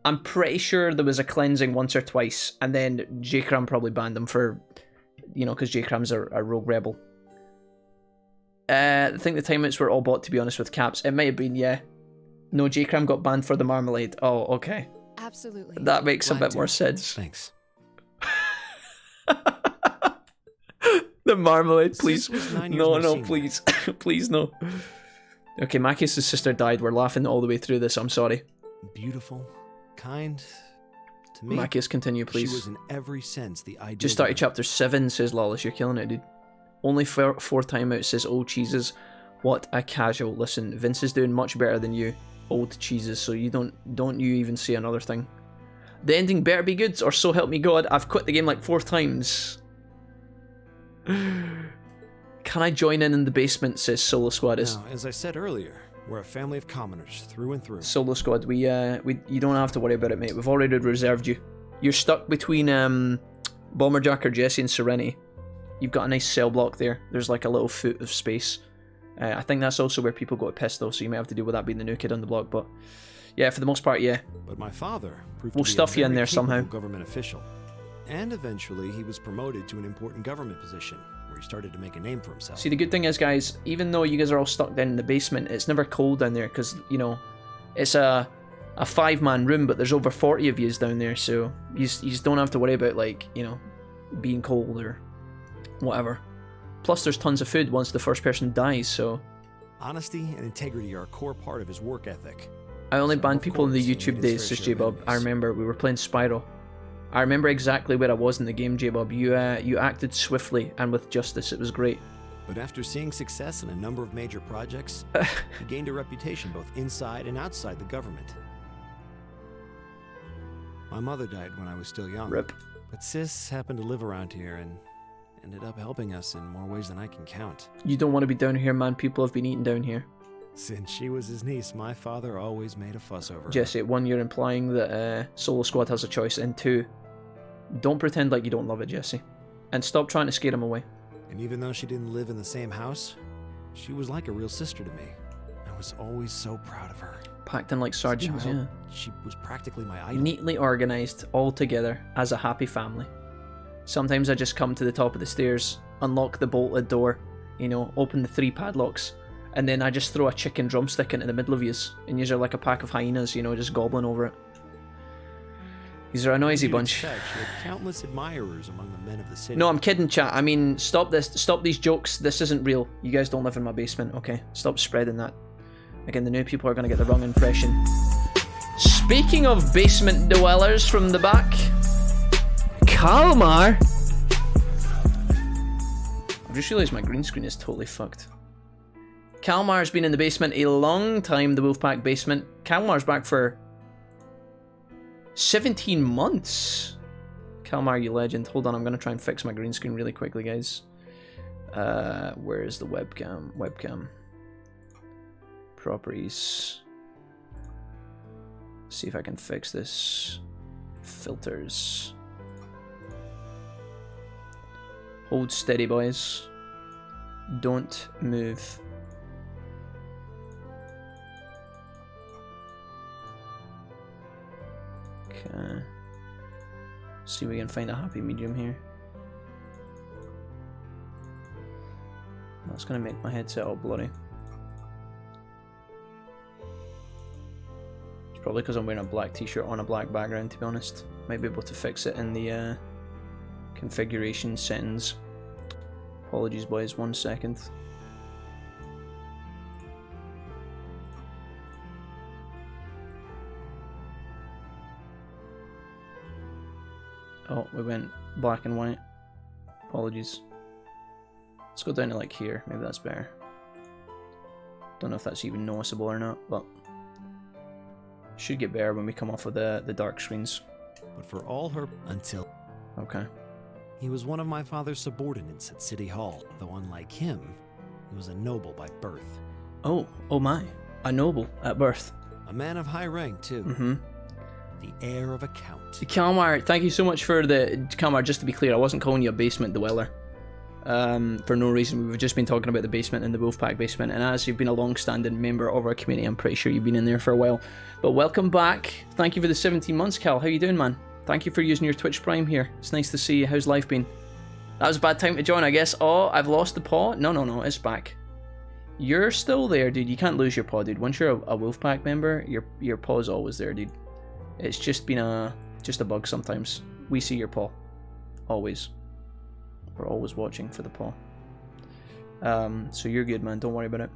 I'm pretty sure there was a cleansing once or twice, and then J-Cram probably banned him for, you know, because J-Cram's a rogue rebel. I think the timeouts were all bought, to be honest, with caps. It might have been, yeah. No, J-Cram got banned for the marmalade. Oh, okay. Absolutely. That makes a Glad bit to. more sense. Thanks. The marmalade, please. Sis was 9 years No, more no, senior. please. Please, no. Okay, Machias' sister died. We're laughing all the way through this. I'm sorry. Beautiful, kind. To me, Machias, continue, please. she was in every sense the ideal. Just started woman. chapter 7, says Lawless. You're killing it, dude. Only fourth time out, says Old Cheeses. What a casual. Listen, Vince is doing much better than you, Old Cheeses, so you don't you even say another thing. The ending better be good, or so help me God, I've quit the game like 4 times. Can I join in the basement, says Solo Squad. Now, as I said earlier, we're a family of commoners through and through. Solo Squad, we you don't have to worry about it, mate. We've already reserved you. You're stuck between Bomberjacker, Jesse, and Serenity. You've got a nice cell block there. There's like a little foot of space. I think that's also where people go to piss, though, so you may have to deal with that being the new kid on the block. But yeah, for the most part, yeah. But my father proved We'll to be stuff a you in very there somehow. capable government official, and eventually he was promoted to an important government position where he started to make a name for himself. See, the good thing is, guys, even though you guys are all stuck down in the basement, it's never cold down there because, you know, it's a 5-man room, but there's over 40 of yous down there, so you just don't have to worry about, like, you know, being cold or whatever. Plus, there's tons of food once the first person dies, so... Honesty and integrity are a core part of his work ethic. I only So, banned of people in the course, he YouTube made his days, fair says share of J-Bob. I enemies. remember, we were playing Spyro. I remember exactly where I was in the game, J-Bob. You acted swiftly and with justice. It was great. But after seeing success in a number of major projects, he gained a reputation both inside and outside the government. My mother died when I was still young. Rip. But Sis happened to live around here and ended up helping us in more ways than I can count. You don't want to be down here, man. People have been eating down here. Since she was his niece, my father always made a fuss over her. Jesse, 1, you're implying that Solo Squad has a choice, and 2, don't pretend like you don't love it, Jesse. And stop trying to scare him away. And even though she didn't live in the same house, she was like a real sister to me. I was always so proud of her. Packed in like As a sardines, yeah. child, she was practically my idol. Neatly organised, all together, as a happy family. Sometimes I just come to the top of the stairs, unlock the bolted door, you know, open the 3 padlocks, and then I just throw a chicken drumstick into the middle of yous, and yous are like a pack of hyenas, you know, just gobbling over it. These are a noisy You'd bunch. expect, she had countless admirers among the men of the city. No, I'm kidding, chat. I mean, stop this. Stop these jokes. This isn't real. You guys don't live in my basement, okay? Stop spreading that. Again, the new people are going to get the wrong impression. Speaking of basement dwellers from the back, Kalmar. I've just realised my green screen is totally fucked. Kalmar's been in the basement a long time, the Wolfpack basement. Kalmar's back for 17 months. Kalmar, you legend. Hold on, I'm going to try and fix my green screen really quickly, guys. Where is the webcam? Webcam. Properties. See if I can fix this. Filters. Hold steady, boys. Don't move. Okay. See if we can find a happy medium here. That's gonna make my headset all bloody. It's probably because I'm wearing a black t-shirt on a black background, to be honest. Might be able to fix it in the configuration settings. Apologies, boys, 1 second. Oh, we went black and white. Apologies. Let's go down to like here. Maybe that's better. Don't know if that's even noticeable or not, but should get better when we come off of the dark screens. But for all her until... Okay. He was one of my father's subordinates at City Hall, though unlike him, he was a noble by birth. Oh my. A noble at birth. A man of high rank, too. Mm-hmm. The heir of a count. Kalmar, thank you so much for the... Kalmar, just to be clear, I wasn't calling you a basement dweller. For no reason. We've just been talking about the basement and the Wolfpack basement, and as you've been a long-standing member of our community, I'm pretty sure you've been in there for a while. But welcome back. Thank you for the 17 months, Cal. How you doing, man? Thank you for using your Twitch Prime here. It's nice to see you. How's life been? That was a bad time to join, I guess. Oh, I've lost the paw? No, it's back. You're still there, dude. You can't lose your paw, dude. Once you're a Wolfpack member, your paw's always there, dude. It's just been a bug sometimes. We see your paw. Always. We're always watching for the paw. So you're good, man. Don't worry about it.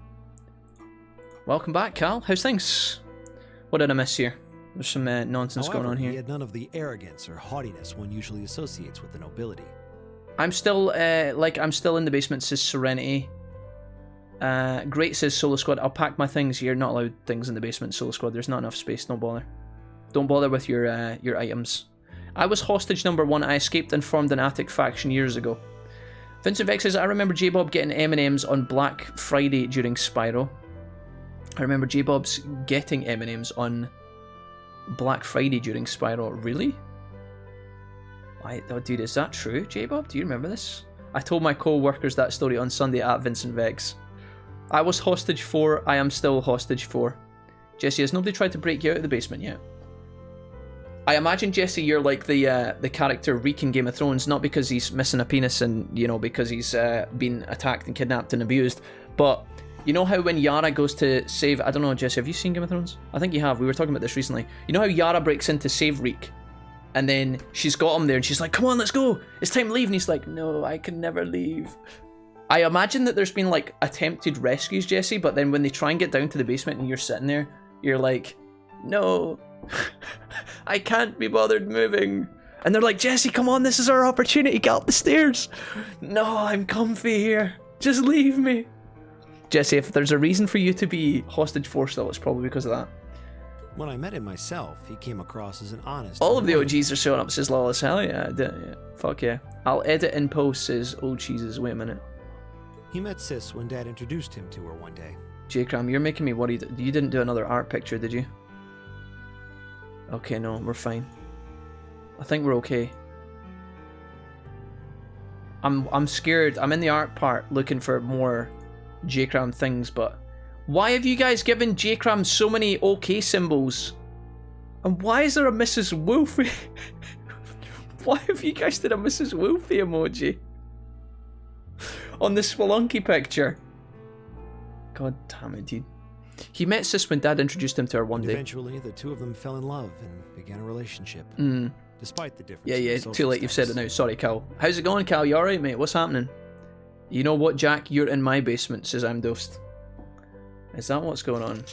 Welcome back, Cal. How's things? What did I miss here? There's some nonsense going on here. He had none of the arrogance or haughtiness one usually associates with the nobility. I'm still I'm still in the basement, says Serenity. Great, says Solo Squad. I'll pack my things. You're not allowed things in the basement, Solo Squad. There's not enough space. Don't bother. Don't bother with your items. I was hostage number 1. I escaped and formed an attic faction years ago. Vincent Vex says, I remember J-Bob getting M&Ms on Black Friday during Spyro. I remember J-Bob's getting M&Ms on Black Friday during Spyro. Really? Oh, dude, is that true, J-Bob? Do you remember this? I told my co-workers that story on Sunday at Vincent Vex. I was hostage 4. I am still hostage 4. Jesse, has nobody tried to break you out of the basement yet? I imagine, Jesse, you're like the character Reek in Game of Thrones, not because he's missing a penis and, you know, because he's been attacked and kidnapped and abused, but you know how when Yara goes to save... I don't know, Jesse, have you seen Game of Thrones? I think you have. We were talking about this recently. You know how Yara breaks in to save Reek? And then she's got him there and she's like, come on, let's go. It's time to leave. And he's like, no, I can never leave. I imagine that there's been like attempted rescues, Jesse, but then when they try and get down to the basement and you're sitting there, you're like, no, I can't be bothered moving. And they're like, Jesse, come on, this is our opportunity. Get up the stairs. No, I'm comfy here. Just leave me. Jesse, if there's a reason for you to be hostage 4 still, it's probably because of that. When I met him myself, he came across as an honest... All of the OGs are showing up, says Lawless. Hell yeah, yeah. Fuck yeah. I'll edit in post, says Old Cheeses. Wait a minute. He met Sis when Dad introduced him to her one day. J-Cram, you're making me worried. You didn't do another art picture, did you? Okay, no, we're fine. I think we're okay. I'm scared. I'm in the art part looking for more J-Cram things, but why have you guys given J-Cram so many OK symbols? And why is there a Mrs. Wolfie? Why have you guys did a Mrs. Wolfie emoji on the Spelunky picture? God damn it, dude. He met Sis when Dad introduced him to her one day. Eventually, the two of them fell in love and began a relationship. Despite the difference. Yeah, too late, you've said it now. Sorry, Cal. How's it going, Cal? You alright, mate? What's happening? You know what, Jack? You're in my basement, says I'm Dosed. Is that what's going on?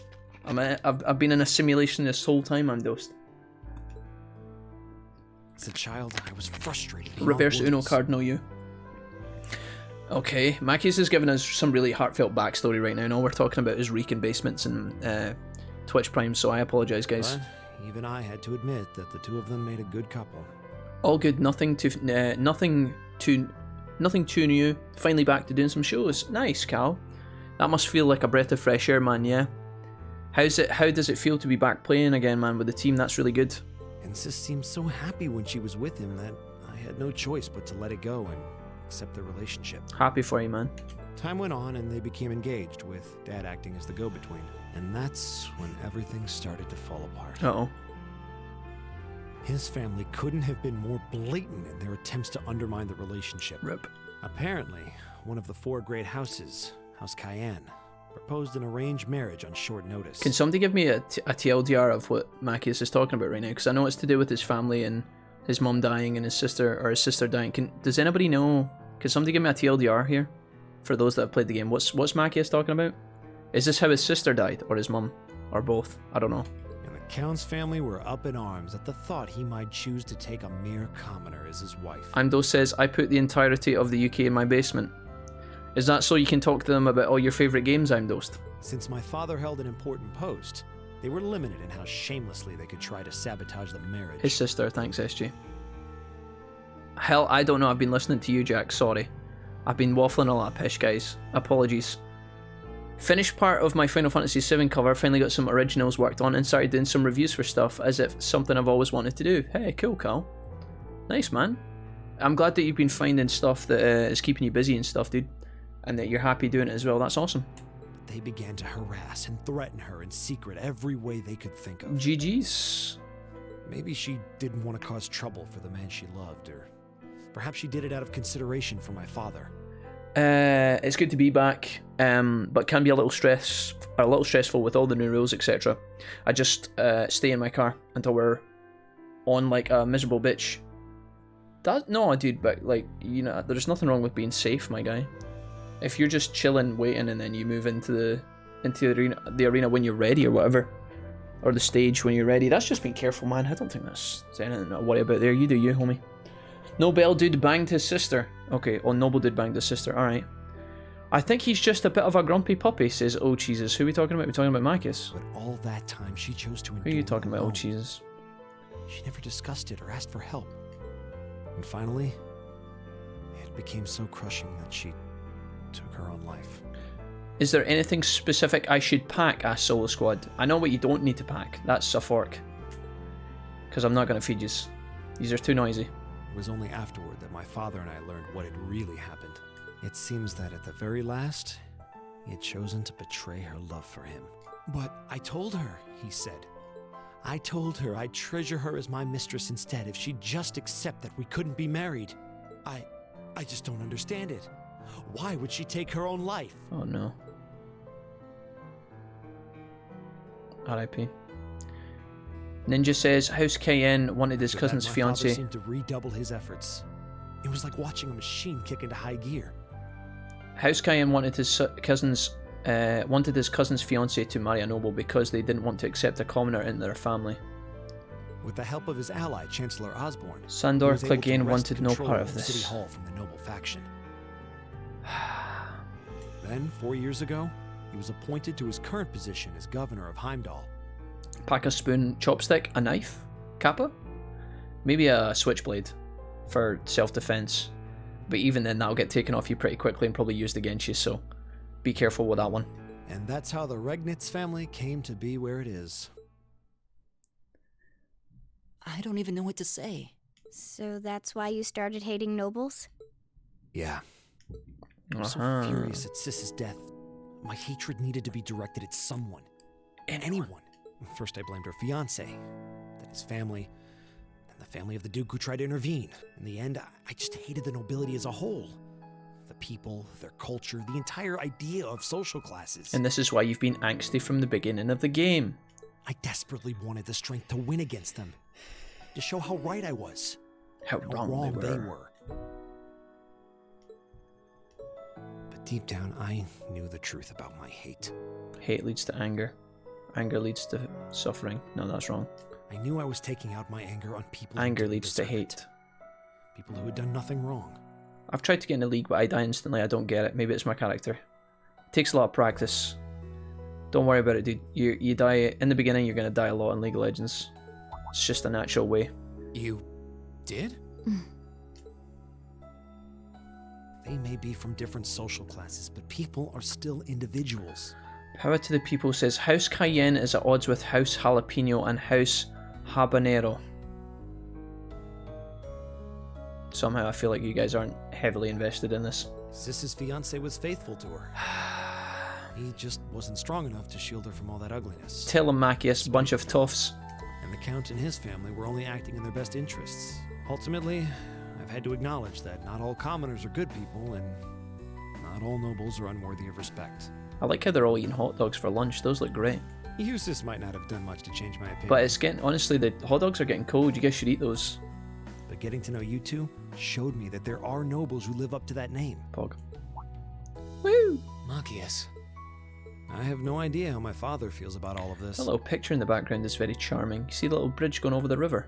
I've been in a simulation this whole time, I'm Dosed. As a child, I was frustrated. Reverse Uno Cardinal you. Okay, Mackey's is giving us some really heartfelt backstory right now. All we're talking about is Reek in basements and Twitch Prime, so I apologise, guys. But even I had to admit that the two of them made a good couple. All good, nothing too new. Finally back to doing some shows. Nice, Cal. That must feel like a breath of fresh air, man, yeah? How does it feel to be back playing again, man, with the team? That's really good. And Sis seemed so happy when she was with him that I had no choice but to let it go and accept their relationship. Happy for you, man. Time went on and they became engaged, with Dad acting as the go-between. And that's when everything started to fall apart. Uh-oh. His family couldn't have been more blatant in their attempts to undermine the relationship. Rip. Apparently, one of the 4 great houses, House Cayenne, proposed an arranged marriage on short notice. Can somebody give me a TLDR of what Mackius is talking about right now? Because I know it's to do with his family and his mum dying and his sister dying. Does anybody know? Can somebody give me a TLDR here? For those that have played the game. What's Mackius talking about? Is this how his sister died? Or his mum? Or both? I don't know. And the Count's family were up in arms at the thought he might choose to take a mere commoner as his wife. Imdo says, I put the entirety of the UK in my basement. Is that so you can talk to them about all your favourite games, Imdost? Since my father held an important post, they were limited in how shamelessly they could try to sabotage the marriage. His sister, thanks SG. Hell, I don't know, I've been listening to you, Jack, sorry. I've been waffling a lot of pish, guys. Apologies. Finished part of my Final Fantasy VII cover, finally got some originals worked on and started doing some reviews for stuff as if something I've always wanted to do. Hey, cool, Carl. Nice, man. I'm glad that you've been finding stuff that is keeping you busy and stuff, dude. And that you're happy doing it as well. That's awesome. They began to harass and threaten her in secret every way they could think of. GG's. Maybe she didn't want to cause trouble for the man she loved, or perhaps she did it out of consideration for my father. It's good to be back, but can be a little stressful with all the new rules, etc. I just stay in my car until we're on like a miserable bitch. No, dude, but like, you know, there's nothing wrong with being safe, my guy. If you're just chilling, waiting, and then you move into the arena when you're ready or whatever, or the stage when you're ready, that's just being careful, man. I don't think that's anything to worry about there. You do you, homie. Nobel dude banged his sister. Okay, oh, Noble dude banged his sister. All right. I think he's just a bit of a grumpy puppy, says Oh Jesus. Who are we talking about? We're talking about Marcus. But all that time, she chose to endure. Who are you talking about, alone. Oh Jesus? She never discussed it or asked for help. And finally, it became so crushing that she took her own life. Is there anything specific I should pack? Asked Solo Squad. I know what you don't need to pack. That's a fork. Because I'm not going to feed you. These are too noisy. It was only afterward that my father and I learned what had really happened. It seems that at the very last, he had chosen to betray her love for him. But I told her, he said. I told her I'd treasure her as my mistress instead if she'd just accept that we couldn't be married. I just don't understand it. Why would she take her own life? Oh no. R.I.P. Ninja says House Cayenne wanted his cousin's my fiance. father seemed to redouble his efforts. It was like watching a machine kick into high gear. House Cayenne wanted his cousin's fiance to marry a noble because they didn't want to accept a commoner into their family. With the help of his ally, Chancellor Osborne, Sandor he was able to Clegane wrest wanted no control part of of the City this. Hall from the noble faction. Then, 4 years ago, he was appointed to his current position as governor of Heimdall. Pack a spoon, chopstick, a knife, kappa, maybe a switchblade for self-defense. But even then, that'll get taken off you pretty quickly and probably used against you. So, be careful with that one. And that's how the Regnitz family came to be where it is. I don't even know what to say. So that's why you started hating nobles? Yeah. I was so furious at Sis's death. My hatred needed to be directed at someone. Anyone. First I blamed her fiancé, then his family, and the family of the Duke who tried to intervene. In the end, I just hated the nobility as a whole. The people, their culture, the entire idea of social classes. And this is why you've been angsty from the beginning of the game. I desperately wanted the strength to win against them. To show how right I was. How wrong they were. But deep down, I knew the truth about my hate. Hate leads to anger. Anger leads to suffering. No, that's wrong. I knew I was taking out my anger on people. Anger leads to hate. People who had done nothing wrong. I've tried to get in the league, but I die instantly. I don't get it. Maybe it's my character. It takes a lot of practice. Don't worry about it, dude. You die in the beginning. You're gonna die a lot in League of Legends. It's just a natural way. You did? They may be from different social classes, but people are still individuals. Power to the People says House Cayenne is at odds with House Jalapeno and House Habanero. Somehow I feel like you guys aren't heavily invested in this. Sis's fiancé was faithful to her. He just wasn't strong enough to shield her from all that ugliness. Tell him, Macias, bunch of toffs. And the Count and his family were only acting in their best interests. Ultimately, I've had to acknowledge that not all commoners are good people, and not all nobles are unworthy of respect. I like how they're all eating hot dogs for lunch. Those look great. Eustace might not have done much to change my opinion. But it's getting, honestly, the hot dogs are getting cold. You guys should eat those. But getting to know you two showed me that there are nobles who live up to that name. Pog. Woo! Macias. I have no idea how my father feels about all of this. That little picture in the background is very charming. You see the little bridge going over the river?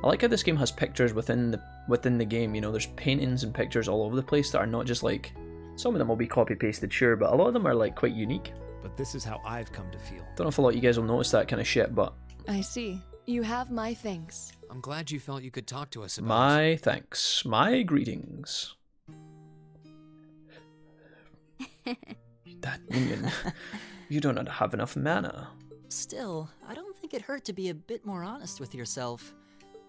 I like how this game has pictures within the game. You know, there's paintings and pictures all over the place that are not just like... Some of them will be copy-pasted, sure, but a lot of them are like quite unique. But this is how I've come to feel. Don't know if a lot of you guys will notice that kind of shit, but... I see. You have my thanks. I'm glad you felt you could talk to us about My it. thanks. My greetings. That minion. You do not have enough mana. Still, I don't think it hurt to be a bit more honest with yourself.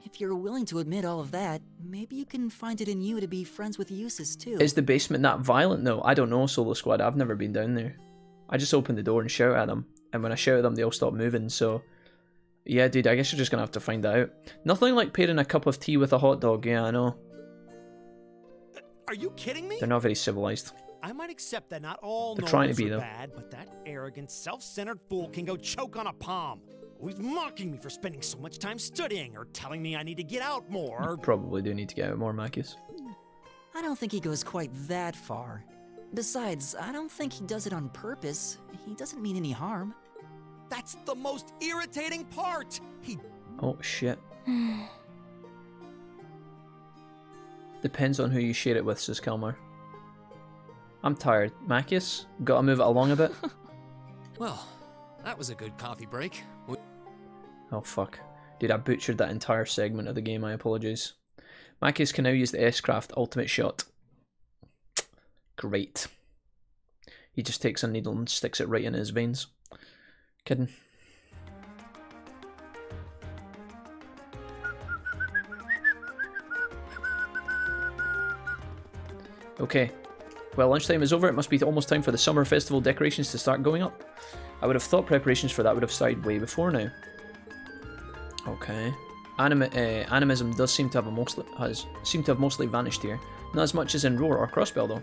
If you're willing to admit all of that, maybe you can find it in you to be friends with Eustace too. Is the basement that violent though? I don't know, Solo Squad. I've never been down there. I just open the door and shout at them. And when I shout at them, they all stop moving, so... Yeah, dude, I guess you're just gonna have to find that out. Nothing like pairing a cup of tea with a hot dog, yeah, I know. Are you kidding me? They're not very civilized. I might accept that not all They're nobles trying to be, are though. bad, but that arrogant, self-centered fool can go choke on a palm. He's mocking me for spending so much time studying, or telling me I need to get out more. You probably do need to get out more, Machias. I don't think he goes quite that far. Besides, I don't think he does it on purpose. He doesn't mean any harm. That's the most irritating part! Oh, shit. Depends on who you share it with, says Kalmar. I'm tired. Machias, gotta move it along a bit. Well, that was a good coffee break. Oh, fuck. Dude, I butchered that entire segment of the game, I apologise. Machias can now use the S-Craft ultimate shot. Great. He just takes a needle and sticks it right in his veins. Kidding. Okay. Well, lunchtime is over. It must be almost time for the summer festival decorations to start going up. I would have thought preparations for that would have started way before now. Okay. Animism does seem to have mostly vanished here. Not as much as in Roar or Crossbell, though.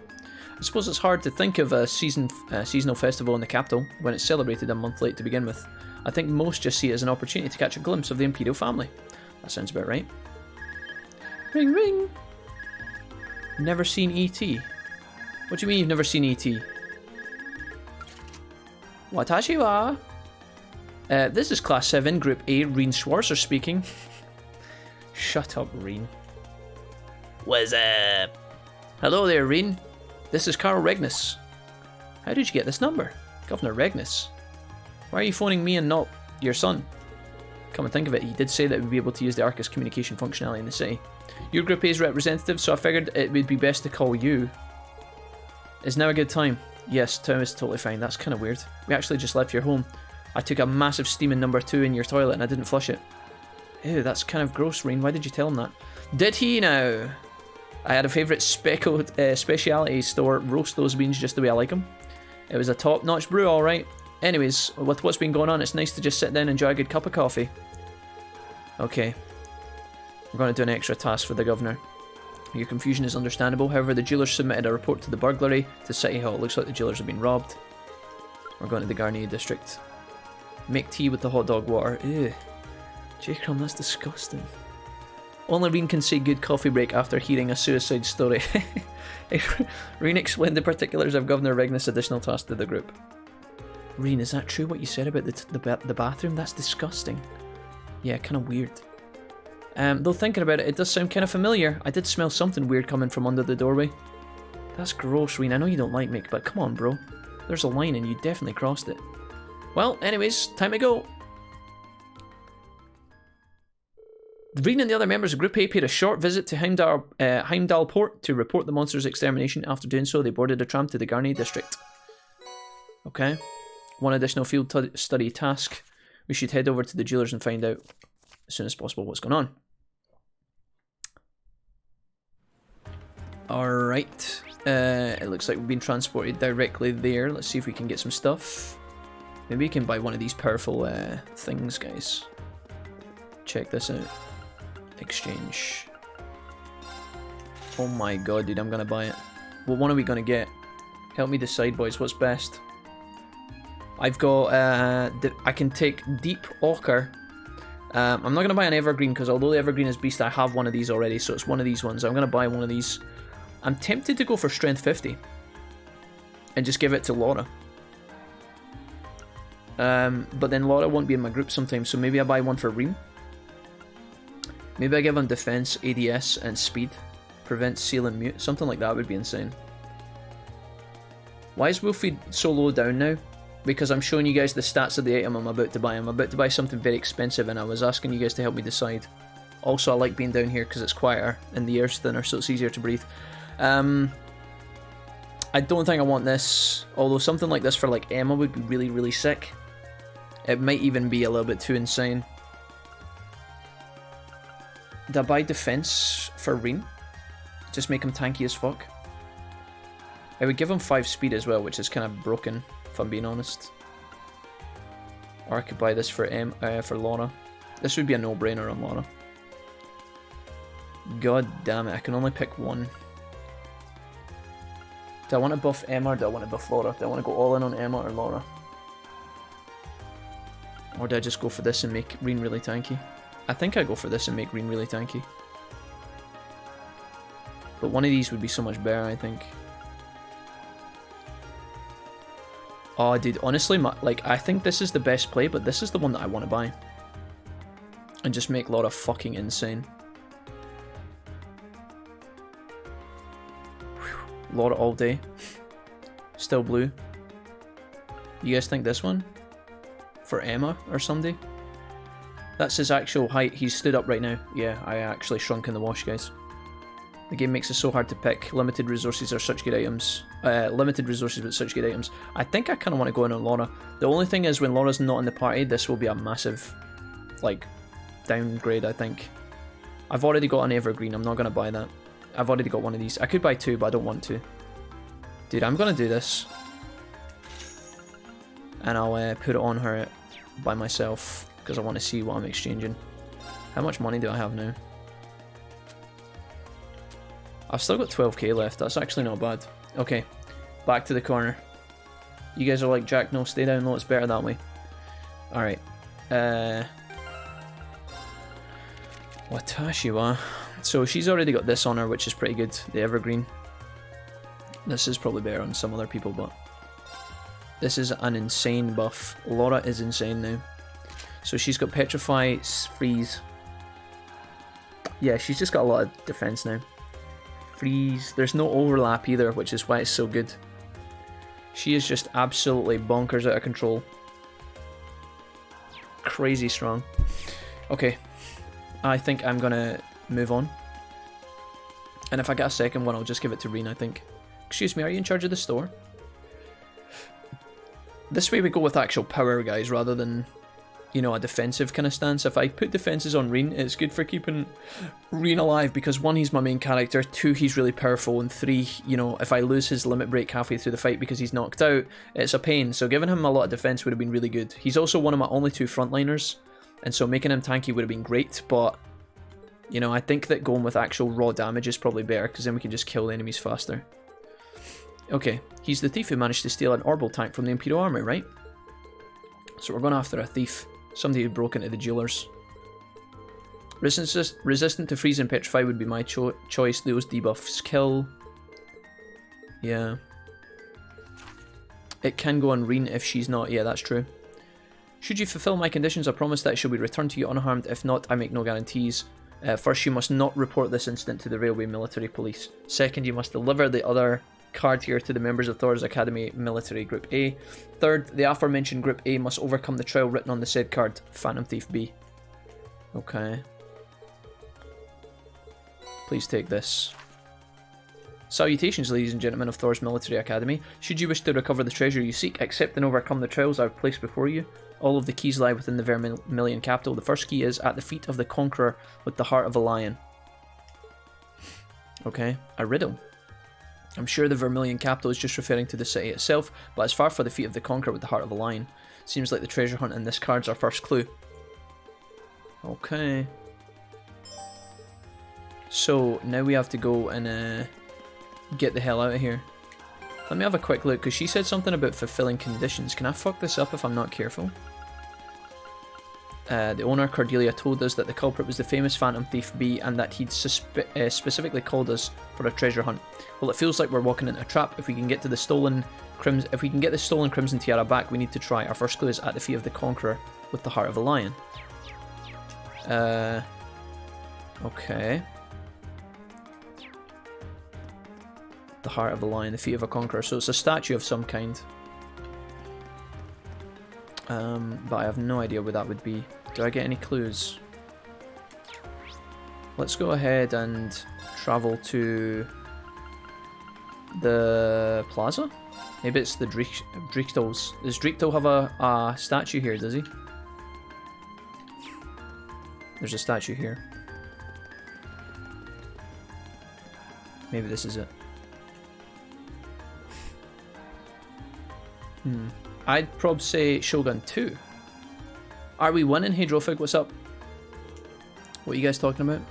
I suppose it's hard to think of a seasonal festival in the capital when it's celebrated a month late to begin with. I think most just see it as an opportunity to catch a glimpse of the Imperial family. That sounds about right. Ring ring! Never seen E.T. What do you mean you've never seen E.T.? Watashi wa? This is Class 7, Group A, Reen Schwarzer speaking. Shut up, Reen. What's up? Hello there, Reen. This is Carl Regnus. How did you get this number? Governor Regnus. Why are you phoning me and not your son? Come and think of it, he did say that we'd be able to use the Arcus communication functionality in the city. You're Group A's representative, so I figured it would be best to call you. Is now a good time? Yes, time is totally fine. That's kind of weird. We actually just left your home. I took a massive steaming number 2 in your toilet and I didn't flush it. Ew, that's kind of gross, Reen. Why did you tell him that? Did he now? I had a favourite speciality store, roast those beans just the way I like them. It was a top-notch brew, alright. Anyways, with what's been going on, it's nice to just sit down and enjoy a good cup of coffee. Okay. We're going to do an extra task for the governor. Your confusion is understandable, however the jewelers submitted a report to the burglary to City Hall. It looks like the jewelers have been robbed. We're going to the Garnier district. Make tea with the hot dog water. Ew. J-Crumb, that's disgusting. Only Reen can say good coffee break after hearing a suicide story. Reen explained the particulars of Governor Regnus' additional task to the group. Reen, is that true what you said about the bathroom? That's disgusting. Yeah, kind of weird. Though thinking about it, it does sound kind of familiar. I did smell something weird coming from under the doorway. That's gross, Reen. I know you don't like me, but come on, bro. There's a line and you definitely crossed it. Well, anyways, time to go. Reen and the other members of Group A paid a short visit to Heimdall Port to report the monster's extermination. After doing so, they boarded a tram to the Garnier district. Okay. One additional field study task. We should head over to the jewelers and find out as soon as possible what's going on. Alright. It looks like we've been transported directly there. Let's see if we can get some stuff. Maybe we can buy one of these powerful things, guys. Check this out. Exchange. Oh my god, dude, I'm gonna buy it. What one are we gonna get? Help me decide, boys. What's best? I've got, I can take Deep Ochre. I'm not going to buy an Evergreen because although the Evergreen is Beast, I have one of these already, so it's one of these ones. I'm going to buy one of these. I'm tempted to go for Strength 50 and just give it to Laura. But then Laura won't be in my group sometimes, so maybe I buy one for Reem. Maybe I give him Defense, ADS, and Speed. Prevent, Seal, and Mute. Something like that would be insane. Why is Wolfie so low down now? Because I'm showing you guys the stats of the item I'm about to buy. I'm about to buy something very expensive and I was asking you guys to help me decide. Also, I like being down here because it's quieter and the air's thinner, so it's easier to breathe. I don't think I want this, although something like this for like Emma would be really, really sick. It might even be a little bit too insane. Did I buy Defense for Reem? Just make him tanky as fuck. I would give him 5 speed as well, which is kind of broken, if I'm being honest. Or I could buy this for Laura. This would be a no-brainer on Laura. God damn it, I can only pick one. Do I want to buff Emma or do I want to buff Laura? Do I want to go all in on Emma or Laura? Or do I just go for this and make Reen really tanky? I think I go for this and make Reen really tanky. But one of these would be so much better, I think. Oh, dude, honestly, like, I think this is the best play, but this is the one that I want to buy. And just make Laura fucking insane. Whew. Laura all day. Still blue. You guys think this one? For Emma or somebody? That's his actual height. He's stood up right now. Yeah, I actually shrunk in the wash, guys. The game makes it so hard to pick. Limited resources are such good items. Limited resources but such good items. I think I kind of want to go in on Laura. The only thing is when Laura's not in the party, this will be a massive, like, downgrade, I think. I've already got an evergreen. I'm not going to buy that. I've already got one of these. I could buy two, but I don't want to. Dude, I'm going to do this. And I'll put it on her by myself because I want to see what I'm exchanging. How much money do I have now? I've still got 12k left. That's actually not bad. Okay, back to the corner. You guys are like, Jack, no, stay down low. It's better that way. Alright. Watashi wa. So she's already got this on her, which is pretty good. The evergreen. This is probably better on some other people, but this is an insane buff. Laura is insane now. So she's got Petrify, Freeze. Yeah, she's just got a lot of defense now. Freeze. There's no overlap either, which is why it's so good. She is just absolutely bonkers out of control. Crazy strong. Okay. I think I'm gonna move on. And if I get a second one, I'll just give it to Reen, I think. Excuse me, are you in charge of the store? This way we go with actual power, guys, rather than, you know, a defensive kind of stance. If I put defenses on Reen, it's good for keeping Reen alive because 1, he's my main character, 2, he's really powerful, and 3, you know, if I lose his limit break halfway through the fight because he's knocked out, it's a pain. So giving him a lot of defense would have been really good. He's also one of my only 2 frontliners, and so making him tanky would have been great, but, you know, I think that going with actual raw damage is probably better because then we can just kill the enemies faster. Okay, he's the thief who managed to steal an orbital tank from the Imperial Army, right? So we're going after a thief. Somebody who broke into the jewelers. Resistant to freeze and petrify would be my choice. Those debuffs kill. Yeah. It can go on Reen if she's not. Yeah, that's true. Should you fulfill my conditions, I promise that it shall be returned to you unharmed. If not, I make no guarantees. First, you must not report this incident to the Railway Military Police. Second, you must deliver the other card here to the members of Thor's Academy Military Group A. Third, the aforementioned Group A must overcome the trial written on the said card. Phantom Thief B. Okay. Please take this. Salutations, ladies and gentlemen of Thor's Military Academy. Should you wish to recover the treasure you seek, accept and overcome the trials I have placed before you. All of the keys lie within the Vermilion capital. The first key is at the feet of the Conqueror with the heart of a lion. Okay, a riddle. I'm sure the Vermilion capital is just referring to the city itself, but as far for the feet of the Conqueror with the heart of a lion. Seems like the treasure hunt in this card's our first clue. Okay. So, now we have to go and get the hell out of here. Let me have a quick look, because she said something about fulfilling conditions. Can I fuck this up if I'm not careful? The owner, Cordelia, told us that the culprit was the famous Phantom Thief B and that he'd specifically called us for a treasure hunt. Well, it feels like we're walking into a trap. If we can get to the stolen Crimson Tiara back, we need to try. Our first clue is at the feet of the Conqueror with the heart of a lion. Okay. The heart of a lion, the feet of a conqueror. So it's a statue of some kind. But I have no idea what that would be. Do I get any clues? Let's go ahead and travel to the plaza. Maybe it's the Drichtels. Does Drichtel have a statue here, does he? There's a statue here. Maybe this is it. I'd probably say Shogun 2. Are we winning? Hey Drofig, what's up? What are you guys talking about?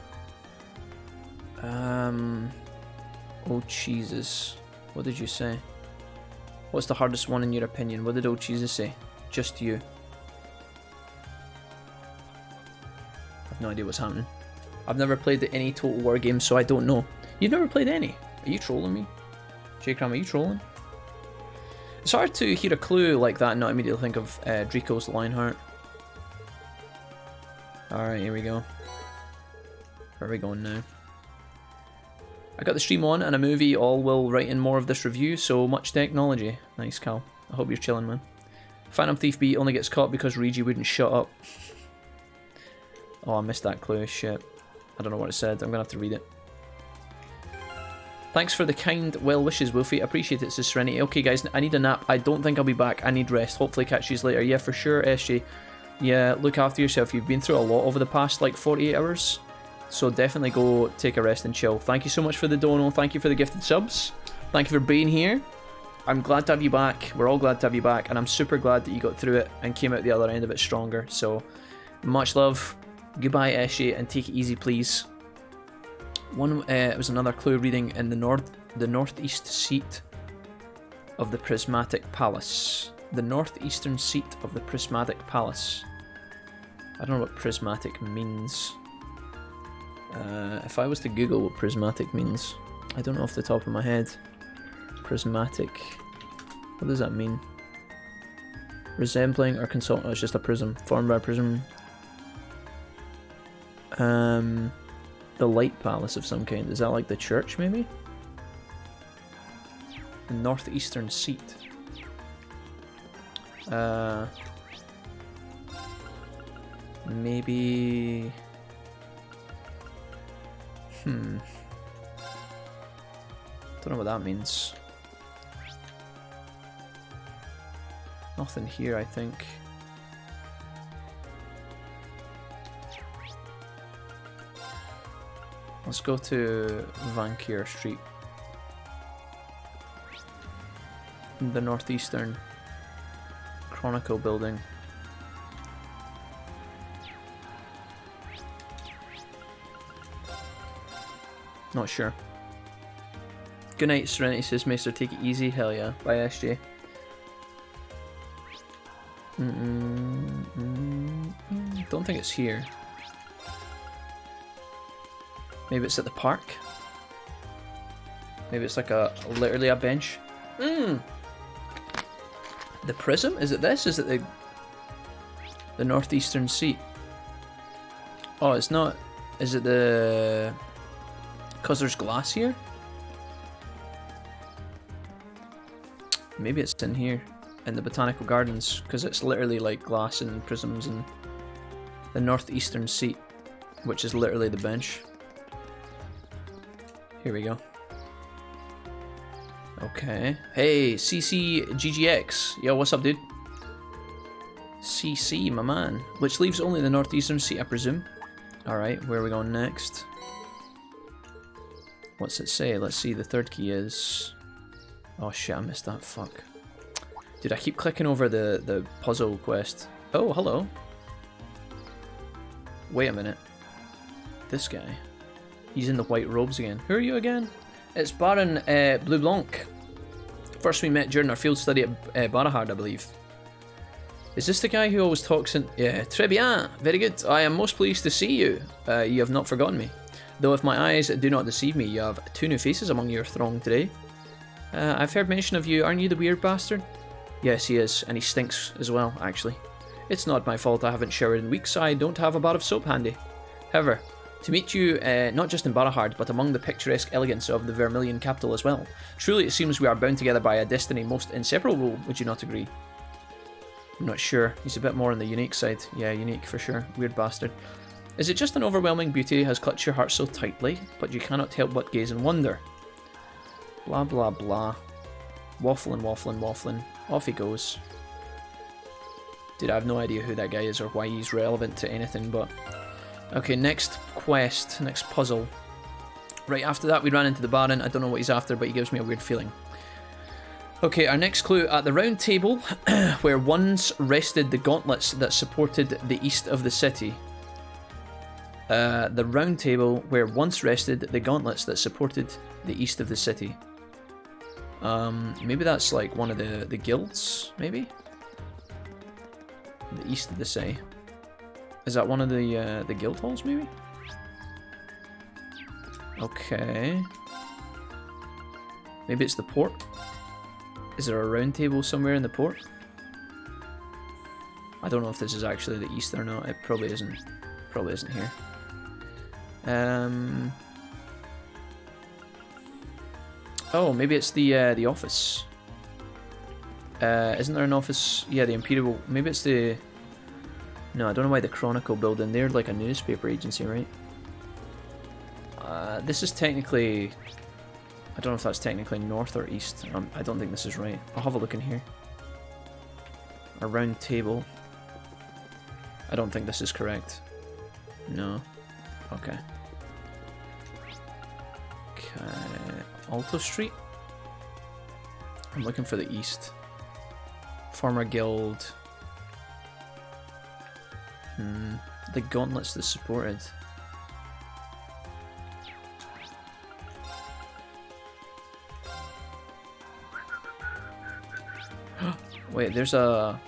Oh Jesus. What did you say? What's the hardest one in your opinion? What did Oh Jesus say? Just you. No idea what's happening. I've never played any Total War games, so I don't know. You've never played any? Are you trolling me? J-Cram, are you trolling? It's hard to hear a clue like that and not immediately think of Draco's Lionheart. Alright, here we go. Where are we going now? I got the stream on and a movie, all will write in more of this review, so much technology. Nice, Cal. I hope you're chilling, man. Phantom Thief B only gets caught because Rigi wouldn't shut up. Oh, I missed that clue. Shit. I don't know what it said. I'm gonna have to read it. Thanks for the kind well wishes, Wolfie. Appreciate it, Sis Serenity. Okay, guys, I need a nap. I don't think I'll be back. I need rest. Hopefully catch you later. Yeah, for sure, SJ. Yeah, look after yourself. You've been through a lot over the past, like, 48 hours. So definitely go take a rest and chill. Thank you so much for the dono. Thank you for the gifted subs. Thank you for being here. I'm glad to have you back. We're all glad to have you back. And I'm super glad that you got through it and came out the other end of it stronger. So, much love. Goodbye, SJ, and take it easy, please. It was another clue reading in the northeast seat of the Prismatic Palace. The northeastern seat of the Prismatic Palace. I don't know what prismatic means. If I was to Google what prismatic means, I don't know off the top of my head. Prismatic. What does that mean? Resembling or consult. Oh, it's just a prism. Formed by a prism. The light palace of some kind. Is that like the church, maybe? The northeastern seat. Maybe... Don't know what that means. Nothing here, I think. Let's go to Vankier Street. The northeastern Chronicle building. Not sure. Good night, Serenity, says Maester. Take it easy. Hell yeah. Bye, SJ. Don't think it's here. Maybe it's at the park. Maybe it's like literally a bench. The prism? Is it this? Is it the northeastern seat? Oh, it's not. Is it the... Because there's glass here? Maybe it's in here. In the Botanical Gardens. Because it's literally like glass and prisms and... The northeastern seat. Which is literally the bench. Here we go. Okay. Hey, CCGGX. Yo, what's up, dude? CC, my man. Which leaves only the northeastern seat, I presume. Alright, where are we going next? What's it say? Let's see, the third key is... Oh shit, I missed that, fuck. Dude, I keep clicking over the puzzle quest. Oh, hello. Wait a minute. This guy. He's in the white robes again. Who are you again? It's Baron Blue Blanc. First we met during our field study at Barahard, I believe. Is this the guy who always talks in... Yeah, très bien. Very good. I am most pleased to see you. You have not forgotten me. Though if my eyes do not deceive me, you have 2 new faces among your throng today. I've heard mention of you. Aren't you the weird bastard? Yes, he is. And he stinks as well, actually. It's not my fault I haven't showered in weeks. I don't have a bar of soap handy. However... To meet you, not just in Barahard, but among the picturesque elegance of the Vermilion capital as well. Truly it seems we are bound together by a destiny most inseparable, would you not agree? I'm not sure. He's a bit more on the unique side. Yeah, unique for sure. Weird bastard. Is it just an overwhelming beauty has clutched your heart so tightly, but you cannot help but gaze and wonder? Blah blah blah. Waffling, waffling, waffling. Off he goes. Dude, I have no idea who that guy is or why he's relevant to anything, but... Okay, next quest, next puzzle. Right, after that we ran into the Baron. I don't know what he's after, but he gives me a weird feeling. Okay, our next clue. At the round table, where once rested the gauntlets that supported the east of the city. The round table where once rested the gauntlets that supported the east of the city. Maybe that's like one of the guilds, maybe? The east of the city. Is that one of the guild halls, maybe? Okay. Maybe it's the port? Is there a round table somewhere in the port? I don't know if this is actually the east or not. It probably isn't. Probably isn't here. Oh, maybe it's the office. Isn't there an office? Yeah, the Imperial. Maybe it's the. No, I don't know why the Chronicle building. They're like a newspaper agency, right? This is technically. I don't know if that's technically north or east. I don't think this is right. I'll have a look in here. A round table. I don't think this is correct. No. Okay. Okay. Alto Street? I'm looking for the east. Farmer Guild. The gauntlets that supported. Wait, there's a...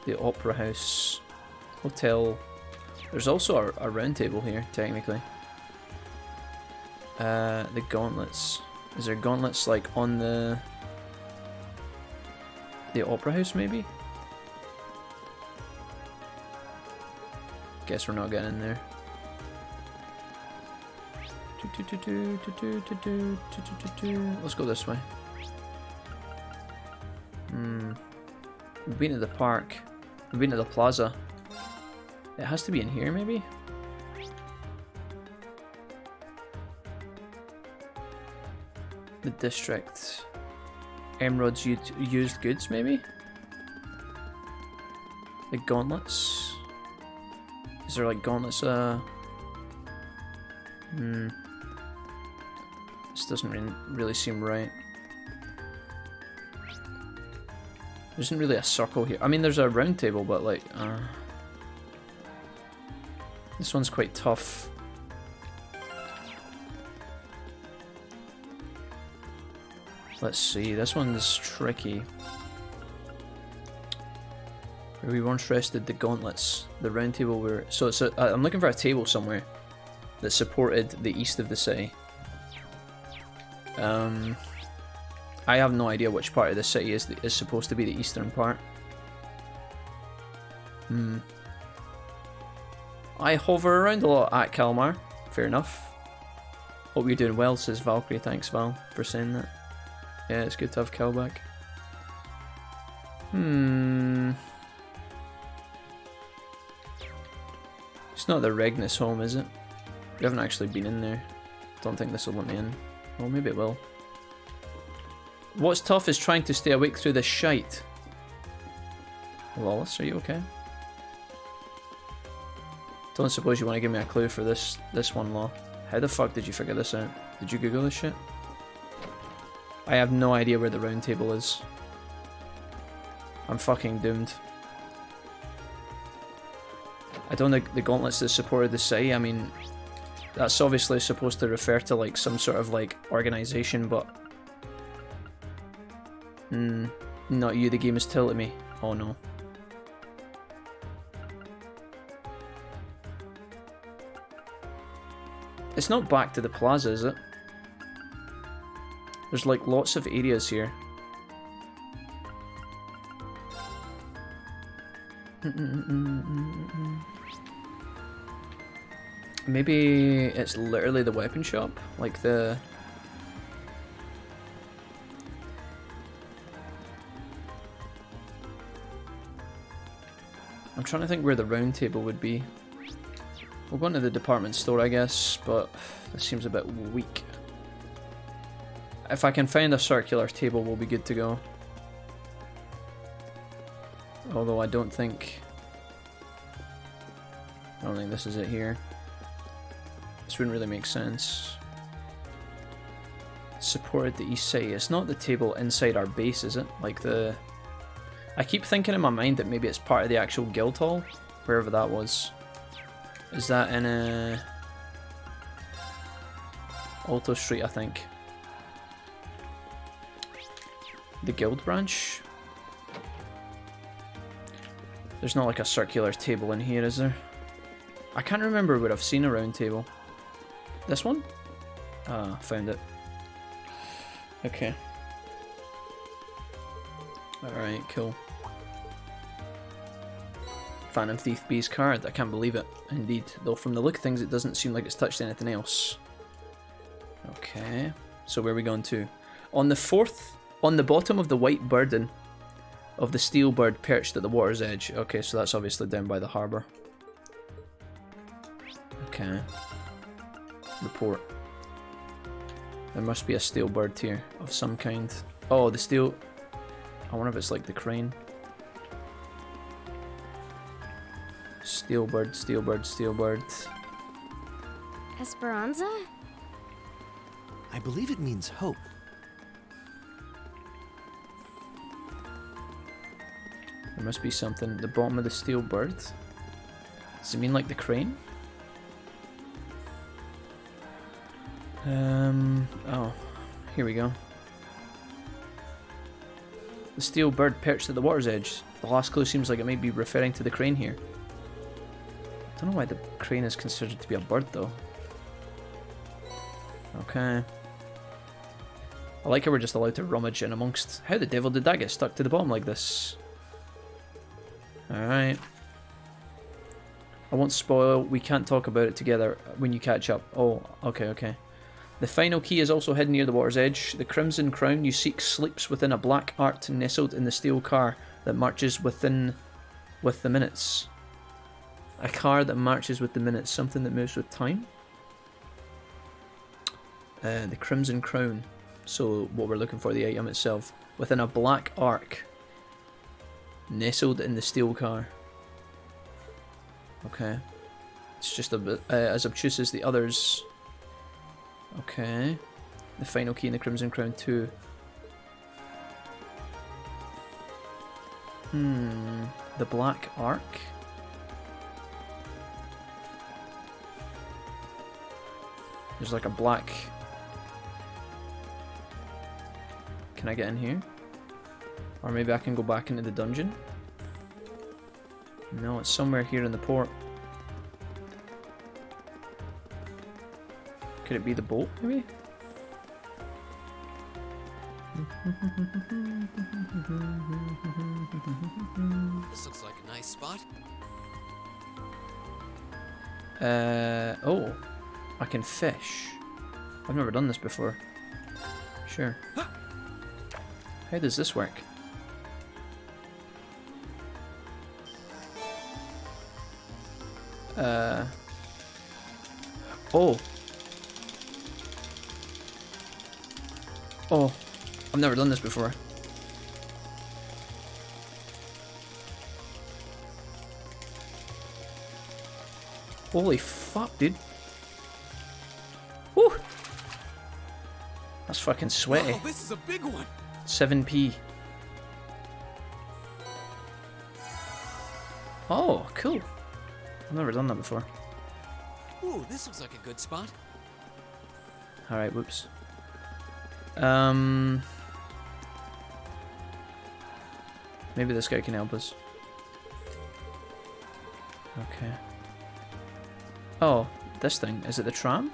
The Opera House. Hotel. There's also a round table here, technically. The gauntlets. Is there gauntlets like on the Opera House, maybe? Guess we're not getting in there. Let's go this way. We've been to the park. We've been to the plaza. It has to be in here, maybe? The district. Emeralds used goods, maybe? The gauntlets. Is there like gauntlets? This doesn't really seem right. There isn't really a circle here. I mean, there's a round table, but like, this one's quite tough. Let's see, this one's tricky. We were interested the gauntlets, the round table. So it's I'm looking for a table somewhere that supported the east of the city. I have no idea which part of the city is supposed to be the eastern part. I hover around a lot at Kalmar. Fair enough. Hope you're doing well, says Valkyrie. Thanks, Val, for saying that. Yeah, it's good to have Cal back. It's not the Regnus home, is it? We haven't actually been in there. Don't think this will let me in. Well, maybe it will. What's tough is trying to stay awake through this shite. Wallace, are you okay? Don't suppose you want to give me a clue for this one, Law. How the fuck did you figure this out? Did you Google this shit? I have no idea where the round table is. I'm fucking doomed. I don't think the gauntlets that supported the city, I mean, that's obviously supposed to refer to like some sort of like organization, but not you, the game is tilting me. Oh no. It's not back to the plaza, is it? There's like lots of areas here. Maybe it's literally the weapon shop, like the... I'm trying to think where the round table would be. We'll go into the department store, I guess, but this seems a bit weak. If I can find a circular table, we'll be good to go. Although I don't think this is it here. This wouldn't really make sense. Supported the east side. It's not the table inside our base, is it? Like the... I keep thinking in my mind that maybe it's part of the actual guild hall, wherever that was. Is that in a... Alto Street, I think. The guild branch? There's not like a circular table in here, is there? I can't remember where I've seen a round table. This one? Ah, found it. Okay. Alright, cool. Phantom Thief B's card. I can't believe it. Indeed. Though from the look of things, it doesn't seem like it's touched anything else. Okay. So where are we going to? On the fourth... On the bottom of the white burden of the steel bird perched at the water's edge. Okay, so that's obviously down by the harbour. Okay. Report. There must be a steel bird here of some kind. Oh, the steel... I wonder if it's like the crane. Steel bird, steel bird, steel bird. Esperanza? I believe it means hope. There must be something at the bottom of the steel bird. Does it mean like the crane? Oh, here we go. The steel bird perched at the water's edge. The last clue seems like it might be referring to the crane here. I don't know why the crane is considered to be a bird though. Okay. I like how we're just allowed to rummage in amongst... How the devil did that get stuck to the bottom like this? Alright. I won't spoil, we can't talk about it together when you catch up. Oh, okay, okay. The final key is also hidden near the water's edge. The crimson crown you seek sleeps within a black art nestled in the steel car that marches with the minutes. A car that marches with the minutes, something that moves with time? The crimson crown. So what we're looking for, the item itself. Within a black arc. Nestled in the steel car. Okay. It's just a bit as obtuse as the others. Okay. The final key in the Crimson Crown 2. The Black Ark? There's like a black... Can I get in here? Or maybe I can go back into the dungeon? No, it's somewhere here in the port. Could it be the boat, maybe? This looks like a nice spot. Oh. I can fish. I've never done this before. Sure. How does this work? Oh. Oh. I've never done this before. Holy fuck, dude. Woo! That's fucking sweaty. Wow, this is a big one. 7p. Oh, cool. I've never done that before. Ooh, this looks like a good spot. Alright, whoops. Maybe this guy can help us. Okay. Oh, this thing. Is it the tram?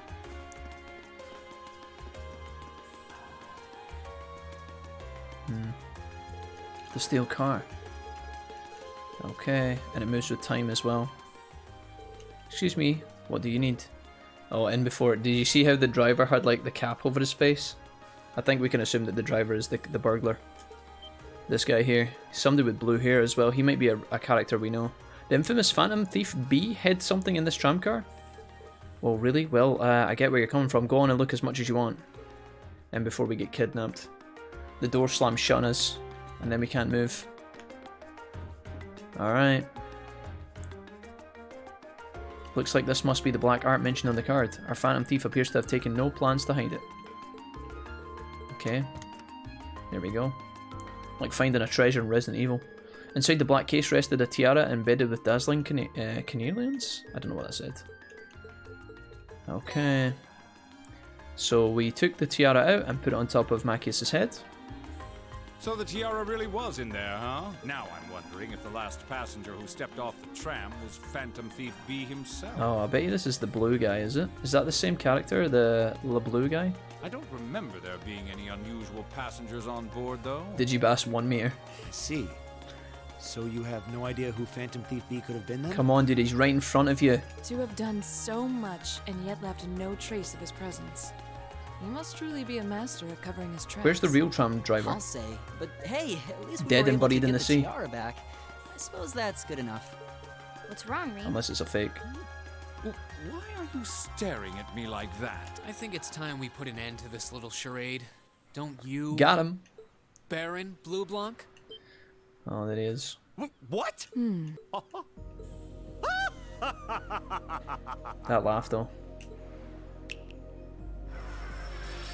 The steel car. Okay, and it moves with time as well. Excuse me, what do you need? Oh, and before, did you see how the driver had like the cap over his face? I think we can assume that the driver is the burglar. This guy here, somebody with blue hair as well. He might be a character we know. The infamous Phantom Thief B hid something in this tram car? Oh, really? Well, I get where you're coming from. Go on and look as much as you want. And before we get kidnapped. The door slams shut on us, and then we can't move. Alright. Looks like this must be the black art mentioned on the card. Our Phantom Thief appears to have taken no plans to hide it. Okay. There we go. Like finding a treasure in Resident Evil. Inside the black case rested a tiara embedded with dazzling carnelians? I don't know what that said. Okay. So we took the tiara out and put it on top of Machias's head. So the tiara really was in there, huh? Now I'm wondering if the last passenger who stepped off the tram was Phantom Thief B himself. Oh, I bet you this is the blue guy, is it? Is that the same character, the blue guy? I don't remember there being any unusual passengers on board, though. Digibas 1 meter. I see. So you have no idea who Phantom Thief B could have been then? Come on, dude, he's right in front of you. To have done so much and yet left no trace of his presence. He must truly be a master at covering his tracks. Where's the real tram driver? I'll say, but hey, at least we Dead were and able buried to in get the sea. tiara back. I suppose that's good enough. What's wrong, Reem? Unless it's a fake. Why are you staring at me like that? I think it's time we put an end to this little charade. Don't you? Got him. Baron Blue Blanc? Oh, there he is. What? That laugh, though.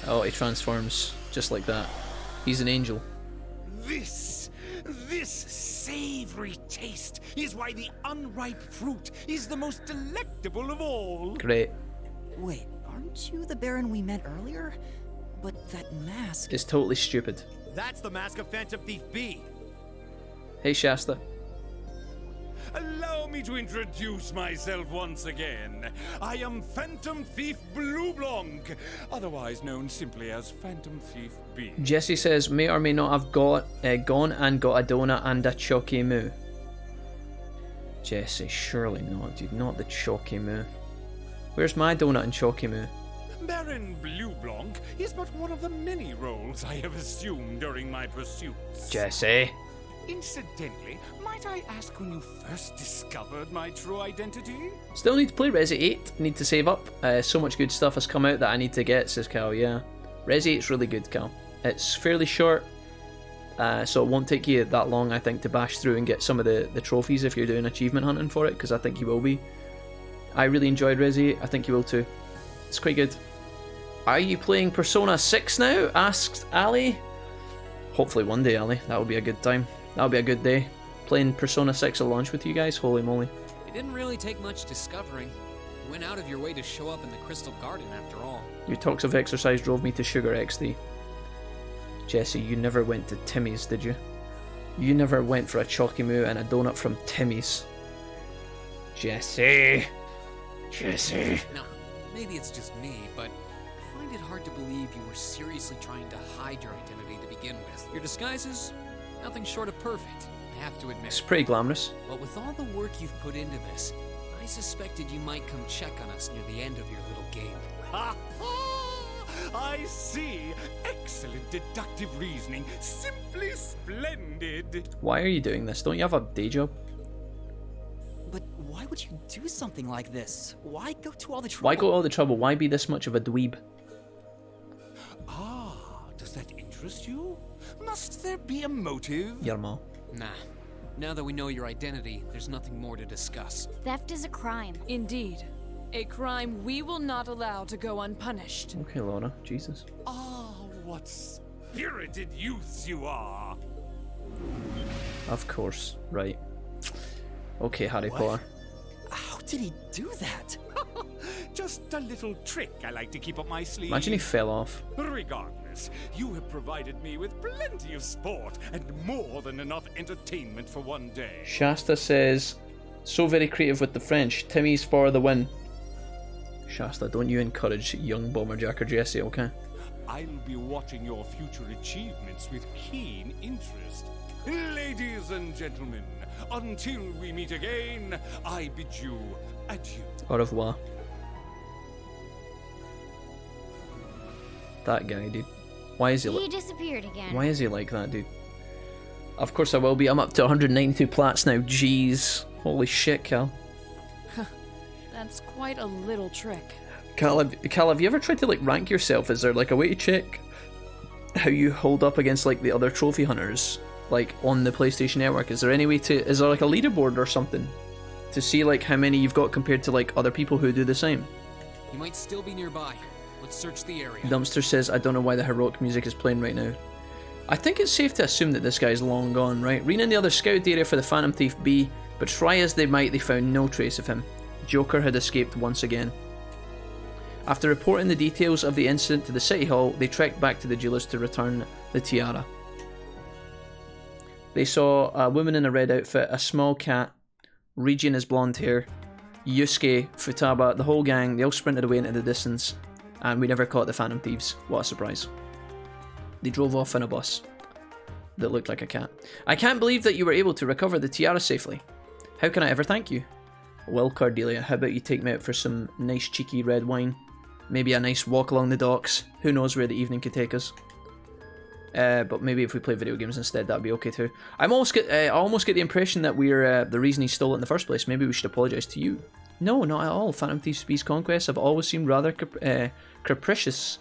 Oh, he transforms just like that. He's an angel. This savory taste is why the unripe fruit is the most delectable of all. Great. Wait, aren't you the Baron we met earlier? But that mask... It's totally stupid. That's the mask of Phantom Thief B. Hey, Shasta. Allow me to introduce myself once again. I am Phantom Thief Blue Blanc, otherwise known simply as Phantom Thief B. Jesse says, may or may not have gone and got a donut and a Chocky Moo. Jesse, surely not, dude. Not the Chocky Moo. Where's my donut and Chocky Moo? Baron Blue Blanc is but one of the many roles I have assumed during my pursuits. Jesse. Incidentally, might I ask when you first discovered my true identity? Still need to play Resi 8. Need to save up. So much good stuff has come out that I need to get, says Cal. Yeah. Resi 8's really good, Cal. It's fairly short, so it won't take you that long, I think, to bash through and get some of the trophies if you're doing achievement hunting for it, because I think you will be. I really enjoyed Resi 8. I think you will too. It's quite good. Are you playing Persona 6 now? Asked Ali. Hopefully one day, Ali. That would be a good time. That would be a good day. Playing Persona 6 at launch with you guys. Holy moly. It didn't really take much discovering. You went out of your way to show up in the Crystal Garden after all. Your talks of exercise drove me to Sugar XD. Jesse, you never went to Timmy's, did you? You never went for a Chalky Moo and a donut from Timmy's. Jesse. Jesse. Now, maybe it's just me, but I find it hard to believe you were seriously trying to hide your identity to begin with. Your disguises, nothing short of perfect, I have to admit. It's pretty glamorous. But with all the work you've put into this, I suspected you might come check on us near the end of your little game. Ha ha! I see. Excellent deductive reasoning. Simply splendid. Why are you doing this? Don't you have a day job? But why would you do something like this? Why go to all the trouble? Why go to all the trouble? Why be this much of a dweeb? Ah, does that interest you? Must there be a motive? Yermo. Nah. Now that we know your identity, there's nothing more to discuss. Theft is a crime. Indeed. A crime we will not allow to go unpunished. Okay, Laura. Jesus. Ah, what spirited youths you are. Of course. Right. Okay, Harry Potter. How did he do that? Just a little trick I like to keep up my sleeve. Imagine he fell off. Regardless, you have provided me with plenty of sport and more than enough entertainment for one day. Shasta says, so very creative with the French. Timmy's for the win. Shasta, don't you encourage young Bomberjacker Jesse, okay? I'll be watching your future achievements with keen interest. Ladies and gentlemen, until we meet again, I bid you adieu. Au revoir. That guy, dude. Why is he He disappeared again. Why is he like that, dude? Of course I will be. I'm up to 192 plats now. Jeez. Holy shit, Cal. That's quite a little trick. Cal, have you ever tried to like rank yourself? Is there like a way to check how you hold up against like the other trophy hunters, like on the PlayStation Network? Is there any way to? Is there like a leaderboard or something to see like how many you've got compared to like other people who do the same? You might still be nearby. Let's search the area. Dumpster says, I don't know why the heroic music is playing right now. I think it's safe to assume that this guy's long gone, right? Rena and the others scouted the area for the Phantom Thief B, but try as they might, they found no trace of him. Joker had escaped once again. After reporting the details of the incident to the City Hall, they trekked back to the jewelers to return the tiara. They saw a woman in a red outfit, a small cat, Regin has blonde hair, Yusuke, Futaba, the whole gang, they all sprinted away into the distance, and we never caught the Phantom Thieves. What a surprise. They drove off in a bus that looked like a cat. I can't believe that you were able to recover the tiara safely. How can I ever thank you? Well, Cordelia, how about you take me out for some nice cheeky red wine? Maybe a nice walk along the docks. Who knows where the evening could take us. But maybe if we play video games instead, that'd be okay too. I almost get the impression that we're the reason he stole it in the first place. Maybe we should apologise to you. No, not at all. Phantom Thieves Beast Conquest have always seemed rather capricious.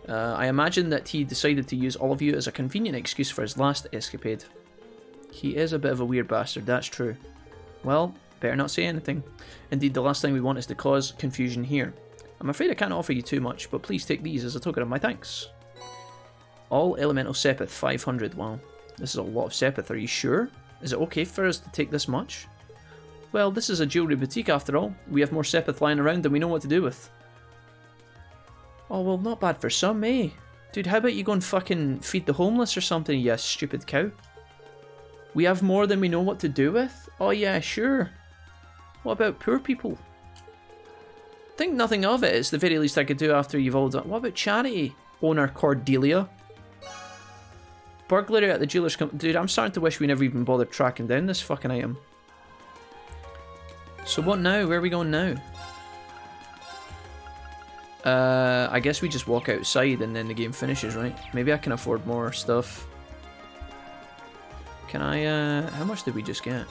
I imagine that he decided to use all of you as a convenient excuse for his last escapade. He is a bit of a weird bastard, that's true. Well, better not say anything. Indeed, the last thing we want is to cause confusion here. I'm afraid I can't offer you too much, but please take these as a token of my thanks. All elemental Sepith, 500. Wow, this is a lot of Sepith, are you sure? Is it okay for us to take this much? Well, this is a jewellery boutique after all. We have more Sepith lying around than we know what to do with. Oh, well, not bad for some, eh? Dude, how about you go and fucking feed the homeless or something, you stupid cow? We have more than we know what to do with? Oh yeah, sure. What about poor people? Think nothing of it. It's the very least I could do after you've all done. What about charity? Owner Cordelia. Burglary at the jeweler's company. Dude, I'm starting to wish we never even bothered tracking down this fucking item. So what now? Where are we going now? I guess we just walk outside and then the game finishes, right? Maybe I can afford more stuff. Can I, how much did we just get?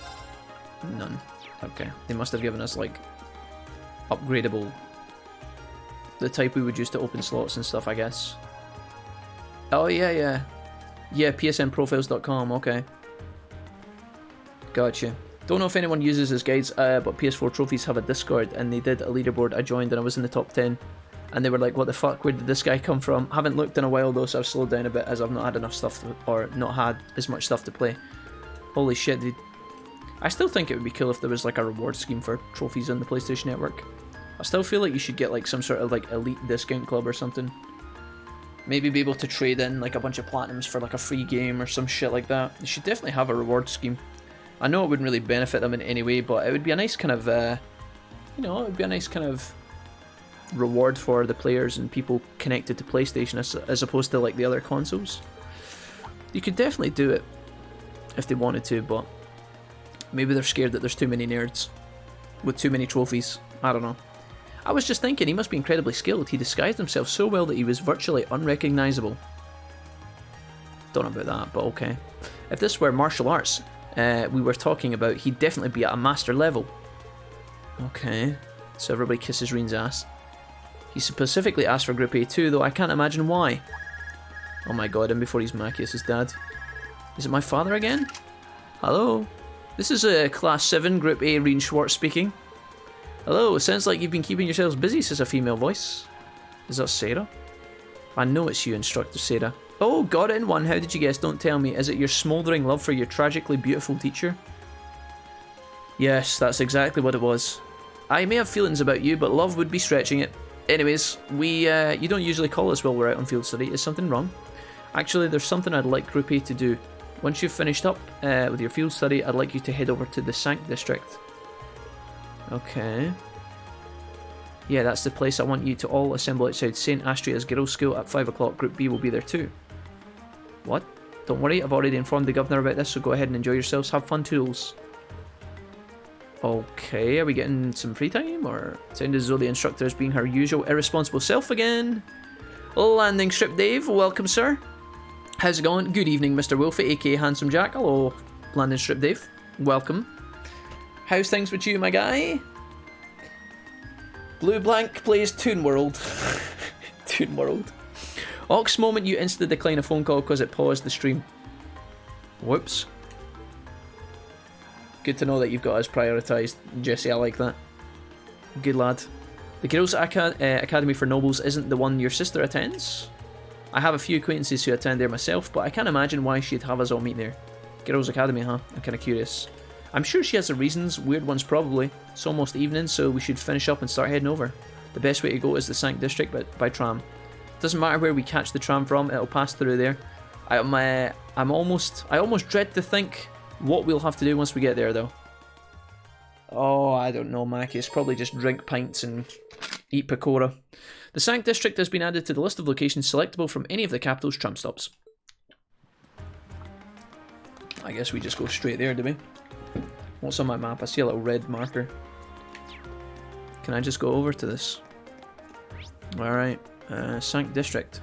None. Okay. They must have given us, like, upgradable... the type we would use to open slots and stuff, I guess. Oh, yeah. Yeah, psnprofiles.com, okay. Gotcha. Don't know if anyone uses his guides, but PS4 Trophies have a Discord, and they did a leaderboard. I joined and I was in the top 10. And they were like, what the fuck, where did this guy come from? Haven't looked in a while though, so I've slowed down a bit as I've not had enough stuff to, or not had as much stuff to play. Holy shit, dude. I still think it would be cool if there was like a reward scheme for trophies on the PlayStation Network. I still feel like you should get like some sort of like elite discount club or something. Maybe be able to trade in like a bunch of platinums for like a free game or some shit like that. You should definitely have a reward scheme. I know it wouldn't really benefit them in any way, but it would be a nice kind of, you know, it would be a nice kind of reward for the players and people connected to PlayStation as opposed to like the other consoles. You could definitely do it if they wanted to, but maybe they're scared that there's too many nerds with too many trophies. I don't know. I was just thinking he must be incredibly skilled. He disguised himself so well that he was virtually unrecognizable. Don't know about that, but okay. If this were martial arts we were talking about, he'd definitely be at a master level. Okay, so everybody kisses Reen's ass. He specifically asked for Group A too, though I can't imagine why. Oh my god, and before he's Machias' dad. Is it my father again? Hello? This is Class 7, Group A, Reen Schwartz speaking. Hello, sounds like you've been keeping yourselves busy, says a female voice. Is that Sarah? I know it's you, Instructor Sarah. Oh, got it in one, how did you guess? Don't tell me. Is it your smouldering love for your tragically beautiful teacher? Yes, that's exactly what it was. I may have feelings about you, but love would be stretching it. Anyways, you don't usually call us while we're out on field study. Is something wrong? Actually, there's something I'd like Group A to do. Once you've finished up with your field study, I'd like you to head over to the Sank District. Okay. Yeah, that's the place. I want you to all assemble outside St. Astria's Girls' School at 5 o'clock. Group B will be there too. What? Don't worry, I've already informed the governor about this, so go ahead and enjoy yourselves. Have fun, tools. Okay, are we getting some free time? Or it sounded as though the instructor is being her usual irresponsible self again. Landing Strip Dave, welcome sir. How's it going? Good evening, Mr. Wolfie, aka Handsome Jack. Hello, Landing Strip Dave. Welcome. How's things with you, my guy? Blue Blank plays Toon World. Toon World. Ox moment, you instantly decline a phone call because it paused the stream. Whoops. Good to know that you've got us prioritised, Jesse, I like that. Good lad. The Girls' Academy for Nobles isn't the one your sister attends? I have a few acquaintances who attend there myself, but I can't imagine why she'd have us all meet there. Girls' Academy, huh? I'm kind of curious. I'm sure she has her reasons, weird ones probably. It's almost evening, so we should finish up and start heading over. The best way to go is the Sank District by tram. Doesn't matter where we catch the tram from, it'll pass through there. I almost dread to think what we'll have to do once we get there, though. Oh, I don't know, Mackie. It's probably just drink pints and eat pakora. The Sank District has been added to the list of locations selectable from any of the capital's tram stops. I guess we just go straight there, do we? What's on my map? I see a little red marker. Can I just go over to this? Alright. Sank District.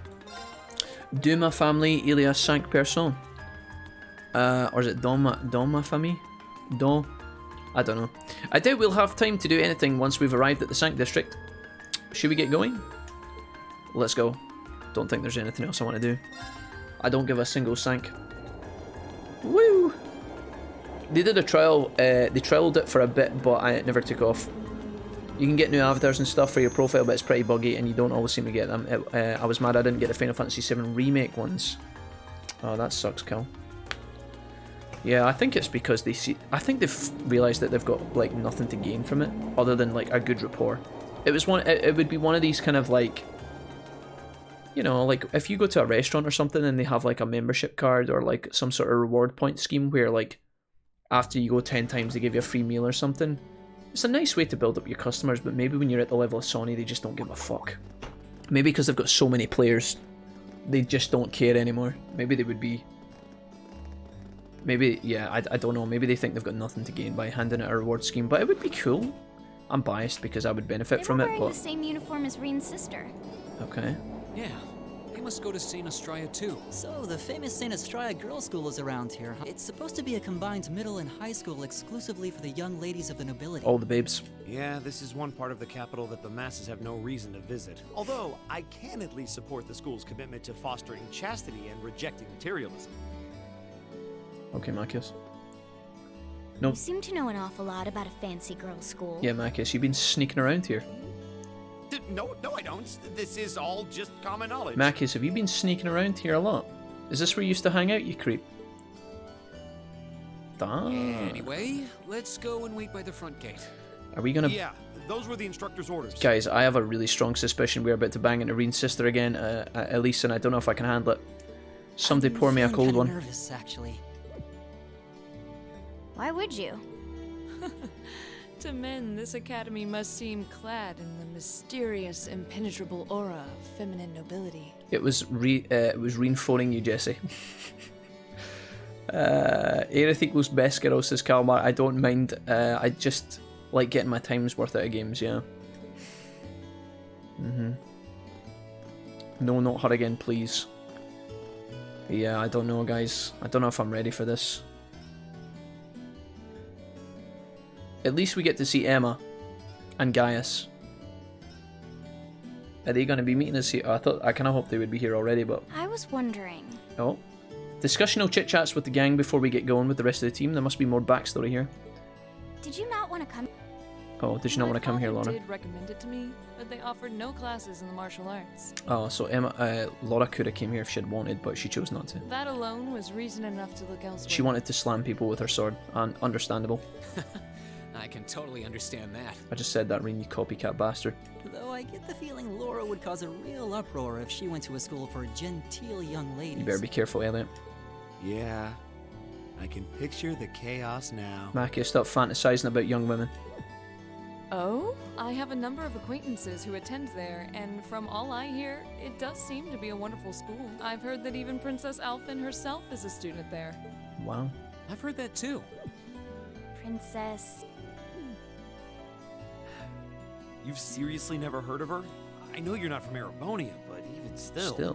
Duma family, il y a 5 personnes. Or is it dans ma famille? Dans... I don't know. I doubt we'll have time to do anything once we've arrived at the Sank District. Should we get going? Let's go. Don't think there's anything else I want to do. I don't give a single sank. Woo! They did a trial, they trialed it for a bit, but it never took off. You can get new avatars and stuff for your profile, but it's pretty buggy and you don't always seem to get them. I was mad I didn't get the Final Fantasy VII Remake ones. Oh, that sucks, Cal. Yeah, I think it's because they see... I think they've realised that they've got, like, nothing to gain from it, other than, like, a good rapport. It was one... It would be one of these kind of, like... You know, like, if you go to a restaurant or something and they have, like, a membership card or, like, some sort of reward point scheme where, like, after you go 10 times they give you a free meal or something. It's a nice way to build up your customers, but maybe when you're at the level of Sony, they just don't give a fuck. Maybe because they've got so many players, they just don't care anymore. Maybe they would be... Maybe, yeah, I don't know. Maybe they think they've got nothing to gain by handing out a reward scheme, but it would be cool. I'm biased because I would benefit from it, but... They were wearing the same uniform as Reen's sister. Okay. Yeah, they must go to St. Estrella too. So, the famous St. Estrella Girls' School is around here. It's supposed to be a combined middle and high school exclusively for the young ladies of the nobility. All the babes. Yeah, this is one part of the capital that the masses have no reason to visit. Although, I can at least support the school's commitment to fostering chastity and rejecting materialism. Okay, Marcus. Nope. You seem to know an awful lot about a fancy girls' school. Yeah, Marcus, you've been sneaking around here. No, I don't. This is all just common knowledge. Marcus, have you been sneaking around here a lot? Is this where you used to hang out, you creep? Anyway, let's go and wait by the front gate. Are we gonna... Yeah, those were the instructor's orders. Guys, I have a really strong suspicion we're about to bang into Reen's sister again, Elise, and I don't know if I can handle it. Somebody pour me a cold one. I'm nervous, actually. Why would you? To men, this academy must seem clad in the mysterious, impenetrable aura of feminine nobility. It was Reen phoning you, Jesse. Aerith equals best girl, says Kalmar. I don't mind. I just like getting my time's worth out of games, yeah. No, not her again, please. Yeah, I don't know, guys. I don't know if I'm ready for this. At least we get to see Emma and Gaius. Are they going to be meeting us here? I kind of hoped they would be here already, but... I was wondering... Oh. Discussional chit-chats with the gang before we get going with the rest of the team. There must be more backstory here. Did you not want to come? Oh, did you not want to come here, Laura? My father did recommend it to me, but they offered no classes in the martial arts. Oh, so Laura could have came here if she'd wanted, but she chose not to. That alone was reason enough to look elsewhere. She wanted to slam people with her sword, and understandable. I can totally understand that. I just said that, Reen, you copycat bastard. Though I get the feeling Laura would cause a real uproar if she went to a school for genteel young ladies. You better be careful, Elliot. Yeah, I can picture the chaos now. Mackie, stop fantasizing about young women. Oh? I have a number of acquaintances who attend there, and from all I hear, it does seem to be a wonderful school. I've heard that even Princess Alphen herself is a student there. Wow. I've heard that too. Princess... You've seriously never heard of her? I know you're not from Erebonia, but even still...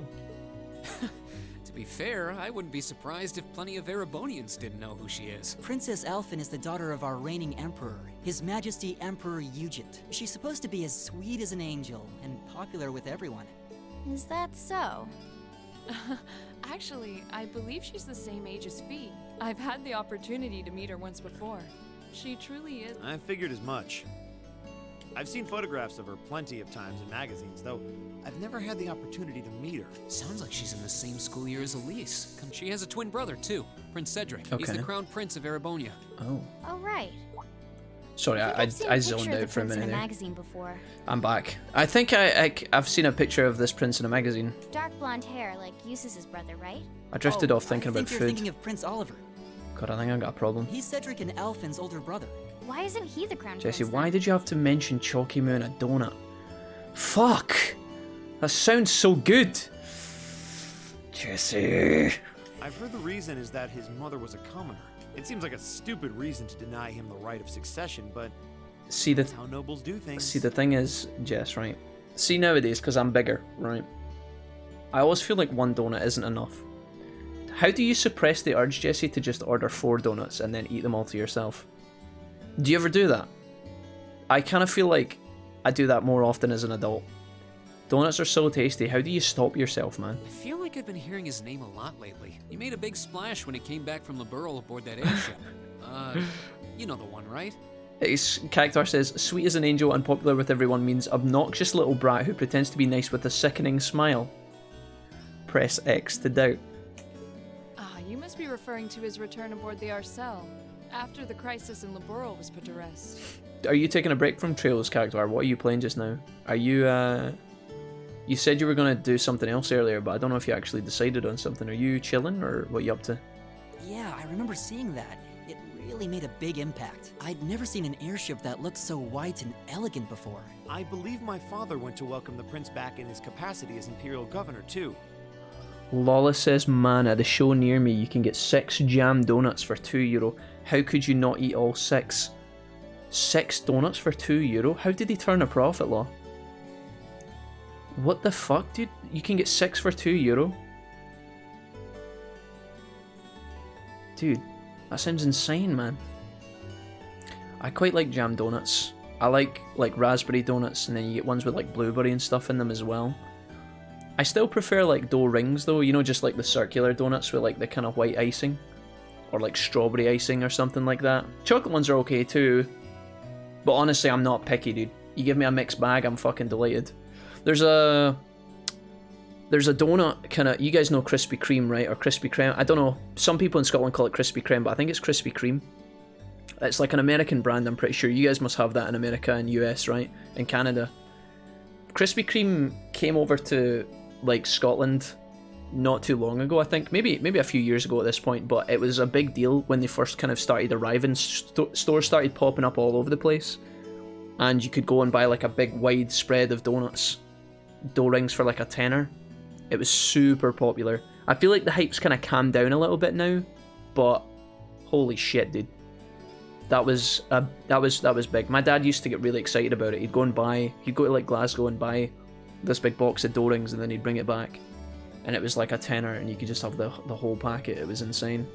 To be fair, I wouldn't be surprised if plenty of Erebonians didn't know who she is. Princess Alphen is the daughter of our reigning emperor, His Majesty Emperor Eugent. She's supposed to be as sweet as an angel, and popular with everyone. Is that so? Actually, I believe she's the same age as Fee. I've had the opportunity to meet her once before. She truly is... I figured as much. I've seen photographs of her plenty of times in magazines, though I've never had the opportunity to meet her. Sounds like she's in the same school year as Elise. She has a twin brother, too. Prince Cedric. Okay. He's the crown prince of Erebonia. Oh. Oh, right. Sorry, I zoned out for a minute in a there. magazine before. I'm back. I think I've seen a picture of this prince in a magazine. Dark blonde hair, like Eustace's brother, right? I drifted off thinking about you're food. Thinking of Prince Oliver. God, I think I got a problem. He's Cedric and Alphen's older brother. Why isn't he the crown Jesse, prince? why did you have to mention Chalky Moon a donut? Fuck! That sounds so good! Jesse! I've heard the reason is that his mother was a commoner. It seems like a stupid reason to deny him the right of succession, but See, that's how nobles do things. See, the thing is, Jess, right? See, nowadays, because I'm bigger, right? I always feel like one donut isn't enough. How do you suppress the urge, Jesse, to just order 4 donuts and then eat them all to yourself? Do you ever do that? I kind of feel like I do that more often as an adult. Donuts are so tasty, how do you stop yourself, man? I feel like I've been hearing his name a lot lately. He made a big splash when he came back from Liberl aboard that airship. You know the one, right? Cactuar says, sweet as an angel and popular with everyone means obnoxious little brat who pretends to be nice with a sickening smile. Press X to doubt. Ah, you must be referring to his return aboard the Arcel, after the crisis in Liberl was put to rest. Are you taking a break from Trails, Cactuar? What are you playing just now? Are you, You said you were going to do something else earlier, but I don't know if you actually decided on something. Are you chilling, or what are you up to? Yeah, I remember seeing that. It really made a big impact. I'd never seen an airship that looked so white and elegant before. I believe my father went to welcome the prince back in his capacity as imperial governor, too. Lawless says, man, at the show near me, you can get 6 jam donuts for €2. How could you not eat all 6? 6 donuts for €2? How did he turn a profit, Law? What the fuck, dude? You can get 6 for €2? Dude, that sounds insane, man. I quite like jam donuts. I like raspberry donuts, and then you get ones with like blueberry and stuff in them as well. I still prefer like dough rings though, you know, just like the circular donuts with like the kind of white icing. Or like strawberry icing or something like that. Chocolate ones are okay too. But honestly, I'm not picky, dude. You give me a mixed bag, I'm fucking delighted. There's a donut kind of, you guys know Krispy Kreme, right? Or Krispy Kreme. I don't know. Some people in Scotland call it Krispy Kreme, but I think it's Krispy Kreme. It's like an American brand, I'm pretty sure. You guys must have that in America and US, right? In Canada. Krispy Kreme came over to like Scotland not too long ago, I think. Maybe a few years ago at this point, but it was a big deal when they first kind of started arriving. Stores started popping up all over the place. And you could go and buy like a big wide spread of donuts. Dough rings for like a tenner. It was super popular. I feel like the hype's kind of calmed down a little bit now, but holy shit, dude, that was big. My dad used to get really excited about it. He'd go to like Glasgow and buy this big box of dough rings, and then he'd bring it back, and it was like a tenner, and you could just have the whole packet. It was insane.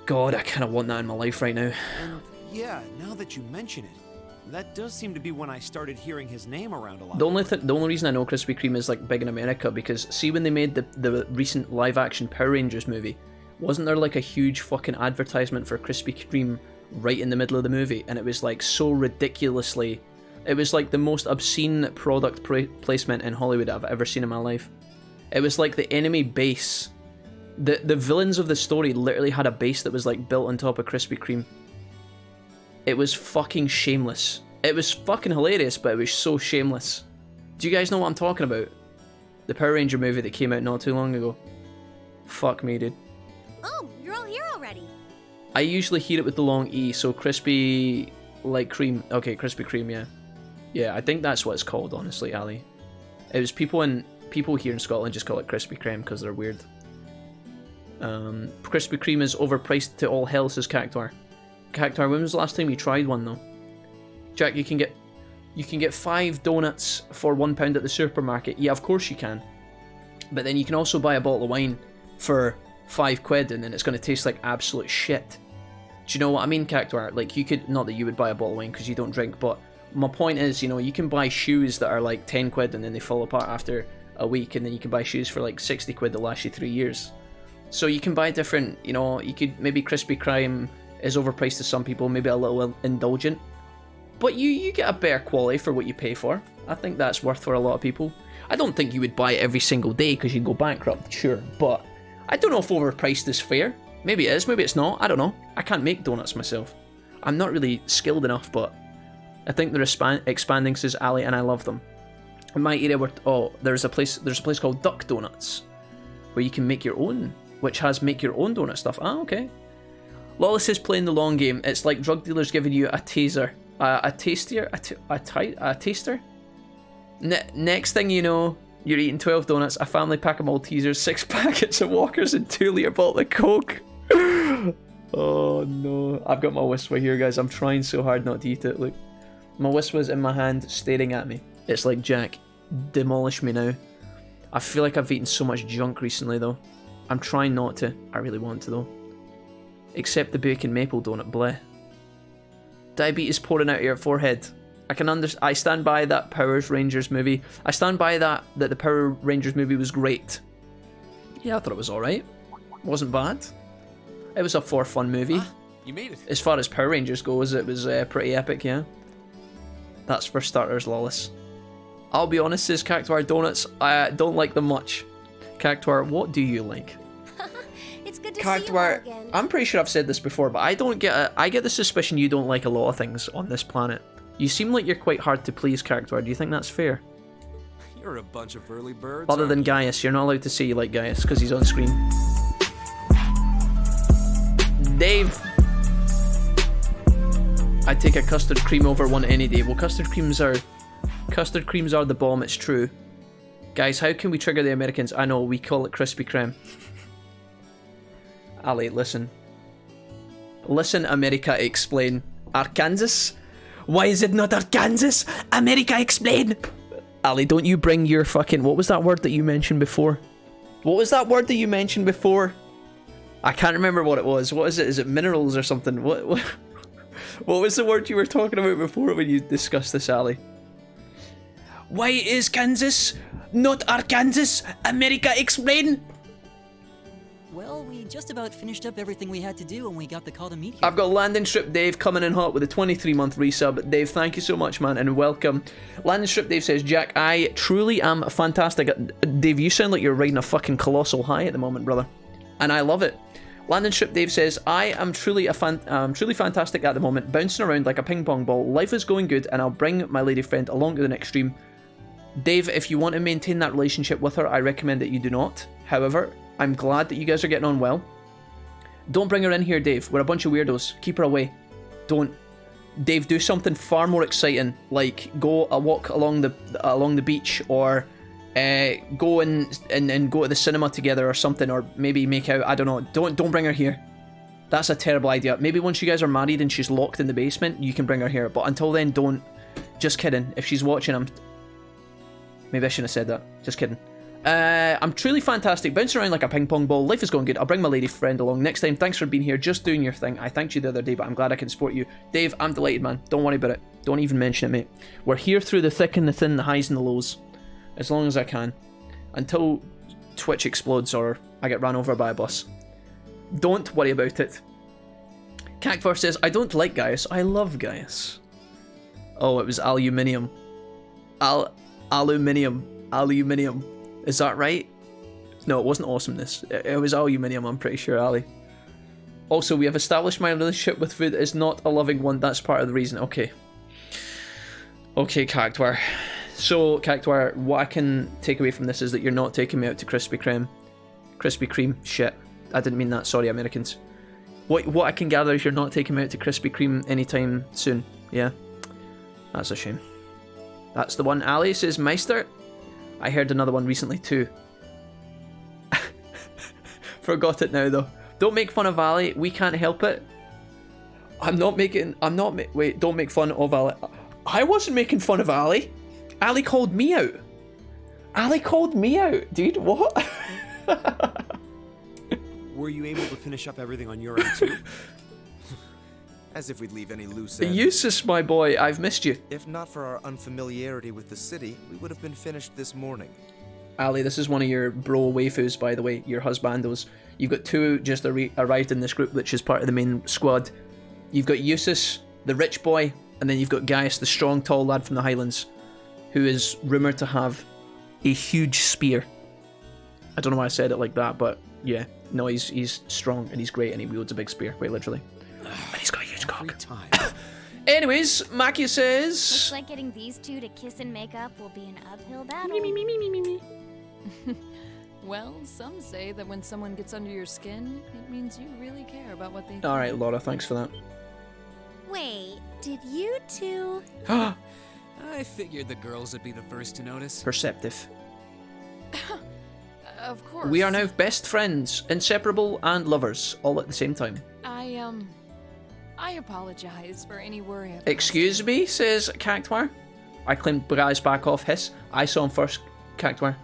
God, I kind of want that in my life right now. And yeah, now that you mention it, that does seem to be when I started hearing his name around a lot. The only reason I know Krispy Kreme is like big in America, because see when they made the recent live action Power Rangers movie, wasn't there like a huge fucking advertisement for Krispy Kreme right in the middle of the movie? And it was like so ridiculously, it was like the most obscene product placement in Hollywood I've ever seen in my life. It was like the enemy base. The villains of the story literally had a base that was like built on top of Krispy Kreme. It was fucking shameless. It was fucking hilarious, but it was so shameless. Do you guys know what I'm talking about? The Power Ranger movie that came out not too long ago. Fuck me, dude. Oh, you're all here already. I usually hear it with the long E, so crispy like cream. Okay, Krispy Kreme, yeah. Yeah, I think that's what it's called, honestly, Ali. It was people here in Scotland just call it Krispy Kreme because they're weird. Krispy Kreme is overpriced to all hell, says Cactuar. Cactuar, when was the last time you tried one though? Jack, you can get 5 donuts for £1 at the supermarket. Yeah, of course you can. But then you can also buy a bottle of wine for £5 and then it's going to taste like absolute shit. Do you know what I mean, Cactuar? Like, you could, not that you would buy a bottle of wine because you don't drink, but my point is, you know, you can buy shoes that are like £10 and then they fall apart after a week, and then you can buy shoes for like £60 that last you 3 years. So you can buy different, you know, you could, maybe Krispy Kreme is overpriced to some people, maybe a little indulgent, but you get a better quality for what you pay for. I think that's worth for a lot of people. I don't think you would buy it every single day because you'd go bankrupt, sure, but I don't know if overpriced is fair. Maybe it is, maybe it's not, I don't know. I can't make donuts myself. I'm not really skilled enough, but I think they're expanding, says Ali, and I love them. In my area, there's a place called Duck Donuts, where you can make your own, which has make your own donut stuff. Ah, okay. Lawless is playing the long game. It's like drug dealers giving you a taster. Next thing you know, you're eating 12 donuts, a family pack of Maltesers, 6 packets of Walkers, and 2-litre bottle of Coke. Oh no. I've got my Wispa here, guys. I'm trying so hard not to eat it. Look. My Wispa's in my hand, staring at me. It's like, Jack, demolish me now. I feel like I've eaten so much junk recently, though. I'm trying not to. I really want to, though. Except the bacon maple donut, bleh. Diabetes pouring out of your forehead. I stand by that Power Rangers movie. I stand by that the Power Rangers movie was great. Yeah, I thought it was alright. Wasn't bad. It was a for-fun movie. You made it. As far as Power Rangers goes, it was pretty epic, yeah. That's for starters, Lawless. I'll be honest, says Cactuar, donuts, I don't like them much. Cactuar, what do you like? It's good to see you all again. I'm pretty sure I've said this before, but I get the suspicion you don't like a lot of things on this planet. You seem like you're quite hard to please, Cactuar. Do you think that's fair? You're a bunch of early birds. Other than Gaius, you're not allowed to say you like Gaius because he's on screen. Dave! I'd take a custard cream over one any day. Well, custard creams are the bomb, it's true. Guys, how can we trigger the Americans? I know, we call it Krispy Kreme. Ali, listen. Listen, America, explain. Arkansas? Why is it not Arkansas? America, explain! Ali, don't you bring your fucking... What was that word that you mentioned before? What was that word that you mentioned before? I can't remember what it was. What is it? Is it minerals or something? What was the word you were talking about before when you discussed this, Ali? Why is Kansas not Arkansas? America, explain! Well, we just about finished up everything we had to do when we got the call to meet here. I've got Landing Strip Dave coming in hot with a 23-month resub. Dave, thank you so much, man, and welcome. Landing Strip Dave says, Jack, I truly am fantastic. Dave, you sound like you're riding a fucking colossal high at the moment, brother. And I love it. Landing Strip Dave says, I am truly fantastic at the moment, bouncing around like a ping pong ball. Life is going good, and I'll bring my lady friend along to the next stream. Dave, if you want to maintain that relationship with her, I recommend that you do not. However, I'm glad that you guys are getting on well. Don't bring her in here, Dave. We're a bunch of weirdos. Keep her away. Don't. Dave, do something far more exciting, like go a walk along the beach, or go and go to the cinema together or something, or maybe make out. I don't know. Don't bring her here. That's a terrible idea. Maybe once you guys are married and she's locked in the basement, you can bring her here. But until then, don't. Just kidding. If she's watching, maybe I shouldn't have said that. Just kidding. I'm truly fantastic, bouncing around like a ping pong ball. Life is going good. I'll bring my lady friend along next time. Thanks for being here, just doing your thing. I thanked you the other day, but I'm glad I can support you. Dave, I'm delighted, man. Don't worry about it. Don't even mention it, mate. We're here through the thick and the thin, the highs and the lows, as long as I can, until Twitch explodes or I get ran over by a bus. Don't worry about it. Cactuar says, I don't like Gaius. I love Gaius. Oh, it was aluminium. Aluminium. Is that right? No, it wasn't awesomeness. It was aluminium, I'm pretty sure, Ali. Also, we have established my relationship with food is not a loving one. That's part of the reason. Okay. Okay, Cactuar. So, Cactuar, what I can take away from this is that you're not taking me out to Krispy Kreme. Krispy Kreme. Shit. I didn't mean that. Sorry, Americans. What I can gather is you're not taking me out to Krispy Kreme anytime soon. Yeah? That's a shame. That's the one. Ali says, Meister. I heard another one recently too. Forgot it now though. Don't make fun of Ali. We can't help it. Wait, don't make fun of Ali. I wasn't making fun of Ali. Ali called me out. Ali called me out. Dude, what? Were you able to finish up everything on your end too? As if we'd leave any loose ends. Eustace, my boy, I've missed you. If not for our unfamiliarity with the city, we would have been finished this morning. Ali, this is one of your bro waifus, by the way, your husbandos. You've got two just arrived in this group, which is part of the main squad. You've got Eustace, the rich boy, and then you've got Gaius, the strong, tall lad from the Highlands, who is rumoured to have a huge spear. I don't know why I said it like that, but yeah. No, he's strong and he's great and he wields a big spear, quite literally. And he's got a huge every time. Anyways, Maki says... Looks like getting these two to kiss and make up will be an uphill battle. Well, some say that when someone gets under your skin, it means you really care about what they do. Alright, Laura, thanks for that. Wait, did you two... I figured the girls would be the first to notice. Perceptive. Of course. We are now best friends, inseparable, and lovers, all at the same time. I apologize for any worry. Excuse me, says Cactuar. I claimed guys back off hiss. I saw him first, Cactuar.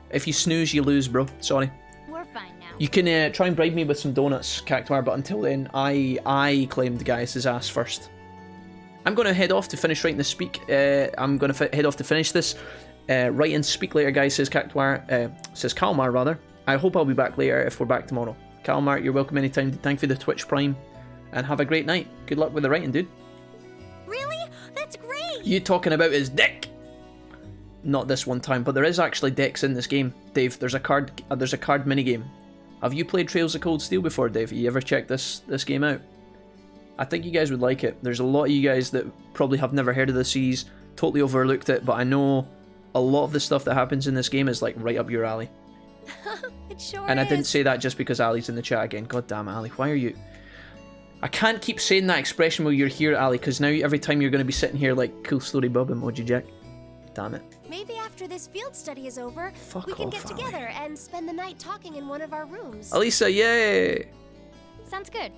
If you snooze, you lose, bro. Sorry. We're fine now. You can try and bribe me with some donuts, Cactuar, but until then, I claimed Gaius' ass first. I'm going to head off to finish writing the speak. I'm going to head off to finish this. Write and speak later, guys, says Cactuar. Says Kalmar, rather. I hope I'll be back later if we're back tomorrow. Kalmar, you're welcome anytime. Thank you for the Twitch Prime. And have a great night. Good luck with the writing, dude. Really? That's great! You talking about his dick? Not this one time, but there is actually dicks in this game. Dave, there's a card minigame. Have you played Trails of Cold Steel before, Dave? You ever checked this game out? I think you guys would like it. There's a lot of you guys that probably have never heard of the series, totally overlooked it, but I know a lot of the stuff that happens in this game is like right up your alley. It sure And I didn't is. say that just because Ali's in the chat again. God damn it, Ali, why are you... I can't keep saying that expression while you're here, Ali, because now every time you're going to be sitting here like, cool story Bob emoji Jack. Damn it. Maybe after this field study is over, Fuck we can off, get together and spend the night talking in one of our rooms. Alisa, yay! Sounds good.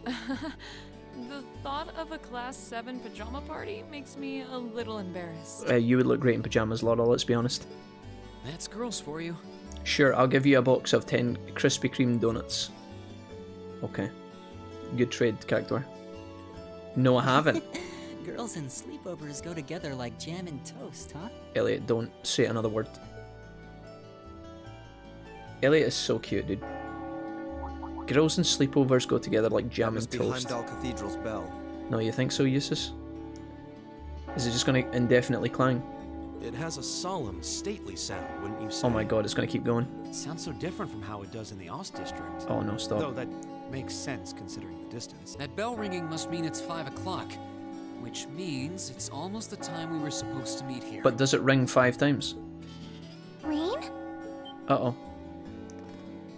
The thought of a Class 7 pajama party makes me a little embarrassed. You would look great in pajamas, Laura, let's be honest. That's girls for you. Sure, I'll give you a box of 10 Krispy Kreme donuts. Okay. Good trade, Cactuar. No, I haven't. Girls and sleepovers go together like jam and toast, huh? Elliot, don't say another word. Elliot is so cute, dude. Girls and sleepovers go together like jam and Must be toast. Heimdall Cathedral's bell. No, you think so, Eustace? Is it just going to indefinitely clang? It has a solemn, stately sound, wouldn't you say? Oh my god, it's going to keep going. It sounds so different from how it does in the Ost district. Oh no, stop. Though that makes sense considering the distance. That bell ringing must mean it's 5 o'clock, which means it's almost the time we were supposed to meet here. But does it ring 5 times? Green? Uh-oh.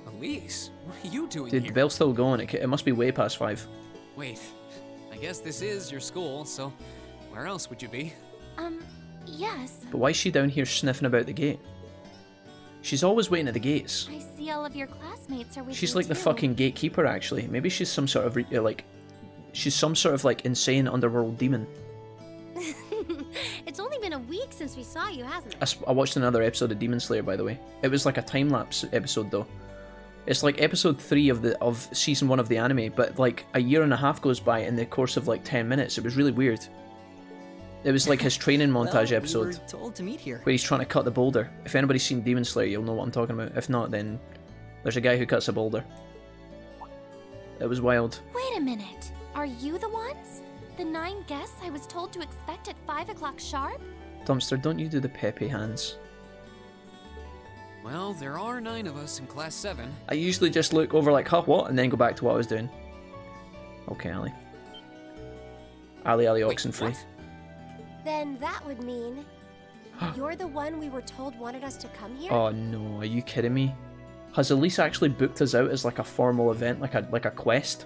Elise, what are you doing Dude, here? the bell's still going. It must be way past 5. Wait, I guess this is your school, so where else would you be? Yes. But why is she down here sniffing about the gate? She's always waiting at the gates. I see all of your classmates are with She's you like the too. fucking gatekeeper, actually. Maybe she's some sort of, she's some sort of, like, insane underworld demon. It's only been a week since we saw you, hasn't it? I watched another episode of Demon Slayer, by the way. It was like a time-lapse episode, though. It's like episode 3 of season 1 of the anime, but like a year and a half goes by in the course of like 10 minutes. It was really weird. It was like his training montage episode. We were told to meet here. Where he's trying to cut the boulder. If anybody's seen Demon Slayer, you'll know what I'm talking about. If not, then there's a guy who cuts a boulder. It was wild. Wait a minute. Are you the ones? The 9 guests I was told to expect at 5 o'clock sharp? Dumpster, don't you do the Pepe hands. Well, there are 9 of us in Class 7. I usually just look over like, huh, what? And then go back to what I was doing. Okay, Ali. Ali Oxenfree. Then that would mean you're the one we were told wanted us to come here? Oh no, are you kidding me? Has Elise actually booked us out as like a formal event, like a quest?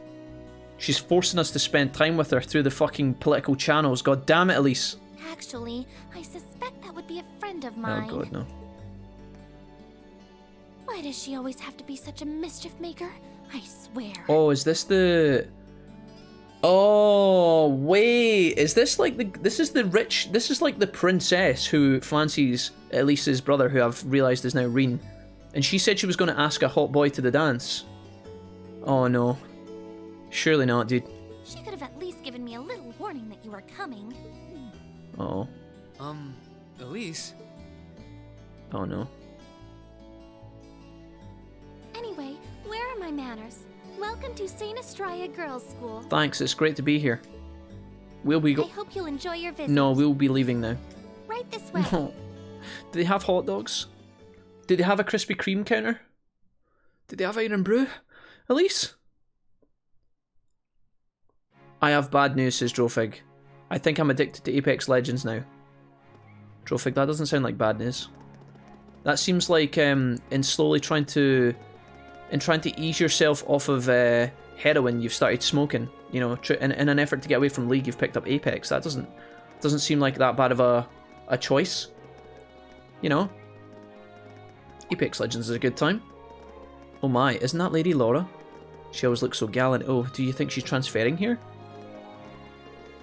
She's forcing us to spend time with her through the fucking political channels. God damn it, Elise. Actually, I suspect that would be a friend of mine. Oh god, no. Why does she always have to be such a mischief maker? I swear. Oh, is this the... Oh, wait. Is this like the... This is the rich... This is like the princess who fancies Elise's brother, who I've realised is now Reen. And she said she was going to ask a hot boy to the dance. Oh, no. Surely not, dude. She could have at least given me a little warning that you were coming. Oh. Elise? Oh, no. Anyway, where are my manners? Welcome to St. Estrella Girls' School. Thanks, it's great to be here. We'll be I hope you'll enjoy your visit. No, we'll be leaving now. Right this way. No. Do they have hot dogs? Did they have a Krispy Kreme counter? Did they have Iron Brew? Elise? I have bad news, says Drofig. I think I'm addicted to Apex Legends now. Drofig, that doesn't sound like bad news. That seems like in trying to ease yourself off of heroin, you've started smoking. You know, in an effort to get away from League, you've picked up Apex. That doesn't seem like that bad of a choice. You know, Apex Legends is a good time. Oh my, isn't that Lady Laura? She always looks so gallant. Oh, do you think she's transferring here?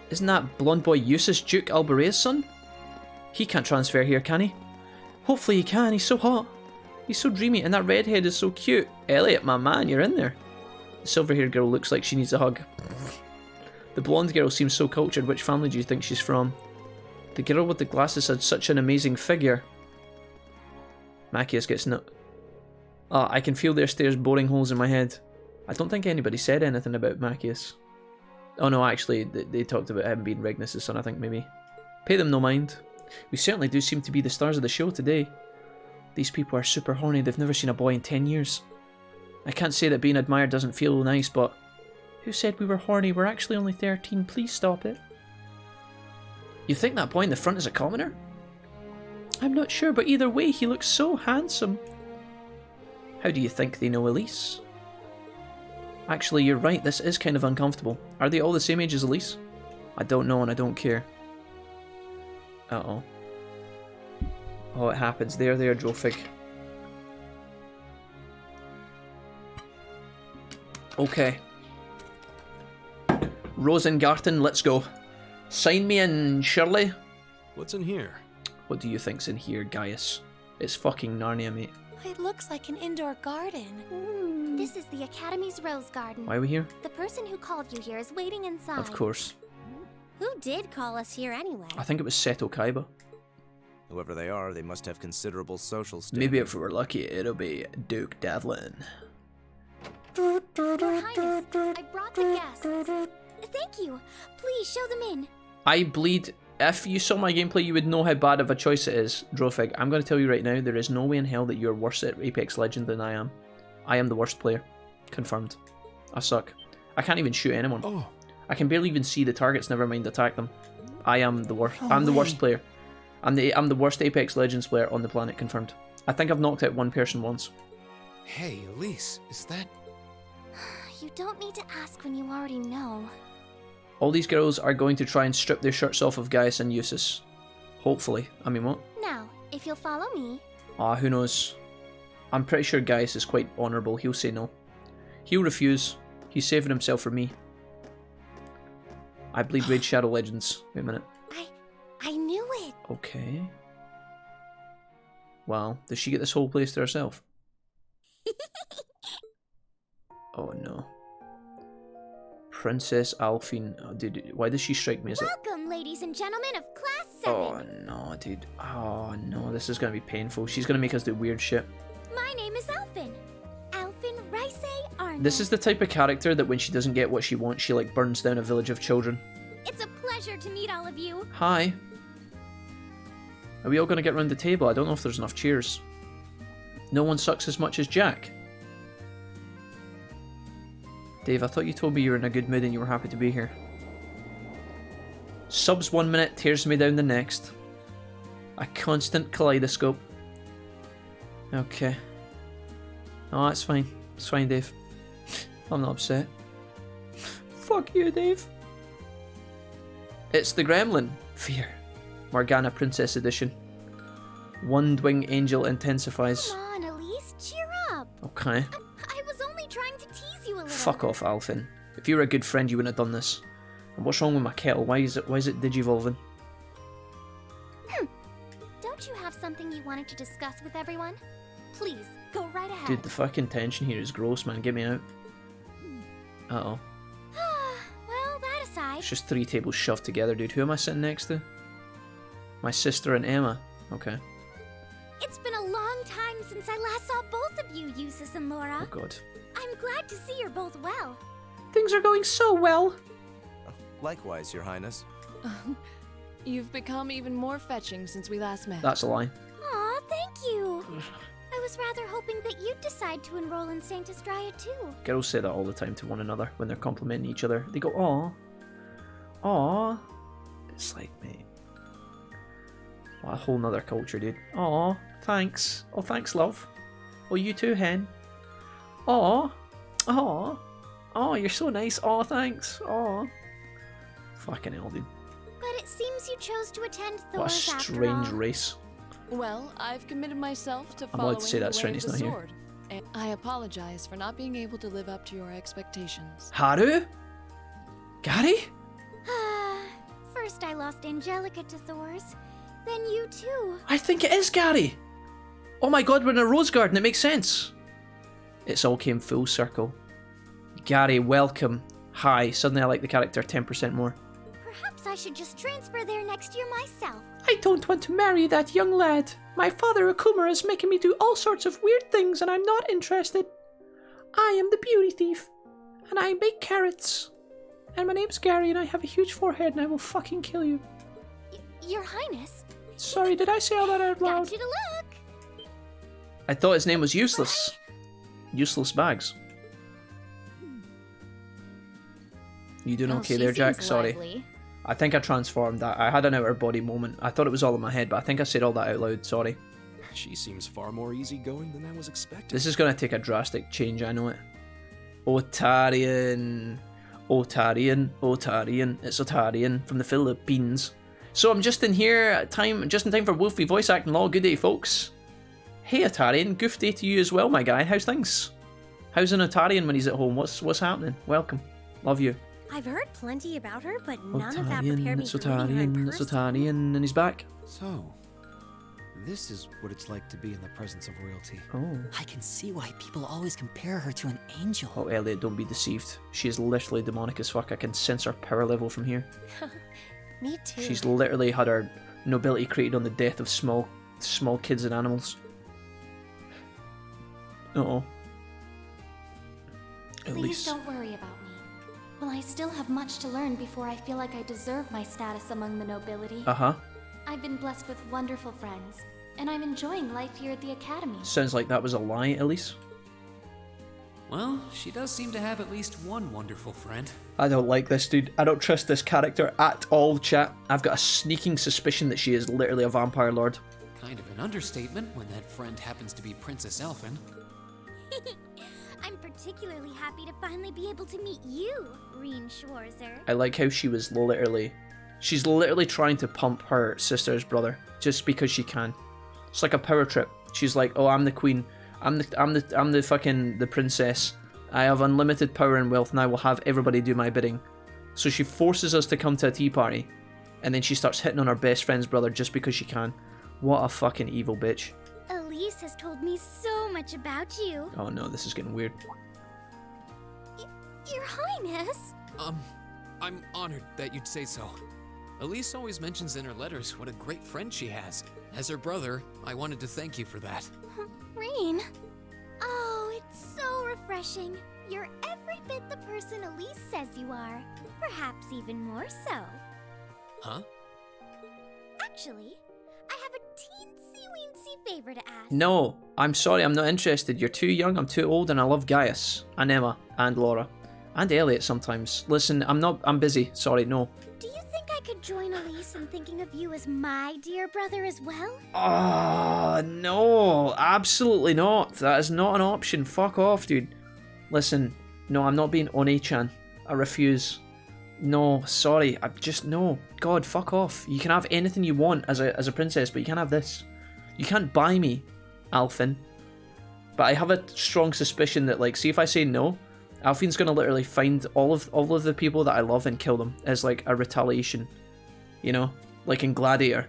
Isn't that blonde boy Eustace Duke Albarea's son? He can't transfer here, can he? Hopefully he can, he's so hot. He's so dreamy, and that redhead is so cute. Elliot, my man, you're in there. The silver-haired girl looks like she needs a hug. The blonde girl seems so cultured. Which family do you think she's from? The girl with the glasses had such an amazing figure. Machias gets no... Ah, I can feel their stares boring holes in my head. I don't think anybody said anything about Machias. Oh no, actually, they talked about him being Regnus' son, I think, maybe. Pay them no mind. We certainly do seem to be the stars of the show today. These people are super horny, they've never seen a boy in 10 years. I can't say that being admired doesn't feel nice, but... Who said we were horny? We're actually only 13, please stop it. You think that boy in the front is a commoner? I'm not sure, but either way, he looks so handsome. How do you think they know Elise? Actually, you're right, this is kind of uncomfortable. Are they all the same age as Elise? I don't know and I don't care. Uh-oh. Oh, it happens. There, Drofig. Okay. Rosengarten, let's go. Sign me in, Shirley. What's in here? What do you think's in here, Gaius? It's fucking Narnia, mate. It looks like an indoor garden. This is the Academy's rose garden. Why are we here? The person who called you here is waiting inside. Of course. Who did call us here anyway? I think it was Seto Kaiba. Whoever they are, they must have considerable social standing. Maybe if we were lucky, it'll be Duke Devlin. Your Highness, I brought the guests. Thank you. Please show them in. I bleed. If you saw my gameplay, you would know how bad of a choice it is, Drofig. I'm going to tell you right now, there is no way in hell that you're worse at Apex Legends than I am. I am the worst player. Confirmed. I suck. I can't even shoot anyone. Oh. I can barely even see the targets, never mind attack them. I am the worst. I'm the worst player. I'm the worst Apex Legends player on the planet, confirmed. I think I've knocked out one person once. Hey, Elise, is that... You don't need to ask when you already know. All these girls are going to try and strip their shirts off of Gaius and Eustace. Hopefully. I mean, what? Now, if you'll follow me... Ah, who knows? I'm pretty sure Gaius is quite honourable. He'll say no. He'll refuse. He's saving himself for me. I bleed Raid Shadow Legends. Wait a minute. I knew it! Okay. Wow. Does she get this whole place to herself? Oh no. Princess Alphine. Oh, dude, why does she strike me as Welcome, ladies and gentlemen of Class 7! Oh no, dude. Oh no, this is gonna be painful. She's gonna make us do weird shit. My name is Alphine. Alphine Rice Arnold. This is the type of character that when she doesn't get what she wants, she like burns down a village of children. It's a pleasure to meet all of you. Hi. Are we all gonna get round the table? I don't know if there's enough chairs. No one sucks as much as Jack. Dave, I thought you told me you were in a good mood and you were happy to be here. Subs 1 minute, tears me down the next. A constant kaleidoscope. Okay. Oh, that's fine. It's fine, Dave. I'm not upset. Fuck you, Dave. It's the Gremlin. Fear. Morgana Princess Edition. Wand-wing Angel intensifies. Come on, Elise, cheer up. Okay. I was only trying to tease you a little. Fuck off, Alphine. If you were a good friend, you wouldn't have done this. And what's wrong with my kettle? Why is it digivolving? Don't you have something you wanted to discuss with everyone? Please, go right ahead. Dude, the fucking tension here is gross, man. Get me out. Uh-oh. Well, that aside... It's just 3 tables shoved together, dude. Who am I sitting next to? My sister and Emma. Okay. It's been a long time since I last saw both of you, Eustace and Laura. Oh, God. I'm glad to see you're both well. Things are going so well. Likewise, Your Highness. You've become even more fetching since we last met. That's a lie. Aw, thank you. I was rather hoping that you'd decide to enroll in Saint Estrella too. Girls say that all the time to one another when they're complimenting each other. They go, aw. Aw. It's like, mate. What a whole nother culture, dude. Aw, thanks. Oh, thanks, love. Oh, you too, hen. Aw. Aw. Oh, you're so nice. Aw, thanks. Aw. Fucking hell, dude. But it seems you chose to attend Thor's What a strange after all. race. Well, I've committed myself to I'm allowed following to say that, the way of Serenity's the not here. sword. And I apologize for not being able to live up to your expectations. Haru? Gary? First I lost Angelica to Thor's, then you too. I think it is Gary. Oh my god, we're in a rose garden. It makes sense. It's all came full circle. Gary, welcome. Hi. Suddenly I like the character 10% more. Perhaps I should just transfer there next year myself. I don't want to marry that young lad. My father Akuma is making me do all sorts of weird things and I'm not interested. I am the beauty thief. And I make carrots. And my name's Gary and I have a huge forehead and I will fucking kill you. Your Highness. Sorry, did I say all that out loud? Got you to look. I thought his name was Useless. Useless Bags. You doing okay there, Jack? Sorry. Lively. I think I transformed that. I had an outer body moment. I thought it was all in my head, but I think I said all that out loud. Sorry. She seems far more easygoing than I was expecting. This is going to take a drastic change, I know it. Otarian. Otarian. Otarian. It's Otarian from the Philippines. So I'm just in here, just in time for Wolfie voice acting law. Good day, folks. Hey, Otarian. Goof day to you as well, my guy. How's things? How's an Otarian when he's at home? What's happening? Welcome. Love you. I've heard plenty about her, but none of that Otarian, prepared me it's for meeting her in Otarian, it's person. Otarian, and he's back. So, this is what it's like to be in the presence of royalty. Oh. I can see why people always compare her to an angel. Oh, Elliot, don't be deceived. She is literally demonic as fuck. I can sense her power level from here. Me too. She's literally had her nobility created on the death of small kids and animals. Uh-oh. Please don't worry about me. Well, I still have much to learn before I feel like I deserve my status among the nobility. Uh-huh. I've been blessed with wonderful friends, and I'm enjoying life here at the academy. Sounds like that was a lie, Elise. Well, she does seem to have at least one wonderful friend. I don't like this, dude. I don't trust this character at all, chat. I've got a sneaking suspicion that she is literally a vampire lord. Kind of an understatement when that friend happens to be Princess Elfin. I'm particularly happy to finally be able to meet you, Reen Schwarzer. I like how she's literally trying to pump her sister's brother just because she can. It's like a power trip. She's like, "Oh, I'm the queen. I'm the fucking the princess. I have unlimited power and wealth, and I will have everybody do my bidding." So she forces us to come to a tea party, and then she starts hitting on her best friend's brother just because she can. What a fucking evil bitch. Elise has told me so much about you. Oh no, this is getting weird. Your Highness? I'm honored that you'd say so. Elise always mentions in her letters what a great friend she has. As her brother, I wanted to thank you for that. Reen? Oh, it's so refreshing. You're every bit the person Elise says you are. Perhaps even more so. Huh? Actually, I have a teensy-weensy favor to ask. No, I'm sorry, I'm not interested. You're too young, I'm too old, and I love Gaius, and Emma, and Laura, and Elliot sometimes. Listen, I'm busy. Sorry, no. Do you think I could join Elise in thinking of you as my dear brother as well? Oh, no, absolutely not. That is not an option. Fuck off, dude. Listen, no, I'm not being Oni-chan. I refuse. No, sorry, no. God, fuck off. You can have anything you want as a princess, but you can't have this. You can't buy me, Alfin. But I have a strong suspicion that, like, see if I say no, Alfin's gonna literally find all of the people that I love and kill them as like a retaliation. You know? Like in Gladiator.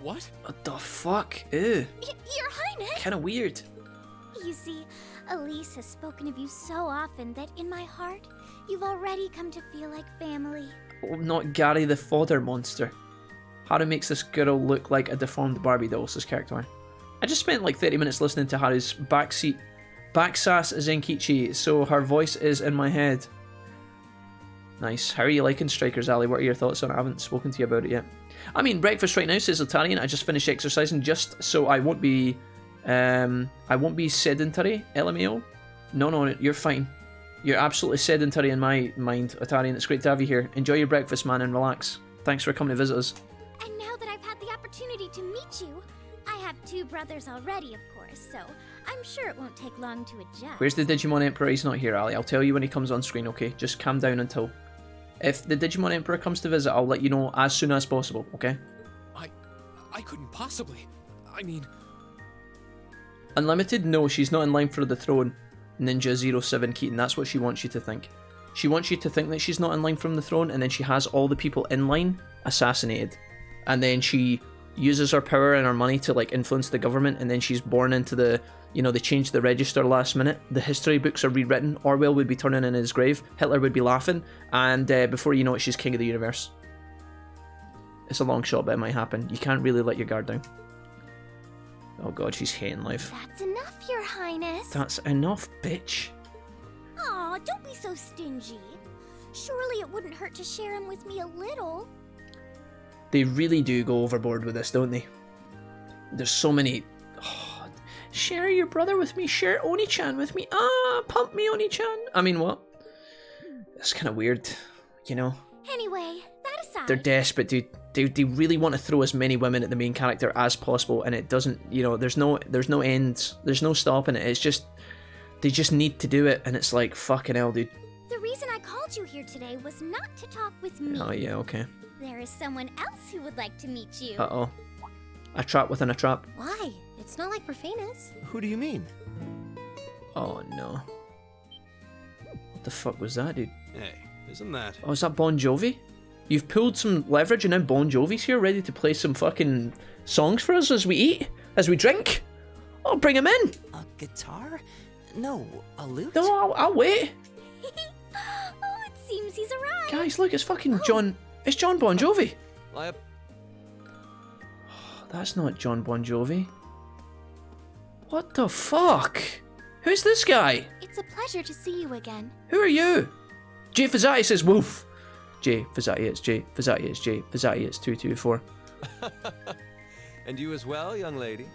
What? What the fuck? Ew. Your Highness! Kinda weird. You see, Elise has spoken of you so often that in my heart, you've already come to feel like family. Oh, not Gary the fodder monster. Haru makes this girl look like a deformed Barbie doll, says character. I just spent like 30 minutes listening to Haru's backsass Zenkichi, so her voice is in my head. Nice. How are you liking Strikers Alley? What are your thoughts on it? I haven't spoken to you about it yet. I'm eating breakfast right now, says Italian. I just finished exercising just so I won't be sedentary. LMAO. No, you're fine. You're absolutely sedentary in my mind, Atari, and it's great to have you here. Enjoy your breakfast, man, and relax. Thanks for coming to visit us. And now that I've had the opportunity to meet you, I have 2 brothers already, of course, so I'm sure it won't take long to adjust. Where's the Digimon Emperor? He's not here, Ali. I'll tell you when he comes on screen, okay? Just calm down until... If the Digimon Emperor comes to visit, I'll let you know as soon as possible, okay? I couldn't possibly. I mean... Unlimited? No, she's not in line for the throne. Ninja07 Keaton, that's what she wants you to think. She wants you to think that she's not in line from the throne, and then she has all the people in line assassinated. And then she uses her power and her money to like influence the government, and then she's born into the... You know, they changed the register last minute. The history books are rewritten. Orwell would be turning in his grave. Hitler would be laughing. And before you know it, she's king of the universe. It's a long shot, but it might happen. You can't really let your guard down. Oh god, she's hating life. That's enough, Your Highness. That's enough, bitch. Aw, don't be so stingy. Surely it wouldn't hurt to share him with me a little. They really do go overboard with this, don't they? There's so many... Oh, share your brother with me. Share Oni-chan with me. Ah, pump me, Oni-chan. I mean, what? It's kind of weird, you know? Anyway, that aside... They're desperate, dude. They really want to throw as many women at the main character as possible, and it doesn't, you know, there's no end, there's no stopping it. It's just, they just need to do it, and it's like, fucking hell, dude. The reason I called you here today was not to talk with me. Oh, yeah, okay. There is someone else who would like to meet you. Uh-oh. A trap within a trap. Why? It's not like we're famous. Who do you mean? Oh, no. What the fuck was that, dude? Hey, isn't that... Oh, is that Bon Jovi? You've pulled some leverage and now Bon Jovi's here, ready to play some fucking songs for us as we eat, as we drink. Oh, bring him in. A guitar? No, a lute? No, I'll wait. Oh, it seems he's arrived. Guys, look, it's fucking John. It's John Bon Jovi. Yep. That's not John Bon Jovi. What the fuck? Who's this guy? It's a pleasure to see you again. Who are you? Jay Fazati says wolf. Jay Fazati, it's Jay Fazati, it's Jay Fazati, it's 224. And you as well, young lady?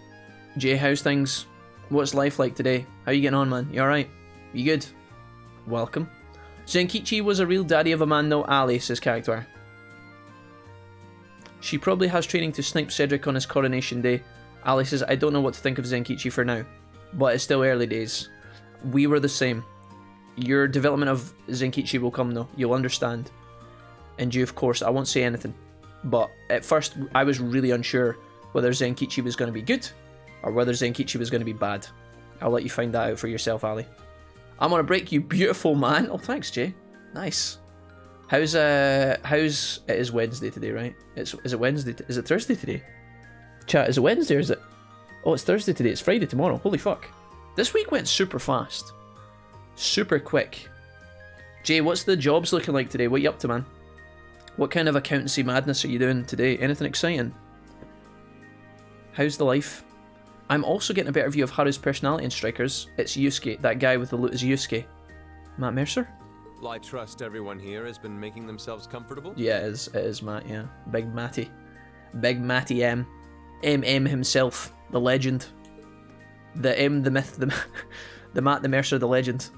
Jay, how's things? What's life like today? How you getting on, man? You alright? You good? Welcome. Zenkichi was a real daddy of a man, no Ali, says character. She probably has training to snipe Cedric on his coronation day. Ali says, I don't know what to think of Zenkichi for now, but it's still early days. We were the same. Your development of Zenkichi will come though, you'll understand. And you, of course, I won't say anything, but at first I was really unsure whether Zenkichi was going to be good or whether Zenkichi was going to be bad. I'll let you find that out for yourself, Ali. I'm on a break, you beautiful man. Oh, thanks, Jay. Nice. How's it is Wednesday today, right? Is it Wednesday? Is it Thursday today? Chat, is it Wednesday or is it? Oh, it's Thursday today. It's Friday tomorrow. Holy fuck. This week went super fast. Super quick. Jay, what's the jobs looking like today? What you up to, man? What kind of accountancy madness are you doing today? Anything exciting? How's the life? I'm also getting a better view of Haru's personality in Strikers. It's Yusuke. That guy with the loot is Yusuke. Matt Mercer? Well, I trust everyone here has been making themselves comfortable? Yeah, it is Matt, yeah. Big Matty. Big Matty M. MM himself. The legend. The M, the myth, the Matt, the Mercer, the legend.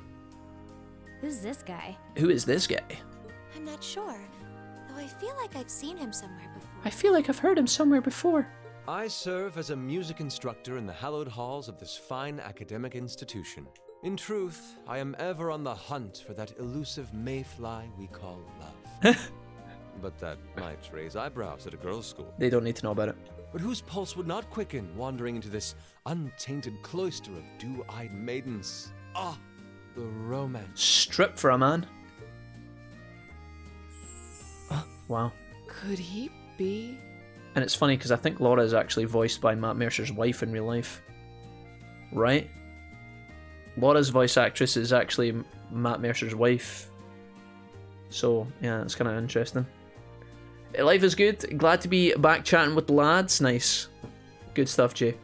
Who's this guy? Who is this guy? I'm not sure, though I feel like I've seen him somewhere before. I feel like I've heard him somewhere before. I serve as a music instructor in the hallowed halls of this fine academic institution. In truth, I am ever on the hunt for that elusive mayfly we call love. But that might raise eyebrows at a girls' school. They don't need to know about it. But whose pulse would not quicken wandering into this untainted cloister of dew-eyed maidens? Ah, the romance. Strip for a man. Oh, wow. Could he be? And it's funny because I think Laura is actually voiced by Matt Mercer's wife in real life. Right? Laura's voice actress is actually Matt Mercer's wife. So, yeah, it's kind of interesting. Life is good. Glad to be back chatting with the lads. Nice. Good stuff, Jay.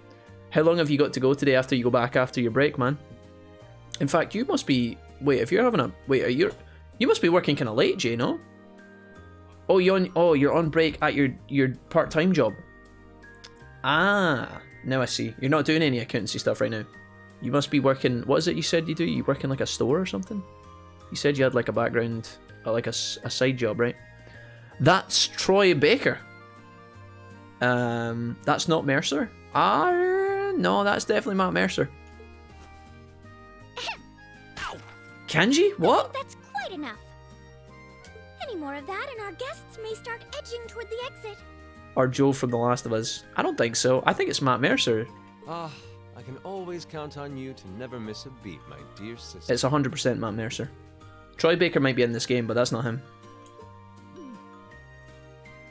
How long have you got to go today after you go back after your break, man? In fact, you must be... Wait, if you're having a... Wait, you must be working kind of late, Jay, no? Oh, you're on break at your part-time job. Ah, now I see. You're not doing any accountancy stuff right now. You must be working... What is it you said you do? You work in like a store or something? You said you had like a background, like a side job, right? That's Troy Baker. That's not Mercer. No, that's definitely Matt Mercer. Kanji? What? That's quite enough. Any more of that, and our guests may start edging toward the exit. Or Joe from The Last of Us? I don't think so. I think it's Matt Mercer. I can always count on you to never miss a beat, my dear sister. It's 100% Matt Mercer. Troy Baker might be in this game, but that's not him.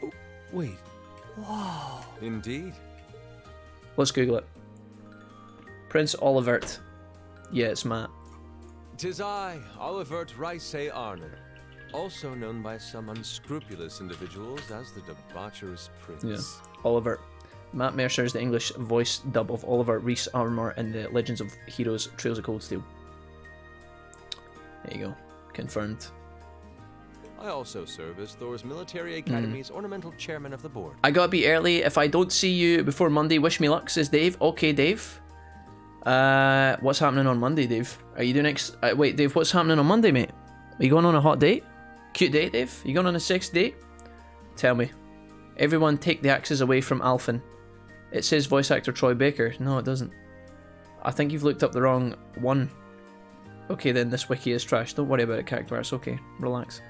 Oh, wait. Whoa. Indeed. Let's Google it. Prince Olivert. Yeah, it's Matt. 'Tis I, Olivert Rice Arner, also known by some unscrupulous individuals as the debaucherous prince. Yeah, Olivert. Matt Mercer is the English voice dub of Oliver Reese Armour in the Legends of Heroes Trails of Cold Steel. There you go. Confirmed. I also serve as Thor's Military Academy's ornamental chairman of the board. I gotta be early. If I don't see you before Monday, wish me luck, says Dave. Okay, Dave. What's happening on Monday, Dave? Are you doing wait, Dave, what's happening on Monday, mate? Are you going on a hot date? Cute date, Dave? You going on a sex date? Tell me. Everyone take the axes away from Alphen. It says voice actor Troy Baker. No, it doesn't. I think you've looked up the wrong one. Okay, then this wiki is trash. Don't worry about it, character. It's okay. Relax.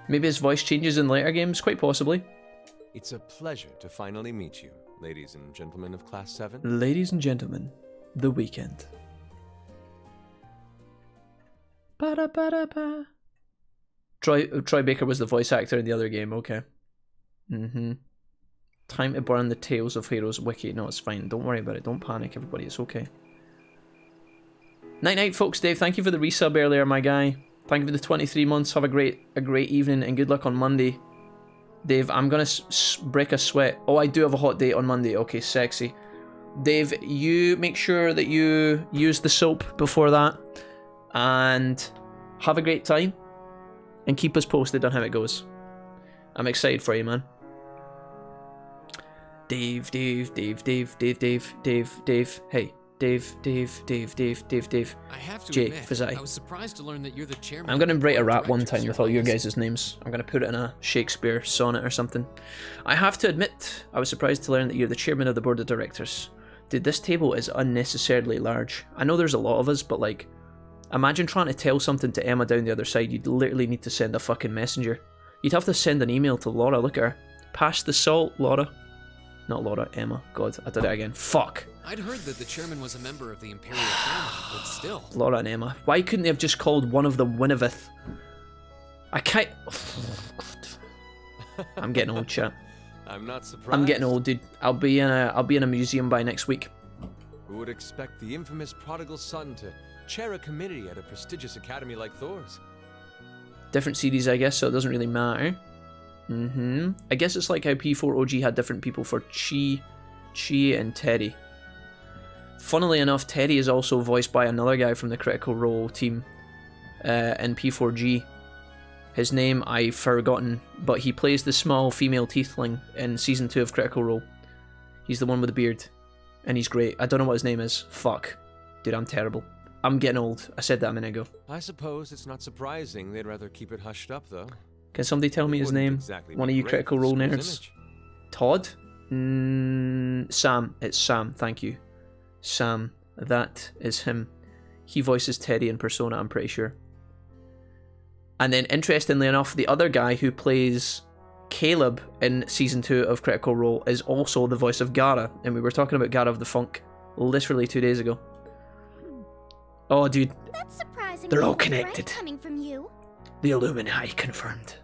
Maybe his voice changes in later games? Quite possibly. It's a pleasure to finally meet you, ladies and gentlemen of Class 7. Ladies and gentlemen, the weekend. Ba-da-ba-da-ba. Troy Baker was the voice actor in the other game, okay. Time to burn the Tales of Heroes wiki. No, it's fine. Don't worry about it. Don't panic, everybody. It's okay. Night night, folks. Dave, thank you for the resub earlier, my guy. Thank you for the 23 months. Have a great evening and good luck on Monday. Dave, I'm gonna break a sweat. Oh, I do have a hot date on Monday. Okay, sexy. Dave, you make sure that you use the soap before that. And have a great time. And keep us posted on how it goes. I'm excited for you, man. Dave. Hey. Dave. I have to Jay, admit, Fizai. I was surprised to learn that you're the chairman. I'm gonna write a rap one time with all your guys' names. I'm gonna put it in a Shakespeare sonnet or something. I have to admit, I was surprised to learn that you're the chairman of the board of directors. Dude, this table is unnecessarily large. I know there's a lot of us, but like, imagine trying to tell something to Emma down the other side. You'd literally need to send a fucking messenger. You'd have to send an email to Laura. Look at her. Pass the salt, Laura. Not Laura, Emma. God, I did it again. Fuck. I'd heard that the chairman was a member of the Imperial family, but still. Laura and Emma. Why couldn't they have just called one of them Winnivith? I can't... I'm getting old, chat. I'm not surprised. I'm getting old, dude. I'll be in a museum by next week. Who would expect the infamous prodigal son to chair a committee at a prestigious academy like Thor's? Different series, I guess, so it doesn't really matter. I guess it's like how P4OG had different people for Chi, and Teddy. Funnily enough, Teddy is also voiced by another guy from the Critical Role team in P4G. His name I've forgotten, but he plays the small female tiefling in Season 2 of Critical Role. He's the one with the beard, and he's great. I don't know what his name is. Fuck. Dude, I'm terrible. I'm getting old. I said that a minute ago. I suppose it's not surprising they'd rather keep it hushed up, though. Can somebody tell me his name? Exactly One of you Critical Role nerds. Todd? Sam. It's Sam. Thank you. Sam. That is him. He voices Teddy in Persona, I'm pretty sure. And then, interestingly enough, the other guy who plays Caleb in Season 2 of Critical Role is also the voice of Gara. And we were talking about Gara of the Funk literally 2 days ago. Oh, dude. That's surprising. They're all connected. Coming from you. The Illuminati confirmed.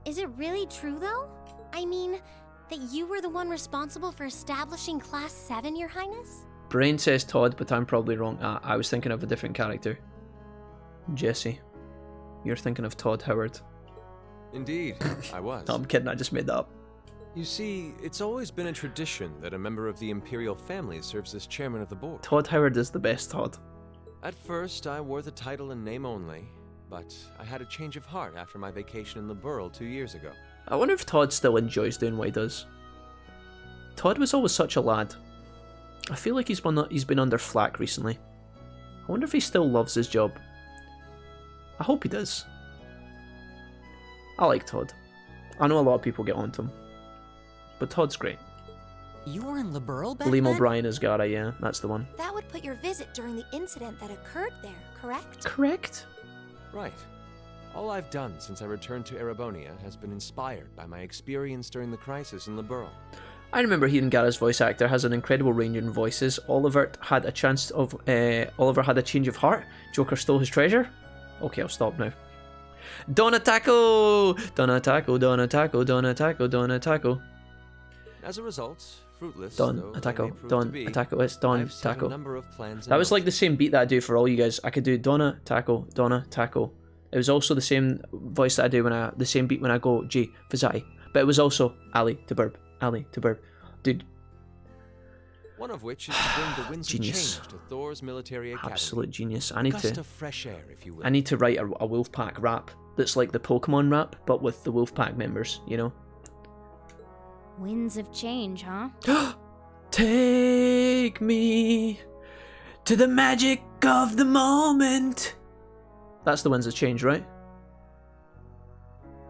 Is it really true, though? I mean, that you were the one responsible for establishing Class 7, Your Highness? Brain says Todd, but I'm probably wrong. I was thinking of a different character. Jesse. You're thinking of Todd Howard. Indeed, I was. No, I'm kidding, I just made that up. You see, it's always been a tradition that a member of the Imperial family serves as chairman of the board. Todd Howard is the best Todd. At first, I wore the title in name only, but I had a change of heart after my vacation in the Burl 2 years ago. I wonder if Todd still enjoys doing what he does. Todd was always such a lad. I feel like he's been under flack recently. I wonder if he still loves his job. I hope he does. I like Todd. I know a lot of people get onto him, but Todd's great. You were in Liberl back Liam then? O'Brien is Gara, yeah, that's the one. That would put your visit during the incident that occurred there, correct? Correct. Right. All I've done since I returned to Erebonia has been inspired by my experience during the crisis in Liberl. I remember hearing Gara's voice actor has an incredible range in voices. Oliver had a change of heart. Joker stole his treasure. Okay, I'll stop now. Donataco! Donataco, Donataco, Donataco, Donataco. As a result, fruitless Don Attaco, Don Attaco, it's Don I've set a Taco. number of plans in That was like motion. the same beat that I do for all you guys. I could do Donna Taco, Donna Taco. It was also the same voice that I do the same beat when I go G Fazati. But it was also Ali to Burb, Ali to Burb. Dude. One of which is to bring the winds of Genius. change to Thor's military academy. Absolute genius. I A need gust to of fresh air, if you will. I need to write a Wolfpack rap that's like the Pokemon rap, but with the Wolfpack members, you know? Winds of change, huh? Take me to the magic of the moment. That's the Winds of Change, right?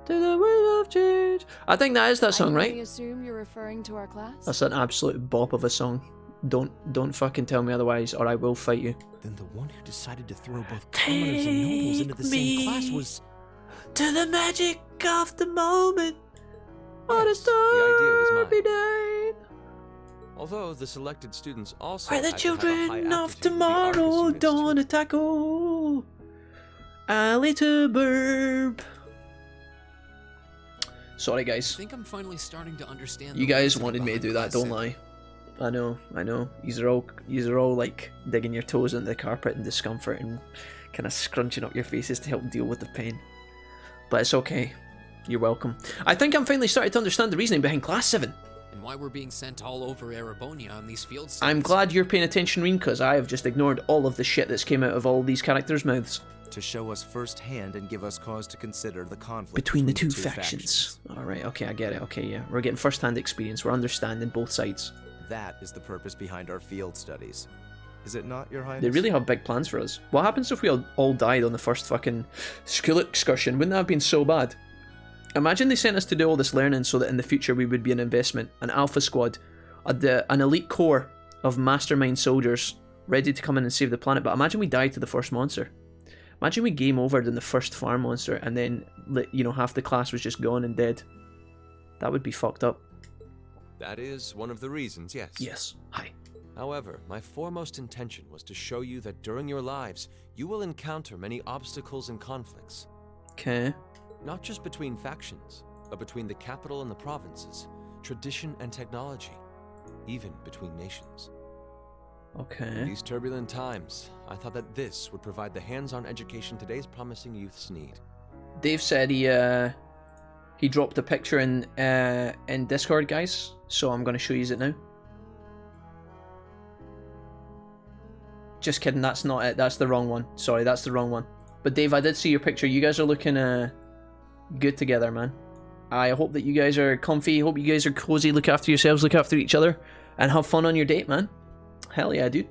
To the wind of change. I think that is that song, I right? assume you're referring to our class? That's an absolute bop of a song. Don't fucking tell me otherwise, or I will fight you. Then the one who decided to throw both commoners and nobles into the same class was... To the magic of the moment. What Yes, a the idea was mine. stormy day. Although the selected students also We're the had to have a high children of aptitude for the tomorrow. artist units Don't tackle. Alley to burb. Sorry, I guys. think I'm finally starting to understand. You the guys reasoning wanted me to behind do that, Class don't 7. lie. I know. You're all like digging your toes into the carpet in discomfort and kind of scrunching up your faces to help deal with the pain. But it's okay. You're welcome. I think I'm finally starting to understand the reasoning behind Class 7. And why we're being sent all over Erebonia on these field studies. I'm glad you're paying attention, Reen, because I have just ignored all of the shit that's came out of all these characters' mouths. To show us firsthand and give us cause to consider the conflict Between the two factions. Alright, okay, I get it. Okay, yeah. We're getting first-hand experience. We're understanding both sides. That is the purpose behind our field studies. Is it not, Your Highness? They really have big plans for us. What happens if we all died on the first fucking school excursion? Wouldn't that have been so bad? Imagine they sent us to do all this learning so that in the future we would be an investment, an alpha squad, an elite core of mastermind soldiers ready to come in and save the planet. But imagine we died to the first monster. Imagine we game overed in the first farm monster and then, you know, half the class was just gone and dead. That would be fucked up. That is one of the reasons, yes. Yes. Hi. However, my foremost intention was to show you that during your lives, you will encounter many obstacles and conflicts. Okay. Not just between factions, but between the capital and the provinces, tradition and technology, even between nations. Okay. In these turbulent times, I thought that this would provide the hands-on education today's promising youths need. Dave said he dropped a picture in Discord, guys, so I'm going to show you it now. Just kidding, that's not it. That's the wrong one. Sorry, that's the wrong one. But Dave, I did see your picture. You guys are looking good together, man. I hope that you guys are comfy. Hope you guys are cozy. Look after yourselves. Look after each other. And have fun on your date, man. Hell yeah, dude.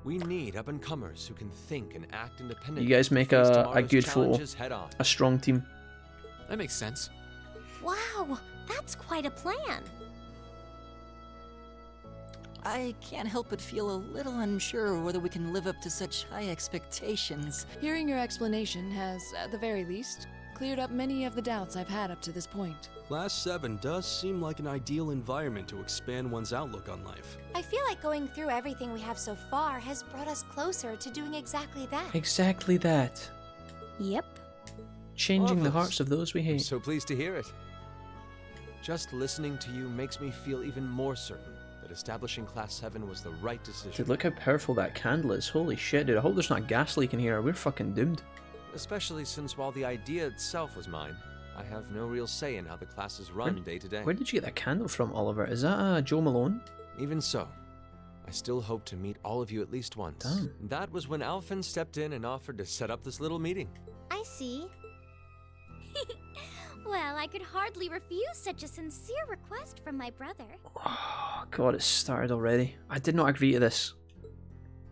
We need up-and-comers who can think and act independently. You guys make to face a tomorrow's good fool. challenges head-on. A strong team. That makes sense. Wow, that's quite a plan. I can't help but feel a little unsure whether we can live up to such high expectations. Hearing your explanation has, at the very least, cleared up many of the doubts I've had up to this point. Class 7 does seem like an ideal environment to expand one's outlook on life. I feel like going through everything we have so far has brought us closer to doing exactly that. Exactly that. Yep. Changing the Marvelous. hearts of those we I'm hate. so pleased to hear it. Just listening to you makes me feel even more certain that establishing Class 7 was the right decision. Dude, look how powerful that candle is. Holy shit, dude. I hope there's not gas leak in here. We're fucking doomed. Especially since while the idea itself was mine, I have no real say in how the classes run day to day. Where did you get that candle from, Oliver? Is that Joe Malone? Even so, I still hope to meet all of you at least once. Damn. That was when Alphen stepped in and offered to set up this little meeting. I see. Well, I could hardly refuse such a sincere request from my brother. Oh, God, it started already. I did not agree to this.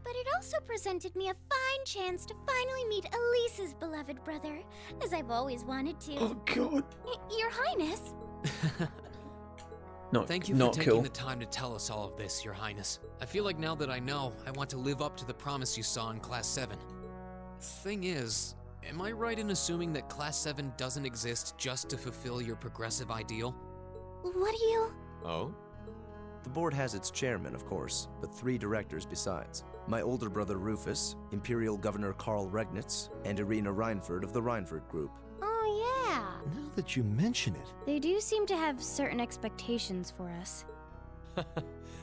But it also presented me a fine chance to finally meet Elise's beloved brother, as I've always wanted to. Oh god. Your Highness. Thank you for taking the time to tell us all of this, Your Highness. I feel like now that I know, I want to live up to the promise you saw in Class 7. Thing is, am I right in assuming that Class 7 doesn't exist just to fulfill your progressive ideal? What do you... Oh? The board has its chairman, of course, but 3 directors besides. My older brother Rufus, Imperial Governor Karl Regnitz, and Irina Reinford of the Reinford Group. Oh, yeah. Now that you mention it. They do seem to have certain expectations for us.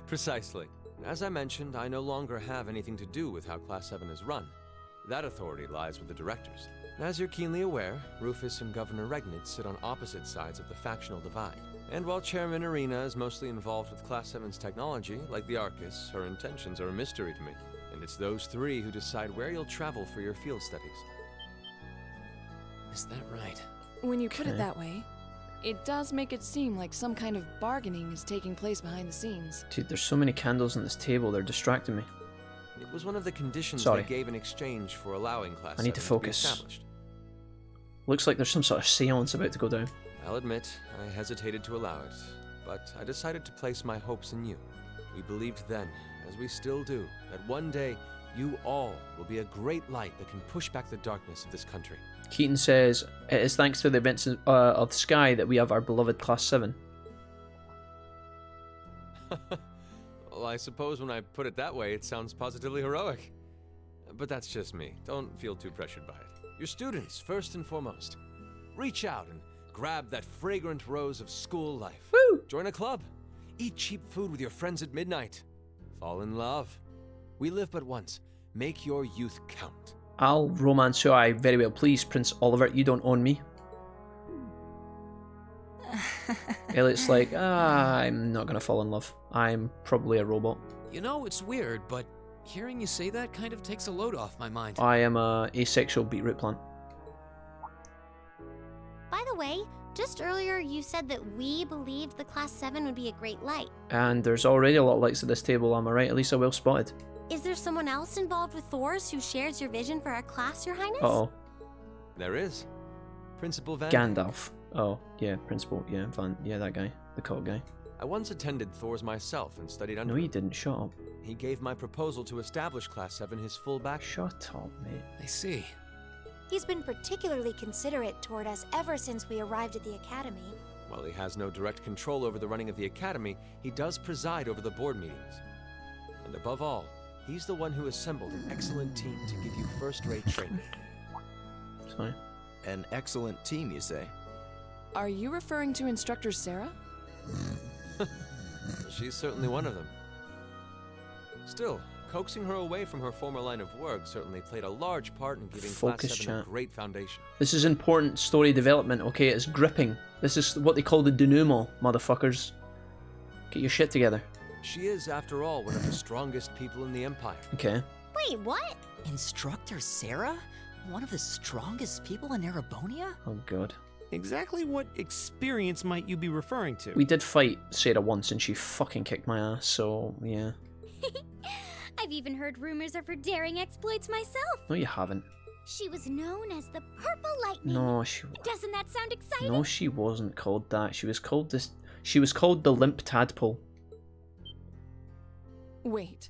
Precisely. As I mentioned, I no longer have anything to do with how Class 7 is run. That authority lies with the directors. As you're keenly aware, Rufus and Governor Regnitz sit on opposite sides of the factional divide. And while Chairman Irina is mostly involved with Class 7's technology, like the Arcus, her intentions are a mystery to me. And it's those 3 who decide where you'll travel for your field studies. Is that right? When you put it that way, it does make it seem like some kind of bargaining is taking place behind the scenes. Dude, there's so many candles on this table, they're distracting me. It was one of the conditions Sorry. they gave in exchange for allowing Class 7 I need to be focus. established. Looks like there's some sort of seance about to go down. I'll admit, I hesitated to allow it, but I decided to place my hopes in you. We believed then, as we still do, that one day you all will be a great light that can push back the darkness of this country. Keaton says, it is thanks to the events of the sky that we have our beloved Class 7. Well, I suppose when I put it that way, it sounds positively heroic. But that's just me. Don't feel too pressured by it. You're students, first and foremost. Reach out and grab that fragrant rose of school life. Woo! Join a club. Eat cheap food with your friends at midnight. Fall in love. We live but once. Make your youth count. I'll romance your eye very well, please, Prince Oliver. You don't own me. Elliot's like, I'm not gonna fall in love. I'm probably a robot. You know, it's weird, but hearing you say that kind of takes a load off my mind. I am a asexual beetroot plant. By the way, just earlier you said that we believed the Class 7 would be a great light. And there's already a lot of lights at this table, am I right? At least well spotted. Is there someone else involved with Thor's who shares your vision for our class, Your Highness? Uh-oh. There is. Principal Van Gandalf. Oh, yeah, Principal. Yeah, yeah, that guy. The cult guy. I once attended Thor's myself and studied under No, you him. didn't. Shut up. He gave my proposal to establish Class 7 his full back. Shut up, mate. I see. He's been particularly considerate toward us ever since we arrived at the Academy. While he has no direct control over the running of the Academy, he does preside over the board meetings. And above all, he's the one who assembled an excellent team to give you first-rate training. Sorry. An excellent team, you say? Are you referring to Instructor Sarah? She's certainly one of them. Still, coaxing her away from her former line of work certainly played a large part in giving Focus, Class 7 a chat. great foundation. This is important story development, okay? It's gripping. This is what they call the denouement, motherfuckers. Get your shit together. She is, after all, one of the strongest people in the Empire. Okay. Wait, what? Instructor Sarah? One of the strongest people in Erebonia? Oh, God. Exactly what experience might you be referring to? We did fight Sarah once and she fucking kicked my ass, so yeah. I've even heard rumors of her daring exploits myself. No, you haven't. She was known as the Purple Lightning. No, she. Doesn't that sound exciting? No, she wasn't called that. She was called this. She was called the Limp Tadpole. Wait.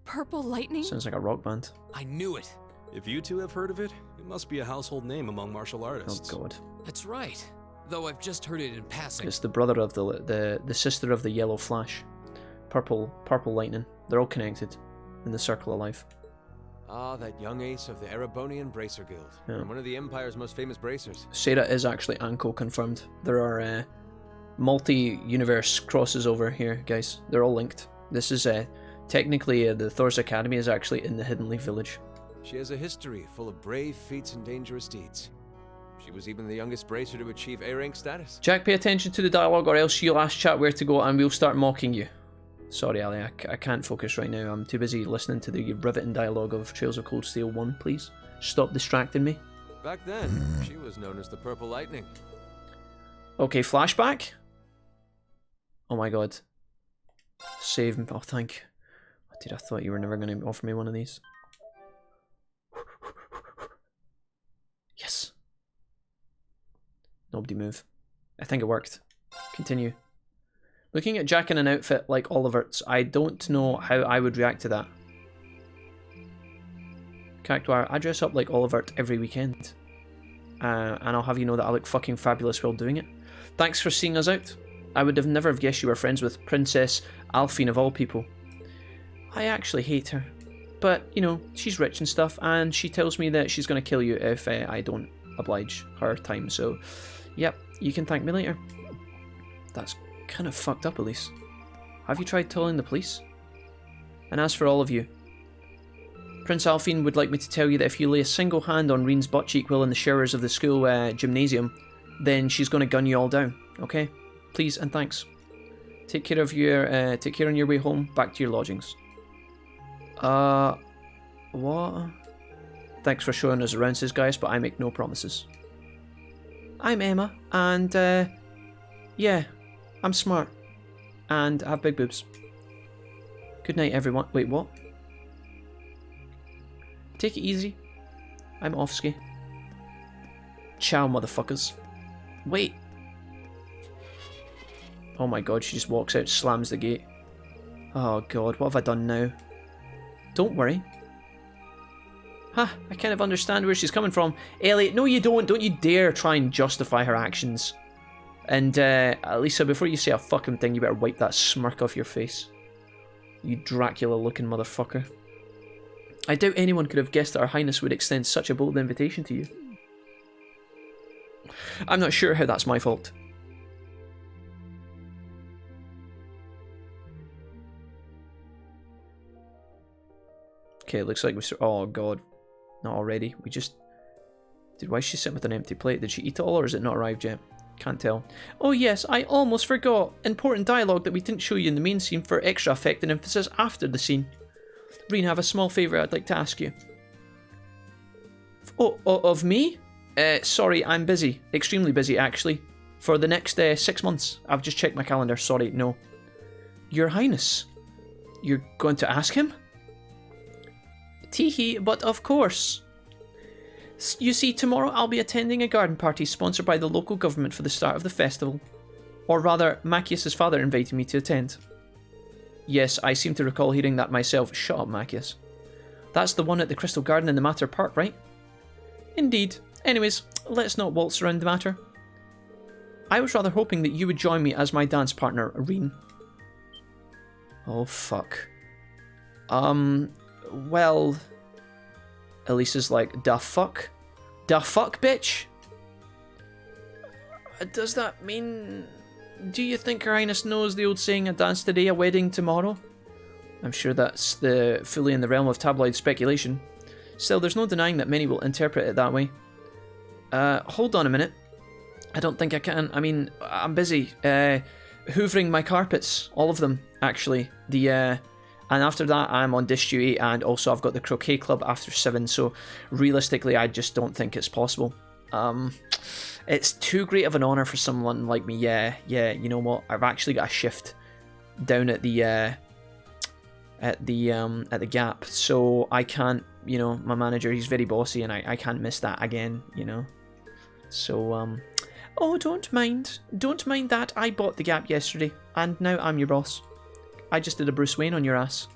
Purple Lightning? Sounds like a rock band. I knew it. If you two have heard of it, it must be a household name among martial artists. Oh, God. That's right. Though I've just heard it in passing. It's the brother of the sister of the Yellow Flash. Purple Lightning. They're all connected in the circle of life. Ah, that young ace of the Erebonian Bracer Guild. Yeah. And one of the Empire's most famous bracers. Sarah is actually Anko confirmed. There are multi-universe crosses over here, guys. They're all linked. This is technically the Thor's Academy is actually in the Hidden Leaf Village. She has a history full of brave feats and dangerous deeds. She was even the youngest bracer to achieve A rank status. Jack, pay attention to the dialogue or else you'll ask chat where to go and we'll start mocking you. Sorry, Ali, I can't focus right now. I'm too busy listening to the riveting dialogue of Trails of Cold Steel 1, please. Stop distracting me. Back then, she was known as the Purple Lightning. Okay, flashback? Oh my god. Save me. Oh, thank you. Dude, I thought you were never going to offer me one of these. Yes. Nobody move. I think it worked. Continue. Looking at Jack in an outfit like Oliver's, I don't know how I would react to that. Cactuar, I dress up like Oliver every weekend. And I'll have you know that I look fucking fabulous while doing it. Thanks for seeing us out. I would have never guessed you were friends with Princess Alphine of all people. I actually hate her. But, you know, she's rich and stuff, and she tells me that she's going to kill you if I don't oblige her time, so... Yep, you can thank me later. That's kind of fucked up, Elise. Have you tried telling the police? And as for all of you, Prince Alphine would like me to tell you that if you lay a single hand on Reen's butt cheek while in the showers of the school gymnasium, then she's going to gun you all down, okay? Please and thanks. Take care on your way home, back to your lodgings. What? Thanks for showing us around, says Gaius, but I make no promises. I'm Emma, and, yeah, I'm smart. And I have big boobs. Good night, everyone. Wait, what? Take it easy. I'm Offski. Ciao, motherfuckers. Wait. Oh my god, she just walks out, slams the gate. Oh god, what have I done now? Don't worry. Ha, I kind of understand where she's coming from. Elliot, no you don't. Don't you dare try and justify her actions. And, Lisa, before you say a fucking thing, you better wipe that smirk off your face. You Dracula-looking motherfucker. I doubt anyone could have guessed that Her Highness would extend such a bold invitation to you. I'm not sure how that's my fault. Okay, it looks like we're... Oh, God. Not already. We just... Why is she sitting with an empty plate? Did she eat it all, or is it not arrived yet? Can't tell. Oh, yes, I almost forgot. Important dialogue that we didn't show you in the main scene for extra effect and emphasis after the scene. Reen, I have a small favour I'd like to ask you. Oh, of me? Sorry, I'm busy. Extremely busy, actually. For the next 6 months. I've just checked my calendar. Sorry, no. Your Highness. You're going to ask him? Teehee, but of course. You see, tomorrow I'll be attending a garden party sponsored by the local government for the start of the festival. Or rather, Machias's father invited me to attend. Yes, I seem to recall hearing that myself. Shut up, Machias. That's the one at the Crystal Garden in the Matter Park, right? Indeed. Anyways, let's not waltz around the matter. I was rather hoping that you would join me as my dance partner, Reen. Oh, fuck. Well... Elisa's like, da fuck? Da fuck, bitch? Does that mean... Do you think Her Highness knows the old saying, a dance today, a wedding tomorrow? I'm sure that's fully in the realm of tabloid speculation. Still, there's no denying that many will interpret it that way. Hold on a minute. I don't think I can. I mean, I'm busy hoovering my carpets. All of them, actually. And after that, I'm on dish duty, and also I've got the croquet club after 7, so realistically, I just don't think it's possible. It's too great of an honour for someone like me. Yeah, you know what? I've actually got a shift down at the Gap, so I can't, you know, my manager, he's very bossy, and I can't miss that again, you know? So, oh, don't mind that. I bought the Gap yesterday, and now I'm your boss. I just did a Bruce Wayne on your ass.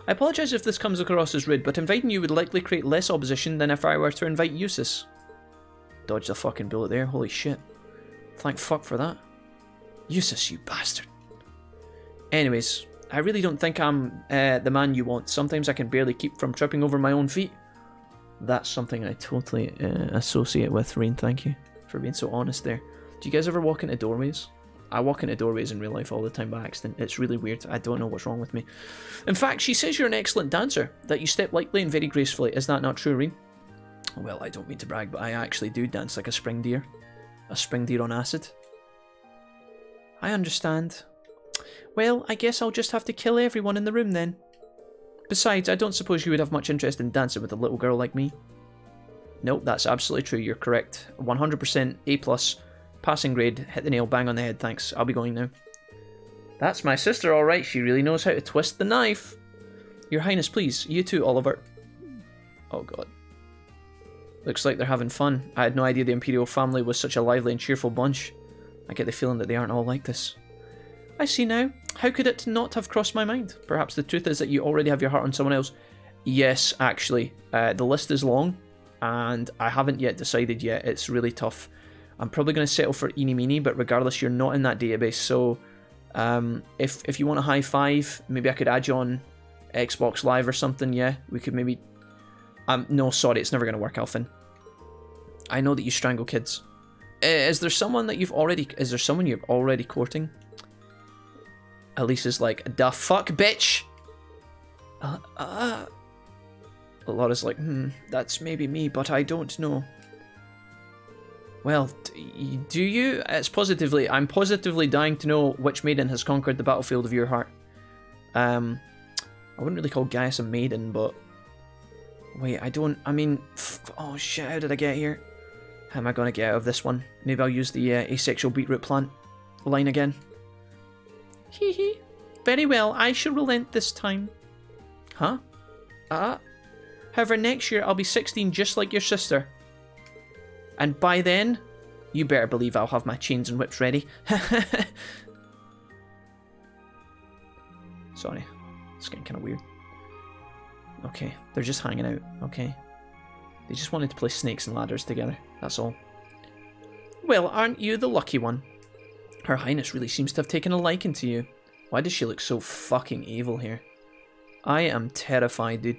I apologise if this comes across as rude, but inviting you would likely create less opposition than if I were to invite Eustace. Dodged a fucking bullet there, holy shit. Thank fuck for that. Eustace, you bastard. Anyways, I really don't think I'm the man you want. Sometimes I can barely keep from tripping over my own feet. That's something I totally associate with, Reen, thank you for being so honest there. Do you guys ever walk into doorways? I walk into doorways in real life all the time by accident. It's really weird. I don't know what's wrong with me. In fact, she says you're an excellent dancer, that you step lightly and very gracefully. Is that not true, Reen? Well, I don't mean to brag, but I actually do dance like a spring deer. A spring deer on acid. I understand. Well, I guess I'll just have to kill everyone in the room then. Besides, I don't suppose you would have much interest in dancing with a little girl like me. Nope, that's absolutely true. You're correct. 100% A+. Passing grade. Hit the nail bang on the head, thanks. I'll be going now. That's my sister, alright. She really knows how to twist the knife. Your Highness, please. You too, Oliver. Oh god. Looks like they're having fun. I had no idea the Imperial family was such a lively and cheerful bunch. I get the feeling that they aren't all like this. I see now. How could it not have crossed my mind? Perhaps the truth is that you already have your heart on someone else. Yes, actually. The list is long, and I haven't yet decided yet. It's really tough. I'm probably going to settle for Eeny Meeny, but regardless, you're not in that database, so if you want a high five, maybe I could add you on Xbox Live or something, yeah? We could maybe... no, sorry, it's never going to work, Alfin. I know that you strangle kids. Is there someone that you've already... Is there someone you're already courting? Elisa's like, da fuck, bitch! Laura's like, that's maybe me, but I don't know. Well, do you? I'm positively dying to know which maiden has conquered the battlefield of your heart. I wouldn't really call Gaius a maiden, but... Wait, oh shit, how did I get here? How am I going to get out of this one? Maybe I'll use the asexual beetroot plant line again. Hee hee. Very well, I shall relent this time. Huh? However, next year I'll be 16 just like your sister. And by then, you better believe I'll have my chains and whips ready. Sorry, it's getting kind of weird. Okay, they're just hanging out, okay. They just wanted to play snakes and ladders together, that's all. Well, aren't you the lucky one? Her Highness really seems to have taken a liking to you. Why does she look so fucking evil here? I am terrified, dude.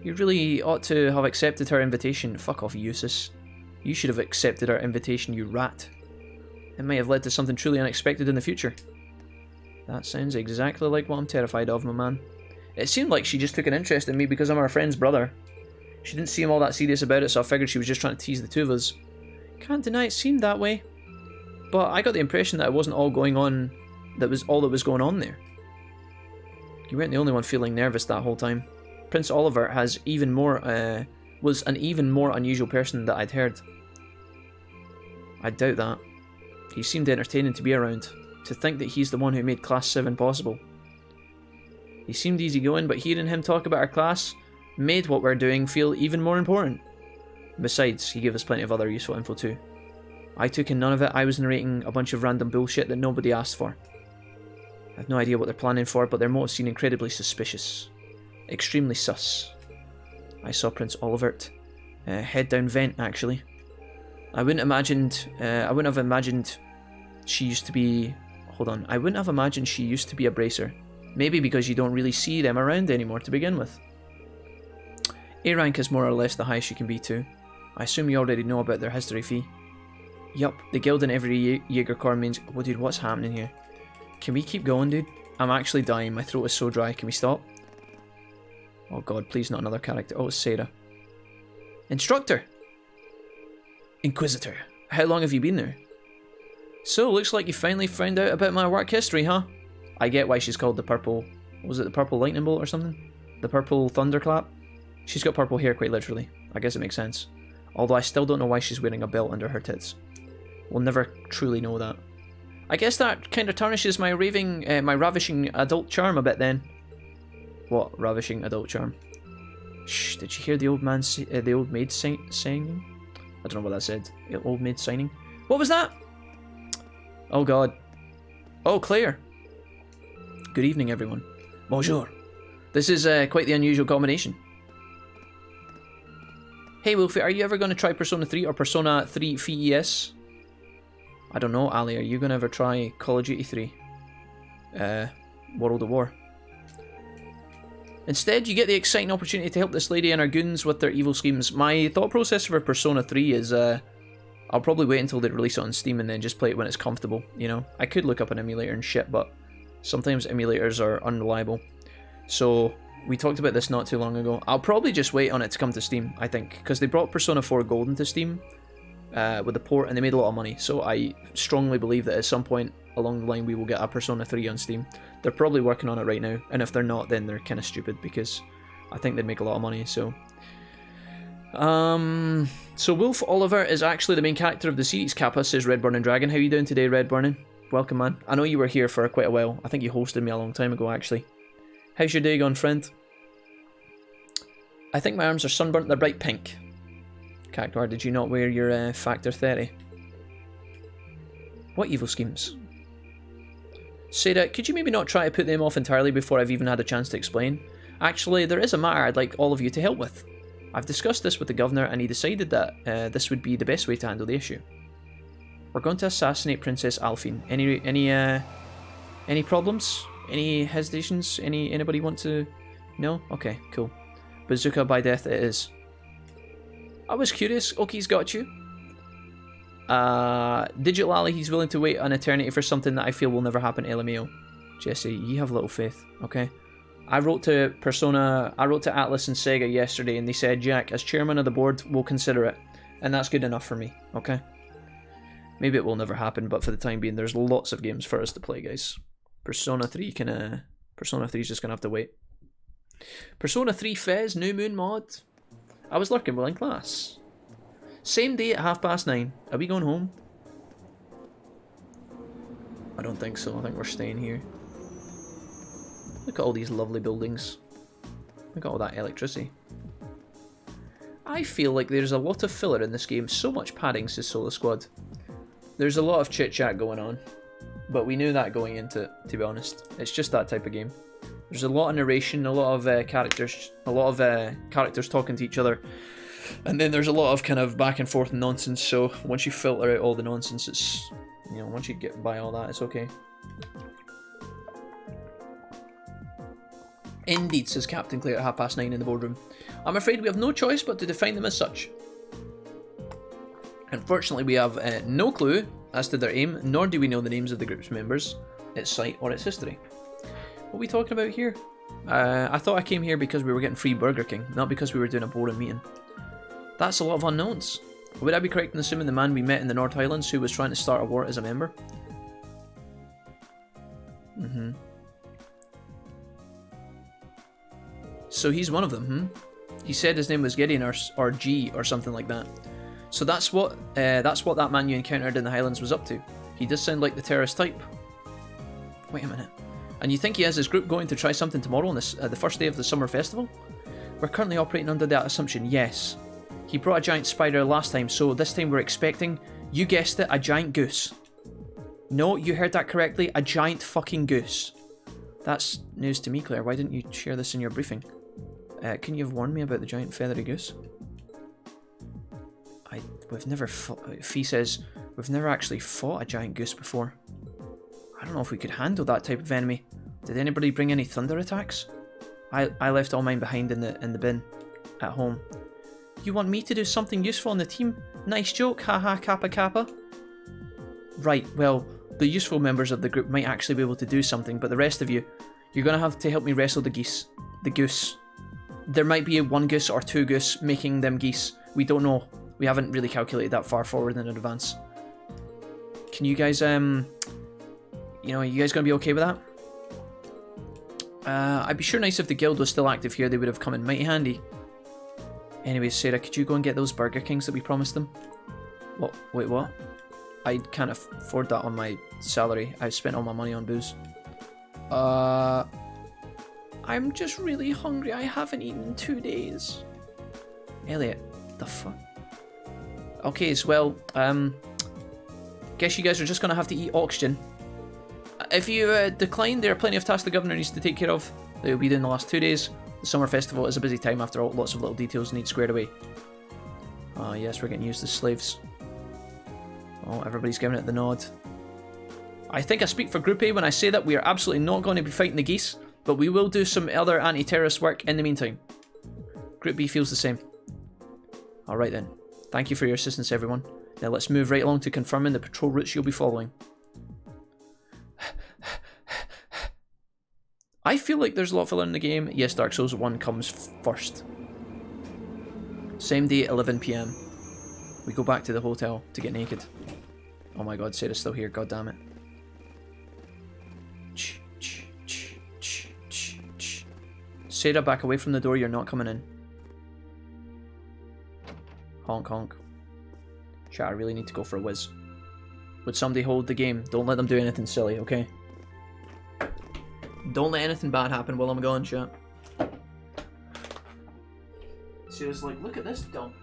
You really ought to have accepted her invitation. Fuck off, Eustace. You should have accepted her invitation, you rat. It may have led to something truly unexpected in the future. That sounds exactly like what I'm terrified of, my man. It seemed like she just took an interest in me because I'm her friend's brother. She didn't seem all that serious about it, so I figured she was just trying to tease the two of us. Can't deny it seemed that way. But I got the impression that it wasn't all going on, that was all that was going on there. You weren't the only one feeling nervous that whole time. Prince Oliver was an even more unusual person that I'd heard. I doubt that. He seemed entertaining to be around. To think that he's the one who made Class 7 possible. He seemed easygoing, but hearing him talk about our class made what we're doing feel even more important. Besides, he gave us plenty of other useful info too. I took in none of it. I was narrating a bunch of random bullshit that nobody asked for. I have no idea what they're planning for, but their motives seem incredibly suspicious. Extremely sus. I saw Prince Olivert head down vent, actually. I wouldn't have imagined she used to be... Hold on. I wouldn't have imagined she used to be a bracer. Maybe because you don't really see them around anymore to begin with. A rank is more or less the highest you can be too. I assume you already know about their history, Fee. Yup, the guild in every Jaeger Corps means... Oh, dude, what's happening here? Can we keep going, dude? I'm actually dying. My throat is so dry. Can we stop? Oh god, please not another character. Oh, it's Sarah. Instructor! Inquisitor. How long have you been there? So, looks like you finally found out about my work history, huh? I get why she's called the purple... Was it the purple lightning bolt or something? The purple thunderclap? She's got purple hair, quite literally. I guess it makes sense. Although I still don't know why she's wearing a belt under her tits. We'll never truly know that. I guess that kind of tarnishes my ravishing adult charm a bit then. What ravishing adult charm? Shh, did you hear the old maid singing? I don't know what that said. The old maid signing? What was that? Oh god. Oh, Claire. Good evening, everyone. Bonjour. This is quite the unusual combination. Hey Wolfie, are you ever going to try Persona 3 or Persona 3 VES? I don't know, Ali, are you going to ever try Call of Duty 3? World of War. Instead, you get the exciting opportunity to help this lady and her goons with their evil schemes. My thought process for Persona 3 is, I'll probably wait until they release it on Steam and then just play it when it's comfortable, you know? I could look up an emulator and shit, but sometimes emulators are unreliable. So, we talked about this not too long ago. I'll probably just wait on it to come to Steam, I think, because they brought Persona 4 Golden to Steam with the port, and they made a lot of money. So I strongly believe that at some point along the line we will get a Persona 3 on Steam. They're probably working on it right now, and if they're not, then they're kind of stupid, because I think they'd make a lot of money, so... So Wolf Oliver is actually the main character of the series. Kappa says Red Burning Dragon. How you doing today, Red Burning? Welcome, man. I know you were here for quite a while. I think you hosted me a long time ago, actually. How's your day going, friend? I think my arms are sunburnt, they're bright pink. Cactuar, did you not wear your Factor 30? What evil schemes? Sarah, could you maybe not try to put them off entirely before I've even had a chance to explain? Actually, there is a matter I'd like all of you to help with. I've discussed this with the governor and he decided that this would be the best way to handle the issue. We're going to assassinate Princess Alphine. Any problems? Any hesitations? Anybody want to... No? Okay, cool. Bazooka by death it is. I was curious. Oki's got you. Digital Alley, he's willing to wait an eternity for something that I feel will never happen, LMAO. Jesse, you have little faith, okay? I wrote to Atlas and Sega yesterday and they said, Jack, as chairman of the board, we'll consider it. And that's good enough for me, okay? Maybe it will never happen, but for the time being, there's lots of games for us to play, guys. Persona 3 Persona 3 is just gonna have to wait. Persona 3 Fez, New Moon mod. I was lurking while in class. Same day at 9:30. Are we going home? I don't think so. I think we're staying here. Look at all these lovely buildings. Look at all that electricity. I feel like there's a lot of filler in this game. So much padding, says Solar Squad. There's a lot of chit-chat going on. But we knew that going into it, to be honest. It's just that type of game. There's a lot of narration, a lot of characters talking to each other. And then there's a lot of kind of back and forth nonsense, so once you filter out all the nonsense, it's, you know, once you get by all that, it's okay. Indeed, says Captain Claire at 9:30 in the boardroom. I'm afraid we have no choice but to define them as such. Unfortunately, we have no clue as to their aim, nor do we know the names of the group's members, its site, or its history. What are we talking about here? I thought I came here because we were getting free Burger King, not because we were doing a boring meeting. That's a lot of unknowns. Would I be correct in assuming the man we met in the North Highlands who was trying to start a war is a member? So he's one of them, He said his name was Gideon or G or something like that. So that's what that man you encountered in the Highlands was up to. He does sound like the terrorist type. Wait a minute. And you think he has his group going to try something tomorrow on this, the first day of the summer festival? We're currently operating under that assumption, yes. He brought a giant spider last time, so this time we're expecting, you guessed it, a giant goose. No, you heard that correctly, a giant fucking goose. That's news to me, Claire. Why didn't you share this in your briefing? Can you have warned me about the giant feathery goose? We've never fought... Fee says, we've never actually fought a giant goose before. I don't know if we could handle that type of enemy. Did anybody bring any thunder attacks? I left all mine behind in the bin at home. You want me to do something useful on the team? Nice joke, haha, kappa kappa. Right, well, the useful members of the group might actually be able to do something, but the rest of you, you're gonna have to help me wrestle the geese. The goose. There might be one goose or two goose making them geese. We don't know. We haven't really calculated that far forward in advance. Can you guys, you know, are you guys gonna be okay with that? I'd be sure nice if the guild was still active here, they would have come in mighty handy. Anyways, Sarah, could you go and get those Burger Kings that we promised them? What? Wait, what? I can't afford that on my salary. I've spent all my money on booze. I'm just really hungry. I haven't eaten in 2 days. Elliot, the fuck? Okay, so well, guess you guys are just gonna have to eat oxygen. If you decline, there are plenty of tasks the governor needs to take care of. They will be doing the last 2 days. The summer festival is a busy time after all. Lots of little details need squared away. Ah, yes, we're getting used as slaves. Oh, everybody's giving it the nod. I think I speak for Group A when I say that we are absolutely not going to be fighting the geese, but we will do some other anti-terrorist work in the meantime. Group B feels the same. Alright then. Thank you for your assistance, everyone. Now let's move right along to confirming the patrol routes you'll be following. I feel like there's a lot of filler in the game. Yes, Dark Souls 1 comes first. Same day at 11 PM. We go back to the hotel to get naked. Oh my god, Sarah's still here, god damn it. Sarah, back away from the door, you're not coming in. Honk honk. Chat, I really need to go for a whiz. Would somebody hold the game? Don't let them do anything silly, okay? Don't let anything bad happen while I'm gone, chat. Sarah's like, look at this dump.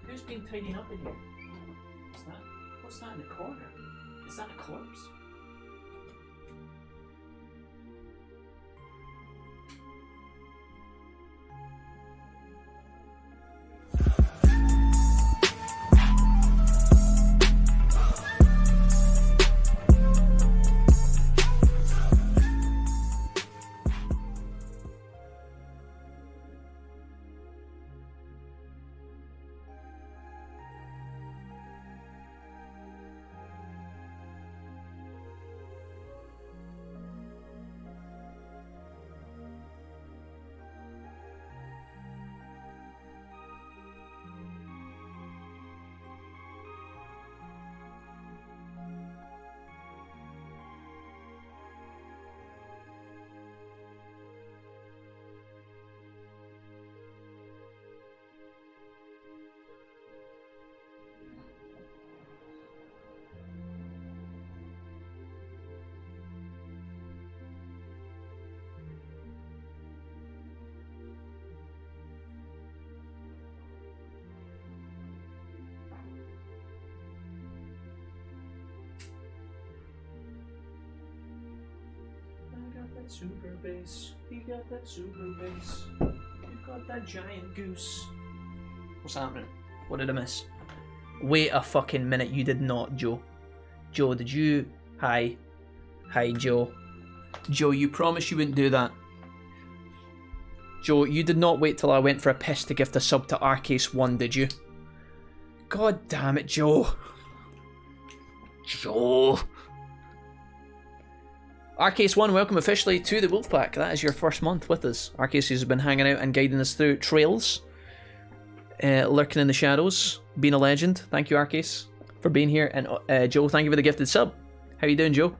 Who's been tidying up in here? What's that in the corner? Is that a corpse? Super bass. You got that super bass. You got that giant goose. What's happening? What did I miss? Wait a fucking minute, you did not, Joe. Joe, did you... Hi. Hi, Joe. Joe, you promised you wouldn't do that. Joe, you did not wait till I went for a piss to gift a sub to Arcase1, did you? God damn it, Joe. Joe. Arcase1, welcome officially to the Wolfpack. That is your first month with us. Arcase has been hanging out and guiding us through trails, lurking in the shadows, being a legend. Thank you, Arcase, for being here. And Joe, thank you for the gifted sub. How you doing, Joe?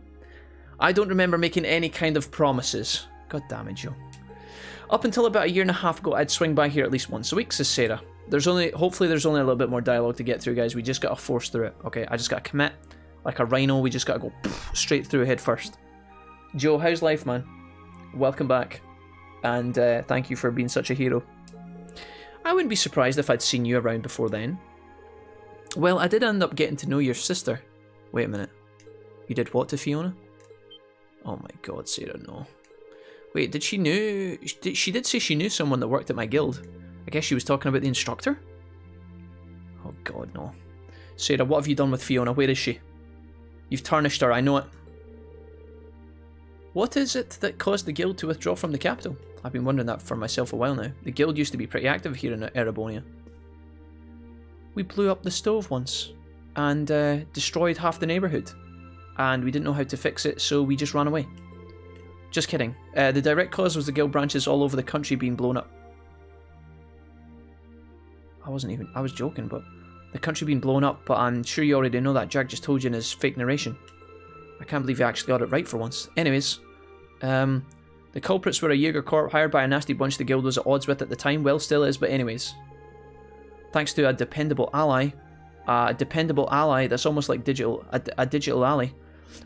I don't remember making any kind of promises. God damn it, Joe. Up until about a year and a half ago, I'd swing by here at least once a week, says Sarah. Hopefully there's only a little bit more dialogue to get through, guys. We just gotta force through it, okay? I just gotta commit. Like a rhino, we just gotta go straight through head first. Joe, how's life, man? Welcome back, and thank you for being such a hero. I wouldn't be surprised if I'd seen you around before then. Well, I did end up getting to know your sister. Wait a minute. You did what to Fiona? Oh my god, Sarah, no. Wait, did she knew... She did say she knew someone that worked at my guild. I guess she was talking about the instructor? Oh god, no. Sarah, what have you done with Fiona? Where is she? You've tarnished her, I know it. What is it that caused the guild to withdraw from the capital? I've been wondering that for myself a while now. The guild used to be pretty active here in Erebonia. We blew up the stove once, and destroyed half the neighbourhood. And we didn't know how to fix it, so we just ran away. Just kidding. The direct cause was the guild branches all over the country being blown up. I was joking, but... The country being blown up, but I'm sure you already know that. Jack just told you in his fake narration. I can't believe you actually got it right for once. Anyways... the culprits were a Jaeger Corps hired by a nasty bunch the guild was at odds with at the time. Well, still is, but anyways. Thanks to a dependable ally that's almost like a digital ally,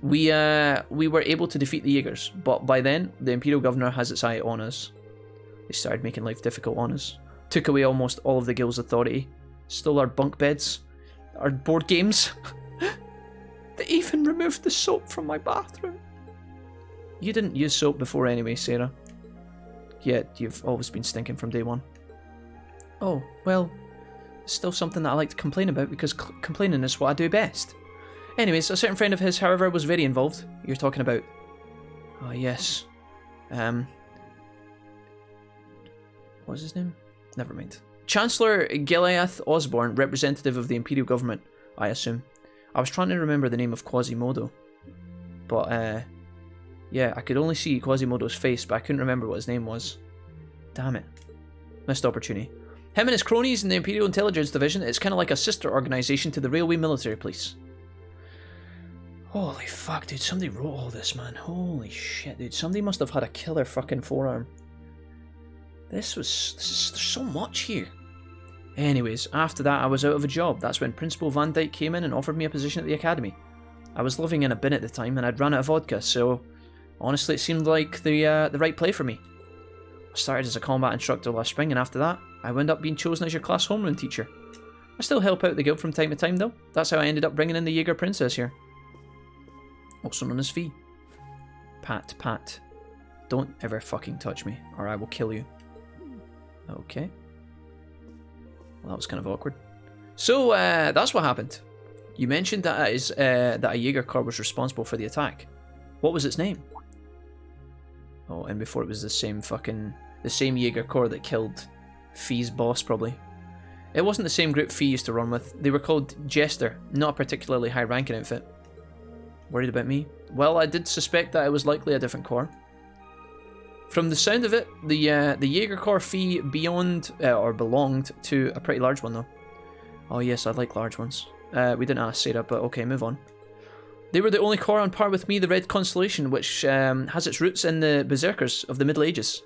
we were able to defeat the Jaegers, but by then, the Imperial Governor has its eye on us. They started making life difficult on us. Took away almost all of the guild's authority. Stole our bunk beds. Our board games. They even removed the soap from my bathroom. You didn't use soap before anyway, Sarah. Yet you've always been stinking from day one. Oh, well, it's still something that I like to complain about because complaining is what I do best. Anyways, a certain friend of his, however, was very involved. You're talking about... Oh, yes. What was his name? Never mind. Chancellor Gileath Osborne, representative of the Imperial Government, I assume. I was trying to remember the name of Quasimodo. But, yeah, I could only see Quasimodo's face, but I couldn't remember what his name was. Damn it. Missed opportunity. Him and his cronies in the Imperial Intelligence Division, it's kind of like a sister organisation to the Railway Military Police. Holy fuck, dude, somebody wrote all this, man. Holy shit, dude. Somebody must have had a killer fucking forearm. There's so much here. Anyways, after that I was out of a job. That's when Principal Van Dyke came in and offered me a position at the academy. I was living in a bin at the time and I'd run out of vodka, so Honestly, it seemed like the right play for me. I started as a combat instructor last spring, and after that, I wound up being chosen as your class homeroom teacher. I still help out the guild from time to time, though. That's how I ended up bringing in the Jaeger Princess here. Also known as Fee. Pat, Pat. Don't ever fucking touch me, or I will kill you. Okay. Well, that was kind of awkward. So, that's what happened. You mentioned that that a Jaeger Corps was responsible for the attack. What was its name? Oh, and before it was the same Jaeger Corps that killed Fee's boss, probably. It wasn't the same group Fee used to run with. They were called Jester, not a particularly high-ranking outfit. Worried about me? Well, I did suspect that it was likely a different corps. From the sound of it, the Jaeger Corps Fee belonged to a pretty large one, though. Oh yes, I like large ones. We didn't ask Sarah, but okay, move on. They were the only corps on par with me, the Red Constellation, which has its roots in the Berserkers of the Middle Ages.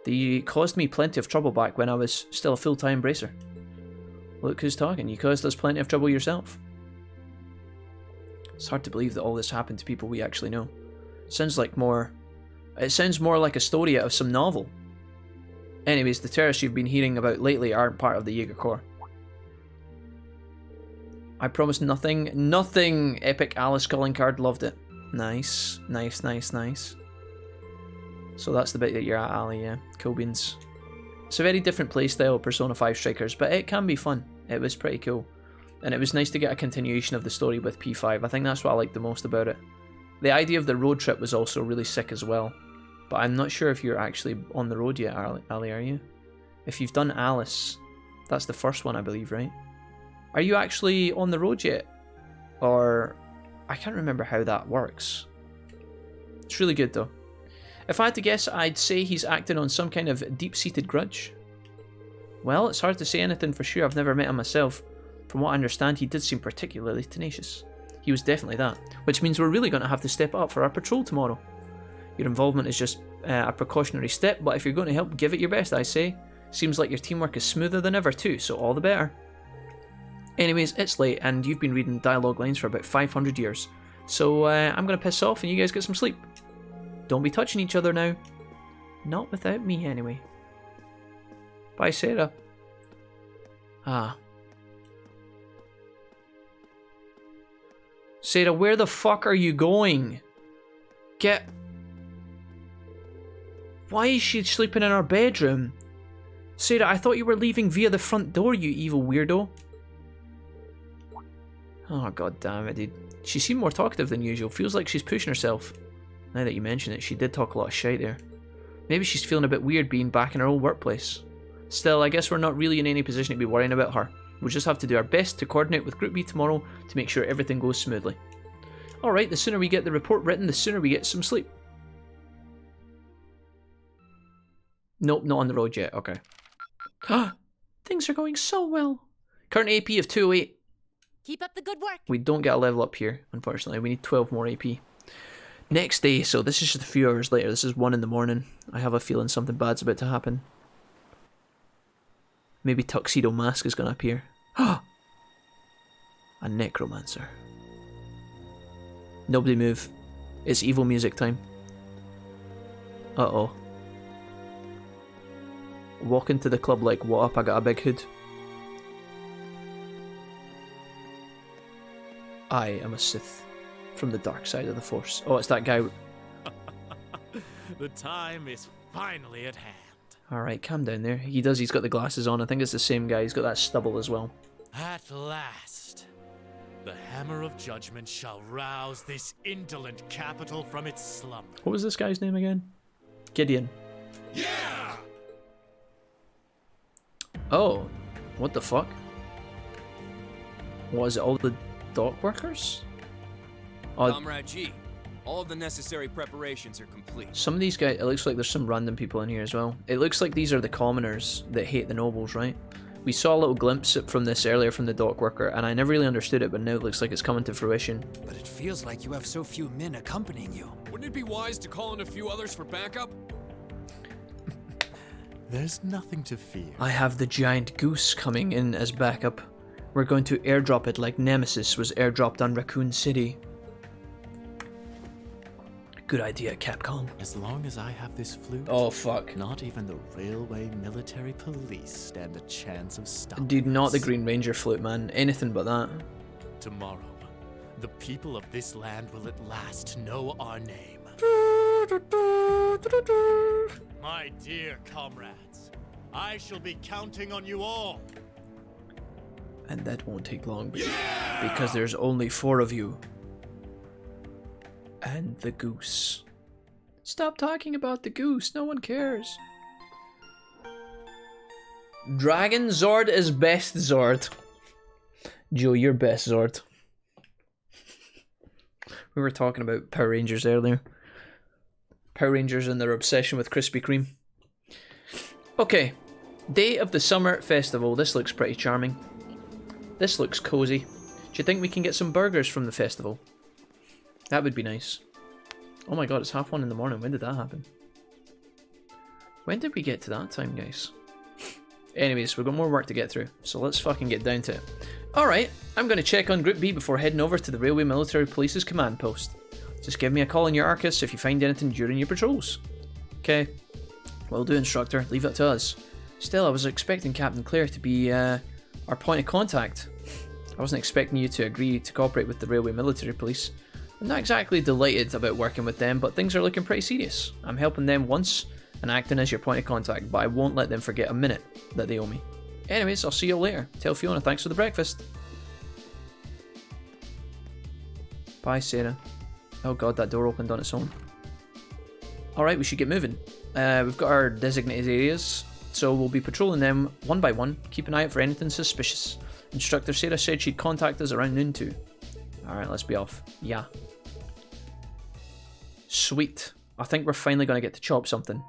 They caused me plenty of trouble back when I was still a full-time bracer. Look who's talking, you caused us plenty of trouble yourself. It's hard to believe that all this happened to people we actually know. It sounds more like a story out of some novel. Anyways, the terrorists you've been hearing about lately aren't part of the Jaeger Corps. I promise nothing, Epic Alice calling card, loved it. Nice, nice, nice, nice. So that's the bit that you're at, Ali, yeah. Cool beans. It's a very different playstyle of Persona 5 Strikers, but it can be fun. It was pretty cool. And it was nice to get a continuation of the story with P5. I think that's what I liked the most about it. The idea of the road trip was also really sick as well. But I'm not sure if you're actually on the road yet, Ali, are you? If you've done Alice, that's the first one, I believe, right? Are you actually on the road yet? Or... I can't remember how that works. It's really good, though. If I had to guess, I'd say he's acting on some kind of deep-seated grudge. Well, it's hard to say anything for sure. I've never met him myself. From what I understand, he did seem particularly tenacious. He was definitely that, which means we're really going to have to step up for our patrol tomorrow. Your involvement is just a precautionary step, but if you're going to help, give it your best, I say. Seems like your teamwork is smoother than ever too, so all the better. Anyways, it's late, and you've been reading dialogue lines for about 500 years, so I'm going to piss off and you guys get some sleep. Don't be touching each other now. Not without me, anyway. Bye, Sarah. Ah. Sarah, where the fuck are you going? Get... Why is she sleeping in our bedroom? Sarah, I thought you were leaving via the front door, you evil weirdo. Oh, god damn it, dude. She seemed more talkative than usual. Feels like she's pushing herself. Now that you mention it, she did talk a lot of shite there. Maybe she's feeling a bit weird being back in her old workplace. Still, I guess we're not really in any position to be worrying about her. We'll just have to do our best to coordinate with Group B tomorrow to make sure everything goes smoothly. Alright, the sooner we get the report written, the sooner we get some sleep. Nope, not on the road yet, okay. Things are going so well. Current AP of 208. Keep up the good work. We don't get a level up here, unfortunately. We need 12 more AP. Next day, so this is just a few hours later. This is 1 in the morning. I have a feeling something bad's about to happen. Maybe Tuxedo Mask is going to appear. A necromancer. Nobody move. It's evil music time. Uh-oh. Walk into the club like, what up, I got a big hood. I am a Sith from the dark side of the Force. Oh, it's that guy. The time is finally at hand. Alright, calm down there. He's got the glasses on. I think it's the same guy. He's got that stubble as well. At last, the hammer of judgment shall rouse this indolent capital from its slumber. What was this guy's name again? Gideon. Yeah! Oh, what the fuck? Was it all the dock workers? Oh, Comrade G, all of the necessary preparations are complete. some of these guys, it looks like there's some random people in here as well. It looks like these are the commoners that hate the nobles, right? We saw a little glimpse from this earlier from the dock worker, and I never really understood it, but now it looks like it's coming to fruition. But it feels like you have so few men accompanying you. Wouldn't it be wise to call in a few others for backup? There's nothing to fear. I have the giant goose coming in as backup. We're going to airdrop it like Nemesis was airdropped on Raccoon City. Good idea, Capcom. As long as I have this flute, oh fuck, not even the railway military police stand a chance of stopping Dude, not the us. Green Ranger flute, man. Anything but that. Tomorrow, the people of this land will at last know our name. My dear comrades, I shall be counting on you all. And that won't take long, because there's only 4 of you. And the goose. Stop talking about the goose, no one cares. Dragon Zord is best Zord. Joe, you're best Zord. We were talking about Power Rangers earlier. Power Rangers and their obsession with Krispy Kreme. Okay, day of the summer festival. This looks pretty charming. This looks cozy. Do you think we can get some burgers from the festival? That would be nice. Oh my god, it's 1:30 in the morning. When did that happen? When did we get to that time, guys? Anyways, we've got more work to get through, so let's fucking get down to it. Alright, I'm going to check on Group B before heading over to the Railway Military Police's command post. Just give me a call in your Arcus if you find anything during your patrols. Okay. Will do, Instructor. Leave it to us. Still, I was expecting Captain Clare to be our point of contact. I wasn't expecting you to agree to cooperate with the Railway Military Police. I'm not exactly delighted about working with them, but things are looking pretty serious. I'm helping them once and acting as your point of contact, but I won't let them forget a minute that they owe me. Anyways, I'll see you later. Tell Fiona thanks for the breakfast. Bye, Sarah. Oh god, that door opened on its own. Alright, we should get moving. We've got our designated areas, so we'll be patrolling them one by one. Keep an eye out for anything suspicious. Instructor Sarah said she'd contact us around noon too. Alright, let's be off. Yeah. Sweet. I think we're finally going to get to chop something.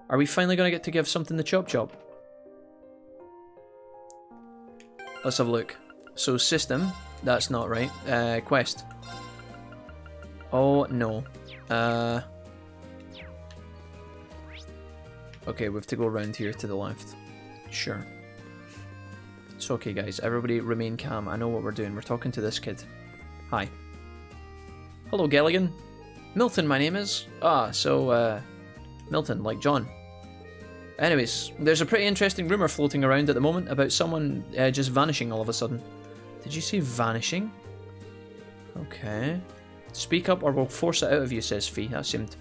Are we finally going to get to give something the chop? Let's have a look. So system, that's not right. Quest. Oh no. Okay, we have to go around here to the left. Sure. It's okay, guys. Everybody remain calm. I know what we're doing. We're talking to this kid. Hi. Hello, Gelligan. Milton, my name is. Milton, like John. Anyways, there's a pretty interesting rumour floating around at the moment about someone just vanishing all of a sudden. Did you say vanishing? Okay. Speak up or we'll force it out of you, says Fee. That seemed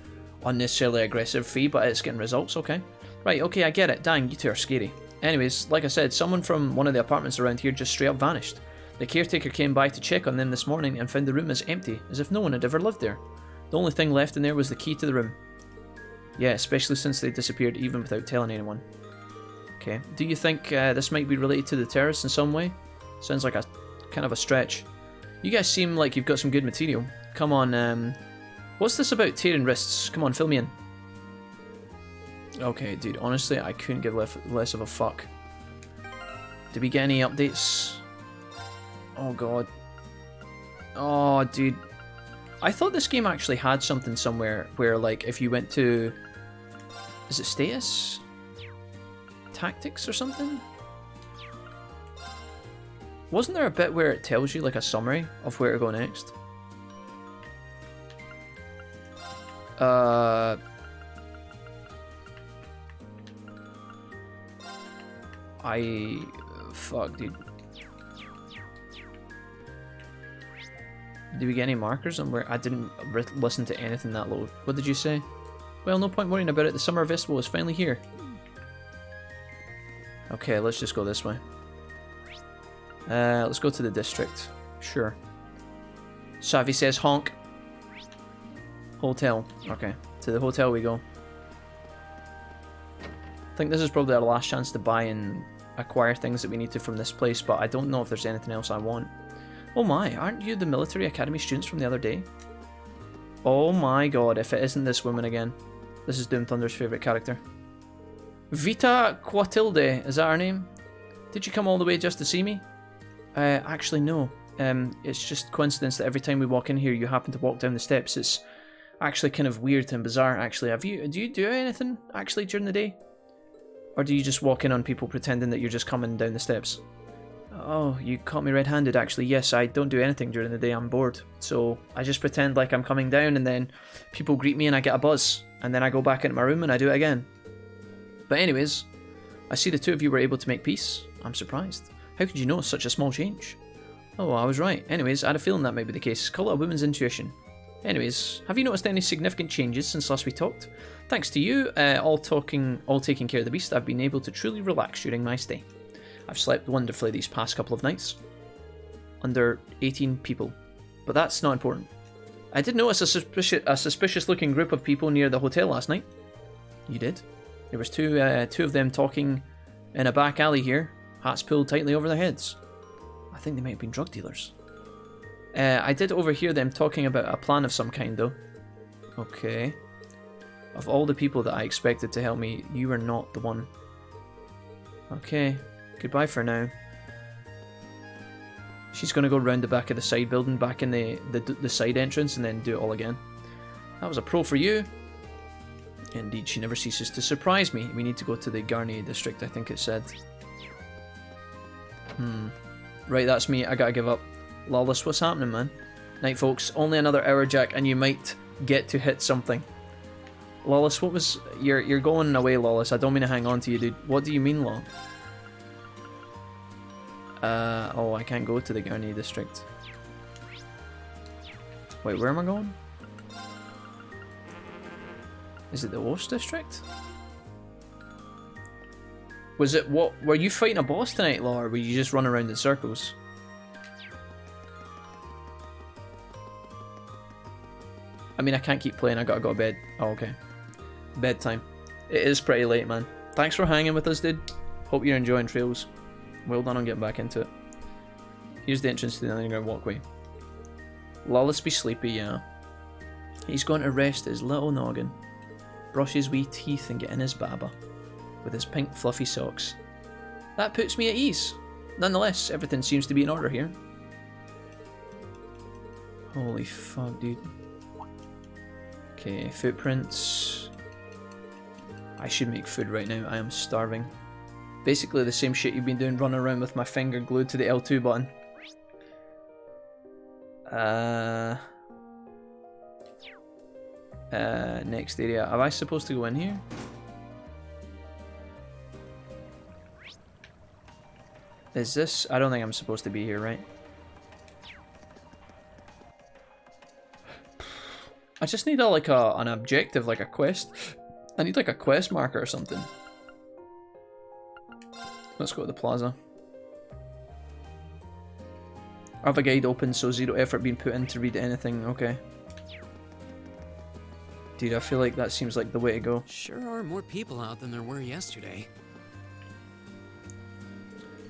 unnecessarily aggressive, Fee, but it's getting results, okay. Right, okay, I get it. Dang, you two are scary. Anyways, like I said, someone from one of the apartments around here just straight up vanished. The caretaker came by to check on them this morning and found the room as empty, as if no one had ever lived there. The only thing left in there was the key to the room. Yeah, especially since they disappeared even without telling anyone. Okay, do you think this might be related to the terrorists in some way? Sounds like a kind of a stretch. You guys seem like you've got some good material. Come on, what's this about tearing wrists? Come on, fill me in. Okay, dude, honestly, I couldn't give less of a fuck. Did we get any updates? Oh god. Oh, dude. I thought this game actually had something somewhere where, like, if you went to... Is it status? Tactics or something? Wasn't there a bit where it tells you, like, a summary of where to go next? Fuck, dude. Did we get any markers on where... I didn't listen to anything that low. What did you say? Well, no point worrying about it. The summer festival is finally here. Okay, let's just go this way. Let's go to the district. Sure. Savi says honk. Hotel. Okay, to the hotel we go. I think this is probably our last chance to buy and acquire things that we need to from this place, but I don't know if there's anything else I want. Oh my, aren't you the military academy students from the other day? Oh my god, if it isn't this woman again. This is Doom Thunder's favourite character. Vita Quatilde, is that her name? Did you come all the way just to see me? Actually no. It's just coincidence that every time we walk in here you happen to walk down the steps. It's actually kind of weird and bizarre actually. Do you do anything actually during the day? Or do you just walk in on people pretending that you're just coming down the steps? Oh, you caught me red-handed, actually. Yes, I don't do anything during the day. I'm bored. So I just pretend like I'm coming down, and then people greet me and I get a buzz. And then I go back into my room and I do it again. But anyways, I see the two of you were able to make peace. I'm surprised. How could you know such a small change? Oh, I was right. Anyways, I had a feeling that might be the case. Call it a woman's intuition. Anyways, have you noticed any significant changes since last we talked? Thanks to you, all taking care of the beast, I've been able to truly relax during my stay. I've slept wonderfully these past couple of nights. Under 18 people. But that's not important. I did notice a suspicious looking group of people near the hotel last night. You did? There was two of them talking in a back alley here, hats pulled tightly over their heads. I think they might have been drug dealers. I did overhear them talking about a plan of some kind, though. Okay. Of all the people that I expected to help me, you were not the one. Okay. Goodbye for now. She's going to go round the back of the side building, back in the side entrance, and then do it all again. That was a pro for you. Indeed, she never ceases to surprise me. We need to go to the Garnier district, I think it said. Right, that's me. I gotta give up. Lawless, what's happening, man? Night, folks. Only another hour, Jack, and you might get to hit something. Lawless, what was... You're going away, Lawless. I don't mean to hang on to you, dude. What do you mean, Law? Oh, I can't go to the Garnier district. Wait, where am I going? Is it the Worst district? Was it what? Were you fighting a boss tonight, Law, or were you just running around in circles? I mean, I can't keep playing. I gotta go to bed. Oh, okay. Bedtime. It is pretty late, man. Thanks for hanging with us, dude. Hope you're enjoying Trails. Well done on getting back into it. Here's the entrance to the underground walkway. Lawless be sleepy, yeah. He's going to rest his little noggin, brush his wee teeth and get in his baba with his pink fluffy socks. That puts me at ease. Nonetheless, everything seems to be in order here. Holy fuck, dude. Okay, footprints. I should make food right now. I am starving. Basically the same shit you've been doing, running around with my finger glued to the L2 button. Next area. Am I supposed to go in here? Is this... I don't think I'm supposed to be here, right? I just need an objective, like a quest. I need like a quest marker or something. Let's go to the plaza. I have a guide open, so 0 effort being put in to read anything. Okay. Dude, I feel like that seems like the way to go. Sure are more people out than there were yesterday.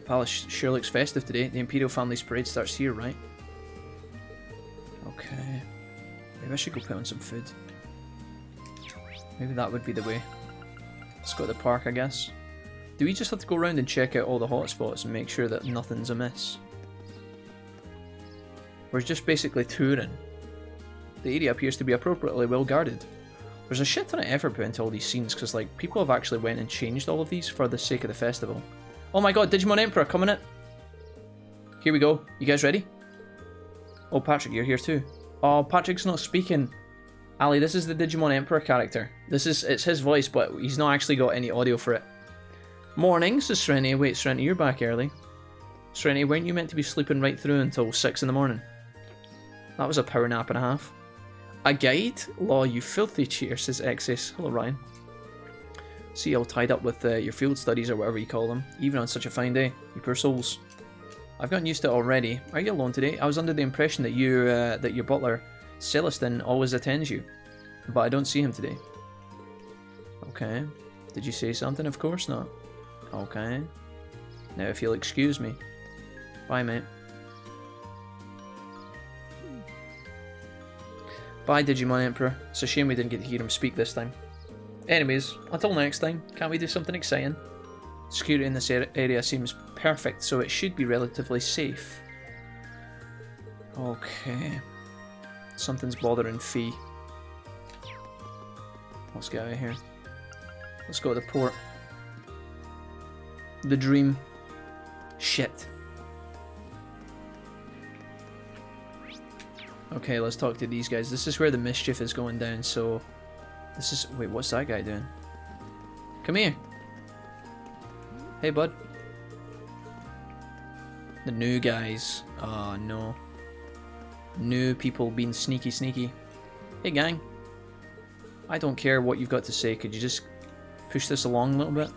Palace sure looks festive today. The Imperial Family's parade starts here, right? Okay. Maybe I should go put on some food. Maybe that would be the way. Let's go to the park, I guess. Do we just have to go around and check out all the hotspots and make sure that nothing's amiss? We're just basically touring. The area appears to be appropriately well guarded. There's a shit ton of effort put into all these scenes because like people have actually went and changed all of these for the sake of the festival. Oh my god, Digimon Emperor coming in. Here we go. You guys ready? Oh, Patrick, you're here too. Oh, Patrick's not speaking. Ali, this is the Digimon Emperor character. It's his voice, but he's not actually got any audio for it. Morning, says Serenity. Wait, Serenity, you're back early. Serenity, weren't you meant to be sleeping right through until 6 in the morning? That was a power nap and a half. A guide? Law, you filthy cheater, says Excess. Hello, Ryan. See, all tied up with your field studies or whatever you call them, even on such a fine day. You poor souls. I've gotten used to it already. Are you alone today? I was under the impression that your butler, Celestin, always attends you, but I don't see him today. Okay. Did you say something? Of course not. Okay. Now if you'll excuse me. Bye, mate. Bye, Digimon Emperor. It's a shame we didn't get to hear him speak this time. Anyways, until next time, can't we do something exciting? Security in this area seems perfect, so it should be relatively safe. Okay. Something's bothering Fee. Let's get out of here. Let's go to the port. The dream. Shit. Okay, let's talk to these guys. This is where the mischief is going down, so... This is... Wait, what's that guy doing? Come here. Hey, bud. The new guys. Oh, no. New people being sneaky sneaky. Hey, gang. I don't care what you've got to say. Could you just push this along a little bit?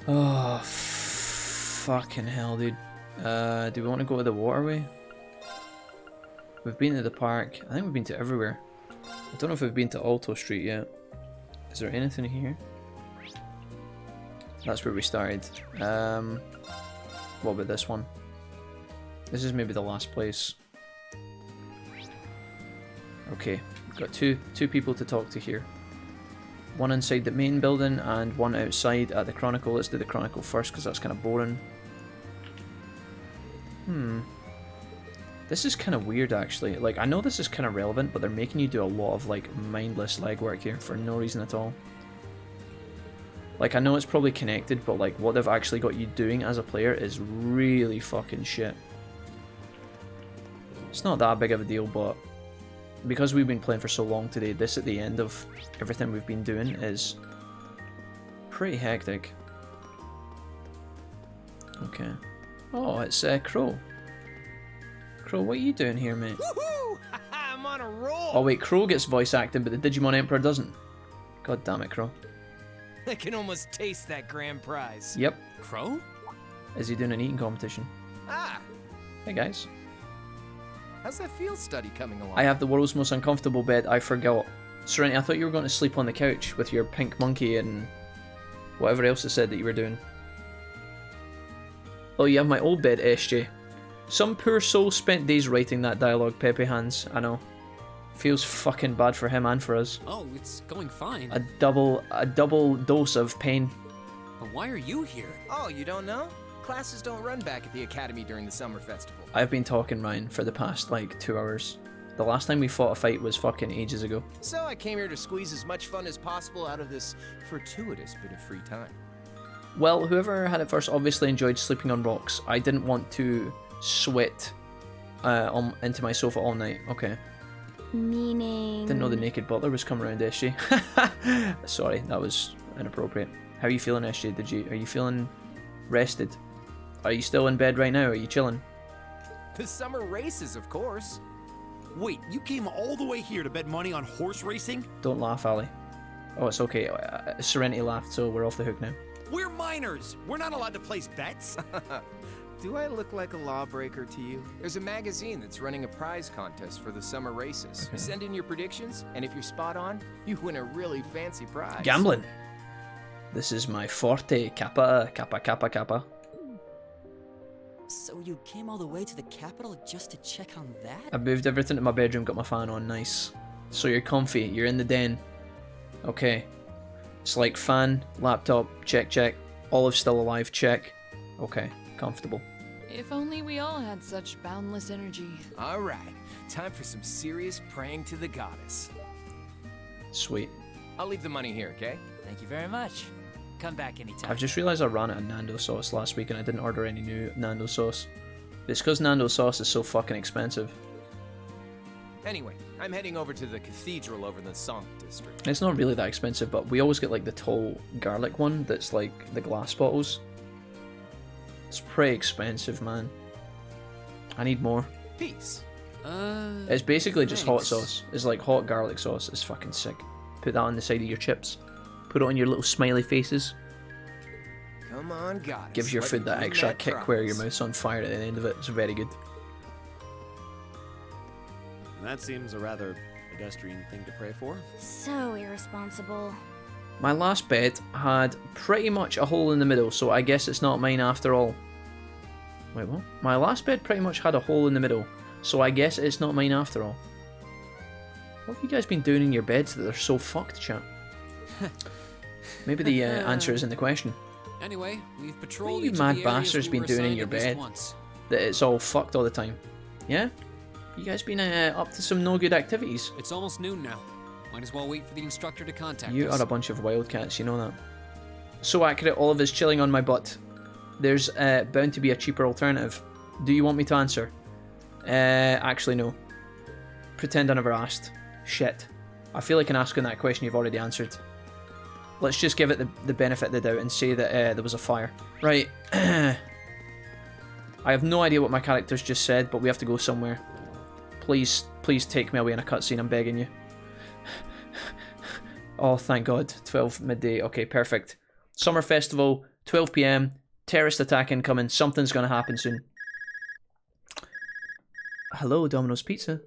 Oh, fucking hell, dude. Do we want to go to the waterway? We've been to the park. I think we've been to everywhere. I don't know if we've been to Alto Street yet. Is there anything here? That's where we started. What about this one? This is maybe the last place. Okay, we've got two people to talk to here. One inside the main building and one outside at the Chronicle. Let's do the Chronicle first because that's kind of boring. This is kind of weird actually. Like, I know this is kind of relevant, but they're making you do a lot of like mindless legwork here for no reason at all. Like, I know it's probably connected, but like what they've actually got you doing as a player is really fucking shit. It's not that big of a deal, but because we've been playing for so long today, this at the end of everything we've been doing is pretty hectic. Okay. Oh, it's Crow. Crow, what are you doing here, mate? Woohoo! I'm on a roll! Oh wait, Crow gets voice acted, but the Digimon Emperor doesn't. God damn it, Crow. I can almost taste that grand prize. Yep. Crow? Is he doing an eating competition? Ah! Hey guys. How's that field study coming along? I have the world's most uncomfortable bed. I forgot. Serenity, I thought you were going to sleep on the couch with your pink monkey and whatever else it said that you were doing. Oh, you have my old bed, SJ. Some poor soul spent days writing that dialogue, Pepe Hands. I know. Feels fucking bad for him and for us. Oh, it's going fine. A double dose of pain. But why are you here? Oh, you don't know? Classes don't run back at the academy during the summer festival. I've been talking, Ryan, for the past, like, 2 hours. The last time we fought a fight was fucking ages ago. So I came here to squeeze as much fun as possible out of this fortuitous bit of free time. Well, whoever had it first obviously enjoyed sleeping on rocks. I didn't want to sweat into my sofa all night. Okay. Meaning... Didn't know the naked butler was coming around, SJ. Sorry, that was inappropriate. How are you feeling, SJ? Are you feeling rested? Are you still in bed right now? Are you chilling? The summer races, of course. Wait, you came all the way here to bet money on horse racing? Don't laugh, Ali. Oh, it's okay. Serenity laughed, so we're off the hook now. We're minors. We're not allowed to place bets. Do I look like a lawbreaker to you? There's a magazine that's running a prize contest for the summer races. Okay. Send in your predictions, and if you're spot on, you win a really fancy prize. Gambling. This is my forte. Kappa. So you came all the way to the capital just to check on that? I moved everything to my bedroom, got my fan on, nice. So you're comfy, you're in the den. Okay. It's like fan, laptop, check. Olive's still alive, check. Okay, comfortable. If only we all had such boundless energy. All right, time for some serious praying to the goddess. Sweet. I'll leave the money here, okay? Thank you very much. Come back anytime. I've just realised I ran out of Nando sauce last week and I didn't order any new Nando sauce. It's because Nando sauce is so fucking expensive. Anyway, I'm heading over to the cathedral over in the Song district. It's not really that expensive, but we always get like the tall garlic one that's like the glass bottles. It's pretty expensive, man. I need more. Peace. It's basically just hot thanks. sauce. It's like hot garlic sauce. It's fucking sick. Put that on the side of your chips. Put it on your little smiley faces. Come on, goddess. Gives your let food me that win extra that kick prize. where your mouth's on fire at the end of it. It's very good. That seems a rather pedestrian thing to pray for. So irresponsible. My last bed had pretty much a hole in the middle, so I guess it's not mine after all. Wait, what? My last bed pretty much had a hole in the middle, so I guess it's not mine after all. What have you guys been doing in your beds that they're so fucked, chat? Maybe the answer is in the question. Anyway, we've What patrolled have you each mad of the areas bastards we been were doing in assigned your at least bed? once. That it's all fucked all the time. Yeah? You guys been up to some no good activities? It's almost noon now. Might as well wait for the instructor to contact You us. are a bunch of wildcats, you know that. So accurate, all of us chilling on my butt. There's bound to be a cheaper alternative. Do you want me to answer? Actually, no. Pretend I never asked. Shit. I feel like in asking that question you've already answered. Let's just give it the benefit of the doubt and say that there was a fire. Right. I have no idea what my character's just said, but we have to go somewhere. Please take me away in a cutscene, I'm begging you. Oh, thank God. 12 midday. Okay, perfect. Summer Festival, 12 PM, terrorist attack incoming. Something's gonna happen soon. Hello, Domino's Pizza.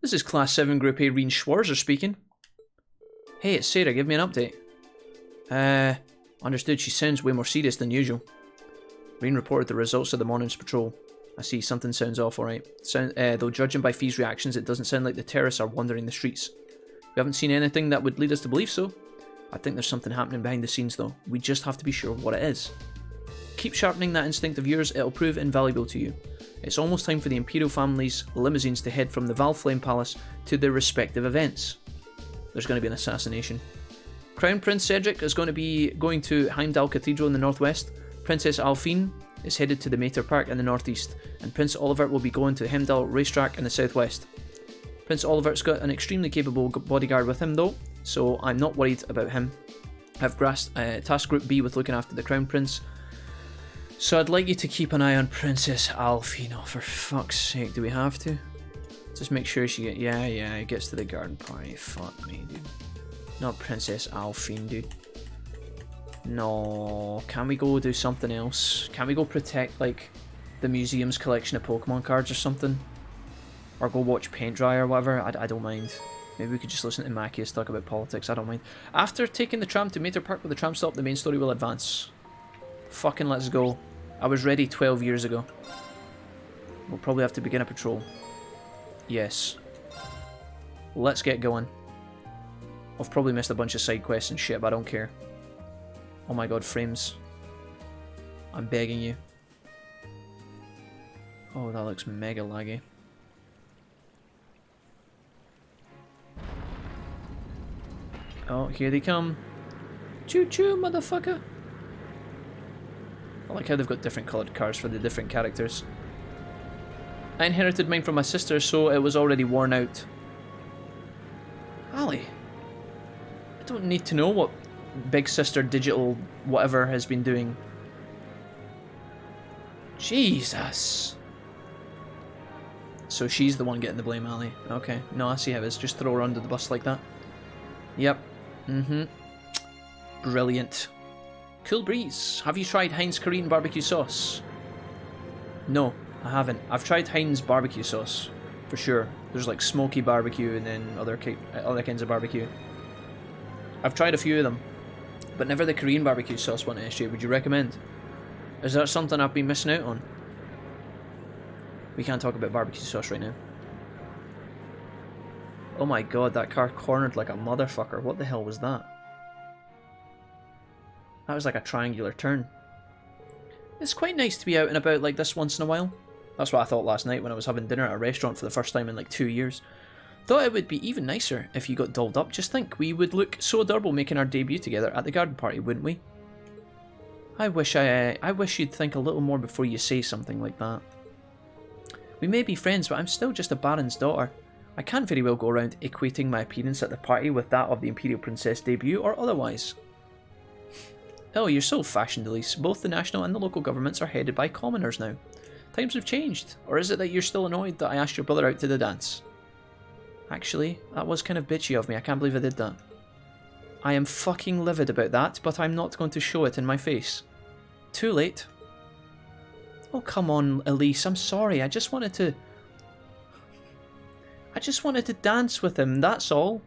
This is Class 7 Group A Reen Schwarzer speaking. Hey, it's Sarah. Give me an update. Understood. She sounds way more serious than usual. Reen reported the results of the morning's patrol. I see, something sounds off, alright. Though judging by Fee's reactions, it doesn't sound like the terrorists are wandering the streets. We haven't seen anything that would lead us to believe so. I think there's something happening behind the scenes though. We just have to be sure what it is. Keep sharpening that instinct of yours, it'll prove invaluable to you. It's almost time for the Imperial family's limousines to head from the Valflame Palace to their respective events. There's going to be an assassination. Crown Prince Cedric is going to be going to Heimdall Cathedral in the northwest. Princess Alphine is headed to the Mater Park in the northeast. And Prince Oliver will be going to Heimdall Racetrack in the southwest. Prince Oliver's got an extremely capable bodyguard with him though, so I'm not worried about him. I've grasped Task Group B with looking after the Crown Prince. So I'd like you to keep an eye on Princess Alphine. Oh, for fuck's sake, do we have to? Just make sure she gets to the garden party. Fuck me, dude. Not Princess Alphine, dude. No, can we go do something else? Can we go protect, like, the museum's collection of Pokemon cards or something? Or go watch paint dry or whatever? I don't mind. Maybe we could just listen to Machias talk about politics, I don't mind. After taking the tram to Mater Park with the tram stop, the main story will advance. Fucking let's go. I was ready 12 years ago. We'll probably have to begin a patrol. Yes. Let's get going. I've probably missed a bunch of side quests and shit, but I don't care. Oh my god, frames. I'm begging you. Oh, that looks mega laggy. Oh, here they come. Choo choo, motherfucker. I like how they've got different coloured cars for the different characters. I inherited mine from my sister, so it was already worn out. Ali, I don't need to know what Big Sister Digital whatever has been doing. Jesus. So she's the one getting the blame, Ali. Okay, no, I see how it is. Just throw her under the bus like that. Yep. Brilliant. Cool breeze. Have you tried Heinz Korean barbecue sauce? No, I haven't. I've tried Heinz barbecue sauce, for sure. There's like smoky barbecue and then other kinds of barbecue. I've tried a few of them, but never the Korean barbecue sauce one, SJ. Would you recommend? Is that something I've been missing out on? We can't talk about barbecue sauce right now. Oh my god, that car cornered like a motherfucker. What the hell was that? That was like a triangular turn. It's quite nice to be out and about like this once in a while. That's what I thought last night when I was having dinner at a restaurant for the first time in like 2 years. Thought it would be even nicer if you got dolled up. Just think, we would look so adorable making our debut together at the garden party, wouldn't we? I wish you'd think a little more before you say something like that. We may be friends, but I'm still just a baron's daughter. I can't very well go around equating my appearance at the party with that of the Imperial Princess debut or otherwise. Oh, you're so fashioned, Elise. Both the national and the local governments are headed by commoners now. Times have changed. Or is it that you're still annoyed that I asked your brother out to the dance? Actually, that was kind of bitchy of me. I can't believe I did that. I am fucking livid about that, but I'm not going to show it in my face. Too late. Oh, come on, Elise. I'm sorry. I just wanted to dance with him, that's all.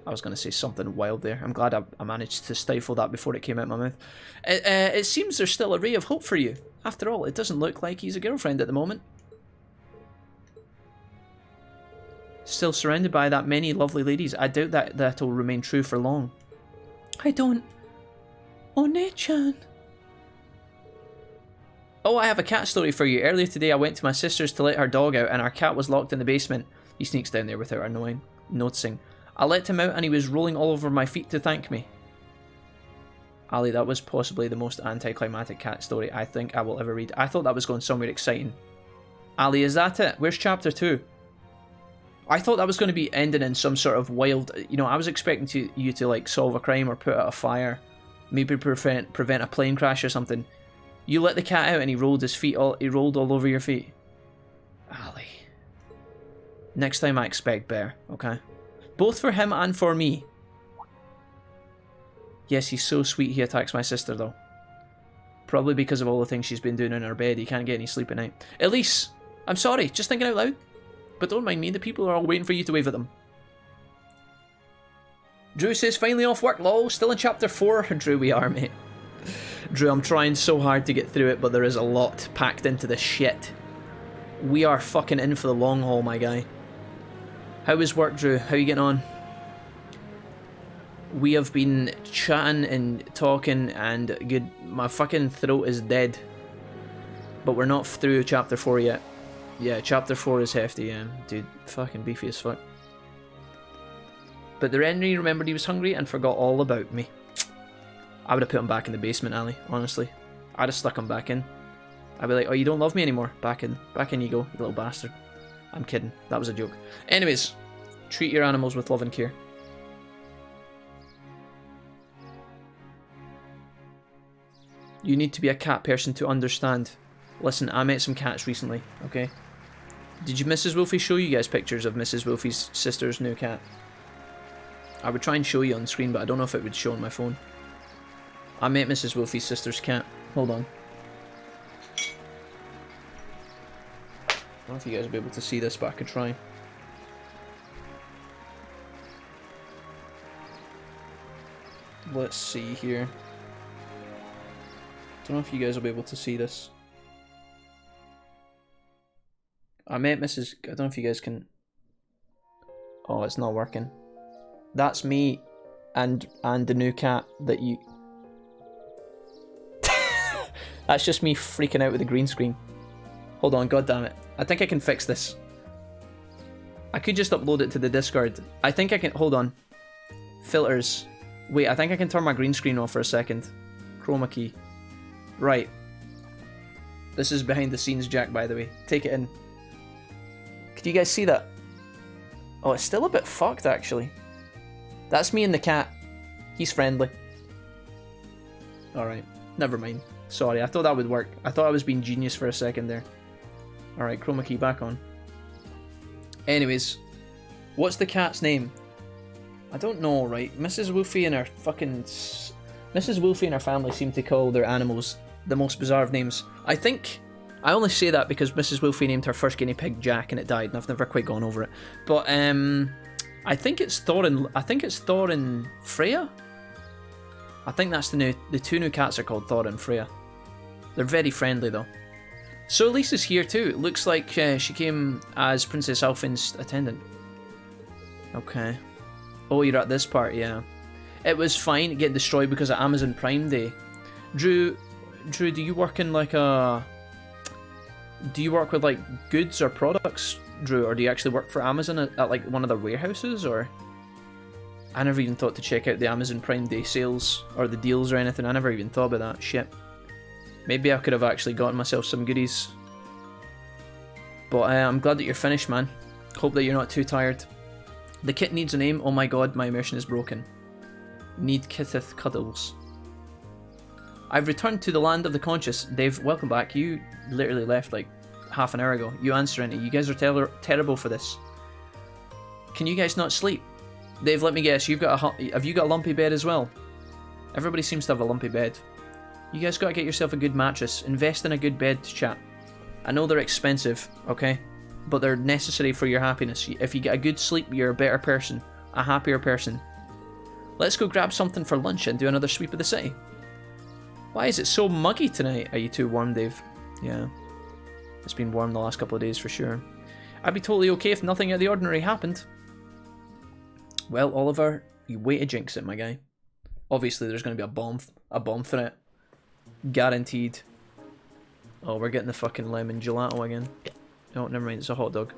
I was going to say something wild there. I'm glad I managed to stifle that before it came out of my mouth. It seems there's still a ray of hope for you. After all, it doesn't look like he's a girlfriend at the moment. Still surrounded by that many lovely ladies. I doubt that that'll remain true for long. I don't... One-chan. Oh, I have a cat story for you. Earlier today I went to my sister's to let her dog out and our cat was locked in the basement. He sneaks down there without her noticing. I let him out and he was rolling all over my feet to thank me. Ali, that was possibly the most anticlimactic cat story I think I will ever read. I thought that was going somewhere exciting. Ali, is that it? Where's chapter 2? I thought that was going to be ending in some sort of wild... You know, I was expecting you to, like, solve a crime or put out a fire. Maybe prevent a plane crash or something. You let the cat out and he rolled all over your feet. Ali. Next time I expect better, okay? Both for him and for me. Yes, he's so sweet he attacks my sister, though. Probably because of all the things she's been doing in her bed. He can't get any sleep at night. Elise, I'm sorry, just thinking out loud. But don't mind me, the people are all waiting for you to wave at them. Drew says, finally off work, lol. Still in chapter 4. Drew, we are, mate. Drew, I'm trying so hard to get through it, but there is a lot packed into this shit. We are fucking in for the long haul, my guy. How is work, Drew? How are you getting on? We have been chatting and talking and good. My fucking throat is dead. But we're not through chapter 4 yet. Yeah, chapter 4 is hefty, yeah. Dude, fucking beefy as fuck. But the Henry remembered he was hungry and forgot all about me. I would have put him back in the basement, Ali, honestly. I'd have stuck him back in. I'd be like, oh, you don't love me anymore? Back in you go, you little bastard. I'm kidding, that was a joke. Anyways, treat your animals with love and care. You need to be a cat person to understand. Listen, I met some cats recently, okay? Did you Mrs. Wolfie show you guys pictures of Mrs. Wolfie's sister's new cat? I would try and show you on screen, but I don't know if it would show on my phone. I met Mrs. Wolfie's sister's cat. Hold on. I don't know if you guys will be able to see this, but I could try. Let's see here. Don't know if you guys will be able to see this. I met Mrs. I don't know if you guys can... Oh, it's not working. That's me and the new cat that you... That's just me freaking out with the green screen. Hold on, goddammit. I think I can fix this. I could just upload it to the Discord. I think I can... Hold on. Filters. Wait, I think I can turn my green screen off for a second. Chroma key. Right. This is behind the scenes Jack, by the way. Take it in. Can you guys see that? Oh, it's still a bit fucked, actually. That's me and the cat. He's friendly. Alright. Never mind. Sorry, I thought that would work. I thought I was being genius for a second there. Alright, chroma key back on. Anyways. What's the cat's name? I don't know, right? Mrs. Wolfie and her fucking... Mrs. Wolfie and her family seem to call their animals the most bizarre of names. I think... I only say that because Mrs. Wolfie named her first guinea pig Jack and it died, and I've never quite gone over it. But, I think it's Thor and Freya? I think that's the two new cats are called Thor and Freya. They're very friendly, though. So Lisa's here, too. It looks like she came as Princess Elfin's attendant. Okay. Oh, you're at this part, yeah. It was fine to get destroyed because of Amazon Prime Day. Drew, do you work in like a... Do you work with like goods or products, Drew, or do you actually work for Amazon at like one of their warehouses, or? I never even thought to check out the Amazon Prime Day sales or the deals or anything. I never even thought about that shit. Maybe I could have actually gotten myself some goodies. But I'm glad that you're finished, man. Hope that you're not too tired. The kit needs a name. Oh my god, my immersion is broken. Need Kithith Cuddles. I've returned to the land of the conscious. Dave, welcome back. You literally left like half an hour ago. You answer any. You guys are terrible for this. Can you guys not sleep? Dave, let me guess. Have you got a lumpy bed as well? Everybody seems to have a lumpy bed. You guys got to get yourself a good mattress. Invest in a good bed, chat. I know they're expensive, okay? But they're necessary for your happiness. If you get a good sleep, you're a better person. A happier person. Let's go grab something for lunch and do another sweep of the city. Why is it so muggy tonight? Are you too warm, Dave? Yeah. It's been warm the last couple of days for sure. I'd be totally okay if nothing out of the ordinary happened. Well, Oliver, you way to jinx it, my guy. Obviously, there's going to be a bomb threat. Guaranteed. Oh, we're getting the fucking lemon gelato again. Oh, never mind, it's a hot dog.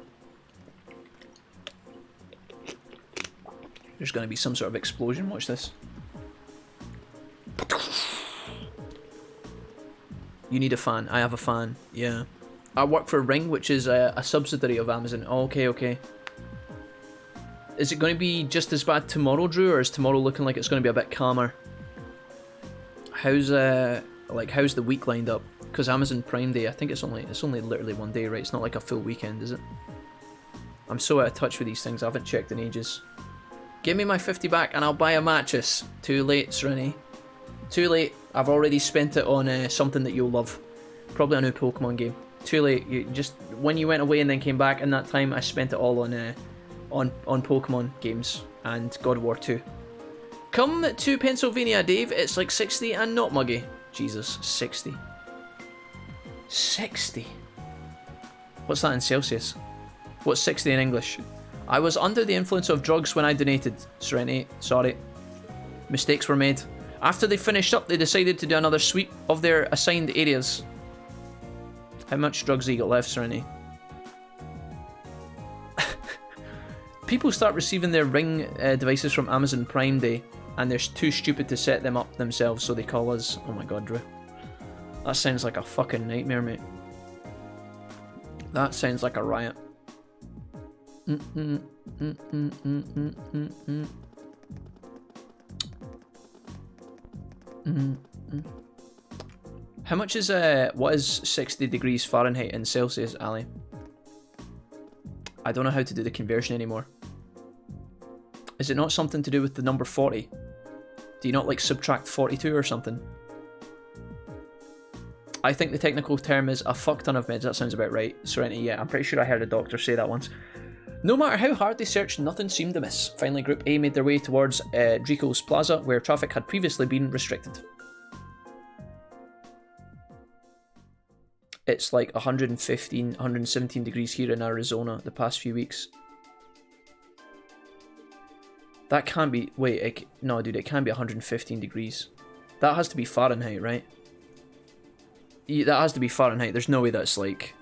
There's going to be some sort of explosion. Watch this. You need a fan. I have a fan. Yeah. I work for Ring, which is a subsidiary of Amazon. Oh, okay, okay. Is it going to be just as bad tomorrow, Drew, or is tomorrow looking like it's going to be a bit calmer? How's how's the week lined up? Because Amazon Prime Day, I think it's only literally one day, right? It's not like a full weekend, is it? I'm so out of touch with these things. I haven't checked in ages. Give me my 50 back and I'll buy a mattress. Too late, Serenity. Too late. I've already spent it on something that you'll love. Probably a new Pokemon game. Too late. You just when you went away and then came back, and that time I spent it all on Pokemon games and God of War 2. Come to Pennsylvania, Dave. It's like 60 and not muggy. Jesus, 60. 60? What's that in Celsius? What's 60 in English? I was under the influence of drugs when I donated. Serenity, sorry. Mistakes were made. After they finished up, they decided to do another sweep of their assigned areas. How much drugs have you got left, Serenity? People start receiving their Ring devices from Amazon Prime Day, and they're too stupid to set them up themselves, so they call us. Oh my god, Drew. That sounds like a fucking nightmare, mate. That sounds like a riot. How much is what is 60 degrees Fahrenheit in Celsius, Ali? I don't know how to do the conversion anymore. Is it not something to do with the number 40? Do you not like subtract 42 or something? I think the technical term is a fuck ton of meds. That sounds about right. Serenity, yeah, I'm pretty sure I heard a doctor say that once. No matter how hard they searched, nothing seemed amiss. Finally, Group A made their way towards Drico's Plaza, where traffic had previously been restricted. It's like 115, 117 degrees here in Arizona the past few weeks. That can't be... Wait, no, dude, it can't be 115 degrees. That has to be Fahrenheit, right? Yeah, that has to be Fahrenheit. There's no way that's like...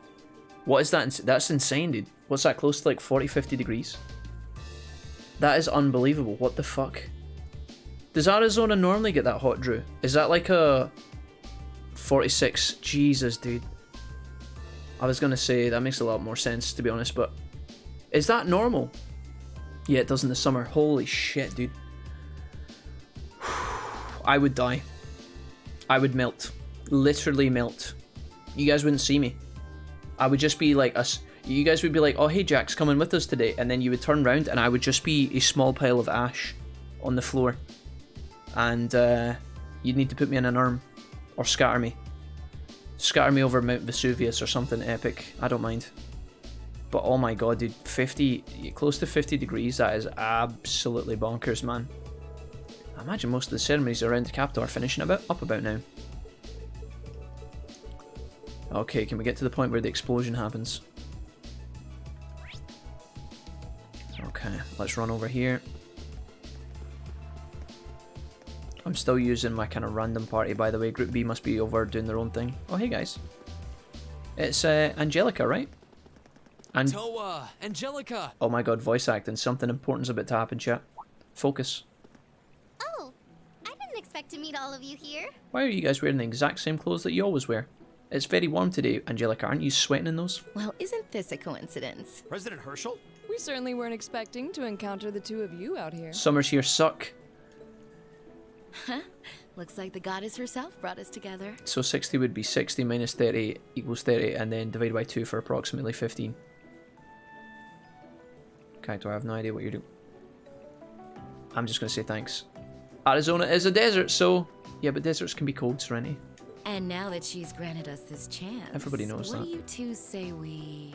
What is that? That's insane, dude. What's that, close to like 40, 50 degrees? That is unbelievable. What the fuck? Does Arizona normally get that hot, Drew? Is that like a 46? Jesus, dude. I was going to say, that makes a lot more sense, to be honest, but... Is that normal? Yeah, it does in the summer. Holy shit, dude. I would die. I would melt. Literally melt. You guys wouldn't see me. I would just be like us. You guys would be like, oh hey Jack's coming with us today, and then you would turn around and I would just be a small pile of ash on the floor, and you'd need to put me in an urn or scatter me over Mount Vesuvius or something epic. I don't mind, but oh my god, dude, 50, close to 50 degrees, that is absolutely bonkers, man. I imagine most of the ceremonies around the capital are finishing up about now. Okay, can we get to the point where the explosion happens? Okay, let's run over here. I'm still using my kind of random party, by the way. Group B must be over doing their own thing. Oh, hey guys. It's Angelica, right? Toa! Angelica! Oh my god, voice acting. Something important's about to happen, chat. Focus. Oh, I didn't expect to meet all of you here. Why are you guys wearing the exact same clothes that you always wear? It's very warm today, Angelica. Aren't you sweating in those? Well, isn't this a coincidence? President Herschel? We certainly weren't expecting to encounter the two of you out here. Summers here suck. Huh? Looks like the goddess herself brought us together. So 60 would be 60 minus 30 equals 30, and then divided by 2 for approximately 15. Okay, I have no idea what you're doing. I'm just going to say thanks. Arizona is a desert, so... Yeah, but deserts can be cold, Serenity. And now that she's granted us this chance, everybody knows that. What do you two say we...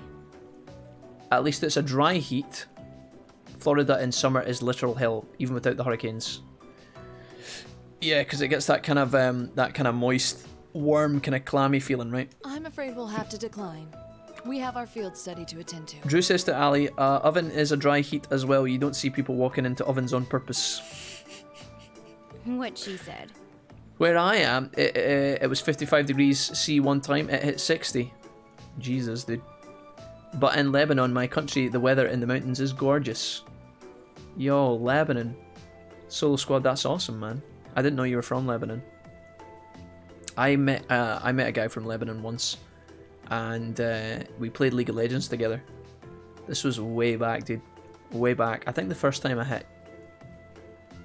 At least it's a dry heat. Florida in summer is literal hell, even without the hurricanes. Yeah, because it gets that kind of moist, warm, kind of clammy feeling, right? I'm afraid we'll have to decline. We have our field study to attend to. Drew says to Ali, oven is a dry heat as well. You don't see people walking into ovens on purpose. What she said. Where I am, it was 55 degrees C one time, it hit 60. Jesus, dude. But in Lebanon, my country, the weather in the mountains is gorgeous. Yo, Lebanon. Solo Squad, that's awesome, man. I didn't know you were from Lebanon. I met a guy from Lebanon once. and we played League of Legends together. This was way back, dude. Way back. I think the first time I hit...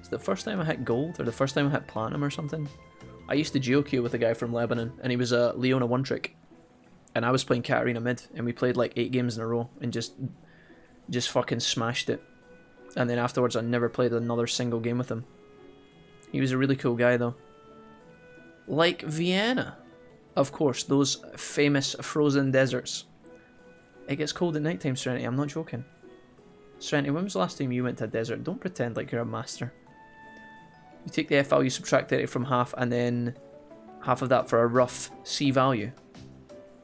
Is it the first time I hit gold, or the first time I hit platinum or something? I used to GeoQ with a guy from Lebanon, and he was a Leona one-trick. And I was playing Katarina mid, and we played like 8 games in a row, and just fucking smashed it. And then afterwards I never played another single game with him. He was a really cool guy though. Like Vienna. Of course, those famous frozen deserts. It gets cold at night time, Serenity, I'm not joking. Serenity, when was the last time you went to a desert? Don't pretend like you're a master. You take the F value, subtract 30 from half, and then half of that for a rough C value.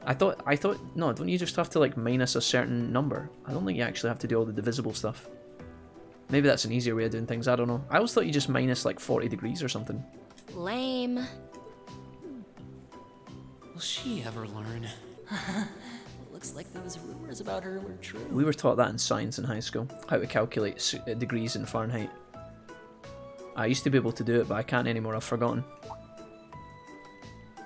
I thought, no, don't you just have to like minus a certain number? I don't think you actually have to do all the divisible stuff. Maybe that's an easier way of doing things, I don't know. I always thought you just minus like 40 degrees or something. Lame. Will she ever learn? Looks like those rumors about her were true. We were taught that in science in high school, how to calculate degrees in Fahrenheit. I used to be able to do it, but I can't anymore, I've forgotten.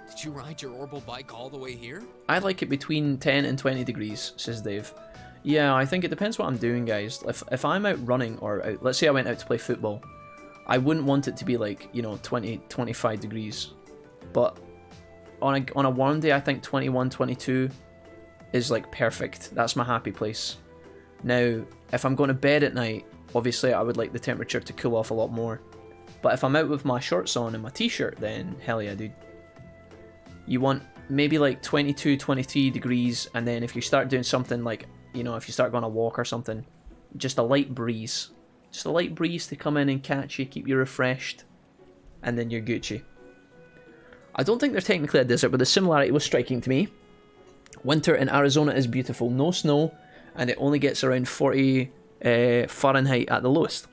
Did you ride your orbital bike all the way here? I like it between 10 and 20 degrees, says Dave. Yeah, I think it depends what I'm doing, guys. If I'm out running, or out, let's say I went out to play football, I wouldn't want it to be like, you know, 20, 25 degrees. But on a warm day, I think 21, 22 is like perfect. That's my happy place. Now, if I'm going to bed at night, obviously I would like the temperature to cool off a lot more. But if I'm out with my shorts on and my t-shirt, then hell yeah, dude. You want maybe like 22, 23 degrees, and then if you start doing something like, you know, if you start going on a walk or something, just a light breeze. Just a light breeze to come in and catch you, keep you refreshed, and then you're Gucci. I don't think they're technically a desert, but the similarity was striking to me. Winter in Arizona is beautiful. No snow, and it only gets around 40 Fahrenheit at the lowest.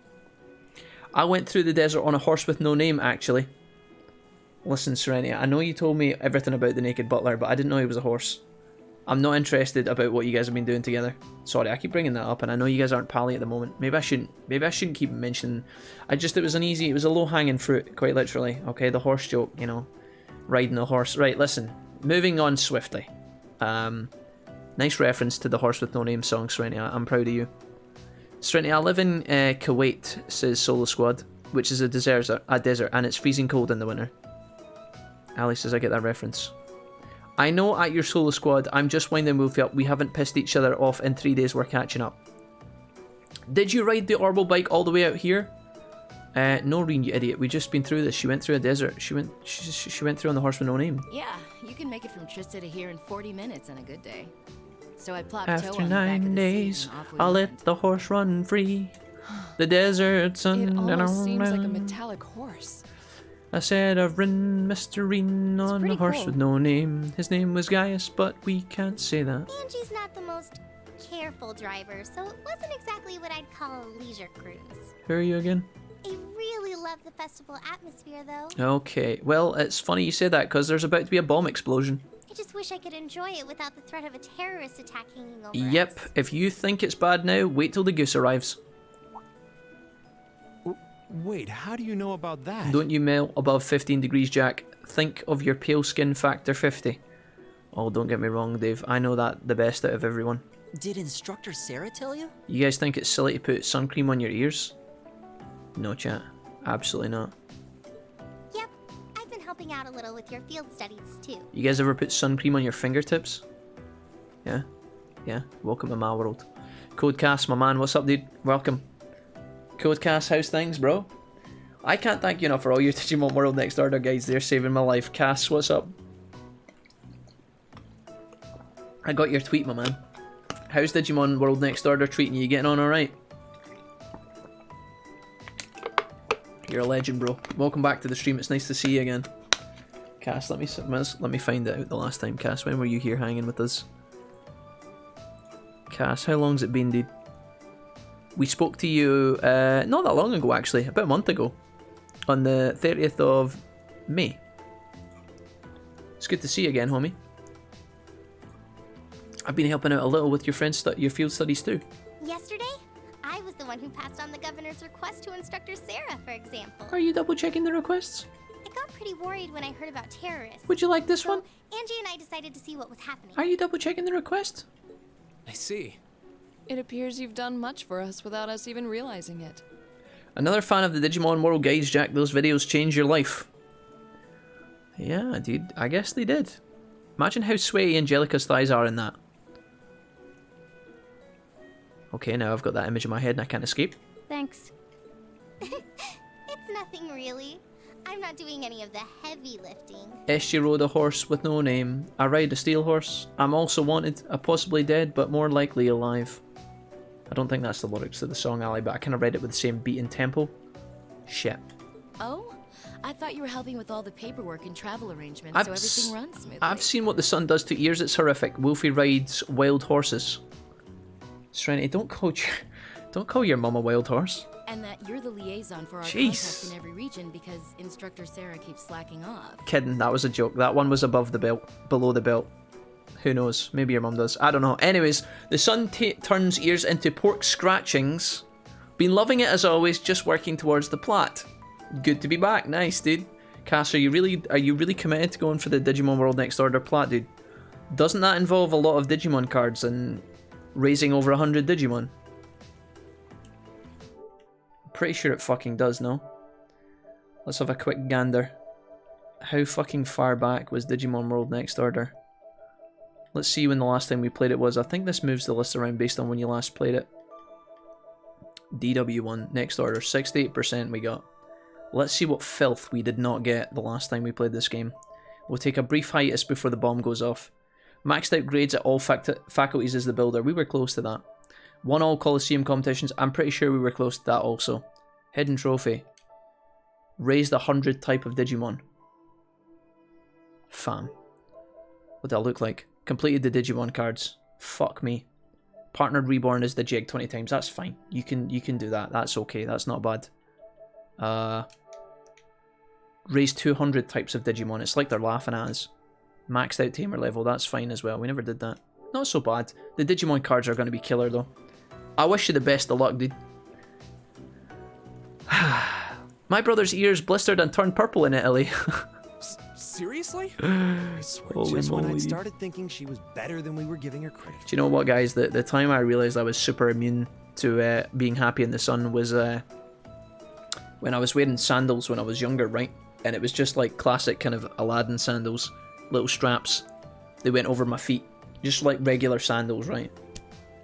I went through the desert on a horse with no name, actually. Listen, Serenity, I know you told me everything about the naked butler, but I didn't know he was a horse. I'm not interested about what you guys have been doing together. Sorry, I keep bringing that up, and I know you guys aren't pally at the moment. Maybe I shouldn't keep mentioning. It was a low-hanging fruit, quite literally. Okay, the horse joke, you know, riding the horse. Right, listen, moving on swiftly. Nice reference to the Horse with No Name song, Serenity. I'm proud of you. Serenity, I live in Kuwait, says Solo Squad, which is a desert, and it's freezing cold in the winter. Ali says I get that reference. I know at your Solo Squad, I'm just winding Wolfie up. We haven't pissed each other off in 3 days. We're catching up. Did you ride the Orbital bike all the way out here? No, Reen, you idiot. We've just been through this. She went through a desert. She went through on the Horse with No Name. Yeah, you can make it from Trista to here in 40 minutes on a good day. So I plopped After toe on the back 9 of the days, seat and off we I'll went. let the horse run free. The desert's It almost seems like a metallic horse. I said I've ridden Mr. Reen on a horse cool. with no name. His name was Gaius, but we can't say that. Angie's not the most careful driver, so it wasn't exactly what I'd call a leisure cruise. Who are you again? I really love the festival atmosphere, though. Okay, well, it's funny you say that, because there's about to be a bomb explosion. I just wish I could enjoy it without the threat of a terrorist attack hanging over Yep, us. if you think it's bad now, wait till the goose arrives. Wait, how do you know about that? Don't you melt above 15 degrees, Jack. Think of your pale skin factor 50. Oh, don't get me wrong, Dave. I know that the best out of everyone. Did Instructor Sarah tell you? You guys think it's silly to put sun cream on your ears? No, chat. Absolutely not. Yep, I've been helping out a little with your field studies, too. You guys ever put sun cream on your fingertips? Yeah? Yeah? Welcome to my world. Codecast, my man. What's up, dude? Welcome. Codecast, how's things, bro? I can't thank you enough for all your Digimon World Next Order guys. They're saving my life. Cass, what's up? I got your tweet, my man. How's Digimon World Next Order treating you? You getting on alright? You're a legend, bro. Welcome back to the stream. It's nice to see you again. Cass, let me find it out the last time. Cass, when were you here hanging with us? Cass, how long's it been, dude? We spoke to you not that long ago, actually. About a month ago. On the 30th of May. It's good to see you again, homie. I've been helping out a little with your your field studies too. Yesterday, I was the one who passed on the governor's request to Instructor Sarah, for example. Are you double checking the requests? I got pretty worried when I heard about terrorists. Would you like this one? Angie and I decided to see what was happening. Are you double checking the request? I see. It appears you've done much for us without us even realizing it. Another fan of the Digimon World Guides, Jack. Those videos changed your life. Yeah, dude. I guess they did. Imagine how sweaty Angelica's thighs are in that. Okay, now I've got that image in my head and I can't escape. Thanks. It's nothing really. I'm not doing any of the heavy lifting. She rode a horse with no name. I ride a steel horse. I'm also wanted, possibly dead, but more likely alive. I don't think that's the lyrics to the song, Ali, but I kind of read it with the same beat and tempo. Shit. Oh? I thought you were helping with all the paperwork and travel arrangements, so everything runs smoothly. I've seen what the sun does to ears. It's horrific. Wolfie rides wild horses. Serenity, don't call your mum a wild horse. And that you're the liaison for our contacts in every region because Instructor Sarah keeps slacking off. Kidding, that was a joke. That one was above the belt, below the belt. Who knows? Maybe your mum does. I don't know. Anyways, the sun turns ears into pork scratchings. Been loving it as always, just working towards the plot. Good to be back. Nice, dude. Cass, are you really committed to going for the Digimon World Next Order plot, dude? Doesn't that involve a lot of Digimon cards and raising over 100 Digimon? Pretty sure it fucking does, no? Let's have a quick gander. How fucking far back was Digimon World Next Order? Let's see when the last time we played it was. I think this moves the list around based on when you last played it. DW1, Next Order, 68% we got. Let's see what filth we did not get the last time we played this game. We'll take a brief hiatus before the bomb goes off. Maxed out grades at all faculties as the builder. We were close to that. Won all Coliseum competitions. I'm pretty sure we were close to that also. Hidden trophy. Raised 100 type of Digimon. Fam. What do I look like? Completed the Digimon cards. Fuck me. Partnered Reborn as the Jig 20 times. That's fine. You can do that. That's okay. That's not bad. Raised 200 types of Digimon. It's like they're laughing at us. Maxed out Tamer level. That's fine as well. We never did that. Not so bad. The Digimon cards are going to be killer though. I wish you the best of luck, dude. My brother's ears blistered and turned purple in Italy. Seriously? I swear, Holy just when I moly. started thinking she was better than we were giving her credit. Do you know what, guys? The time I realised I was super immune to being happy in the sun was when I was wearing sandals when I was younger, right? And it was just like classic kind of Aladdin sandals, little straps. They went over my feet, just like regular sandals, right?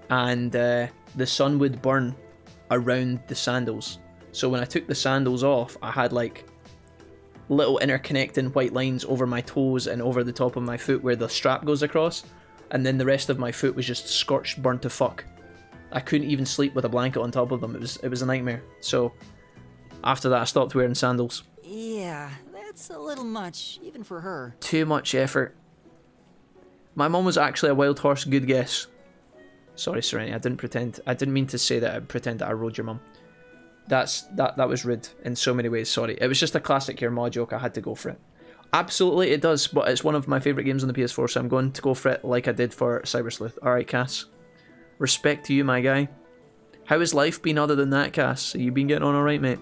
And the sun would burn around the sandals. So when I took the sandals off, I had like little interconnecting white lines over my toes and over the top of my foot where the strap goes across. And then the rest of my foot was just scorched, burnt to fuck. I couldn't even sleep with a blanket on top of them. It was a nightmare. So after that, I stopped wearing sandals. Yeah, that's a little much, even for her. Too much effort. My mom was actually a wild horse. Good guess. Sorry, Serenity. I didn't mean to say that. I pretend that I rode your mum. That was rude in so many ways. Sorry. It was just a classic your ma joke. I had to go for it. Absolutely, it does. But it's one of my favourite games on the PS4, so I'm going to go for it like I did for Cyber Sleuth. Alright, Cass. Respect to you, my guy. How has life been other than that, Cass? Have you been getting on alright, mate?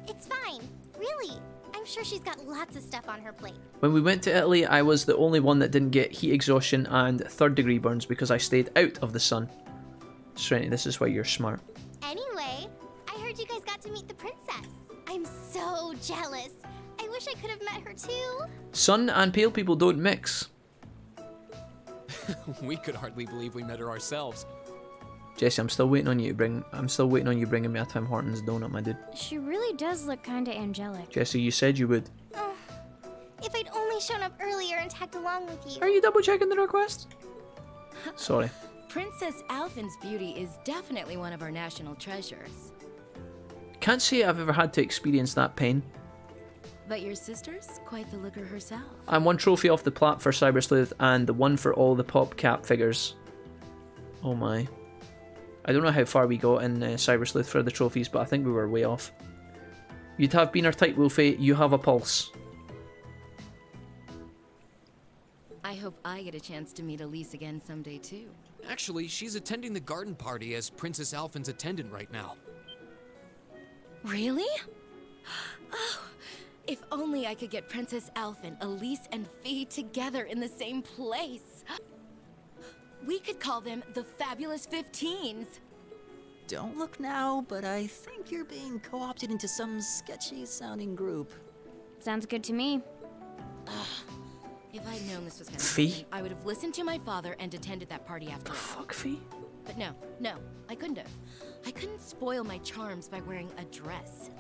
It's fine. Really. I'm sure she's got lots of stuff on her plate. When we went to Italy, I was the only one that didn't get heat exhaustion and third-degree burns because I stayed out of the sun. Serenity, this is why you're smart. Anyway, I heard you guys got to meet the princess. I'm so jealous. I wish I could have met her too. Sun and pale people don't mix. We could hardly believe we met her ourselves. Jesse, I'm still waiting on you bringing me a Tim Hortons donut, my dude. She really does look kinda angelic. Jesse, you said you would. If I'd only shown up earlier and tagged along with you. Are you double checking the request? Sorry. Princess Alphen's beauty is definitely one of our national treasures. Can't say I've ever had to experience that pain. But your sister's quite the looker herself. I'm one trophy off the plat for Cyber Sleuth and the one for all the pop cap figures. Oh my. I don't know how far we got in Cyber Sleuth for the trophies, but I think we were way off. You'd have been our type, Wolfie. You have a pulse. I hope I get a chance to meet Elise again someday too. Actually, she's attending the garden party as Princess Alphen's attendant right now. Really? Oh, If only I could get Princess Alphen, Elise, and Fee together in the same place. We could call them the Fabulous 15s. Don't look now, but I think you're being co-opted into some sketchy-sounding group. Sounds good to me. If I'd known this was gonna Fee? happen, I would have listened to my father and attended that party after all. Fuck, Fee? But no, I couldn't have. I couldn't spoil my charms by wearing a dress.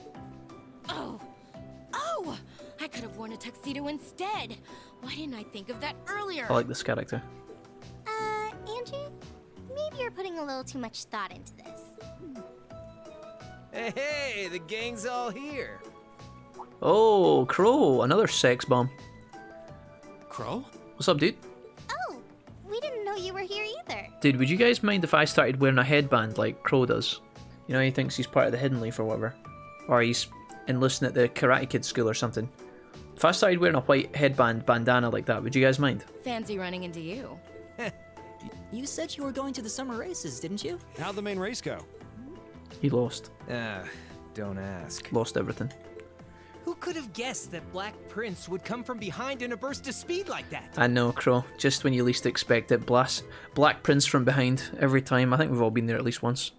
Oh! I could have worn a tuxedo instead. Why didn't I think of that earlier? I like this character. Angie? Maybe you're putting a little too much thought into this. Hey, the gang's all here. Oh, Crow, another sex bomb. Crow? What's up, dude? Oh, we didn't know you were here either. Dude, would you guys mind if I started wearing a headband like Crow does? You know, he thinks he's part of the Hidden Leaf or whatever. Or he's enlisting at the Karate Kid school or something. If I started wearing a white headband bandana like that, would you guys mind? Fancy running into you. You said you were going to the summer races, didn't you? How'd the main race go? He lost. Don't ask. Lost everything. Who could have guessed that Black Prince would come from behind in a burst of speed like that? I know, Crow. Just when you least expect it. Black Prince from behind every time. I think we've all been there at least once.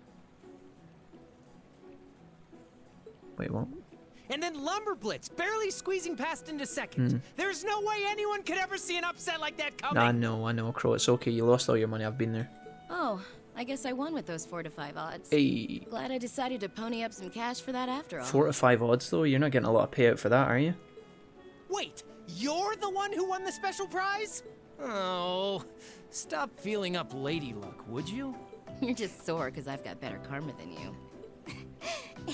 Wait, what? And then Lumberblitz, barely squeezing past into second. There's no way anyone could ever see an upset like that coming. I know, Crow. It's okay. You lost all your money. I've been there. Oh, I guess I won with those 4 to 5 odds. Hey. Glad I decided to pony up some cash for that after all. 4 to 5 odds, though? You're not getting a lot of payout for that, are you? Wait, you're the one who won the special prize? Oh, stop feeling up lady luck, would you? You're just sore because I've got better karma than you.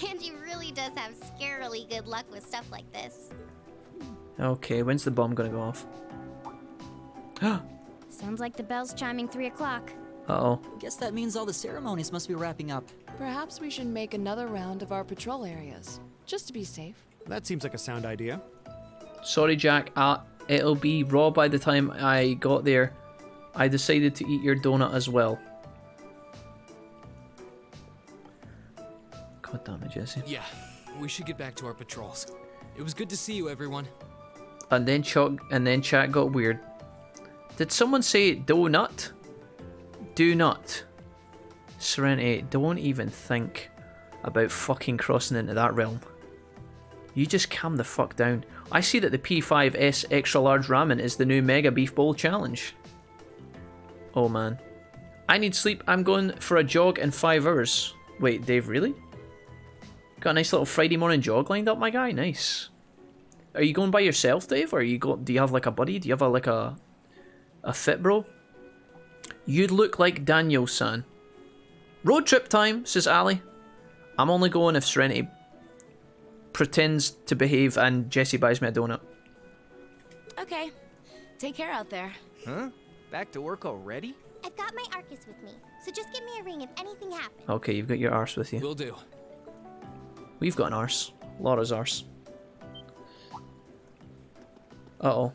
Angie really does have scarily good luck with stuff like this. Okay, when's the bomb gonna go off? Sounds like the bell's chiming 3 o'clock. Uh-oh. Guess that means all the ceremonies must be wrapping up. Perhaps we should make another round of our patrol areas, just to be safe. That seems like a sound idea. Sorry, Jack. It'll be raw by the time I got there. I decided to eat your donut as well. God damn it, Jesse. Yeah, we should get back to our patrols. It was good to see you, everyone. And then chat got weird. Did someone say donut? Do not. Serenity, don't even think about fucking crossing into that realm. You just calm the fuck down. I see that the P5S extra large ramen is the new Mega Beef Bowl challenge. Oh man. I need sleep. I'm going for a jog in 5 hours. Wait, Dave, really? Got a nice little Friday morning jog lined up, my guy. Nice. Are you going by yourself, Dave? Or do you have like a buddy? Do you have a fit bro? You'd look like Daniel-san. Road trip time, says Ali. I'm only going if Serenity pretends to behave and Jesse buys me a donut. Okay. Take care out there. Huh? Back to work already? I've got my Arcus with me, so just give me a ring if anything happens. Okay, you've got your arse with you. Will do. We've got an arse. Laura's arse. Uh-oh.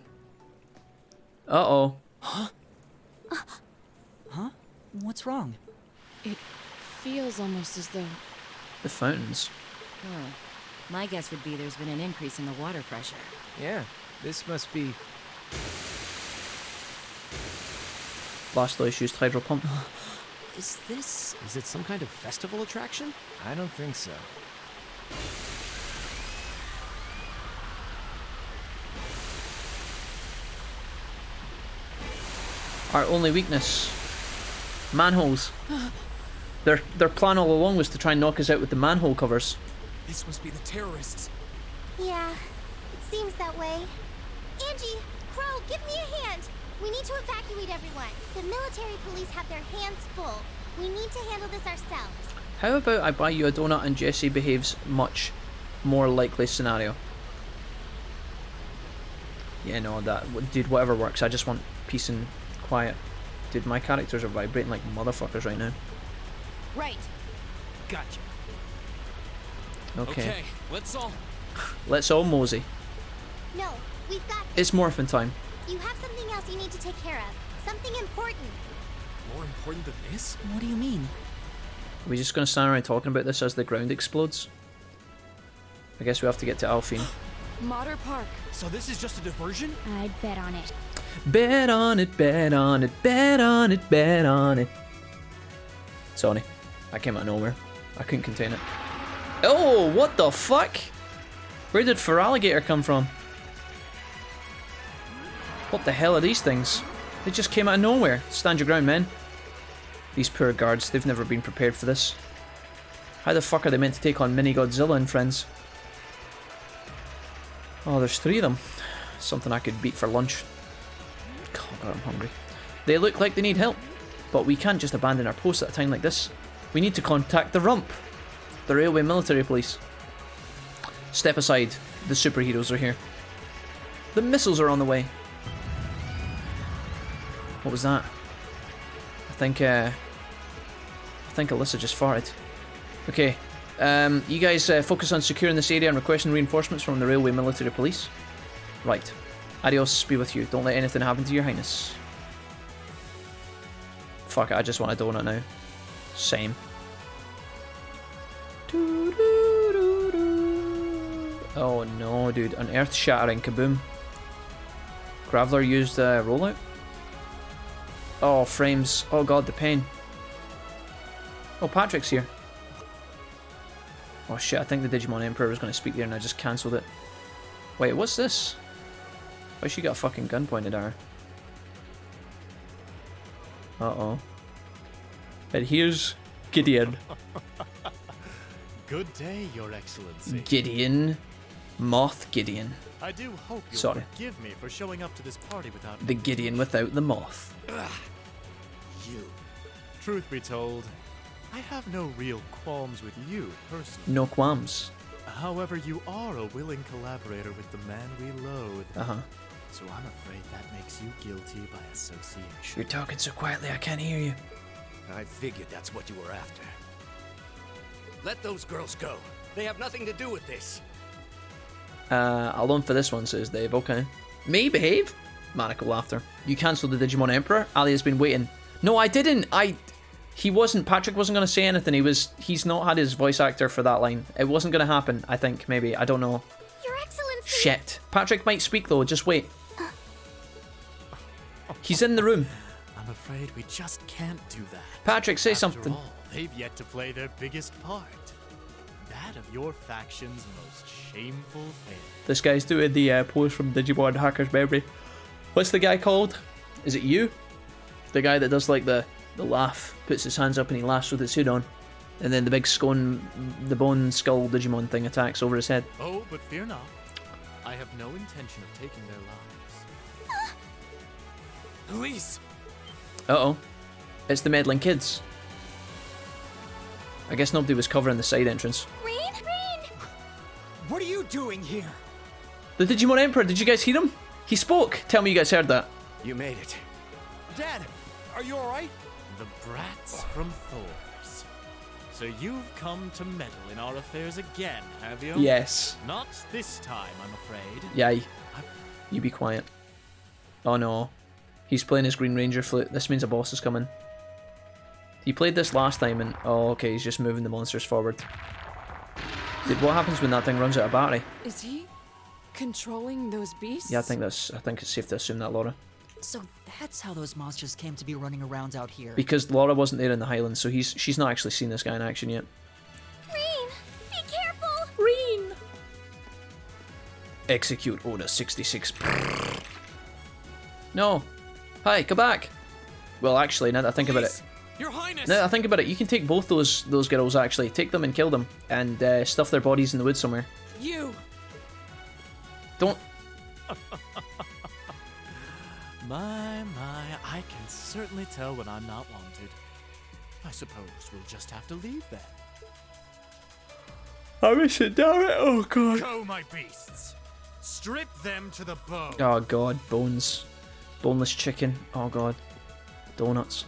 Uh-oh. Huh? Huh? What's wrong? It feels almost as though... The fountains. Huh. My guess would be there's been an increase in the water pressure. Yeah, this must be... Blastoise used hydro pump. Is this... Is it some kind of festival attraction? I don't think so. Our only weakness. Manholes. Their plan all along was to try and knock us out with the manhole covers. This must be the terrorists. Yeah, it seems that way. Angie, Crow, give me a hand. We need to evacuate everyone. The military police have their hands full. We need to handle this ourselves. How about I buy you a donut and Jesse behaves much more likely scenario? Yeah, no, dude, whatever works. I just want peace and quiet. Dude, my characters are vibrating like motherfuckers right now. Right. Gotcha. Okay. Let's all mosey. No, we've got this. It's morphin' time. You have something else you need to take care of. Something important. More important than this? What do you mean? Are we just gonna stand around talking about this as the ground explodes? I guess we have to get to Alphine. Mater Park. So this is just a diversion? I'd bet on it. Bet on it, bet on it, bet on it, bet on it. Sorry, I came out of nowhere. I couldn't contain it. Oh, what the fuck? Where did Feraligator come from? What the hell are these things? They just came out of nowhere. Stand your ground, men. These poor guards, they've never been prepared for this. How the fuck are they meant to take on Mini Godzilla and friends? Oh, there's 3 of them. Something I could beat for lunch. God, I'm hungry. They look like they need help, but we can't just abandon our post at a time like this. We need to contact the rump. The Railway Military Police. Step aside. The superheroes are here. The missiles are on the way. What was that? I think Alyssa just farted. Okay. You guys focus on securing this area and requesting reinforcements from the Railway Military Police. Right. Adios be with you. Don't let anything happen to your highness. Fuck it, I just want a donut now. Same. Oh no, dude. An earth-shattering kaboom. Graveler used rollout? Oh, frames. Oh god, the pain. Oh, Patrick's here. Oh shit, I think the Digimon Emperor was going to speak there and I just cancelled it. Wait, what's this? Why she got a fucking gun pointed at her? Uh-oh. And here's Gideon. Good day, Your Excellency. Gideon. Moth Gideon. I do hope you'll Sorry. forgive me for showing up to this party without The Gideon without the moth. Ugh. You. Truth be told, I have no real qualms with you personally. No qualms. However, you are a willing collaborator with the man we loathe. Uh-huh. So I'm afraid that makes you guilty by association. You're talking so quietly I can't hear you. I figured that's what you were after. Let those girls go. They have nothing to do with this. Alone for this one, says Dave. Okay. Me behave? Manical laughter. You cancelled the Digimon Emperor? Ali has been waiting. No, I didn't. He wasn't. Patrick wasn't going to say anything. He's not had his voice actor for that line. It wasn't going to happen, I think, maybe. I don't know. Your Excellency! Shit. Patrick might speak, though. Just wait. He's in the room. I'm afraid we just can't do that. Patrick, say After something. all, they've yet to play their biggest part. That of your faction's most shameful failure. This guy's doing the pose from Digimon Hacker's Memory. What's the guy called? Is it you? The guy that does like the laugh, puts his hands up and he laughs with his hood on. And then the big the bone skull Digimon thing attacks over his head. Oh, but fear not. I have no intention of taking their lives. Police! Uh-oh. It's the meddling kids. I guess nobody was covering the side entrance. Rain? What are you doing here? The Digimon Emperor, did you guys hear him? He spoke. Tell me you guys heard that. You made it. Dad, are you alright? The brats from Thor's. So you've come to meddle in our affairs again, have you? Yes. Not this time, I'm afraid. Yay. You be quiet. Oh no. He's playing his Green Ranger flute. This means a boss is coming. He played this last time and... Oh, okay, he's just moving the monsters forward. Dude, what happens when that thing runs out of battery? Is he controlling those beasts? Yeah, I think it's safe to assume that, Laura. So that's how those monsters came to be running around out here. Because Laura wasn't there in the Highlands, so she's not actually seen this guy in action yet. Rain! Be careful! Rain! Execute Order 66. No! Hi, come back! Well, actually, now that I think about it... Your Highness! Now that I think about it, you can take both those girls, actually. Take them and kill them. And stuff their bodies in the woods somewhere. You! Don't... My, I can certainly tell when I'm not wanted. I suppose we'll just have to leave then. I miss it, damn it! Oh, God. Go, my beasts! Strip them to the bone! Oh, God. Bones. Boneless chicken. Oh, God. Donuts.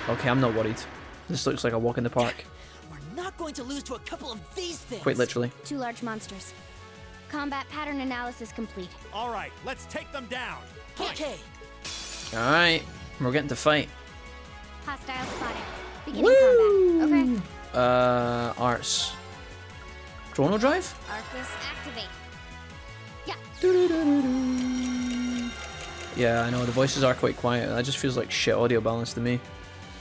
Okay, I'm not worried. This looks like a walk in the park. We're not going to lose to a couple of these things. Quite literally. 2 large monsters. Combat pattern analysis complete. All right, let's take them down. Okay. Alright. We're getting to fight. Hostile spotted. Beginning combat. Okay. Arts. Chrono Drive? Arcus, activate. Yeah. Yeah, I know, the voices are quite quiet. That just feels like shit audio balance to me.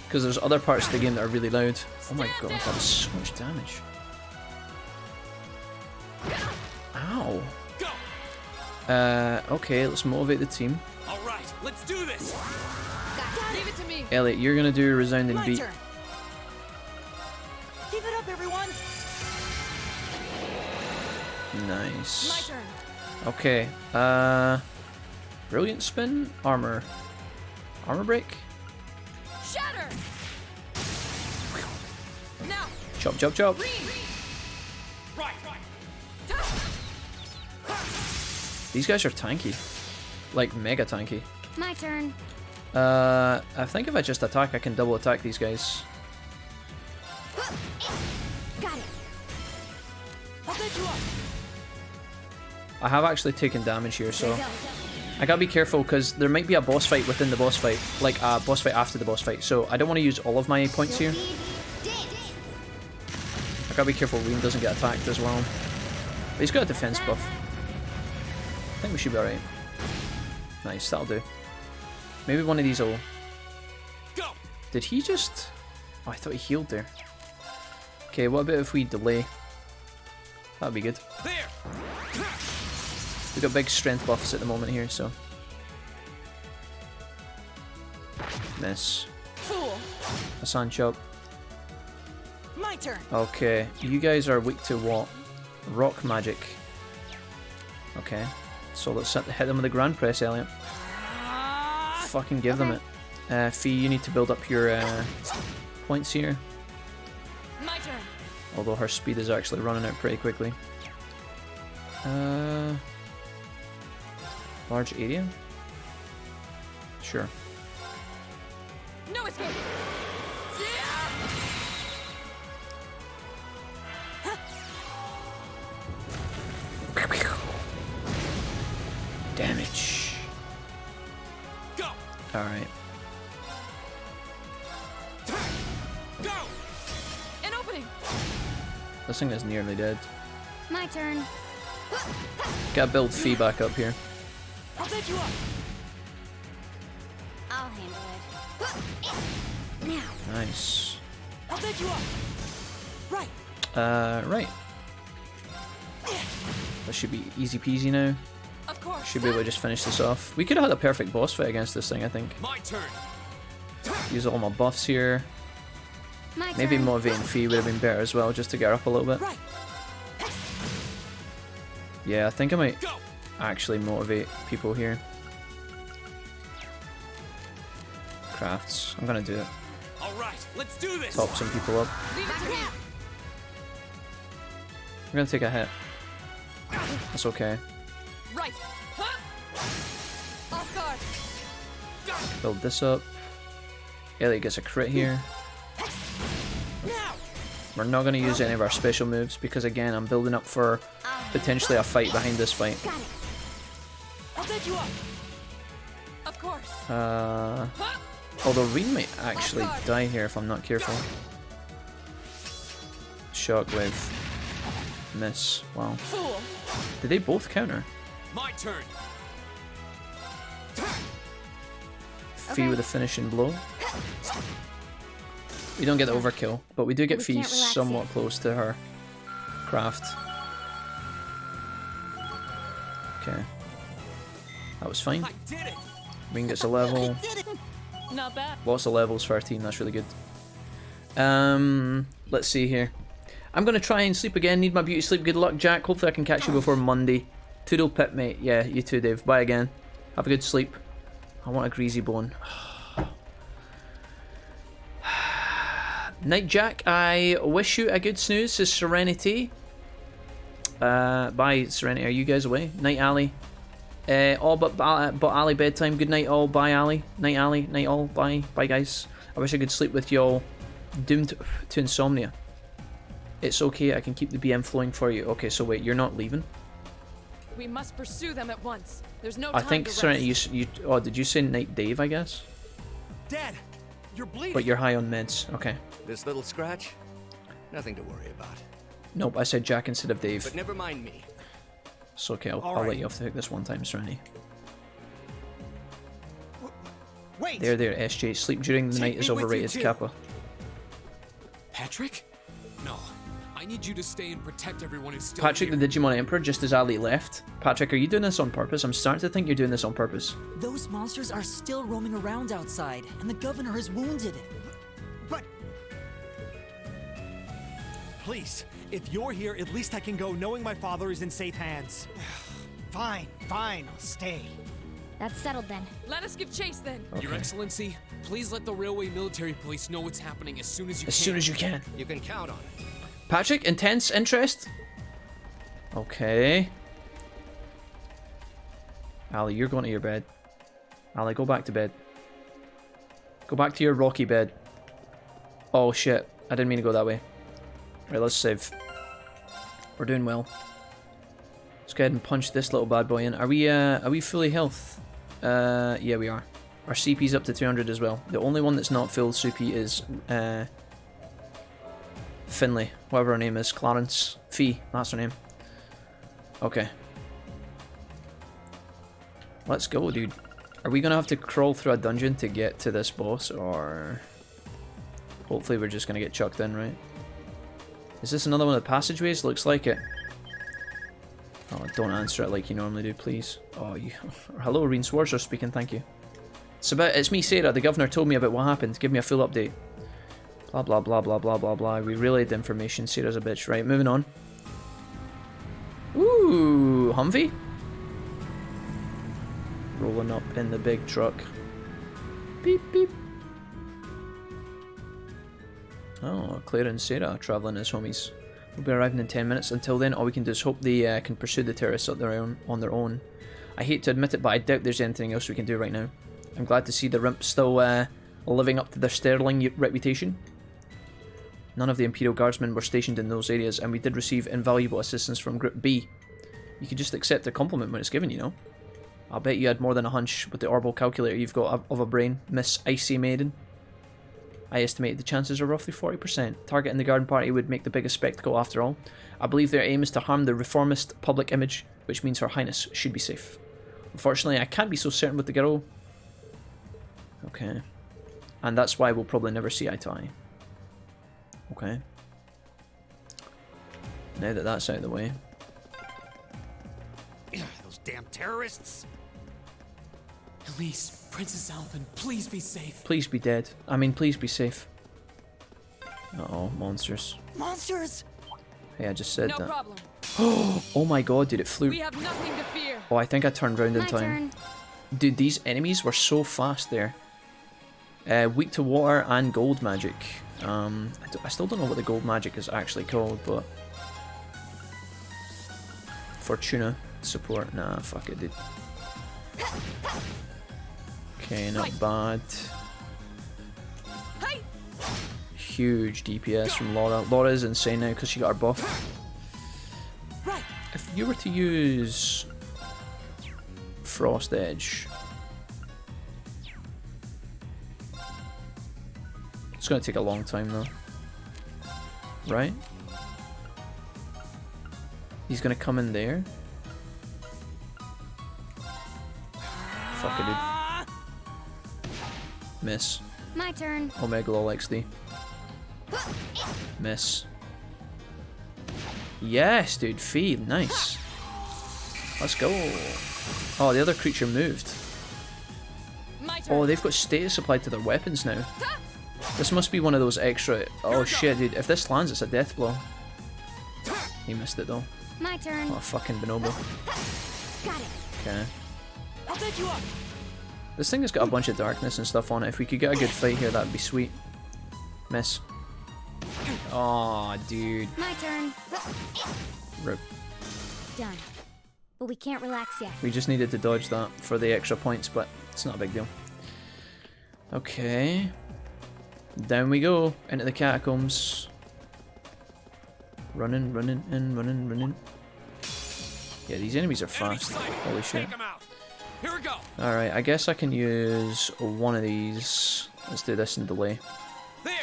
Because there's other parts of the game that are really loud. Oh my god, that was so much damage. Ow. Okay, let's motivate the team. Alright, let's do this! Leave it to me. Elliot, you're gonna do a resounding My beat. turn. Keep it up, everyone. Nice. My turn. Okay, brilliant spin, armor break, Shatter. Now. chop chop chop. Right. These guys are tanky, like mega tanky. My turn. I think if I just attack, I can double attack these guys. Got it. I'll get you up. I have actually taken damage here, so I gotta be careful because there might be a boss fight within the boss fight, like a boss fight after the boss fight. So I don't want to use all of my points here. I gotta be careful Reem doesn't get attacked as well. But he's got a defense buff. I think we should be alright. Nice, that'll do. Maybe one of these will... Did he just... Oh, I thought he healed there. Okay, what about if we delay? That'd be good. We've got big strength buffs at the moment here, so... Miss. Fool. A sand chop. My turn. Okay, you guys are weak to what? Rock magic. Okay, so let's hit them with the Grand Press, Elliot. Fucking give them it. Fee, you need to build up your points here. My turn. Although her speed is actually running out pretty quickly. Large area? Sure. No escape. Damage. Go. All right. Go. An opening. This thing is nearly dead. My turn. Gotta build Fee back up here. I'll get you up. I'll handle it. Now. Nice. I'll get you up. Right. Right. That should be easy peasy now. Of course. Should be able to just finish this off. We could have had a perfect boss fight against this thing, I think. My turn. Use all my buffs here. My Maybe turn. motivating Fee would have been better as well, just to get her up a little bit. Right. Yeah, I think I might actually motivate people here. Crafts. I'm gonna do it. Alright, let's do this. Top some people up. Leave it to me. I'm gonna take a hit. That's okay. Right. Huh? Off guard. Build this up. Elliot gets a crit here. We're not going to use any of our special moves because, again, I'm building up for potentially a fight behind this fight. I'll get you up. Of course. Although Reem might actually die here if I'm not careful. Shockwave. Miss. Wow. Fool. Did they both counter? My turn. Fee with a finishing blow. We don't get the overkill, but we do get Fee somewhat close to her craft. Okay. That was fine. Reem gets a level. Not bad. Lots of levels for our team, that's really good. Let's see here. I'm going to try and sleep again. Need my beauty sleep. Good luck, Jack. Hopefully I can catch you before Monday. Toodle pip, mate. Yeah, you too, Dave. Bye again. Have a good sleep. I want a greasy bone. Night, Jack. I wish you a good snooze. Says Serenity. Bye, Serenity. Are you guys away? Night, Ali. All but Ali bedtime. Good night, all. Bye, Ali. Night, Ali. Night, all. Bye. Bye, guys. I wish I could sleep with y'all. Doomed to insomnia. It's okay. I can keep the BM flowing for you. Okay, so wait. You're not leaving? We must pursue them at once. There's no I time think, to Serenity, rest. you... Oh, did you say Night Dave, I guess? Dad, you're bleeding. But you're high on meds. Okay. This little scratch? Nothing to worry about. Nope, I said Jack instead of Dave. But never mind me. So okay, I'll let you off the hook this one time, Serenity. Wait! There, SJ. Sleep during the night is overrated, Kappa. Patrick? No. I need you to stay and protect everyone who's still Patrick, here. the Digimon Emperor, just as Ali left. Patrick, are you doing this on purpose? I'm starting to think you're doing this on purpose. Those monsters are still roaming around outside, and the governor is wounded. But... Please, if you're here, at least I can go knowing my father is in safe hands. Fine, I'll stay. That's settled then. Let us give chase then. Okay. Your Excellency, please let the railway military police know what's happening as soon as you can. As soon as you can. You can count on it. Patrick, intense interest? Okay. Ali, you're going to your bed. Ali, go back to bed. Go back to your rocky bed. Oh shit, I didn't mean to go that way. Right, let's save. We're doing well. Let's go ahead and punch this little bad boy in. Are we fully health? Yeah, we are. Our CP's up to 200 as well. The only one that's not full CP is Finley, whatever her name is. Clarence. Fee, that's her name. Okay. Let's go, dude. Are we gonna have to crawl through a dungeon to get to this boss, or... Hopefully we're just gonna get chucked in, right? Is this another one of the passageways? Looks like it. Oh, don't answer it like you normally do, please. Oh, you... Hello, Reen Swords are speaking, thank you. It's me, Sarah. The governor told me about what happened. Give me a full update. Blah, blah, blah, blah, blah, blah, blah. We relayed the information. Sarah's a bitch. Right, moving on. Ooh, Humvee? Rolling up in the big truck. Beep, beep. Oh, Claire and Sarah are travelling as homies. We'll be arriving in 10 minutes. Until then, all we can do is hope they can pursue the terrorists on their own. I hate to admit it, but I doubt there's anything else we can do right now. I'm glad to see the Rimps still living up to their sterling reputation. None of the Imperial Guardsmen were stationed in those areas, and we did receive invaluable assistance from Group B. You can just accept a compliment when it's given, you know. I'll bet you had more than a hunch with the orbital calculator you've got of a brain, Miss Icy Maiden. I estimate the chances are roughly 40%. Targeting the garden party would make the biggest spectacle after all. I believe their aim is to harm the reformist public image, which means Her Highness should be safe. Unfortunately, I can't be so certain with the girl. Okay. And that's why we'll probably never see eye to eye. Okay. Now that that's out of the way. Those damn terrorists! Elise, Princess Alphen, please be safe. Please be dead. I mean, please be safe. Uh-oh, monsters. Monsters! Hey, I just said no that. Problem. Oh my god, dude, it flew. We have nothing to fear. Oh, I think I turned around in My time. turn. Dude, these enemies were so fast there. Weak to water and gold magic. I still don't know what the gold magic is actually called, but... Fortuna support. Nah, fuck it, dude. Okay, not bad. Huge DPS from Laura. Laura is insane now because she got her buff. If you were to use Frost Edge, it's going to take a long time though. Right? He's going to come in there. Fuck it, dude. Miss. My turn. Omega Lol XD. Miss. Yes, dude. Feed. Nice. Let's go. Oh, the other creature moved. Oh, they've got status applied to their weapons now. This must be one of those extra... Oh shit, dude. If this lands, it's a death blow. He missed it though. My turn. Oh, fucking bonobo. Got it. Okay. I'll take you up. This thing has got a bunch of darkness and stuff on it. If we could get a good fight here, that'd be sweet. Miss. Oh, dude. My turn. Rip. Done. But we can't relax yet. We just needed to dodge that for the extra points, but it's not a big deal. Okay. Down we go. Into the catacombs. Running, running, and running, running. Yeah, these enemies are fast. Holy shit. Here we go. Alright, I guess I can use one of these. Let's do this in delay. There.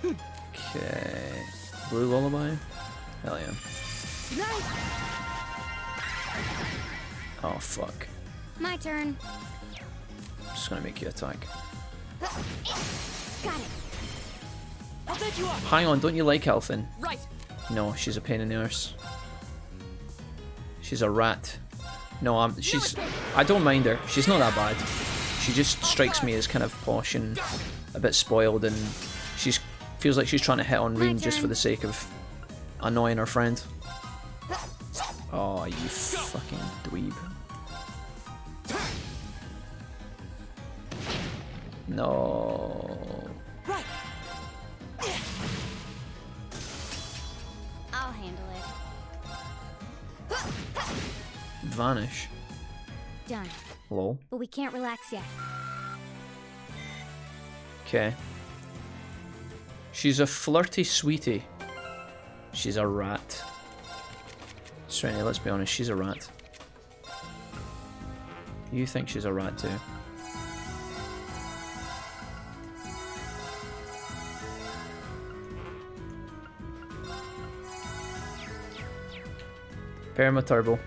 Okay. Blue lullaby? Hell yeah. Oh fuck. My turn. I'm just gonna make you attack. Got it. I'll bet you up. Hang on, don't you like Elfin? Right. No, she's a pain in the arse. She's a rat. No, I don't mind her. She's not that bad. She just strikes me as kind of posh and a bit spoiled, and feels like she's trying to hit on Rean just for the sake of annoying her friend. Oh, you fucking dweeb. No. Right. I'll handle it. Vanish. Done. Lol. But we can't relax yet. Okay. She's a flirty sweetie. She's a rat. Serenity, let's be honest, she's a rat. You think she's a rat too. Perma turbo.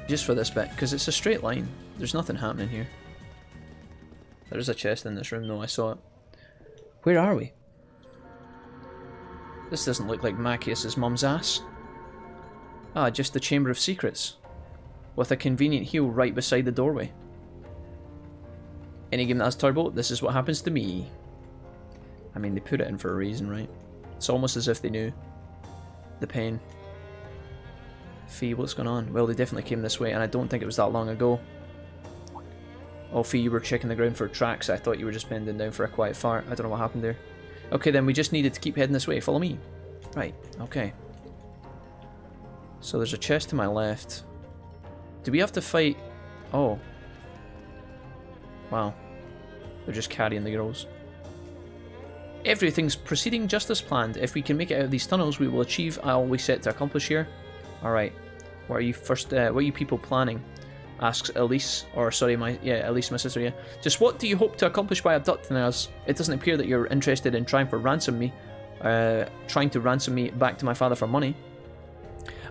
Just for this bit, because it's a straight line. There's nothing happening here. There is a chest in this room though, I saw it. Where are we? This doesn't look like Machias's mum's ass. Ah, just the Chamber of Secrets. With a convenient heel right beside the doorway. Any game that has turbo, this is what happens to me. I mean, they put it in for a reason, right? It's almost as if they knew the pain. Fee, what's going on? Well, they definitely came this way, and I don't think it was that long ago. Oh, Fee, you were checking the ground for tracks. I thought you were just bending down for a quiet fart. I don't know what happened there. Okay, then we just needed to keep heading this way. Follow me. Right, okay. So there's a chest to my left. Do we have to fight? Oh. Wow. They're just carrying the girls. Everything's proceeding just as planned. If we can make it out of these tunnels, we will achieve all we set to accomplish here. Alright. What are you what are you people planning? Asks Elise, or sorry, Elise, my sister, yeah. Just what do you hope to accomplish by abducting us? It doesn't appear that you're interested in trying to ransom me back to my father for money.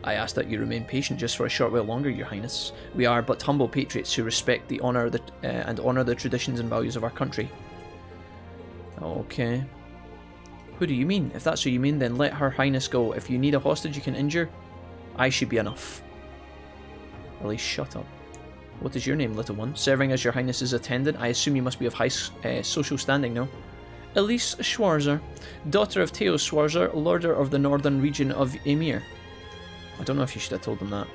I ask that you remain patient just for a short while longer, Your Highness. We are but humble patriots who respect the honor and honor the traditions and values of our country. Okay. Who do you mean? If that's who you mean, then let Her Highness go. If you need a hostage you can injure, I should be enough. Elise, shut up. What is your name, little one? Serving as Your Highness's attendant, I assume you must be of high social standing, no? Elise Schwarzer, daughter of Theo Schwarzer, lorder of the northern region of Emir. I don't know if you should have told them that.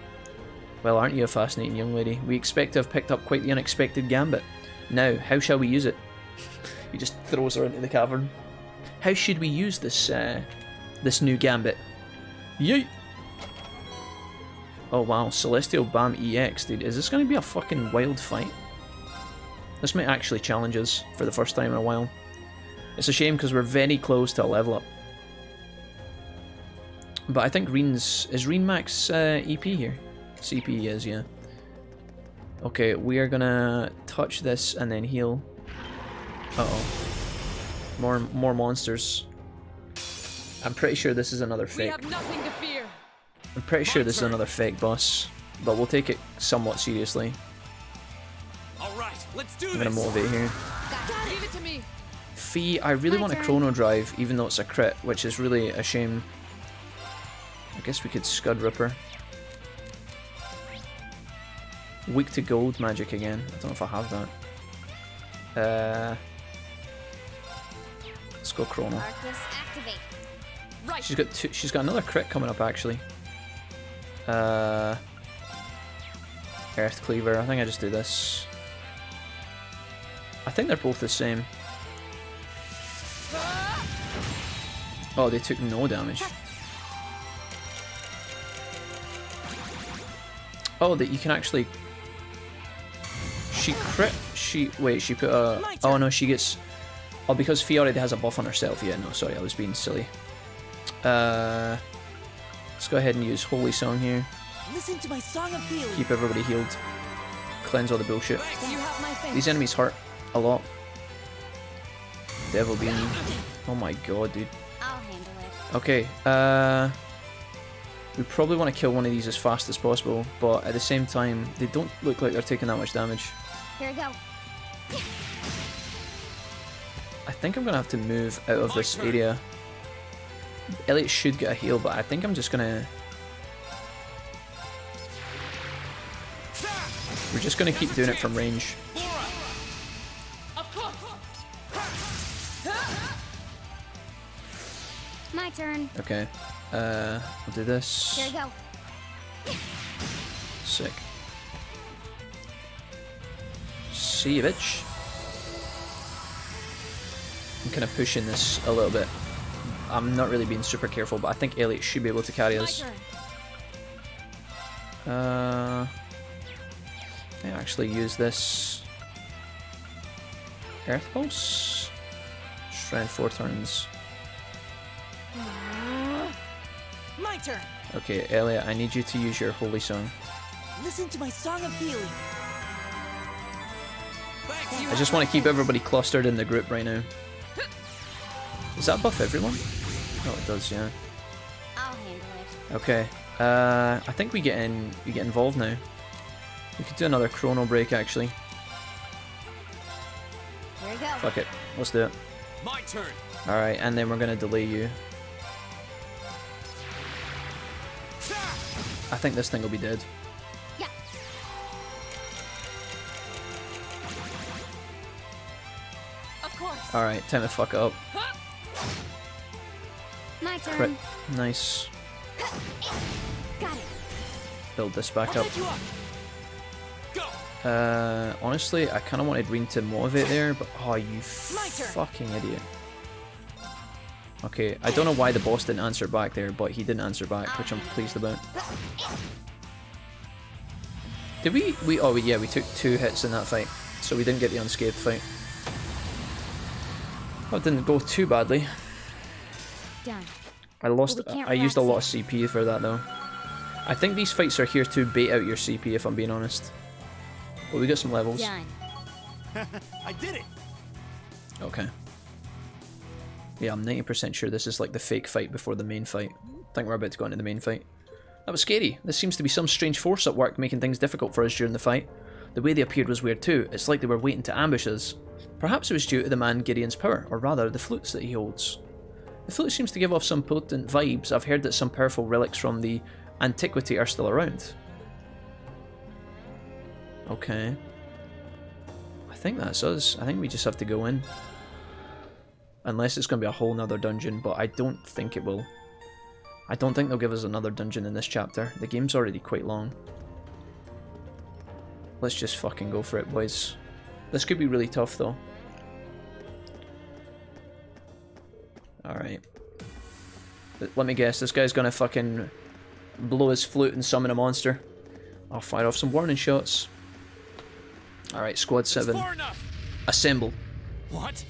Well, aren't you a fascinating young lady? We expect to have picked up quite the unexpected gambit. Now, how shall we use it? He just throws her into the cavern. How should we use this this new gambit? Yeet! Oh wow, Celestial Bam EX, dude. Is this going to be a fucking wild fight? This might actually challenge us for the first time in a while. It's a shame because we're very close to a level up. But I think is Rean max EP here? CP is, yeah. Okay, we are gonna touch this and then heal. Uh-oh. More monsters. I'm pretty sure this is another fake. We have nothing to fear. I'm pretty sure this is another fake boss, but we'll take it somewhat seriously. Alright, let's do I'm gonna motivate here. Leave it to me. Fee, I really want a Chrono Drive, even though it's a crit, which is really a shame. I guess we could Scud Ripper. Weak to gold magic again. I don't know if I have that. Let's go Chrono. Right. She's got another crit coming up actually. Earth Cleaver. I think I just do this. I think they're both the same. Oh, they took no damage. Oh, that you can actually. She crit. She put a. Oh no, she gets. Oh, because Fee already has a buff on herself. Yeah, no, sorry, I was being silly. Let's go ahead and use Holy Song here. Listen to my song of healing. Keep everybody healed. Cleanse all the bullshit. You have my faith. These enemies hurt a lot. Devil beam. Oh my god, dude. I'll handle it. Okay, we probably want to kill one of these as fast as possible, but at the same time, they don't look like they're taking that much damage. Here we go. I think I'm gonna have to move out of this area. Elliot should get a heal, but I think I'm just gonna... We're just gonna keep doing it from range. My turn. Okay, we'll do this. Here we go. Sick. See you, bitch. I'm kind of pushing this a little bit. I'm not really being super careful, but I think Elliot should be able to carry us. I actually use this Earth Pulse. Strand 4 turns. My turn. Okay, Elliot, I need you to use your holy song. Listen to my song of healing. I just want to keep everybody clustered in the group right now. Does that buff everyone? Oh, it does, yeah. I'll handle it. Okay, I think we get involved now. We could do another chrono break, actually. Here we go. Fuck it, let's do it. My turn. Alright, and then we're gonna delay you. I think this thing will be dead. Yeah. Of course. Alright, time to fuck it up. My turn. Crit. Nice. Got it. Build this back up. Honestly, I kind of wanted Reen to motivate there, but oh, you fucking idiot. Okay, I don't know why the boss didn't answer back there, but he didn't answer back, which I'm pleased about. Did we? Yeah, we took 2 hits in that fight, so we didn't get the unscathed fight. That didn't go too badly. Done. I used a lot of CP for that though. I think these fights are here to bait out your CP, if I'm being honest. But we got some levels. Done. I did it. Okay. Yeah, I'm 90% sure this is like the fake fight before the main fight. I think we're about to go into the main fight. That was scary. This seems to be some strange force at work making things difficult for us during the fight. The way they appeared was weird too. It's like they were waiting to ambush us. Perhaps it was due to the man Gideon's power, or rather the flutes that he holds. The flute seems to give off some potent vibes. I've heard that some powerful relics from the antiquity are still around. Okay. I think that's us. I think we just have to go in. Unless it's going to be a whole nother dungeon, but I don't think it will. I don't think they'll give us another dungeon in this chapter. The game's already quite long. Let's just fucking go for it, boys. This could be really tough, though. Alright. Let me guess, this guy's going to fucking blow his flute and summon a monster. I'll fire off some warning shots. Alright, Squad 7. Assemble. What?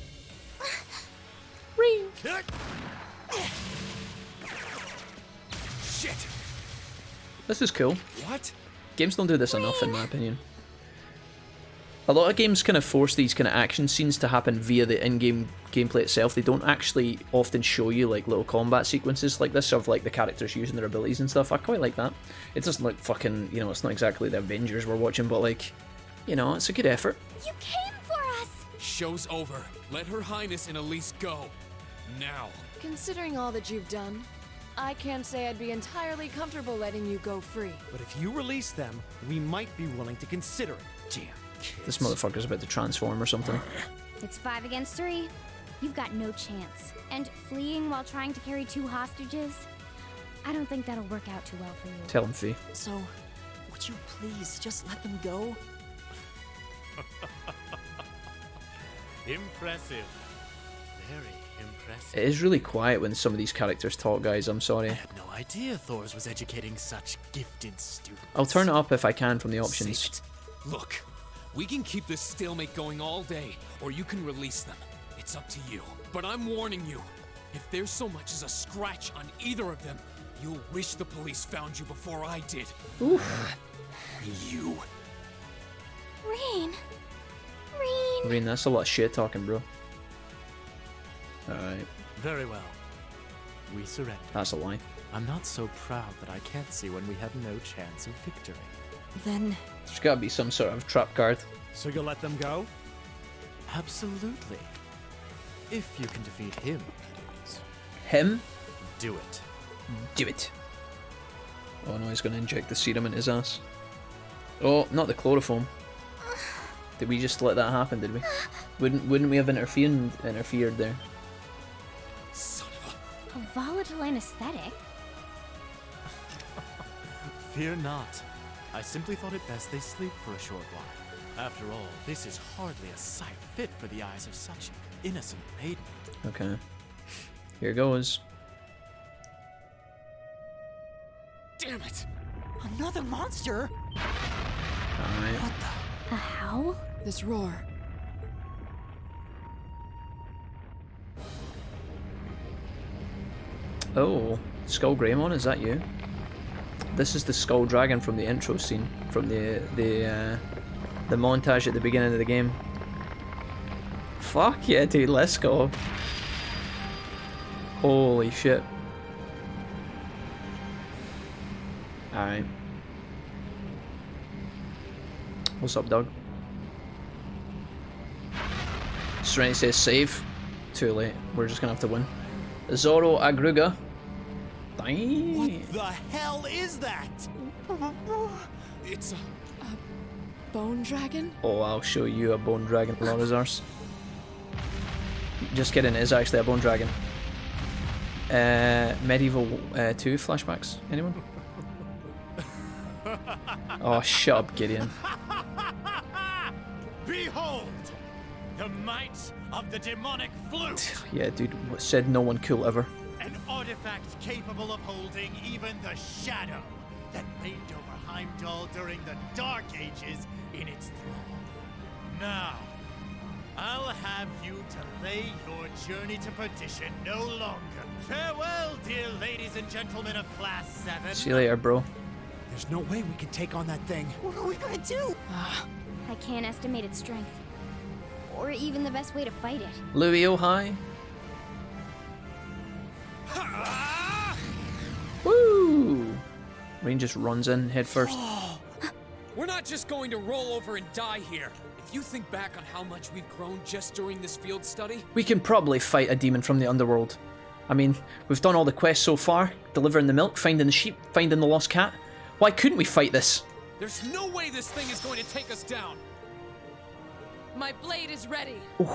Ring. Shit. This is cool. What? Games don't do this enough, in my opinion. A lot of games kind of force these kind of action scenes to happen via the in-game gameplay itself. They don't actually often show you like little combat sequences like this of like the characters using their abilities and stuff. I quite like that. It doesn't look fucking, you know, it's not exactly the Avengers we're watching, but like, you know, it's a good effort. You came for us! Show's over. Let Her Highness and Elise go. Now. Considering all that you've done, I can't say I'd be entirely comfortable letting you go free. But if you release them, we might be willing to consider it. Damn. This motherfucker's about to transform or something. It's 5 against 3. You've got no chance. And fleeing while trying to carry 2 hostages? I don't think that'll work out too well for you. Tell him, Fee. So, would you please just let them go? Impressive. Very impressive. It is really quiet when some of these characters talk, guys. I'm sorry. I had no idea Thors was educating such gifted students. I'll turn it up if I can from the options. Look, we can keep this stalemate going all day, or you can release them. It's up to you. But I'm warning you, if there's so much as a scratch on either of them, you'll wish the police found you before I did. Oof. You. Rain. Reen, that's a lot of shit talking, bro. Alright. Very well. We surrender. That's a lie. I'm not so proud that I can't see when we have no chance of victory. Then... There's gotta be some sort of trap card. So you'll let them go? Absolutely. If you can defeat him. Him? Do it. Do it. Oh no, he's gonna inject the serum in his ass. Oh, not the chloroform. Did we just let that happen, did we? Wouldn't we have interfered there? A volatile anesthetic? Fear not. I simply thought it best they sleep for a short while. After all, this is hardly a sight fit for the eyes of such an innocent maiden. Okay. Here goes. Damn it! Another monster? Alright. What the? A howl? This roar. Oh, Skull Greymon, is that you? This is the Skull Dragon from the intro scene, from the montage at the beginning of the game. Fuck yeah, dude, let's go. Holy shit. Alright. What's up, Doug? Serenity says save. Too late. We're just gonna have to win. Zoro Agruga. Dang. What the hell is that? It's a bone dragon? Oh, I'll show you a bone dragon, Lorazars. Just kidding, it is actually a bone dragon. Medieval 2 flashbacks. Anyone? Oh, shut up, Gideon. Behold! The might of the demonic flute! Yeah, dude, said no one cool ever. An artifact capable of holding even the shadow that reigned over Heimdall during the Dark Ages in its thrall. Now, I'll have you to lay your journey to perdition no longer. Farewell, dear ladies and gentlemen of Class 7. See you later, bro. There's no way we can take on that thing. What are we gonna do? I can't estimate its strength. Or even the best way to fight it. Louis, oh hi. Woo! Rain just runs in head first. We're not just going to roll over and die here. If you think back on how much we've grown just during this field study... We can probably fight a demon from the underworld. I mean, we've done all the quests so far. Delivering the milk, finding the sheep, finding the lost cat. Why couldn't we fight this? There's no way this thing is going to take us down. My blade is ready. Ooh.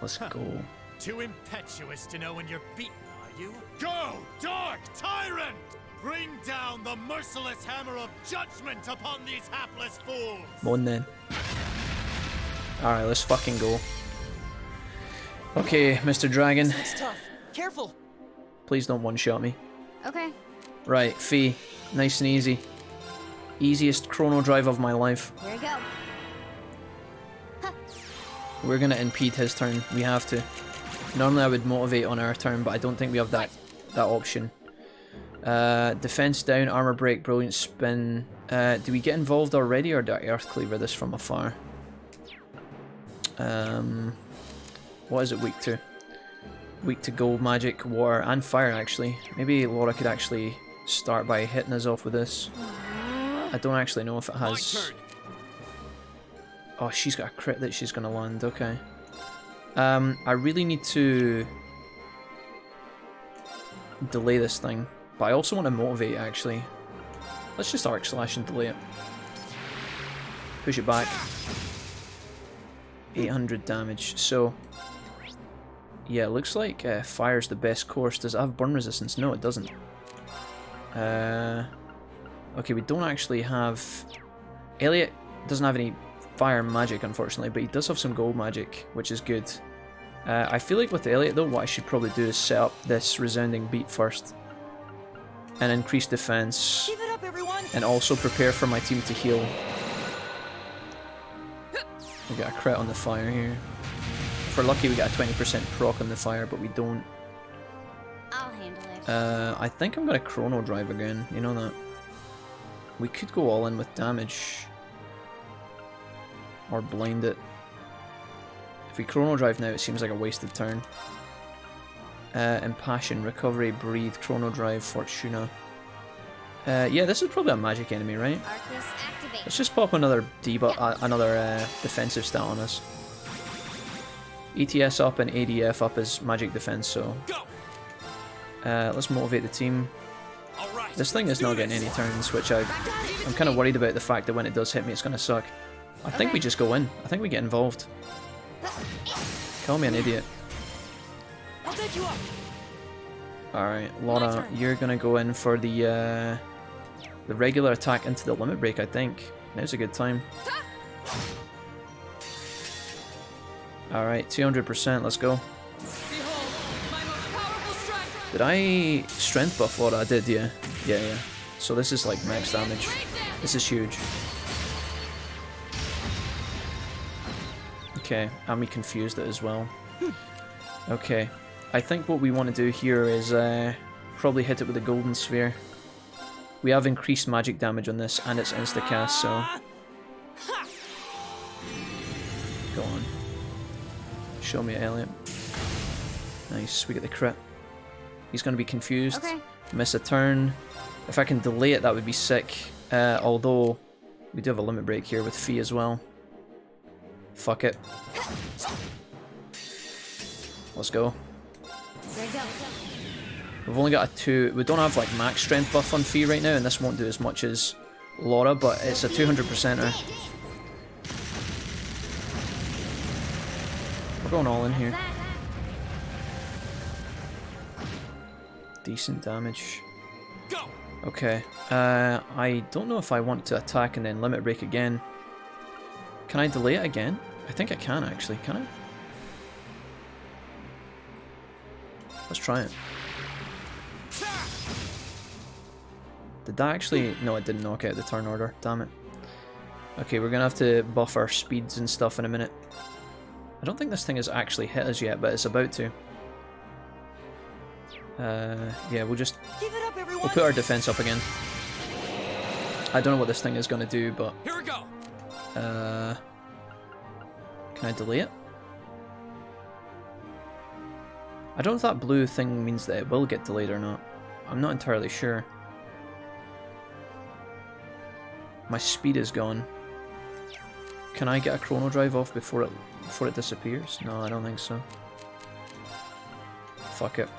Let's go. Too impetuous to know when you're beaten, are you? Go, Dark Tyrant! Bring down the merciless hammer of judgment upon these hapless fools! Come on then. Alright, let's fucking go. Okay, Mr. Dragon. It's tough. Careful. Please don't one-shot me. Okay. Right, Fee. Nice and easy. Easiest chrono drive of my life. Here we go. We're gonna impede his turn. We have to. Normally I would motivate on our turn, but I don't think we have that option. Defense down, armor break, brilliant spin. Do we get involved already, or do I earth cleaver this from afar? What is it weak to? Weak to gold, magic, water, and fire actually. Maybe Laura could actually start by hitting us off with this. I don't actually know if it has... Oh, she's got a crit that she's gonna land, okay. I really need to delay this thing, but I also want to motivate actually. Let's just arc slash and delay it. Push it back. 800 damage, so... Yeah, it looks like fire's the best course. Does it have burn resistance? No, it doesn't. Okay, we don't actually have... Elliot doesn't have any fire magic, unfortunately, but he does have some gold magic, which is good. I feel like with Elliot, though, what I should probably do is set up this resounding beat first. And increase defense. Keep it up, everyone. And also prepare for my team to heal. We got a crit on the fire here. If we're lucky, we got a 20% proc on the fire, but we don't. I'll handle it. I think I'm gonna chrono drive again, you know that. We could go all in with damage. Or blind it. If we chrono drive now, it seems like a wasted turn. Impassion, recovery, breathe, chrono drive, Fortuna. Yeah, this is probably a magic enemy, right? Let's just pop another defensive stat on us. ETS up and ADF up is magic defense, so let's motivate the team. This thing is not getting any turns, which I'm kind of worried about the fact that when it does hit me, it's going to suck. I think we just go in. I think we get involved. Call me an idiot. Alright, Laura, you're going to go in for the regular attack into the limit break, I think. Now's a good time. Alright, 200%, let's go. Did I strength buff Laura? I did, yeah. Yeah. So this is like max damage. This is huge. Okay, and we confused it as well. Okay, I think what we want to do here is probably hit it with a golden sphere. We have increased magic damage on this, and it's insta-cast, so... Go on. Show me Elliot. Nice, we get the crit. He's going to be confused. Okay. Miss a turn. If I can delay it, that would be sick. Although, we do have a limit break here with Fee as well. Fuck it. Let's go. We've only got a 2. We don't have like max strength buff on Fee right now, and this won't do as much as Laura, but it's a 200%er. We're going all in here. Decent damage. Okay. I don't know if I want to attack and then limit break again. Can I delay it again? I think I can actually. Can I? Let's try it. Did that actually... No, it didn't knock out the turn order. Damn it. Okay, we're gonna have to buff our speeds and stuff in a minute. I don't think this thing has actually hit us yet, but it's about to. Yeah, we'll just... We'll put our defense up again. I don't know what this thing is gonna do, but... Here we go. Can I delay it? I don't know if that blue thing means that it will get delayed or not. I'm not entirely sure. My speed is gone. Can I get a chrono drive off before it disappears? No, I don't think so. Fuck it.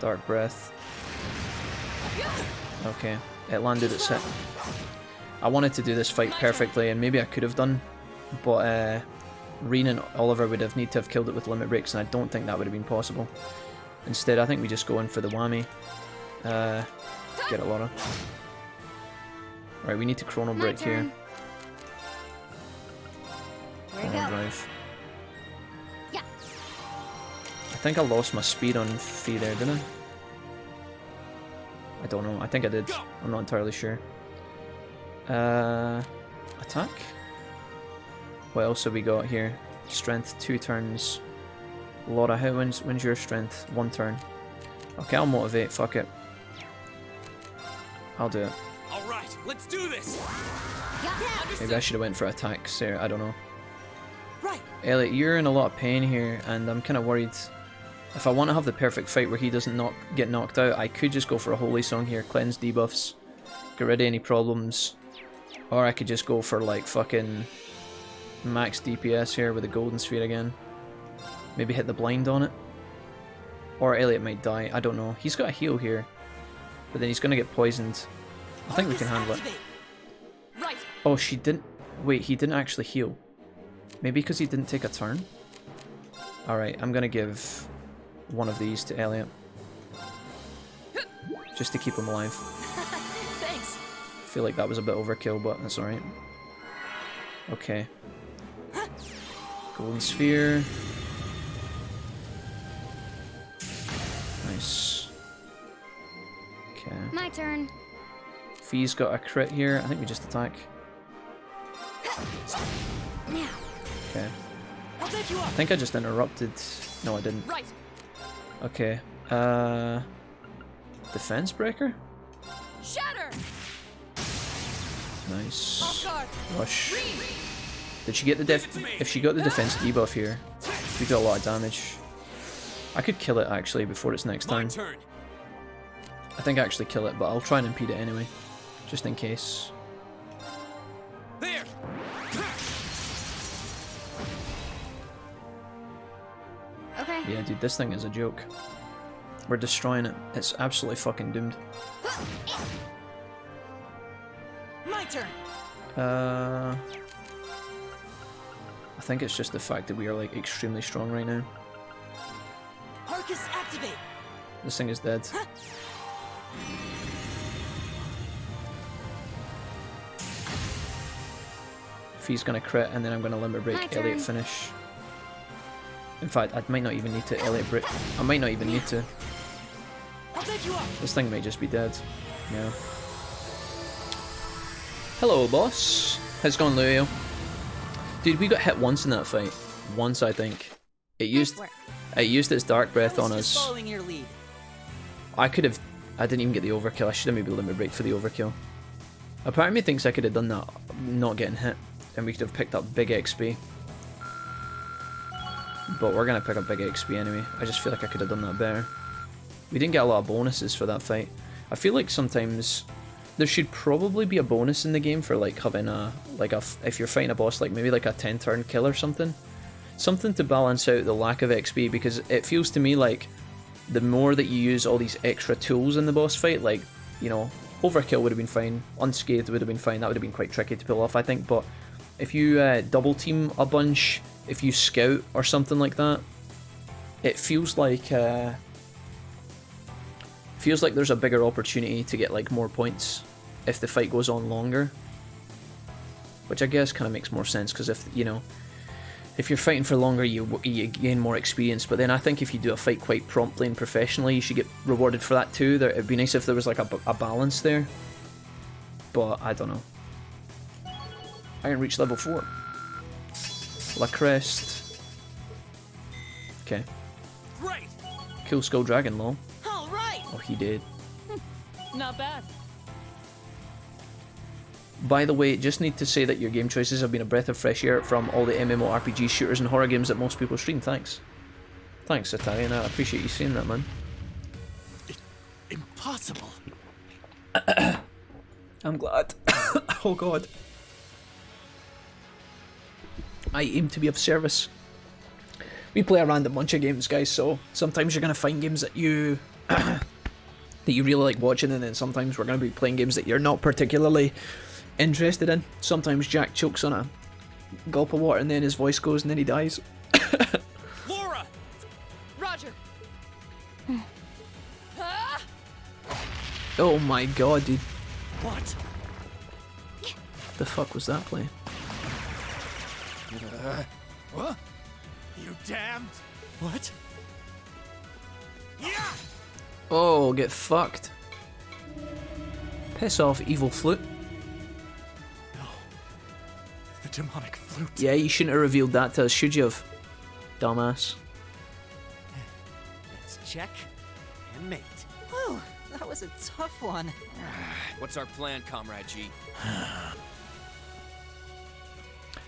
Dark breath. Okay, it landed its hit. I wanted to do this fight perfectly, and maybe I could have done, but Reen and Oliver would have need to have killed it with limit breaks, and I don't think that would have been possible. Instead, I think we just go in for the whammy. Get a Laura. Right, we need to chrono break here. Chrono drive. Yeah. I think I lost my speed on Fee there, didn't I? I don't know. I think I did. I'm not entirely sure. Attack? What else have we got here? Strength, 2 turns. Laura, how when's your strength? 1 turn. Okay, I'll motivate. Fuck it. I'll do it. All right, let's do this. Maybe I should have went for attacks there. I don't know. Elliot, you're in a lot of pain here, and I'm kind of worried. If I want to have the perfect fight where he doesn't get knocked out, I could just go for a Holy Song here, cleanse debuffs, get rid of any problems. Or I could just go for like fucking max DPS here with a Golden Sphere again. Maybe hit the blind on it. Or Elliot might die, I don't know. He's got a heal here, but then he's going to get poisoned. I think we can handle it. Oh, she didn't... Wait, he didn't actually heal. Maybe because he didn't take a turn? Alright, I'm going to give one of these to Elliot. Just to keep him alive. Thanks. I feel like that was a bit overkill, but that's alright. Okay. Golden Sphere. Nice. Okay. My turn. Fee's got a crit here. I think we just attack. Now. Okay. I think I just interrupted. No, I didn't. Okay. Defense breaker? Shatter. Nice. Rush. Did she get the if she got the defense debuff here, we got a lot of damage. I could kill it actually before its next turn. I think I actually kill it, but I'll try and impede it anyway, just in case. There. Okay. Yeah, dude, this thing is a joke. We're destroying it. It's absolutely fucking doomed. My turn. I think it's just the fact that we are like extremely strong right now. Arcus activate. This thing is dead. If he's gonna crit, and then I'm gonna limber break, Elliot finish. In fact, I might not even need to Elliot break. I might not even need to. This thing might just be dead. Yeah. Hello, boss. How's it going, Luio? Dude, we got hit once in that fight. Once, I think. It used its dark breath on us. Following your lead. I didn't even get the overkill. I should have maybe limit break for the overkill. A part of me thinks I could have done that, not getting hit, and we could have picked up big XP. But we're gonna pick up big XP anyway. I just feel like I could have done that better. We didn't get a lot of bonuses for that fight. I feel like sometimes there should probably be a bonus in the game for like having if you're fighting a boss, like maybe like a 10-turn kill or something. Something to balance out the lack of XP, because it feels to me like the more that you use all these extra tools in the boss fight, like, you know, overkill would have been fine, unscathed would have been fine, that would have been quite tricky to pull off, I think, but if you double team a bunch, if you scout or something like that, it feels like there's a bigger opportunity to get like more points if the fight goes on longer, which I guess kind of makes more sense, because if, you know, if you're fighting for longer, you gain more experience. But then I think if you do a fight quite promptly and professionally, you should get rewarded for that too. It'd be nice if there was like a balance there, but I don't know. Iron Reach level 4. La Crest. Okay. Great. Kill Skull Dragon, lol. All right. Oh, he did. Not bad. By the way, just need to say that your game choices have been a breath of fresh air from all the MMORPG shooters and horror games that most people stream. Thanks. Thanks, Italian. I appreciate you saying that, man. Impossible. I'm glad. Oh god. I aim to be of service. We play a random bunch of games, guys, so sometimes you're going to find games that you that you really like watching, and then sometimes we're going to be playing games that you're not particularly interested in. Sometimes Jack chokes on a gulp of water and then his voice goes and then he dies. Laura! Roger. Oh my god, dude. What? The fuck was that play? What? You damned! What? Yeah! Oh, get fucked. Piss off, evil flute. No. The demonic flute. Yeah, you shouldn't have revealed that to us, should you have? Dumbass. Let's check and mate. Whew, that was a tough one. What's our plan, Comrade G?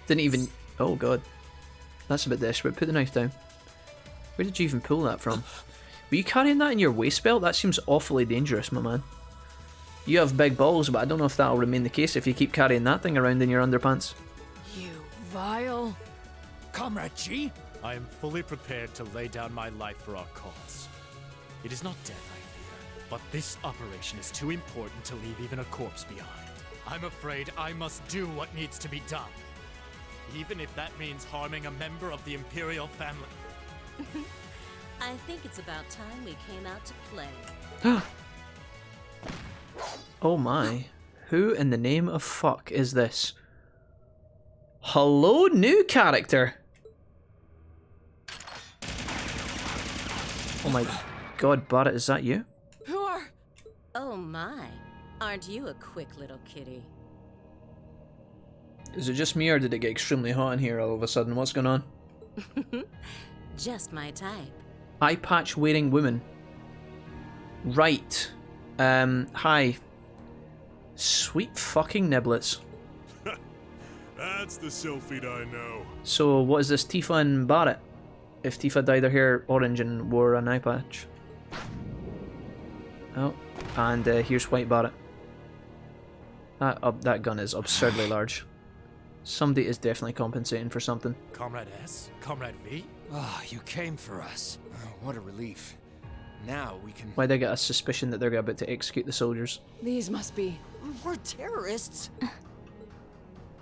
Didn't even... Oh god. That's a bit desperate. Put the knife down. Where did you even pull that from? Were you carrying that in your waist belt? That seems awfully dangerous, my man. You have big balls, but I don't know if that'll remain the case if you keep carrying that thing around in your underpants. You vile... Comrade G, I am fully prepared to lay down my life for our cause. It is not death I fear, but this operation is too important to leave even a corpse behind. I'm afraid I must do what needs to be done, even if that means harming a member of the Imperial family. I think it's about time we came out to play. Oh my. Who in the name of fuck is this? Hello, new character! Oh my god, Barrett, is that you? Who are... Oh my. Aren't you a quick little kitty? Is it just me, or did it get extremely hot in here all of a sudden? What's going on? Just my type. Eye patch wearing woman. Right. Hi. Sweet fucking niblets. That's the Sylphid I know. So what is this, Tifa and Barret? If Tifa dyed her hair orange and wore an eye patch. Oh, and here's White Barret. That gun is absurdly large. Somebody is definitely compensating for something. Comrade S? Comrade V? Ah, you came for us. Oh, what a relief. Now we can... Why'd I get a suspicion that they're about to execute the soldiers? These must be... We're terrorists.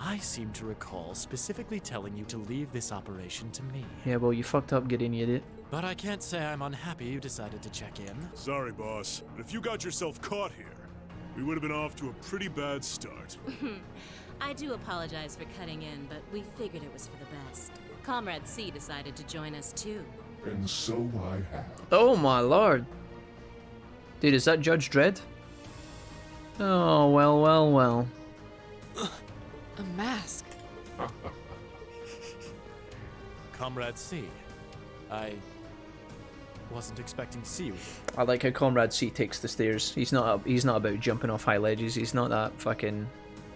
I seem to recall specifically telling you to leave this operation to me. Yeah, well, you fucked up, Gideon, you idiot. But I can't say I'm unhappy you decided to check in. Sorry, boss, but if you got yourself caught here, we would have been off to a pretty bad start. I do apologize for cutting in, but we figured it was for the best. Comrade C decided to join us too. And so I have. Oh my lord. Dude, is that Judge Dredd? Oh, well, well, well. A mask. Comrade C. I wasn't expecting C with you. I like how Comrade C takes the stairs. He's not about jumping off high ledges. He's not that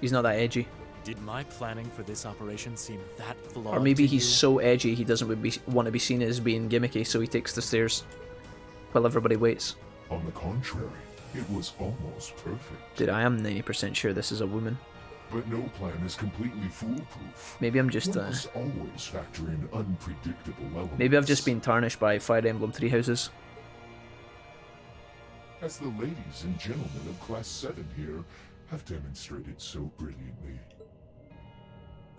edgy. Did my planning for this operation seem that flawed? Or maybe to he's you? so edgy he doesn't want to be seen as being gimmicky, so he takes the stairs while everybody waits. On the contrary, it was almost perfect. Dude, I am 90% sure this is a woman. But no plan is completely foolproof. Maybe I'm just One must always factor in unpredictable elements. maybe I've just been tarnished by Fire Emblem Three Houses. As the ladies and gentlemen of Class 7 here have demonstrated so brilliantly.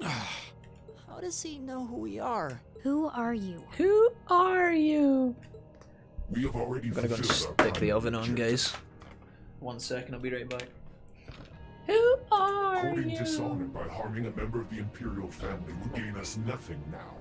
How does he know who we are? Who are you? Who are you? We have already I'm gonna go and stick the oven on, guys. 1 second, I'll be right back. Who are Courting you? dishonor by harming a member of the Imperial family would gain us nothing now.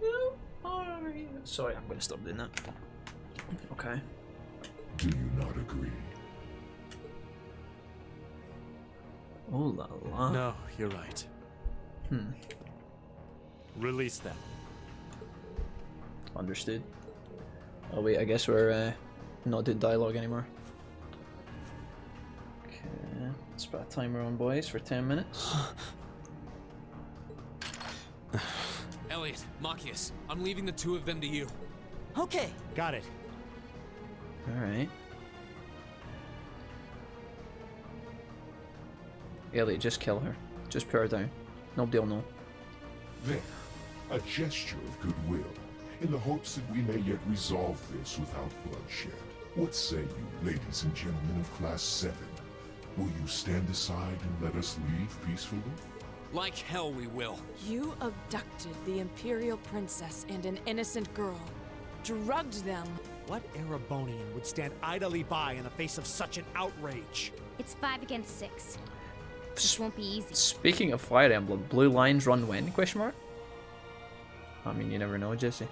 Who are you? Sorry, I'm gonna stop doing that. Okay. Do you not agree? Oh la la. No, you're right. Release them. Understood. Oh wait, I guess we're not doing dialogue anymore. Okay, let's put a timer on, boys, for 10 minutes. Elliot, Machias, I'm leaving the two of them to you. Okay. Got it. Alright. Elliot, just kill her. Just put her down. Nobody will know. There, a gesture of goodwill, in the hopes that we may yet resolve this without bloodshed. What say you, ladies and gentlemen of Class 7? Will you stand aside and let us leave peacefully? Like hell we will. You abducted the Imperial Princess and an innocent girl. Drugged them. What Erebonian would stand idly by in the face of such an outrage? It's 5 against 6. This won't be easy. Speaking of Fire Emblem, blue lines run when? Question mark? I mean, you never know, Jesse.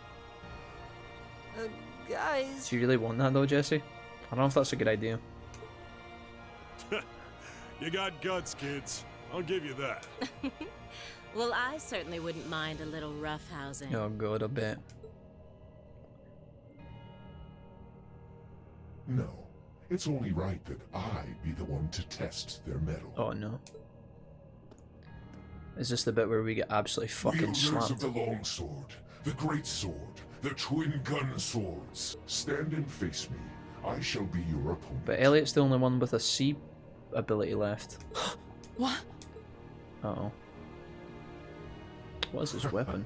Guys. Do you really want that though, Jesse? I don't know if that's a good idea. You got guts, kids. I'll give you that. Well, I certainly wouldn't mind a little roughhousing. Oh god, I bet. No. It's only right that I be the one to test their mettle. Oh no. Is this the bit where we get absolutely fucking Wielders slapped? of the long sword, the great sword, the twin gun swords, stand and face me. I shall be your opponent. But Elliot's the only one with a C ability left. What? Uh-oh. What is his weapon?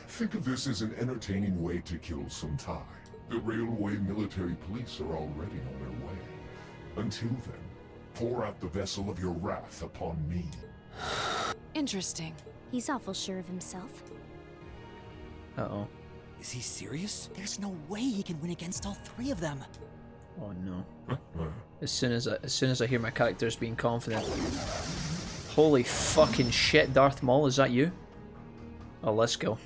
Think of this as an entertaining way to kill some time. The railway military police are already on their way. Until then, pour out the vessel of your wrath upon me. Interesting. He's awful sure of himself. Uh-oh. Is he serious? There's no way he can win against all three of them. Oh no. As soon as I hear my characters being confident. Holy fucking shit, Darth Maul, is that you? Oh, let's go.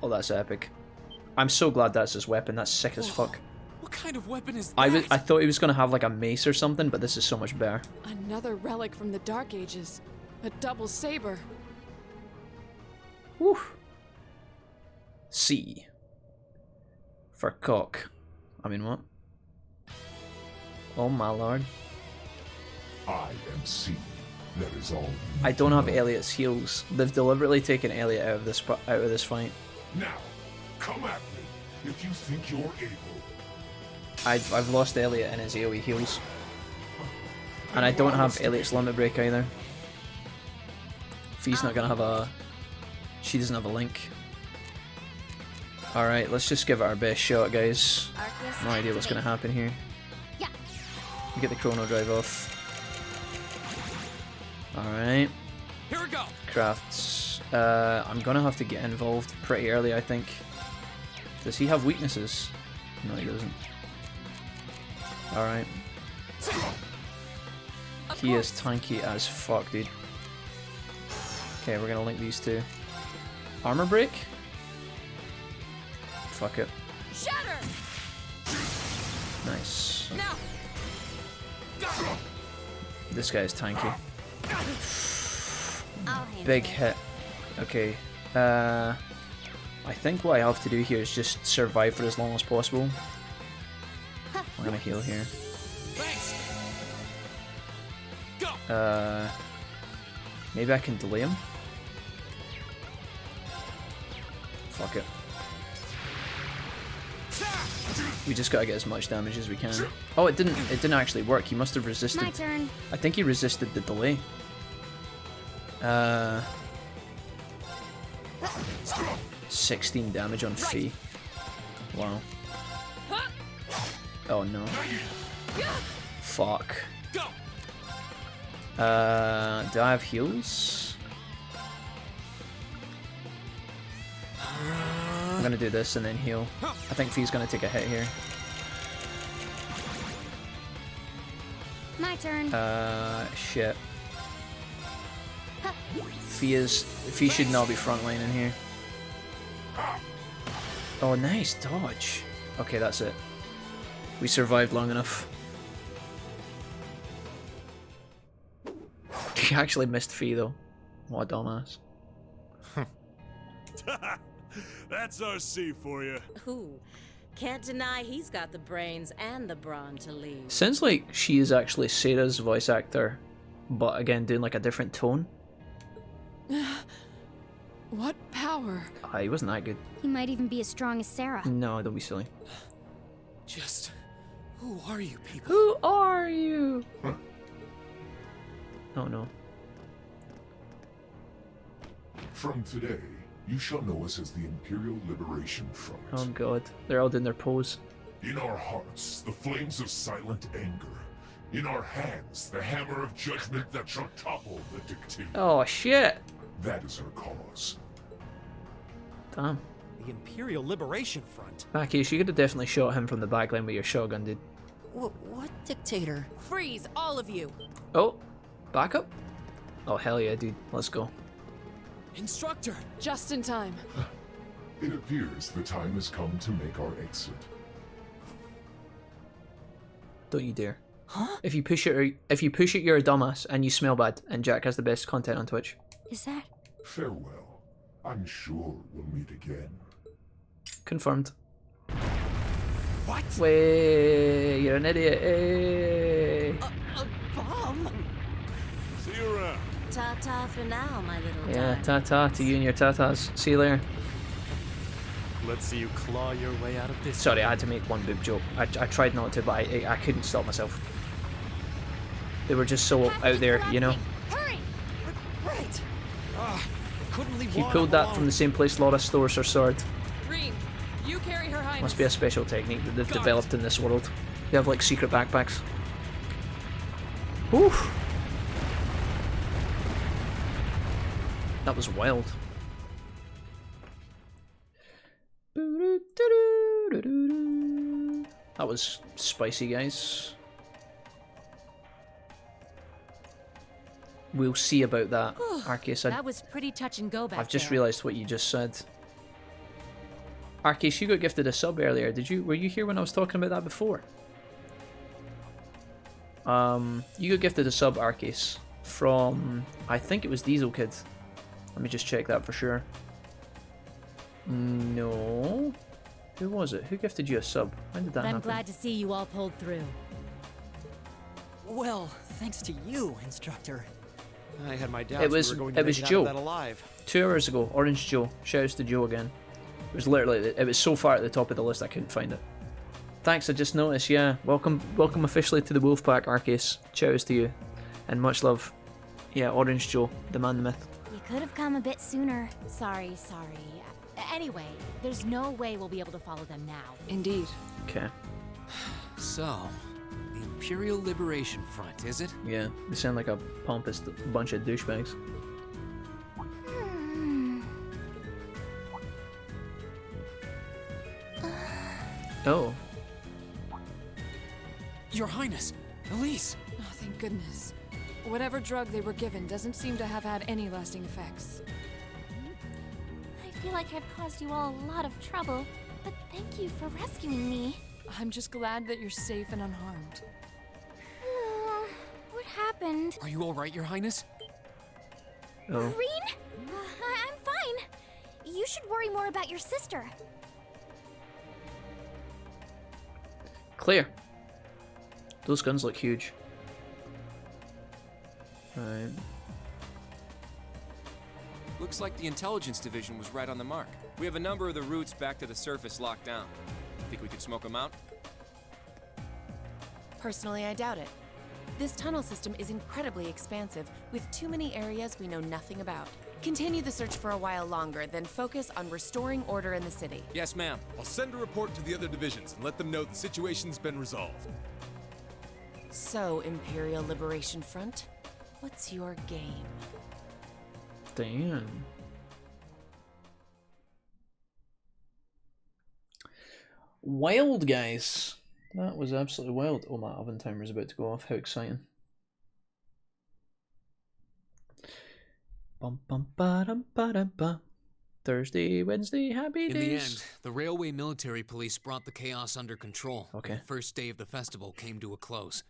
Oh, that's epic. I'm so glad that's his weapon, that's sick as fuck. What What kind of weapon is that? I thought he was gonna have like a mace or something, but this is so much better. Another relic from the Dark Ages. A double saber. Woo. C. For cock. I mean, what? Oh my lord. I am C. That is all. I don't have Elliot's heals. They've deliberately taken Elliot out of this fight. Now, come at me if you think you're able. I've lost Elliot in his AoE heals. And I don't have Elliot's limit break either. Fee's not gonna have a... She doesn't have a link. Alright, let's just give it our best shot, guys. No idea what's gonna happen here. Yeah. Get the chrono drive off. Alright. Here we go. Crafts. I'm gonna have to get involved pretty early, I think. Does he have weaknesses? No, he doesn't. Alright. He is tanky as fuck, dude. Okay, we're gonna link these two. Armor break? Fuck it. Shatter! Nice. Now. This guy is tanky. I'll handle Big it. hit. Okay. I think what I have to do here is just survive for as long as possible. I'm gonna heal here. Thanks. Go. Maybe I can delay him. Fuck it. We just gotta get as much damage as we can. Oh, it didn't actually work. He must have resisted. My turn. I think he resisted the delay. 16 damage on Fee. Wow. Oh no. Fuck. Do I have heals? I'm gonna do this and then heal. I think Fee's gonna take a hit here. My turn. Shit. Fee should not be frontlining here. Oh, nice dodge. Okay, that's it. We survived long enough. He actually missed Fee though. What a dumbass. That's our C for you. Ooh, can't deny he's got the brains and the brawn to lead. Sounds like she is actually Sarah's voice actor, but again doing like a different tone. What power? He wasn't that good. He might even be as strong as Sarah. No, don't be silly. Just... who are you people? Who are you? Oh no. From today, you shall know us as the Imperial Liberation Front. Oh god. They're all doing their pose. In our hearts, the flames of silent anger. In our hands, the hammer of judgment that shall topple the dictator. Oh shit. That is our cause. Damn. The Imperial Liberation Front. Bacchus, you could have definitely shot him from the backline with your shotgun, dude. What dictator? Freeze, all of you. Oh, backup? Oh hell yeah, dude. Let's go. Instructor! Just in time. It appears the time has come to make our exit. Don't you dare. Huh? If you push it, you're a dumbass and you smell bad. And Jack has the best content on Twitch. Is that? Farewell. I'm sure we'll meet again. Confirmed. What? Way, you're an idiot. Hey. A bomb? See you around. Ta-ta for now, my little Yeah, darling. ta-ta to you and your tatas. See you later. Let's see you claw your way out of this. Sorry, I had to make one boob joke. I tried not to, but I couldn't stop myself. They were just so out there, you know. Hurry! Right. Couldn't leave He one pulled that alone. from the same place Laura stores her sword. Green, you carry her highness. Must be a special technique that they've developed in this world. They have like secret backpacks. Oof. That was wild. That was spicy, guys. We'll see about that, Arceus. That was pretty touch and go back I've just there. realised what you just said. Arcase, you got gifted a sub earlier. Were you here when I was talking about that before? You got gifted a sub, Arcase, from, I think it was Diesel Kid. Let me just check that for sure. No. Who was it? Who gifted you a sub? When did that happen? I'm glad to see you all pulled through. Well, thanks to you, Instructor. I had my doubts. It was Joe. That alive. 2 hours ago. Orange Joe. Shoutouts to Joe again. It was literally, it was so far at the top of the list I couldn't find it. Thanks, I just noticed, yeah. Welcome officially to the Wolfpack, Arcase. Shoutouts to you. And much love. Yeah, Orange Joe, the man, the myth. You could have come a bit sooner. Sorry. Anyway, there's no way we'll be able to follow them now. Indeed. Okay. So, the Imperial Liberation Front, is it? Yeah, they sound like a pompous bunch of douchebags. Oh. Your Highness! Elise! Oh, thank goodness. Whatever drug they were given doesn't seem to have had any lasting effects. I feel like I've caused you all a lot of trouble, but thank you for rescuing me. I'm just glad that you're safe and unharmed. What happened? Are you alright, Your Highness? Oh. Marine? I'm fine. You should worry more about your sister. Clear. Those guns look huge. Right. Looks like the intelligence division was right on the mark. We have a number of the routes back to the surface locked down. Think we could smoke them out? Personally, I doubt it. This tunnel system is incredibly expansive, with too many areas we know nothing about. Continue the search for a while longer, then focus on restoring order in the city. Yes, ma'am. I'll send a report to the other divisions and let them know the situation's been resolved. So, Imperial Liberation Front, what's your game? Damn. Wild, guys. That was absolutely wild. Oh, my oven timer's about to go off. How exciting. Bum, bum, ba, dum, ba, dum, ba. Thursday, Wednesday, happy days. In the end, the railway military police brought the chaos under control. Okay. The first day of the festival came to a close.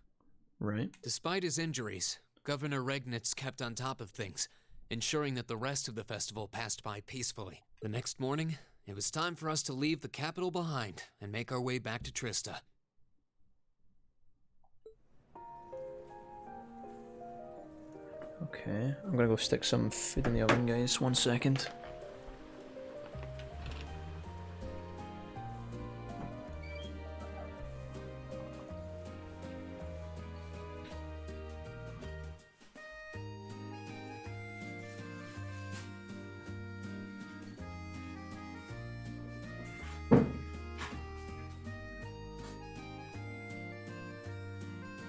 Right. Despite his injuries, Governor Regnitz kept on top of things, ensuring that the rest of the festival passed by peacefully. The next morning, it was time for us to leave the capital behind and make our way back to Trista. Okay, I'm gonna go stick some food in the oven, guys. 1 second.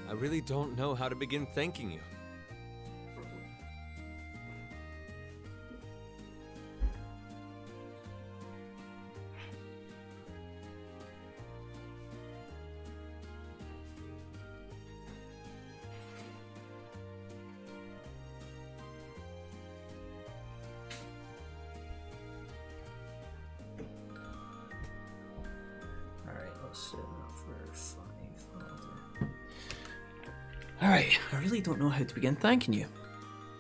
I really don't know how to begin thanking you. Alright, I really don't know how to begin thanking you.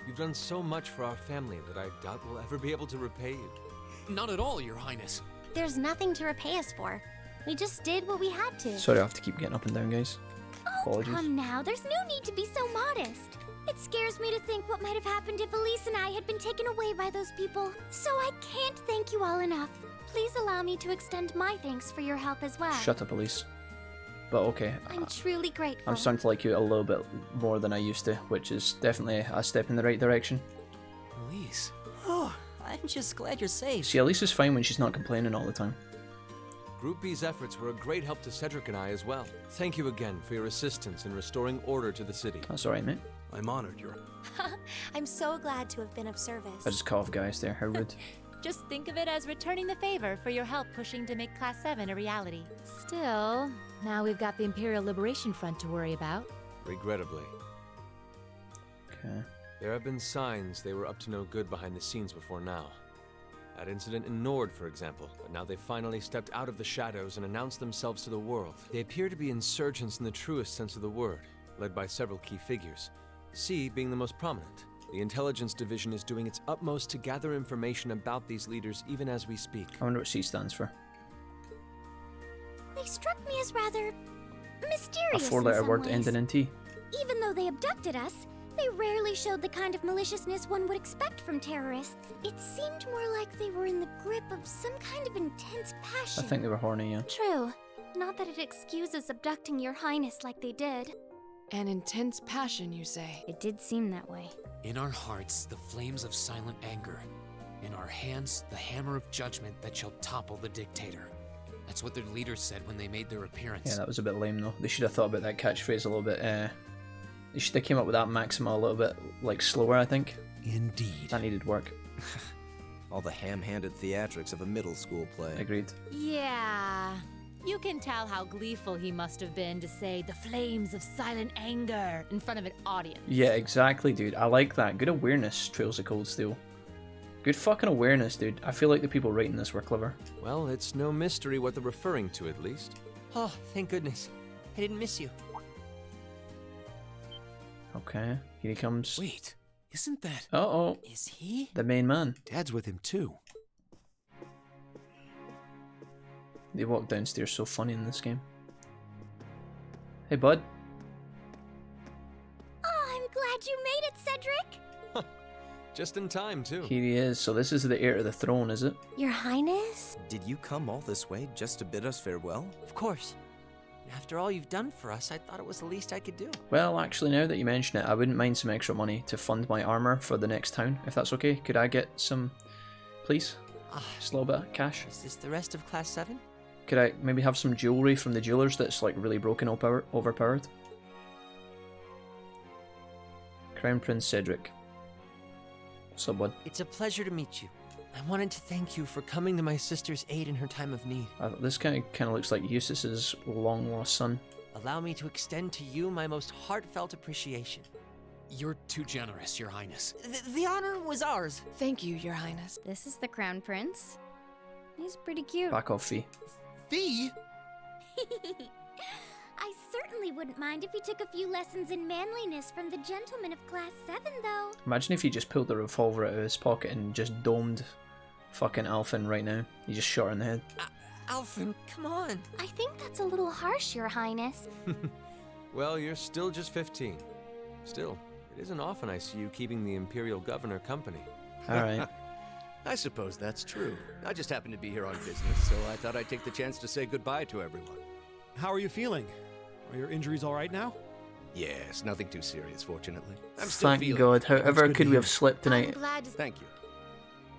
You've done so much for our family that I doubt we'll ever be able to repay you. Not at all, Your Highness. There's nothing to repay us for. We just did what we had to. Sorry, I have to keep getting up and down, guys. Apologies. Come now, there's no need to be so modest. It scares me to think what might have happened if Elise and I had been taken away by those people. So I can't thank you all enough. Please allow me to extend my thanks for your help as well. Shut up, Elise. But okay. I'm truly grateful. I'm starting to like you a little bit more than I used to, which is definitely a step in the right direction. Elise. Oh, I'm just glad you're safe. See, Elise is fine when she's not complaining all the time. Group B's efforts were a great help to Cedric and I as well. Thank you again for your assistance in restoring order to the city. That's alright, mate. I'm honored, Your... I'm so glad to have been of service. I just coughed, guys, there. How rude. Just think of it as returning the favor for your help pushing to make Class 7 a reality. Still, now we've got the Imperial Liberation Front to worry about. Regrettably. Okay. There have been signs they were up to no good behind the scenes before now. That incident in Nord, for example. But now they've finally stepped out of the shadows and announced themselves to the world. They appear to be insurgents in the truest sense of the word, led by several key figures. C being the most prominent. The intelligence division is doing its utmost to gather information about these leaders even as we speak. I wonder what C stands for. They struck me as rather A mysterious. 4-letter in some word ways. ending in T. Even though they abducted us, they rarely showed the kind of maliciousness one would expect from terrorists. It seemed more like they were in the grip of some kind of intense I passion. think they were horny, yeah. True. Not that it excuses abducting your highness like they did. An intense passion, you say? It did seem that way. In our hearts, the flames of silent anger. In our hands, the hammer of judgment that shall topple the dictator. That's what their leaders said when they made their appearance. Yeah, that was a bit lame though. They should have thought about that catchphrase a little bit. They should have came up with that maxima a little bit like slower, I think. Indeed. That needed work. All the ham-handed theatrics of a middle school play. Agreed. Yeah. You can tell how gleeful he must have been to say the flames of silent anger in front of an audience. Yeah, exactly, dude. I like that. Good awareness, Trails of Cold Steel. Good fucking awareness, dude. I feel like the people writing this were clever. Well, it's no mystery what they're referring to, at least. Oh, thank goodness. I didn't miss you. Okay, here he comes. Wait, isn't that... Uh-oh. Is he? The main man. Dad's with him too. They walk downstairs so funny in this game. Hey, bud. Oh, I'm glad you made it, Cedric! Just in time, too. Here he is. So this is the heir to the throne, is it? Your highness? Did you come all this way just to bid us farewell? Of course. After all you've done for us, I thought it was the least I could do. Well, actually, now that you mention it, I wouldn't mind some extra money to fund my armor for the next town, if that's okay. Could I get some, please? Just a little bit of cash. Is this the rest of Class 7? Could I maybe have some jewelry from the jewelers that's like really broken overpowered? Crown Prince Cedric. What's up, bud? It's a pleasure to meet you. I wanted to thank you for coming to my sister's aid in her time of need. This guy kind of looks like Eustace's long-lost son. Allow me to extend to you my most heartfelt appreciation. You're too generous, Your Highness. The honor was ours. Thank you, Your Highness. This is the Crown Prince. He's pretty cute. Back off, Fee. Fee? I certainly wouldn't mind if he took a few lessons in manliness from the gentleman of Class 7, though. Imagine if he just pulled the revolver out of his pocket and just domed fucking Alphen right now. He just shot her in the head. Alphen, come on. I think that's a little harsh, Your Highness. Well, you're still just 15. Still, it isn't often I see you keeping the Imperial Governor company. Alright. I suppose that's true. I just happened to be here on business, so I thought I'd take the chance to say goodbye to everyone. How are you feeling? Are your injuries all right now? Yes, nothing too serious, fortunately. I'm still Thank feeling God. it. However could we have slept tonight? Thank you.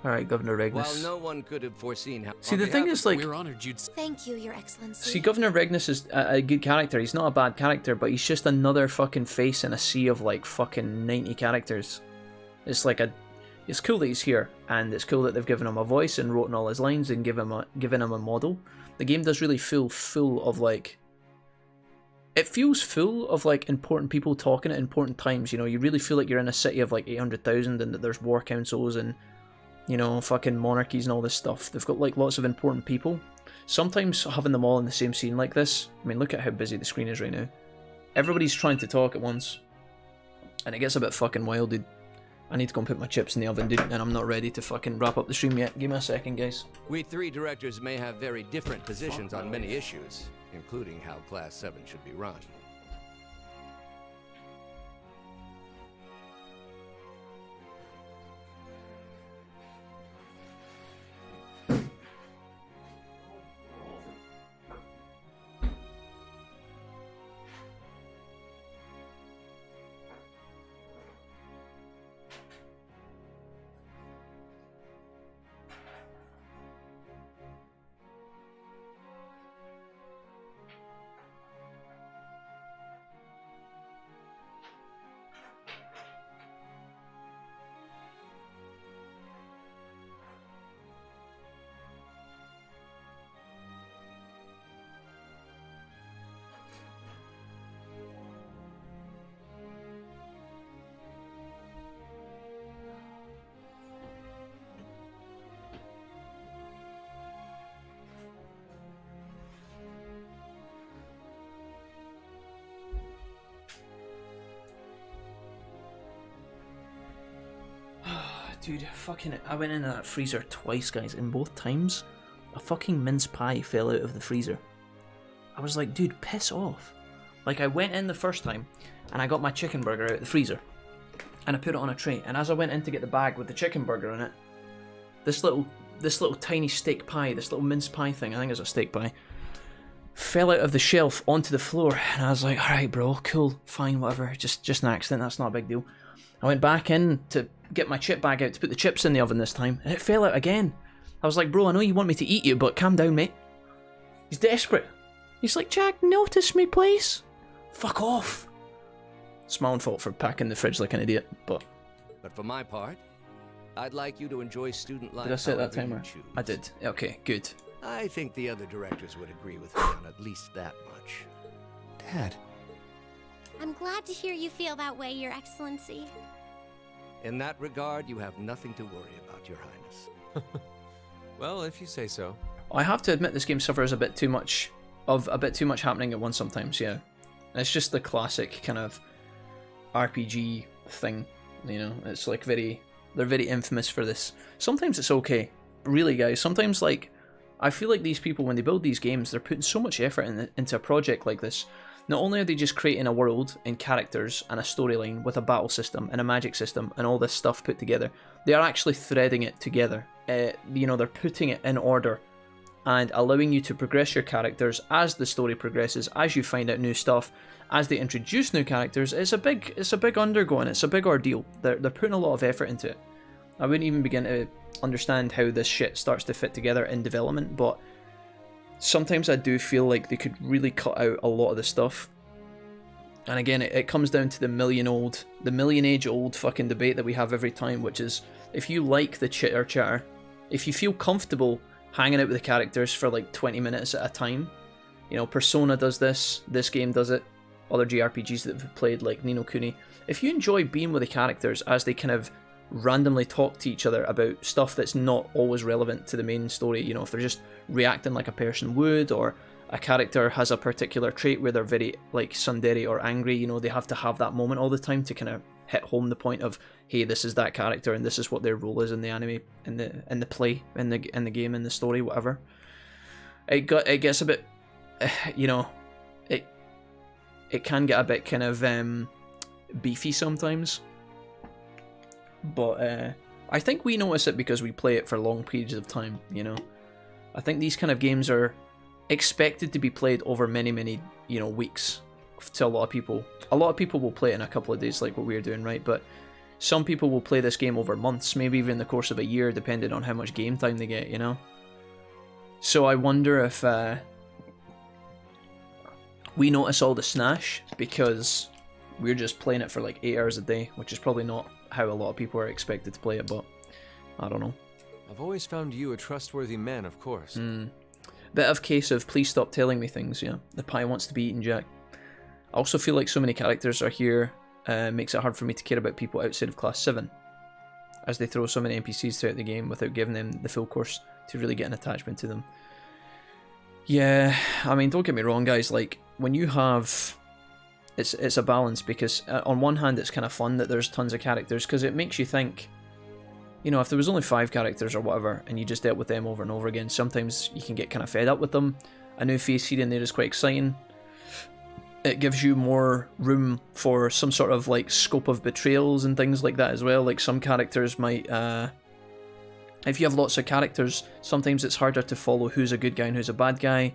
Alright, Governor Regnus. While no one could have foreseen how... See, the thing is, like... We're honored you'd... Thank you, Your Excellency. See, Governor Regnus is a good character. He's not a bad character, but he's just another fucking face in a sea of, like, fucking 90 characters. It's like a... It's cool that he's here, and it's cool that they've given him a voice and written all his lines and given him a model. The game does really feel full of, like... It feels full of, like, important people talking at important times, you know? You really feel like you're in a city of, like, 800,000 and that there's war councils and... You know, fucking monarchies and all this stuff. They've got, like, lots of important people. Sometimes having them all in the same scene like this... I mean, look at how busy the screen is right now. Everybody's trying to talk at once. And it gets a bit fucking wild, dude. I need to go and put my chips in the oven, dude, and I'm not ready to fucking wrap up the stream yet. Give me a second, guys. We three directors may have very different positions on many issues, including how Class 7 should be run. Dude, fucking, I went into that freezer twice, guys, and both times, a fucking mince pie fell out of the freezer. I was like, dude, piss off. Like, I went in the first time, and I got my chicken burger out of the freezer, and I put it on a tray, and as I went in to get the bag with the chicken burger in it, this little tiny steak pie, this little mince pie thing, I think it's a steak pie, fell out of the shelf onto the floor, and I was like, alright bro, cool, fine, whatever, just an accident, that's not a big deal. I went back in to get my chip bag out to put the chips in the oven this time, and it fell out again. I was like, bro, I know you want me to eat you, but calm down, mate. He's desperate. He's like, Jack, notice me, please. Fuck off. It's my own fault for packing the fridge like an idiot, but... But for my part, I'd like you to enjoy student life. Did I set that however you timer? choose. I did. Okay, good. I think the other directors would agree with me on at least that much. Dad. I'm glad to hear you feel that way, Your Excellency. In that regard, you have nothing to worry about, Your Highness. Well, if you say so. I have to admit this game suffers a bit too much happening at once sometimes, yeah. It's just the classic kind of RPG thing, you know. It's like they're very infamous for this. Sometimes it's okay. Really, guys, sometimes, like, I feel like these people, when they build these games, they're putting so much effort into a project like this. Not only are they just creating a world and characters and a storyline with a battle system and a magic system and all this stuff put together, they are actually threading it together. You know, they're putting it in order and allowing you to progress your characters as the story progresses, as you find out new stuff, as they introduce new characters. It's a big undergoing, it's a big ordeal. They're putting a lot of effort into it. I wouldn't even begin to understand how this shit starts to fit together in development, but sometimes I do feel like they could really cut out a lot of the stuff. And again, it comes down to the million-age-old fucking debate that we have every time, which is, if you like the chitter chatter, if you feel comfortable hanging out with the characters for like 20 minutes at a time, you know, Persona does this game does it, other JRPGs that we've played like Ni no Kuni, if you enjoy being with the characters as they kind of randomly talk to each other about stuff that's not always relevant to the main story, you know, if they're just reacting like a person would, or a character has a particular trait where they're very like tsundere or angry, you know, they have to have that moment all the time to kind of hit home the point of, hey, this is that character and this is what their role is in the anime, in the play, in the game, in the story, whatever. It gets a bit, you know, it can get a bit kind of beefy sometimes. But I think we notice it because we play it for long periods of time, you know. I think these kind of games are expected to be played over many, you know, weeks to a lot of people. A lot of people will play it in a couple of days like what we're doing, right? But some people will play this game over months, maybe even in the course of a year, depending on how much game time they get, you know. So I wonder if we notice all the snash because we're just playing it for like 8 hours a day, which is probably not how a lot of people are expected to play it, but I don't know. I've always found you a trustworthy man, of course. Bit of case of please stop telling me things, yeah. The pie wants to be eaten, Jack. I also feel like so many characters are here makes it hard for me to care about people outside of Class 7, as they throw so many NPCs throughout the game without giving them the full course to really get an attachment to them. Yeah, I mean, don't get me wrong, guys, like, when you have... It's a balance, because on one hand it's kind of fun that there's tons of characters, because it makes you think, you know, if there was only 5 characters or whatever, and you just dealt with them over and over again, sometimes you can get kind of fed up with them. A new face here and there is quite exciting. It gives you more room for some sort of, like, scope of betrayals and things like that as well. Like, some characters might, if you have lots of characters, sometimes it's harder to follow who's a good guy and who's a bad guy.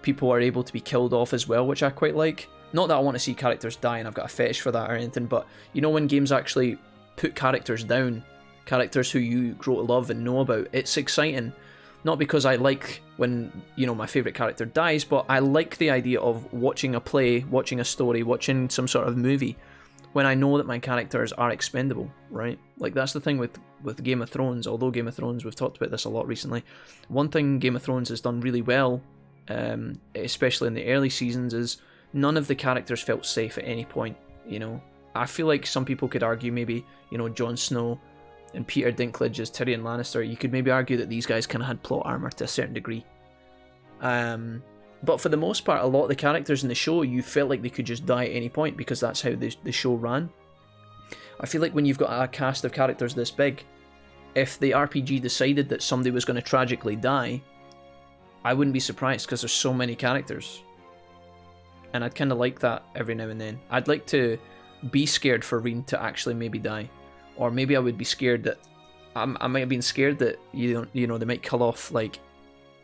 People are able to be killed off as well, which I quite like. Not that I want to see characters die and I've got a fetish for that or anything, but you know, when games actually put characters down, characters who you grow to love and know about, it's exciting. Not because I like when, you know, my favourite character dies, but I like the idea of watching a play, watching a story, watching some sort of movie, when I know that my characters are expendable, right? Like, that's the thing with Game of Thrones, although Game of Thrones, we've talked about this a lot recently. One thing Game of Thrones has done really well, especially in the early seasons, is none of the characters felt safe at any point, you know. I feel like some people could argue maybe, you know, Jon Snow and Peter Dinklage as Tyrion Lannister, you could maybe argue that these guys kind of had plot armor to a certain degree. But for the most part, a lot of the characters in the show, you felt like they could just die at any point because that's how the show ran. I feel like when you've got a cast of characters this big, if the RPG decided that somebody was going to tragically die, I wouldn't be surprised because there's so many characters. And I'd kind of like that every now and then. I'd like to be scared for Rean to actually maybe die. Or maybe I would be scared that... I might have been scared that, they might kill off, like,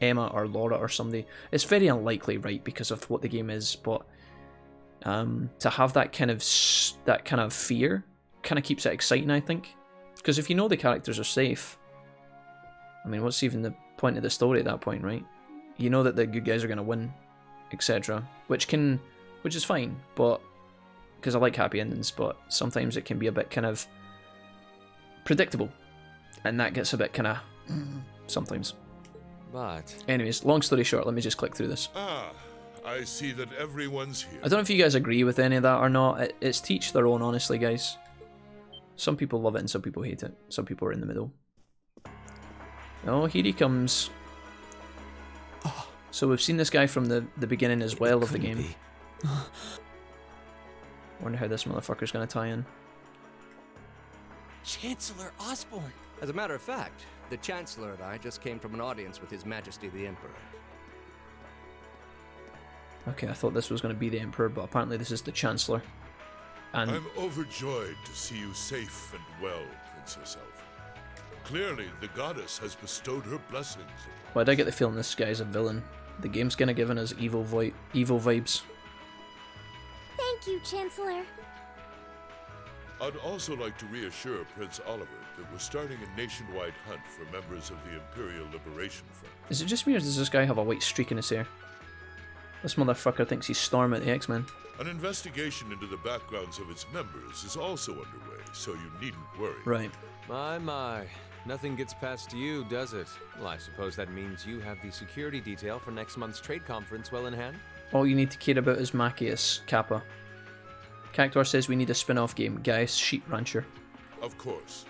Emma or Laura or somebody. It's very unlikely, right, because of what the game is, but to have that kind of fear kind of keeps it exciting, I think. Because if you know the characters are safe, I mean, what's even the point of the story at that point, right? You know that the good guys are going to win, etc. Which is fine, but because I like happy endings, but sometimes it can be a bit kind of predictable, and that gets a bit kind of sometimes. But anyways, long story short, let me just click through this. Ah, I see that everyone's here. I don't know if you guys agree with any of that or not. It's teach their own, honestly, guys. Some people love it and some people hate it. Some people are in the middle. Oh, here he comes. So we've seen this guy from the beginning as well of the game. Wonder how this motherfucker's gonna tie in. Chancellor Osborne. As a matter of fact, the Chancellor and I just came from an audience with His Majesty the Emperor. Okay, I thought this was going to be the Emperor, but apparently this is the Chancellor. And I'm overjoyed to see you safe and well, Princess Elf. Clearly, the goddess has bestowed her blessings. Why do I get the feeling this guy's a villain? The game's kind of giving us evil vibes. Thank you, Chancellor. I'd also like to reassure Prince Oliver that we're starting a nationwide hunt for members of the Imperial Liberation Front. Is it just me or does this guy have a white streak in his hair? This motherfucker thinks he's Storm at the X-Men. An investigation into the backgrounds of its members is also underway, so you needn't worry. Right. My. Nothing gets past you, does it? Well, I suppose that means you have the security detail for next month's trade conference well in hand? All you need to care about is Macias, Kappa. Cactuar says we need a spin-off game, Gaius Sheep Rancher. Of course.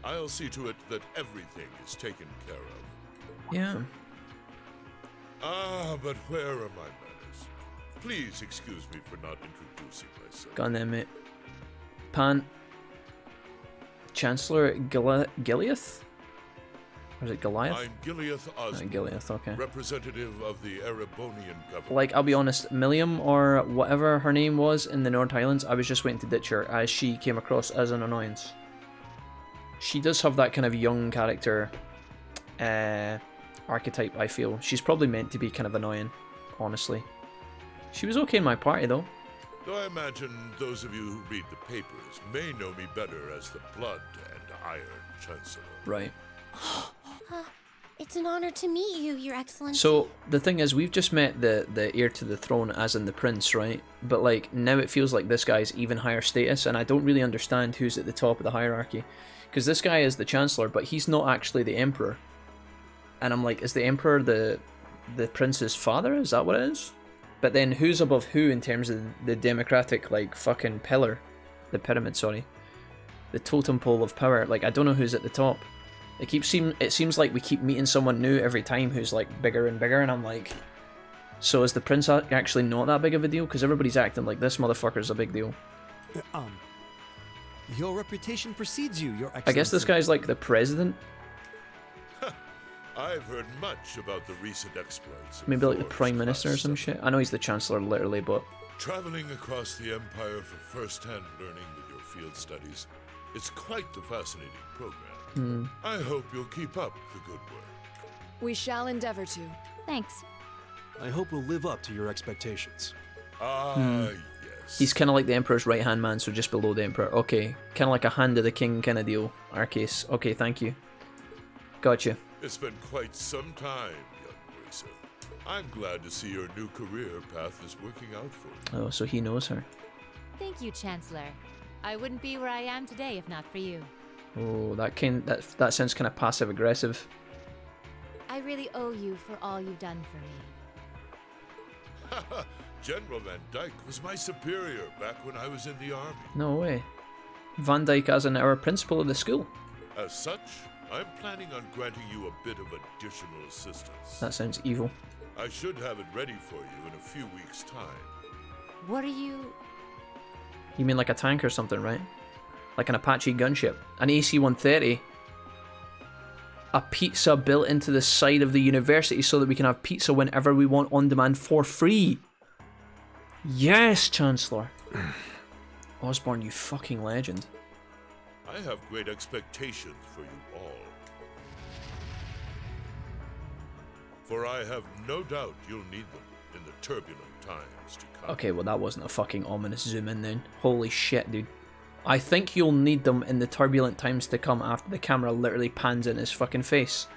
I'll see to it that everything is taken care of. Yeah. Ah, but where are my manners? Please excuse me for not introducing myself. Go on then, mate. Pan. Chancellor Gileath? Or is it Goliath? I'm Gileath Osborne, Gileath, okay. representative of the Erebonian government. Like, I'll be honest, Milliam, or whatever her name was in the North Highlands, I was just waiting to ditch her, as she came across as an annoyance. She does have that kind of young character archetype, I feel. She's probably meant to be kind of annoying, honestly. She was okay in my party, though. Though I imagine those of you who read the papers may know me better as the Blood and Iron Chancellor. Right. It's an honor to meet you, Your Excellency. So, the thing is, we've just met the heir to the throne, as in the prince, right? But, like, now it feels like this guy's even higher status, and I don't really understand who's at the top of the hierarchy. Because this guy is the Chancellor, but he's not actually the Emperor. And I'm like, is the Emperor the prince's father? Is that what it is? But then who's above who in terms of the democratic, like, fucking pillar? The pyramid, sorry. The totem pole of power. Like, I don't know who's at the top. It seems like we keep meeting someone new every time who's, like, bigger and bigger, and I'm like, so is the prince actually not that big of a deal? Because everybody's acting like this motherfucker's a big deal. Your reputation precedes you, Your Excellency. I guess this guy's like the president? I've heard much about the recent exploits. Maybe like the Prime Minister or some shit? I know he's the Chancellor, literally, but... Traveling across the Empire for first-hand learning with your field studies, it's quite the fascinating program. I hope you'll keep up the good work. We shall endeavor to. Thanks. I hope we'll live up to your expectations. Yes. He's kind of like the Emperor's right-hand man, so just below the Emperor. Okay, kind of like a hand of the king kind of deal. Our case. Okay, thank you. Gotcha. It's been quite some time, young Bracer. I'm glad to see your new career path is working out for you. Oh, so he knows her. Thank you, Chancellor. I wouldn't be where I am today if not for you. Oh, that sounds kind of passive-aggressive. I really owe you for all you've done for me. General Van Dyke was my superior back when I was in the army. No way. Van Dyke as our principal of the school. As such, I'm planning on granting you a bit of additional assistance. That sounds evil. I should have it ready for you in a few weeks' time. What are you... You mean like a tank or something, right? Like an Apache gunship. An AC-130. a pizza built into the side of the university so that we can have pizza whenever we want on demand for free. Yes, Chancellor. Osborne, you fucking legend. I have great expectations for you all. For I have no doubt you'll need them in the turbulent times to come. Okay, well that wasn't a fucking ominous zoom in then. Holy shit, dude. I think you'll need them in the turbulent times to come after the camera literally pans in his fucking face.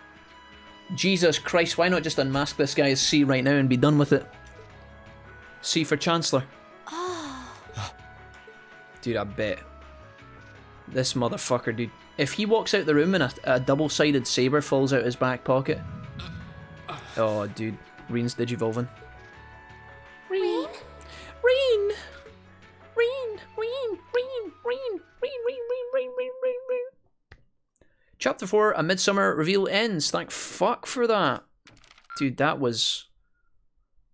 Jesus Christ, why not just unmask this guy's C right now and be done with it? C for Chancellor. Dude, I bet. This motherfucker, dude. If he walks out the room and a double-sided saber falls out his back pocket. Oh, dude. Reen's digivolving. Reen? Reen! Chapter 4, A Midsummer Reveal ends. Thank fuck for that. Dude, that was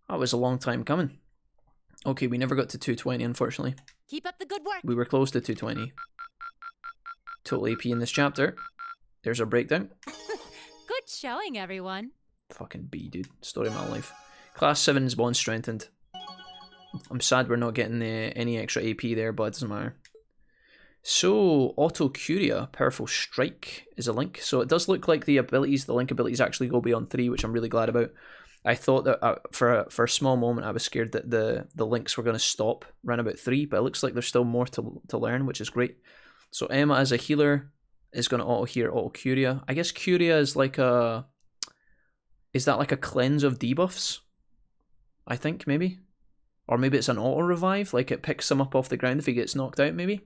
a long time coming. Okay, we never got to 220, unfortunately. Keep up the good work. We were close to 220. Total AP in this chapter. There's our breakdown. Good showing, everyone. Fucking B, dude. Story of my life. Class 7's bond strengthened. I'm sad we're not getting any extra AP there, but it doesn't matter. So, Auto Curia, Powerful Strike is a link. So it does look like the link abilities actually go beyond 3, which I'm really glad about. I thought that for a small moment I was scared that the links were going to stop around about 3, but it looks like there's still more to learn, which is great. So Emma as a healer is going to auto Curia. I guess Curia is like a... Is that like a cleanse of debuffs? I think, maybe? Or maybe it's an auto revive, like it picks him up off the ground if he gets knocked out, maybe?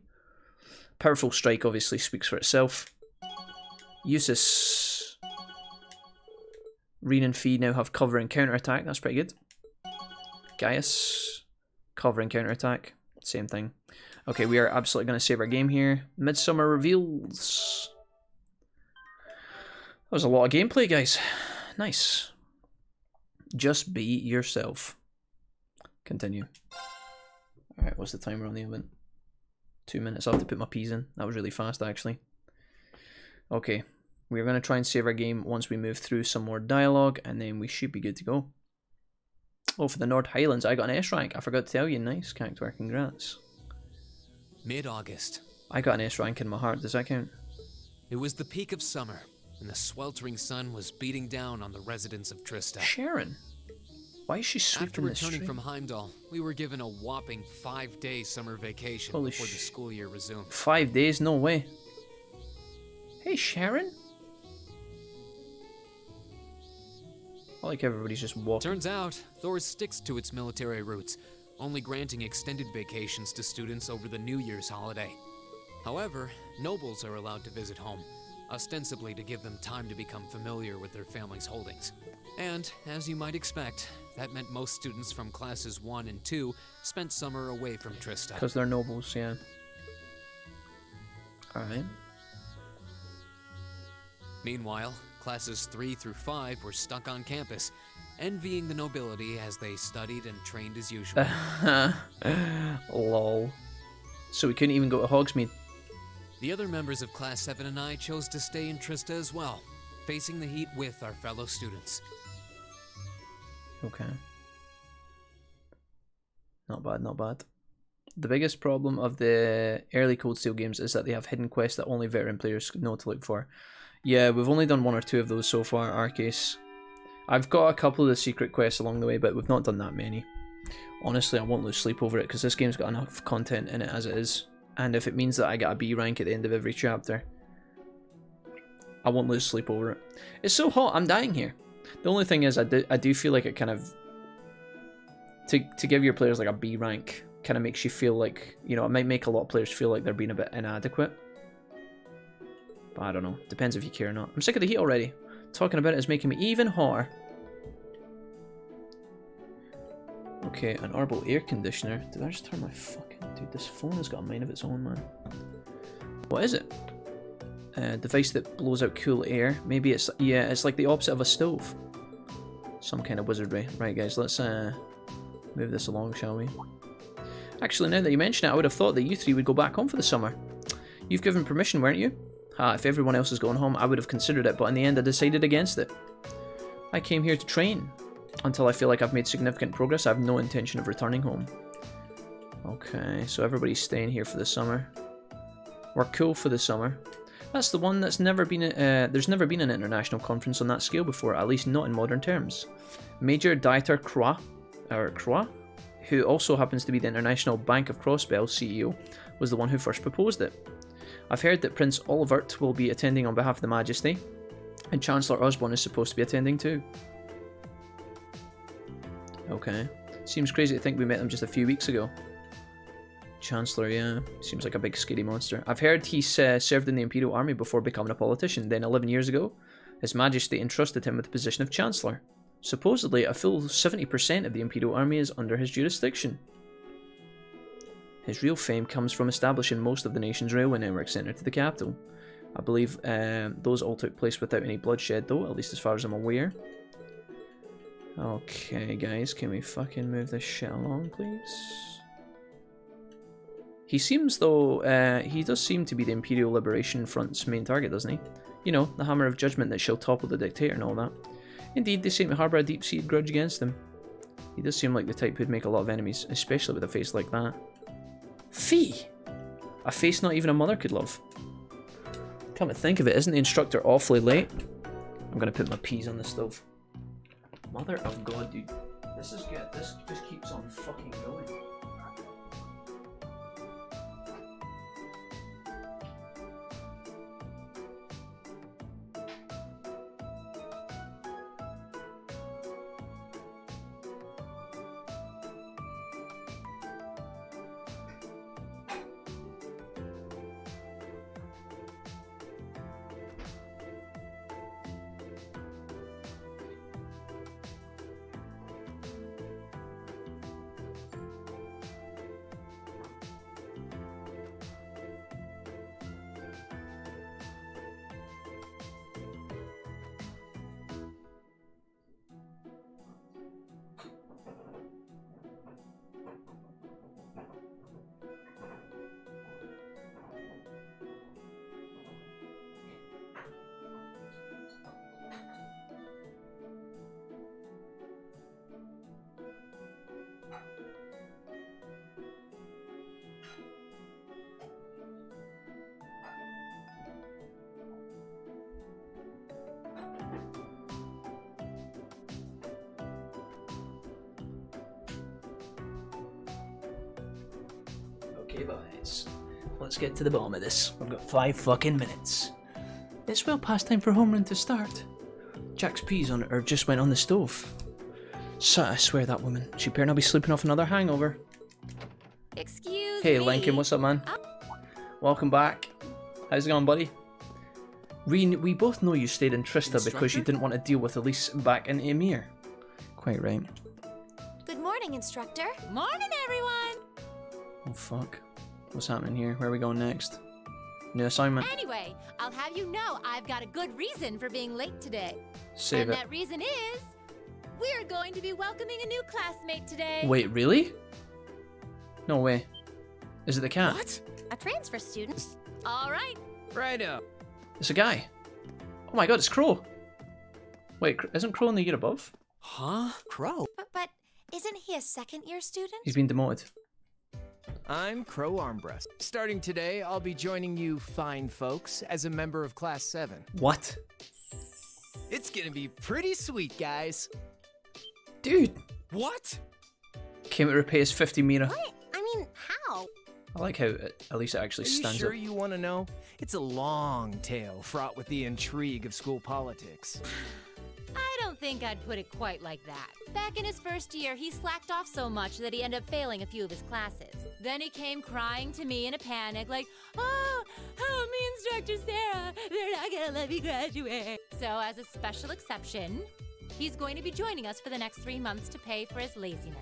Powerful Strike obviously speaks for itself. Usus... Reen and Fee now have cover and counter attack. That's pretty good. Gaius, cover and counter attack. Same thing. Okay, we are absolutely going to save our game here. Midsummer Reveals. That was a lot of gameplay, guys. Nice. Just be yourself. Continue. Alright, what's the timer on the event? 2 minutes. I'll have to put my P's in. That was really fast, actually. Okay. We're going to try and save our game once we move through some more dialogue, and then we should be good to go. Oh, for the North Highlands, I got an S rank. I forgot to tell you. Nice, Cactuar. Congrats. Mid-August. I got an S rank in my heart. Does that count? It was the peak of summer, and the sweltering sun was beating down on the residents of Trista. Sharon? Why is she sweeping this street? After returning from Heimdall, we were given a whopping 5-day summer vacation before the school year resumed. 5 days? No way. Hey, Sharon? I like everybody's just walking. Turns out, Thor sticks to its military roots, only granting extended vacations to students over the New Year's holiday. However, nobles are allowed to visit home, ostensibly to give them time to become familiar with their family's holdings. And, as you might expect, that meant most students from classes 1 and 2 spent summer away from Trista. Because they're nobles, yeah. Alright. Meanwhile, classes 3 through 5 were stuck on campus, envying the nobility as they studied and trained as usual. Lol. So we couldn't even go to Hogsmeade. The other members of Class 7 and I chose to stay in Trista as well, facing the heat with our fellow students. Okay. Not bad, not bad. The biggest problem of the early Cold Steel games is that they have hidden quests that only veteran players know to look for. Yeah, we've only done 1 or 2 of those so far, our case. I've got a couple of the secret quests along the way, but we've not done that many. Honestly, I won't lose sleep over it, because this game's got enough content in it as it is. And if it means that I get a B rank at the end of every chapter, I won't lose sleep over it. It's so hot, I'm dying here. The only thing is, I do feel like it kind of... To give your players like a B rank, kind of makes you feel like, you know, it might make a lot of players feel like they're being a bit inadequate. But I don't know. Depends if you care or not. I'm sick of the heat already. Talking about it is making me even hotter. Okay, an Arbol air conditioner. Did I just turn my fucking... Dude, this phone has got a mind of its own, man. What is it? A device that blows out cool air. Maybe it's... Yeah, it's like the opposite of a stove. Some kind of wizardry. Right, guys, let's move this along, shall we? Actually, now that you mention it, I would have thought that you 3 would go back home for the summer. You've given permission, weren't you? If everyone else is going home, I would have considered it, but in the end I decided against it. I came here to train. Until I feel like I've made significant progress, I have no intention of returning home. Okay, so everybody's staying here for the summer. We're cool for the summer. That's the one that's never been... there's never been an international conference on that scale before, at least not in modern terms. Major Dieter Croix, who also happens to be the International Bank of Crossbell CEO, was the one who first proposed it. I've heard that Prince Olivert will be attending on behalf of the Majesty, and Chancellor Osborne is supposed to be attending too. Okay. Seems crazy to think we met him just a few weeks ago. Chancellor, yeah. Seems like a big scary monster. I've heard he served in the Imperial Army before becoming a politician. Then 11 years ago, His Majesty entrusted him with the position of Chancellor. Supposedly, a full 70% of the Imperial Army is under his jurisdiction. His real fame comes from establishing most of the nation's railway network centre to the capital. I believe those all took place without any bloodshed though, at least as far as I'm aware. Okay guys, can we fucking move this shit along please? He seems though, he does seem to be the Imperial Liberation Front's main target, doesn't he? You know, the hammer of judgment that shall topple the dictator and all that. Indeed, they seem to harbour a deep-seated grudge against him. He does seem like the type who'd make a lot of enemies, especially with a face like that. Fee! A face not even a mother could love. Come to think of it, isn't the instructor awfully late? I'm gonna put my peas on the stove. Mother of God, dude. This is good. This just keeps on fucking going. Okay boys, let's get to the bottom of this. We've got 5 fucking minutes. It's well past time for homerun to start. Jack's peas on her just went on the stove. So I swear that woman, she better not be sleeping off another hangover. Excuse Hey me. Lincoln, what's up man? Welcome back. How's it going buddy? We both know you stayed in Trista because you didn't want to deal with Elise back in Emir. Quite right. Good morning, instructor. Morning, everyone. Oh fuck. What's happening here? Where are we going next? New assignment. Anyway, I'll have you know I've got a good reason for being late today. Save and it. that reason is we're going to be welcoming a new classmate today. Wait, really? No way. Is it the cat? What? A transfer student? All right. Righto. It's a guy. Oh my god, it's Crow. Wait, isn't Crow in the year above? Huh? Crow? But isn't he a second-year student? He's been demoted. I'm Crow Armbrust. Starting today, I'll be joining you fine folks as a member of Class 7. What? It's gonna be pretty sweet, guys. Dude. What? Came to repay his 50 Mira. What? I mean, how? I like how at least it actually Are you stands sure up. you want to know? It's a long tale fraught with the intrigue of school politics. I don't think I'd put it quite like that. Back in his first year, he slacked off so much that he ended up failing a few of his classes. Then he came crying to me in a panic like, oh, help me, Instructor Sarah. They're not gonna let me graduate. So as a special exception, he's going to be joining us for the next 3 months to pay for his laziness.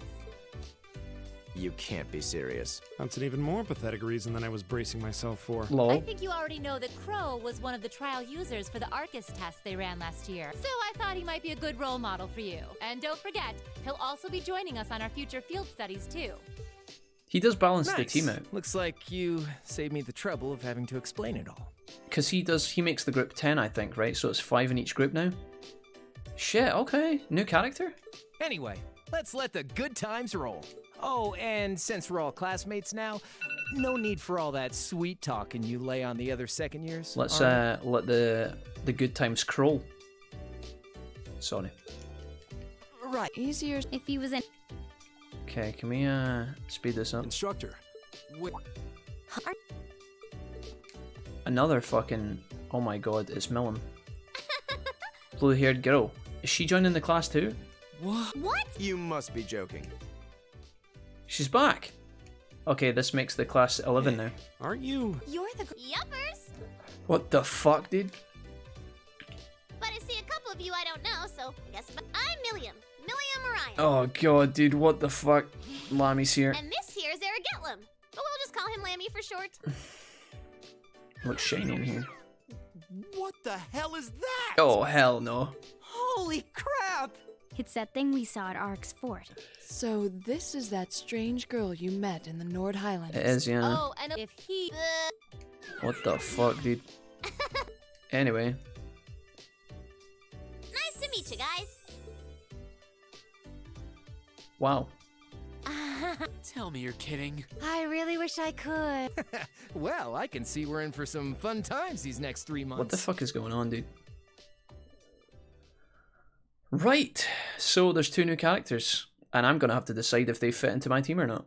You can't be serious. That's an even more pathetic reason than I was bracing myself for. Lol. I think you already know that Crow was one of the trial users for the Arcus test they ran last year. So I thought he might be a good role model for you. And don't forget, he'll also be joining us on our future field studies too. He does balance the Nice. team out. Looks like you saved me the trouble of having to explain it all. Because he makes the group 10, I think, right? So it's 5 in each group now. Shit, okay. New character? Anyway, let's let the good times roll. Oh, and since we're all classmates now, no need for all that sweet talking you lay on the other second years. Let's let the good times crawl. Sorry. Right. Easier if he was in. Okay, can we speed this up? Instructor. Another fucking... Oh my god, it's Millum. Blue-haired girl. Is she joining the class too? What? You must be joking. She's back! Okay, this makes the class 11 now. Aren't you? You're the yuppers. What the fuck, dude? But I see a couple of you I don't know, so I guess I'm Milliam. Milliam Orion. Oh god, dude, what the fuck? Lammy's here. And this here is Aragetlum. But we'll just call him Lammy for short. Looks shiny in here. What the hell is that? Oh, hell no. Holy crap! It's that thing we saw at Ark's fort. So this is that strange girl you met in the Nord Highlands. It is, yeah. Oh, and if he... What the fuck, dude? Anyway. Nice to meet you guys. Wow. Tell me you're kidding. I really wish I could. Well, I can see we're in for some fun times these next 3 months. What the fuck is going on, dude? Right, so there's 2 new characters, and I'm gonna have to decide if they fit into my team or not.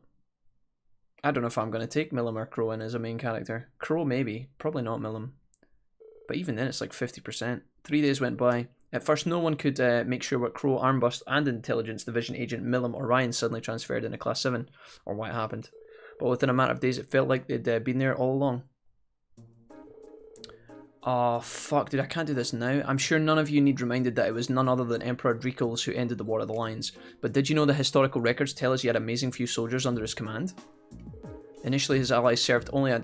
I don't know if I'm gonna take Millum or Crow in as a main character. Crow maybe, probably not Millum. But even then it's like 50%. 3 days went by. At first no one could make sure what Crow, Armbust and Intelligence Division agent Millum Orion suddenly transferred into Class 7, or why it happened. But within a matter of days it felt like they'd been there all along. Oh fuck, dude, I can't do this now. I'm sure none of you need reminded that it was none other than Emperor Dracos who ended the War of the Lions. But did you know the historical records tell us he had amazing few soldiers under his command? Initially his allies served only a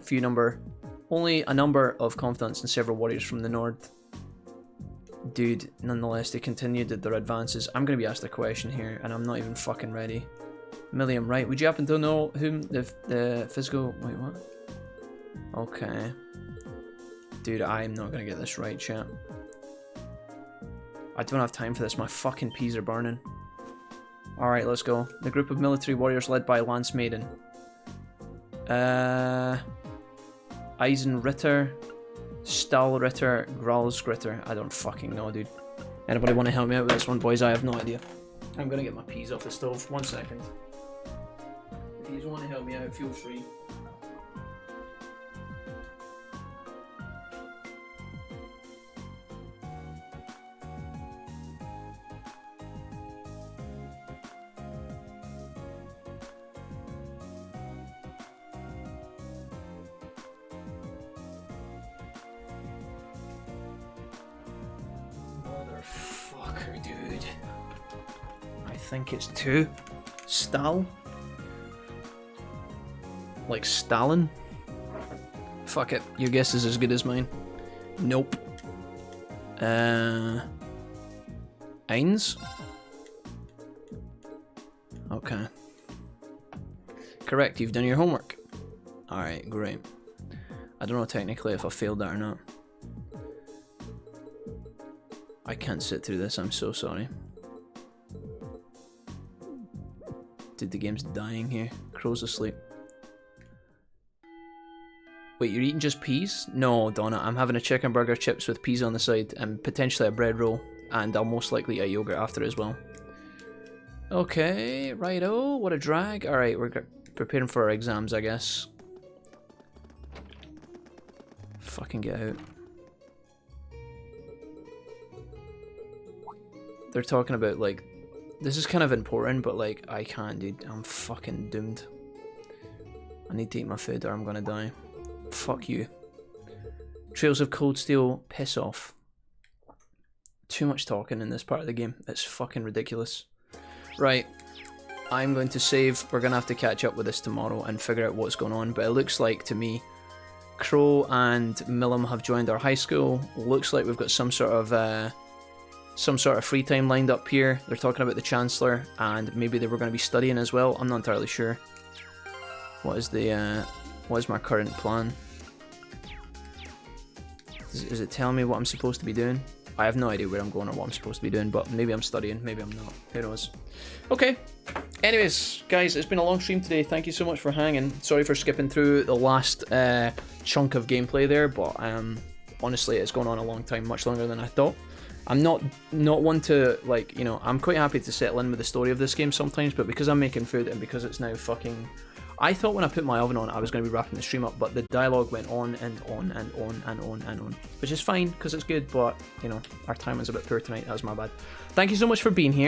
number of confidants and several warriors from the north. Dude, nonetheless, they continued their advances. I'm going to be asked a question here, and I'm not even fucking ready. Milliam, right? Would you happen to know whom the physical... Wait, what? Okay. Dude, I'm not going to get this right, chat. I don't have time for this. My fucking peas are burning. Alright, let's go. The group of military warriors led by Lance Maiden. Eisenritter... Stahlritter, Gralsgritter. I don't fucking know, dude. Anybody want to help me out with this one, boys? I have no idea. I'm gonna get my peas off the stove. 1 second. If you want to help me out, feel free. Motherfucker, dude. I think it's 2. Stal? Like Stalin? Fuck it. Your guess is as good as mine. Nope. Eins? Okay. Correct, you've done your homework. Alright, great. I don't know technically if I failed that or not. I can't sit through this, I'm so sorry. Dude, the game's dying here. Crow's asleep. Wait, you're eating just peas? No, Donna, I'm having a chicken burger, chips with peas on the side, and potentially a bread roll, and I'll most likely eat a yogurt after as well. Okay, righto, what a drag. Alright, we're preparing for our exams, I guess. Fucking get out. They're talking about, like, this is kind of important, but, like, I can't, dude. I'm fucking doomed. I need to eat my food or I'm gonna die. Fuck you. Trails of Cold Steel, piss off. Too much talking in this part of the game. It's fucking ridiculous. Right. I'm going to save. We're going to have to catch up with this tomorrow and figure out what's going on. But it looks like, to me, Crow and Millum have joined our high school. Looks like we've got some sort of free time lined up here. They're talking about the Chancellor, and maybe they were going to be studying as well. I'm not entirely sure. What is my current plan? Is it telling me what I'm supposed to be doing? I have no idea where I'm going or what I'm supposed to be doing, but maybe I'm studying, maybe I'm not. Who knows? Okay. Anyways, guys, it's been a long stream today. Thank you so much for hanging. Sorry for skipping through the last chunk of gameplay there, but honestly, it's gone on a long time, much longer than I thought. I'm not one to, like, you know, I'm quite happy to settle in with the story of this game sometimes, but because I'm making food and because it's now fucking... I thought when I put my oven on I was going to be wrapping the stream up, but the dialogue went on and on and on and on and on, which is fine because it's good, but, you know, our timing's a bit poor tonight. That was my bad. Thank you so much for being here.